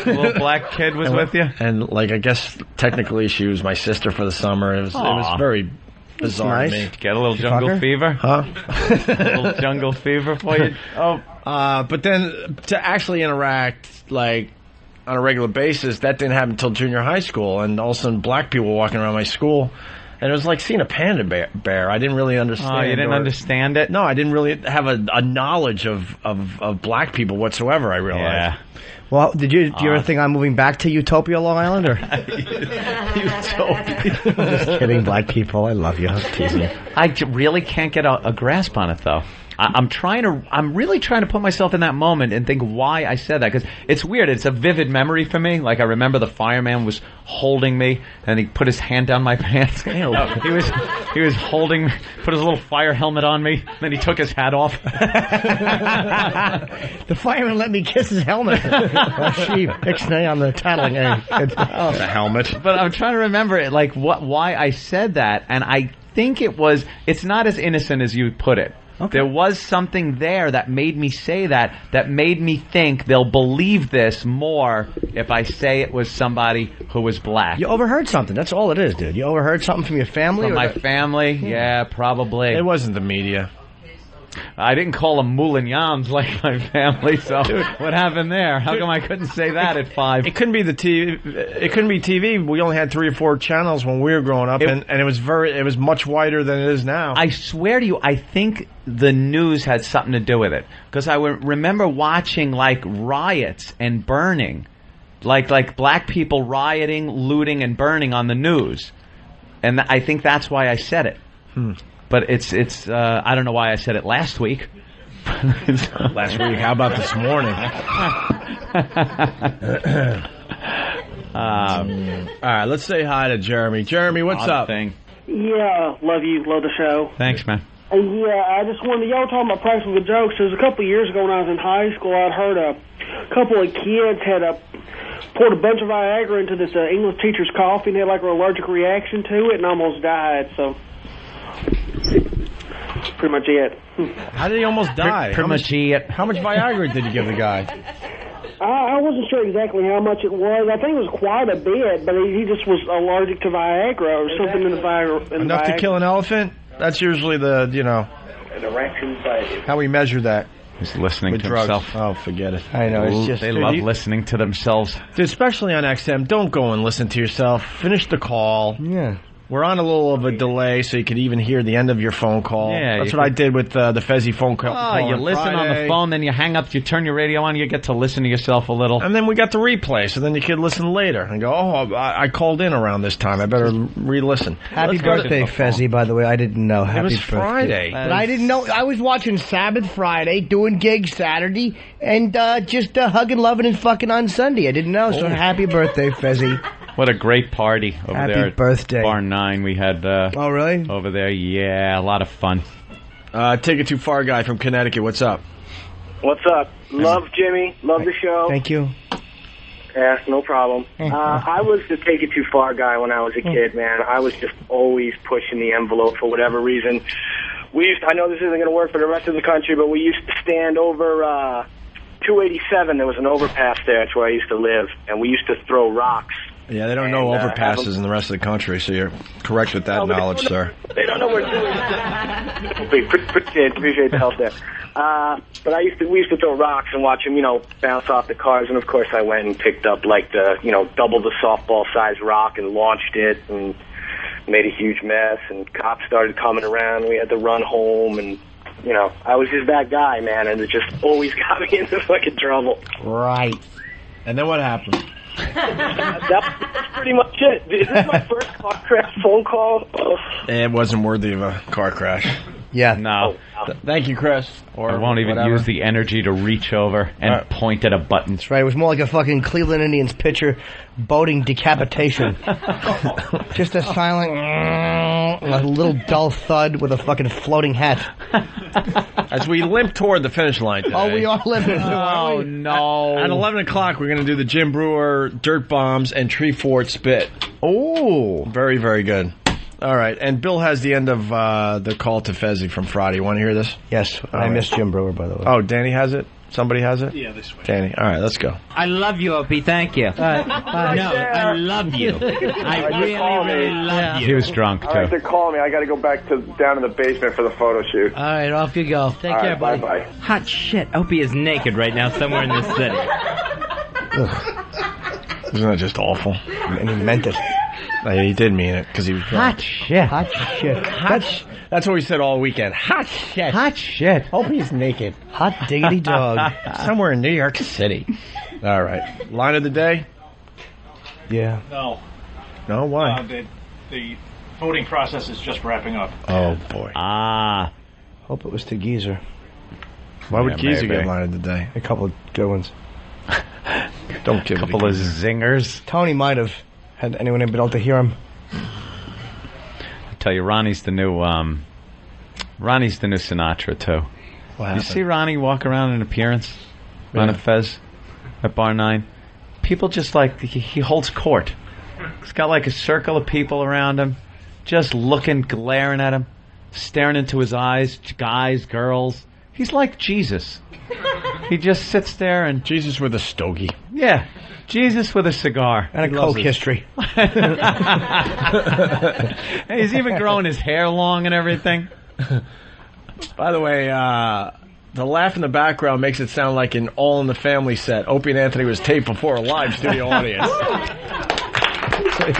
A little black kid was with you? And, like, I guess technically she was my sister for the summer. It was very bizarre to me. Get a little jungle fever? Huh? A little jungle fever for you? But then to actually interact, like, on a regular basis, that didn't happen until junior high school. And all of a sudden, black people were walking around my school. And it was like seeing a panda bear. I didn't really understand. Oh, you didn't understand it? No, I didn't really have a knowledge of black people whatsoever, I realized. Yeah. Well, do you ever think I'm moving back to Utopia, Long Island? Or? Utopia. I'm just kidding, black people. I love you. I'm teasing. I really can't get a grasp on it, though. I'm really trying to put myself in that moment and think why I said that, because it's weird. It's a vivid memory for me. Like, I remember the fireman was holding me and he put his hand down my pants. He was holding, put his little fire helmet on me, then he took his hat off. The fireman let me kiss his helmet. She ixnay on the tattling. The helmet. But I'm trying to remember it, like why I said that, and I think it's not as innocent as you put it. Okay. There was something there that made me say that made me think they'll believe this more if I say it was somebody who was black. You overheard something. That's all it is, dude. You overheard something from your family? From my family? Yeah, probably. It wasn't the media. I didn't call them moulignons like my family, so what happened there? How come I couldn't say that at 5? It couldn't be the TV. It couldn't be TV. We only had 3 or 4 channels when we were growing up, and it was much wider than it is now. I swear to you, I think the news had something to do with it, because I remember watching like riots and burning, like black people rioting, looting, and burning on the news, and I think that's why I said it. But it's I don't know why I said it last week. Last week? How about this morning? All right, let's say hi to Jeremy. Jeremy, what's up? Yeah, love you. Love the show. Thanks, man. Yeah, I just wanted, y'all talking about practical jokes. There was a couple of years ago when I was in high school, I'd heard a couple of kids had poured a bunch of Viagra into this English teacher's coffee, and they had like an allergic reaction to it and almost died, so... Pretty much it. How did he almost die? Pretty much it. How much Viagra did you give the guy? I wasn't sure exactly how much it was. I think it was quite a bit, but he just was allergic to Viagra or something in the Viagra. Enough to kill an elephant? That's usually the, An erection site. how we measure that. He's listening with to drugs. himself. Oh, forget it. I know. It's just they love listening to themselves. Dude, especially on XM, don't go and listen to yourself. Finish the call. Yeah. We're on a little of a delay, so you could even hear the end of your phone call. Yeah, that's what I did with the Fezzi phone call. Oh, you listen on the phone, then you hang up, you turn your radio on, you get to listen to yourself a little. And then we got the replay, so then you could listen later and go, I called in around this time. I better re-listen. Happy birthday, Fezzi, by the way. I didn't know. Happy was birthday. Friday. But I didn't know. I was watching Sabbath Friday, doing gigs Saturday, and just hugging, loving, and fucking on Sunday. I didn't know, so happy birthday, Fezzi. What a great party over Happy there at birthday. Bar 9 we had. Oh, really? Over there, yeah, a lot of fun. Take It Too Far guy from Connecticut, what's up? What's up? Love Jimmy. Love the show. Thank you. Yeah, no problem. I was the Take It Too Far guy when I was a kid, man. I was just always pushing the envelope for whatever reason. I know this isn't going to work for the rest of the country, but we used to stand over 287. There was an overpass there. That's where I used to live. And we used to throw rocks Yeah, they don't know And, overpasses in the rest of the country, so you're correct with that No, but they knowledge, don't know- sir. They don't know where to appreciate the help there. But we used to throw rocks and watch them, bounce off the cars. And of course, I went and picked up like the, double the softball size rock and launched it and made a huge mess. And cops started coming around. We had to run home, and I was just that guy, man, and it just always got me into fucking trouble. Right. And then what happened? That's pretty much it. Is this my first car crash phone call? It wasn't worthy of a car crash. Yeah. No. Thank you, Chris. I won't even whatever. use the energy to reach over and point at a button. That's right. It was more like a fucking Cleveland Indians pitcher boating decapitation. Just a silent, a little dull thud with a fucking floating hat. As we limp toward the finish line today. Oh, we are limping. Oh, no. At 11 o'clock, we're going to do the Jim Brewer Dirt Bombs and Tree Fort Spit. Oh, very, very good. All right, and Bill has the end of the call to Fezzi from Friday. You want to hear this? Yes, I missed Jim Brewer, by the way. Oh, Danny has it? Somebody has it? Yeah, they switched. Danny. All right, let's go. I love you, Opie. Thank you. Bye. No, I love you. I really love you. He was drunk, All right, too. they're calling me. I got to go back down in the basement for the photo shoot. All right, off you go. Take All care, right, buddy. bye-bye. Hot shit. Opie is naked right now somewhere in this city. Isn't that just awful? And he meant it. He did mean it because he was drunk. Hot shit. Hot shit. That's what we said all weekend. Hot shit. Hot shit. Hope he's naked. Hot diggity dog. Somewhere in New York City. All right. Line of the day? Yeah. No. No? Why? The voting process is just wrapping up. Oh, boy. Hope it was to Geezer. Why would Yeah, Geezer maybe. get line of the day? A couple of good ones. Don't give A couple of zingers. Tony might have. Had anyone been able to hear him? I tell you, Ronnie's the new Sinatra, too. What You happened? see Ronnie walk around in appearance? Ron and Fez at Bar 9? People just like, he holds court. He's got like a circle of people around him, just looking, glaring at him, staring into his eyes, guys, girls. He's like Jesus. He just sits there and... Jesus with a stogie. Yeah, Jesus with a cigar. And a Coke history. And he's even growing his hair long and everything. By the way, the laugh in the background makes it sound like an All in the Family set. Opie and Anthony was taped before a live studio audience.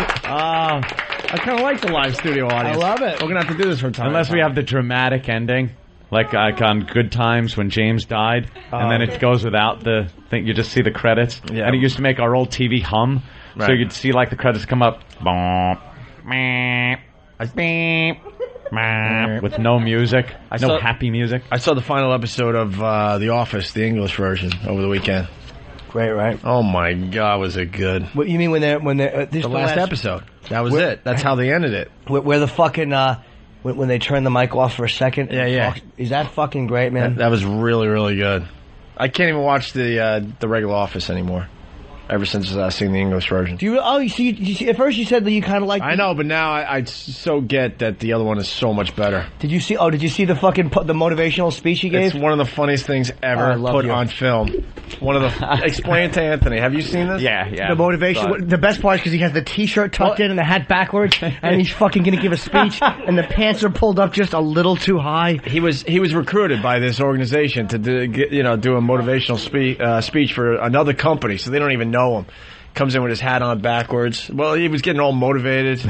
I kind of like the live studio audience. I love it. We're going to have to do this from time Unless to we time. have the dramatic ending, like on Good Times when James died, and then it goes without the thing. You just see the credits. Yeah. And it used to make our old TV hum, so Right. you'd see like the credits come up, bump, meep, beep, meep, with no music, no saw- happy music. I saw the final episode of The Office, the English version, over the weekend. Great, right? Oh my God, was it good? What you mean when they're The last episode. That was Where- it. That's how they ended it. where the fucking when they turn the mic off for a second? Yeah. Is that fucking great, man? That was really, really good. I can't even watch the regular Office anymore. Ever since seeing the English version. Do you? Oh, you see, at first you said that you kind of like. I know, but now I so get that the other one is so much better. Did you see? Oh, did you see the fucking the motivational speech he gave? It's one of the funniest things ever I love put you. on film. One of the explain it to Anthony. Have you seen this? Yeah. The motivation. But- The best part is because he has the T-shirt tucked in and the hat backwards, and he's fucking gonna give a speech, and the pants are pulled up just a little too high. He was recruited by this organization to do a motivational speech for another company, so they don't even know him. Comes in with his hat on backwards. Well, he was getting all motivated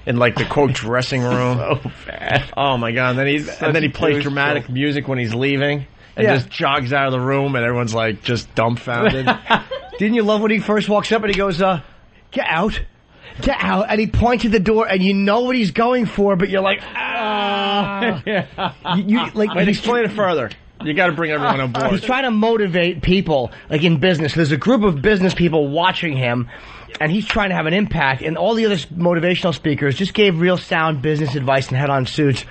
in like the quote dressing room. So bad. Oh my God! And then he plays dramatic music when he's leaving, and just jogs out of the room, and everyone's like just dumbfounded. Didn't you love when he first walks up and he goes, "Get out, get out," and he points at the door, and you know what he's going for, but you're like, ah. Wait, explain it further. You got to bring everyone on board. He's trying to motivate people, like in business. There's a group of business people watching him, and he's trying to have an impact. And all the other motivational speakers just gave real sound business advice and had on suits.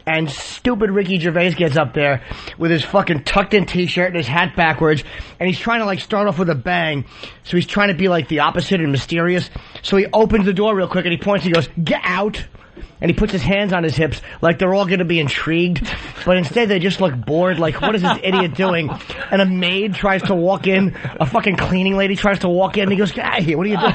And stupid Ricky Gervais gets up there with his fucking tucked-in T-shirt and his hat backwards, and he's trying to like start off with a bang. So he's trying to be like the opposite and mysterious. So he opens the door real quick and he points and he goes, "Get out." and he puts his hands on his hips like they're all going to be intrigued, but instead they just look bored, like, what is this idiot doing? And a maid tries to walk in, a fucking cleaning lady tries to walk in, and he goes, get out of here, what are you doing?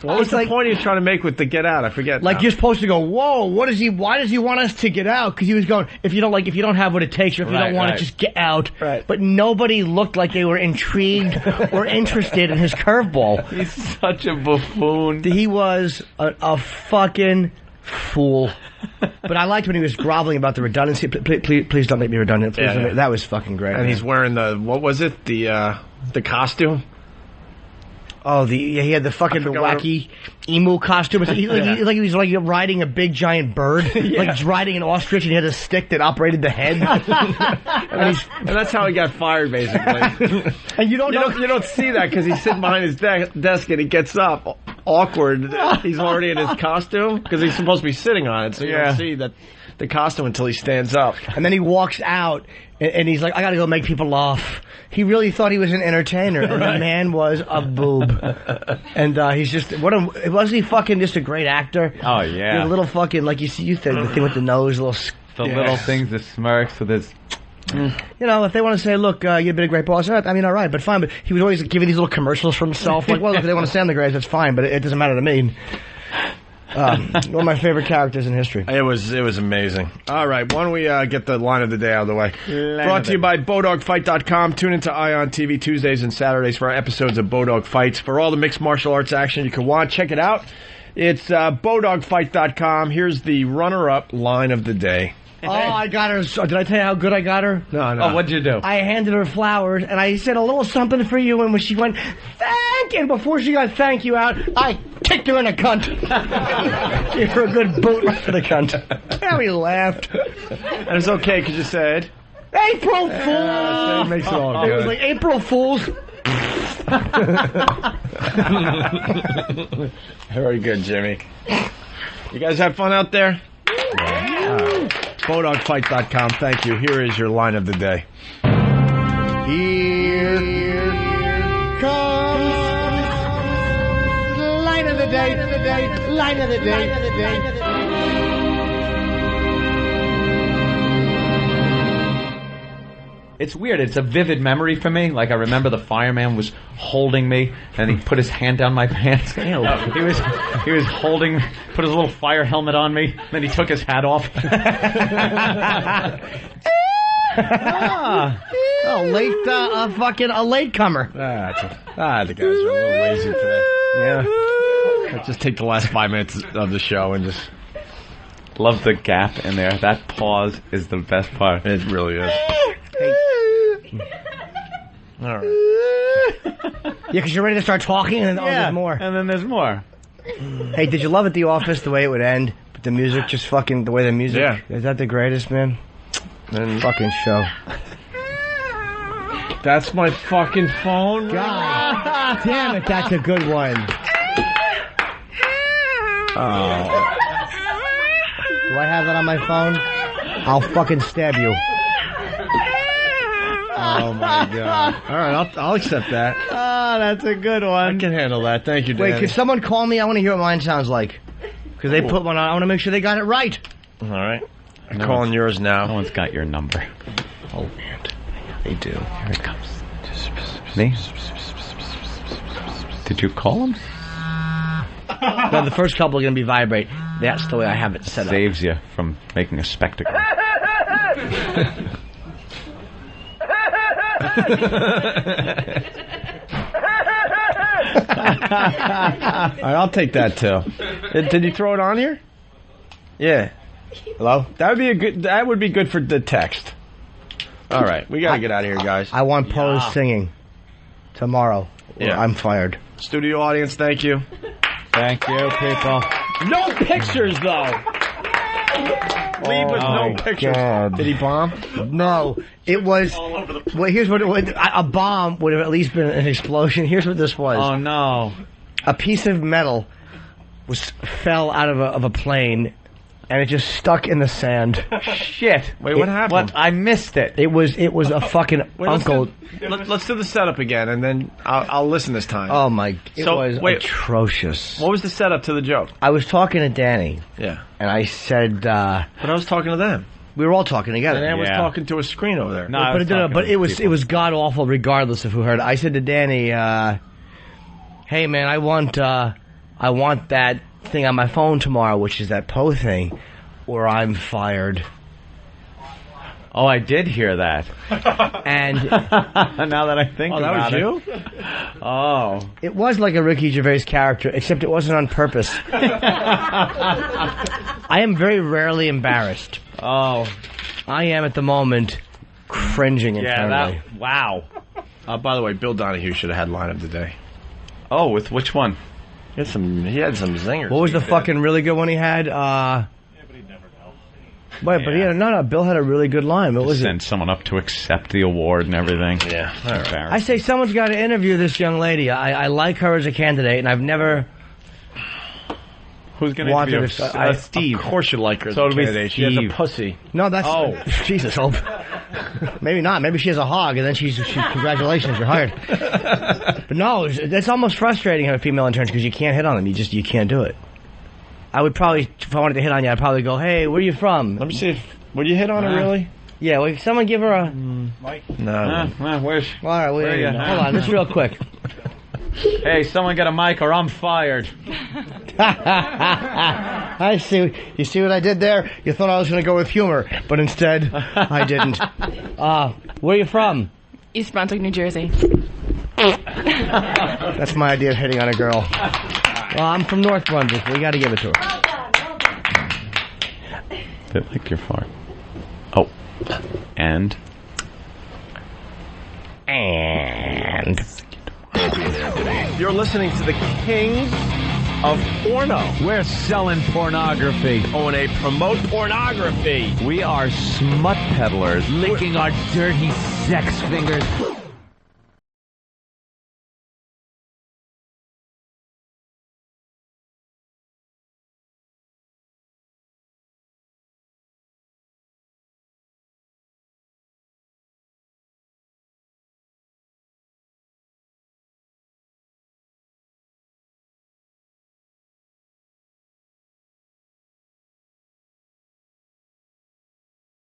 What was the point he was trying to make with the get out? I forget. Like, you're supposed to go, whoa, why does he want us to get out? Because he was going, if you don't have what it takes, or if you don't want it, just get out. Right. But nobody looked like they were intrigued or interested in his curveball. He's such a buffoon. He was a fucking fool. But I liked when he was groveling about the redundancy. Please don't make me redundant. Please don't make, that was fucking great. And he's wearing what was it? The costume? Oh, he had the fucking wacky emu costume. He was like riding a big giant bird, like riding an ostrich, and he had a stick that operated the head. and that's how he got fired, basically. And you don't see that because he's sitting behind his desk and he gets up, awkward. He's already in his costume because he's supposed to be sitting on it, so you don't see that the costume until he stands up. And then he walks out, and he's like, I gotta go make people laugh. He really thought he was an entertainer, and the man was a boob. And he's just, wasn't he fucking just a great actor? Oh, yeah. He had a little fucking, like you said, the thing with the nose, little things, the smirks with his... You know, if they want to say, look, you've been a great boss, I mean, all right, but fine. But he was always giving these little commercials for himself. Like, well, if they want to stay on the grades, that's fine, but it doesn't matter to me. One of my favorite characters in history. It was amazing. All right, why don't we get the line of the day out of the way? Brought to you by BowDogFight.com. Tune into Ion TV Tuesdays and Saturdays for our episodes of Bowdog Fights. For all the mixed martial arts action you can want, check it out. It's BowDogFight.com. Here's the runner-up line of the day. Oh, I got her. Did I tell you how good I got her? No. Oh, what'd you do? I handed her flowers, and I said a little something for you, and when she went, thank you, and before she got thank you out, I kicked her in the cunt. Gave her a good boot right to the cunt. And we laughed. And it's okay, because you said... April Fool! It makes it all good. It was like April Fools. Very good, Jimmy. You guys have fun out there? BowDogFight.com. Thank you. Here is your line of the day. Here comes line of the day. Line of the day. It's weird. It's a vivid memory for me. Like, I remember the fireman was holding me, and he put his hand down my pants. He was holding me, put his little fire helmet on me, then he took his hat off. A latecomer. The guys are a little lazy today. Yeah. Let's just take the last 5 minutes of the show and just... Love the gap in there. That pause is the best part. It really is. All right. Yeah, because you're ready to start talking, and there's more. And then there's more. Hey, did you love at The Office the way it would end? But the music just fucking, the way the music... Yeah. Is that the greatest, man? And fucking show. That's my fucking phone. God damn it, that's a good one. Oh. Do I have that on my phone? I'll fucking stab you. Oh my God! All right, I'll accept that. Oh, that's a good one. I can handle that. Thank you, Danny. Wait, could someone call me? I want to hear what mine sounds like. Because they put one on. I want to make sure they got it right. All right. I'm calling yours now. No one's got your number. Oh, man. They do. Here it comes. Me? Did you call him? No, the first couple are going to be vibrate. That's the way I have it set up. Saves you from making a spectacle. All right, I'll take that too. Did you throw it on here? Yeah. Hello? That would be good for the text. All right, we gotta get out of here, guys. I want Pose singing tomorrow. Yeah. I'm fired. Studio audience, thank you. Thank you, people. No pictures, though. Leave with no pictures. God. Did he bomb? No, it was. Well, here's what it was. A bomb would have at least been an explosion. Here's what this was. Oh no! A piece of metal fell out of a plane and it just stuck in the sand. Shit. Wait, what happened? What? I missed it. It was a fucking uncle. Let's do the setup again, and then I'll listen this time. Oh my! It was atrocious. What was the setup to the joke? I was talking to Danny. Yeah. And I said, but I was talking to them. We were all talking together. And I was talking to a screen over there. But it was god awful, regardless of who heard it. I said to Danny, "Hey man, I want that thing on my phone tomorrow, which is that Poe thing, or I'm fired." Oh, I did hear that. And now that I think about it. that was you? Oh. It was like a Ricky Gervais character, except it wasn't on purpose. I am very rarely embarrassed. Oh. I am at the moment cringing internally. Wow. By the way, Bill Donahue should have had line of the day. Oh, with which one? He had some zingers. What was the fucking really good one he had? Wait, but Bill had a really good line. What was it? Send someone up to accept the award and everything. Yeah. I say someone's got to interview this young lady. I like her as a candidate, and I've never... Who's going to interview her? Steve. Of course you like her as So a it'll be candidate. She has a Steve. pussy. No, that's... Oh. Jesus, hope. Maybe not. Maybe she has a hog, and then she's congratulations, you're hired. But no, it's almost frustrating having female interns because you can't hit on them. You can't do it. I would probably, if I wanted to hit on you, I'd probably go, "Hey, where are you from?" Let me see if... Would you hit on her, really? Yeah, well, someone give her a... Mike? No. Where's... All right, Where are you? hold on, just real quick. Hey, someone get a mic or I'm fired. I see. You see what I did there? You thought I was going to go with humor, but instead, I didn't. Where are you from? East Brunswick, New Jersey. That's my idea of hitting on a girl. Well, I'm from North Brunswick. We got to give it to her. Bit like your fart. Oh. And. You're listening to the Kings of Porno. We're selling pornography. O&A promote pornography. We are smut peddlers. Licking our dirty sex fingers.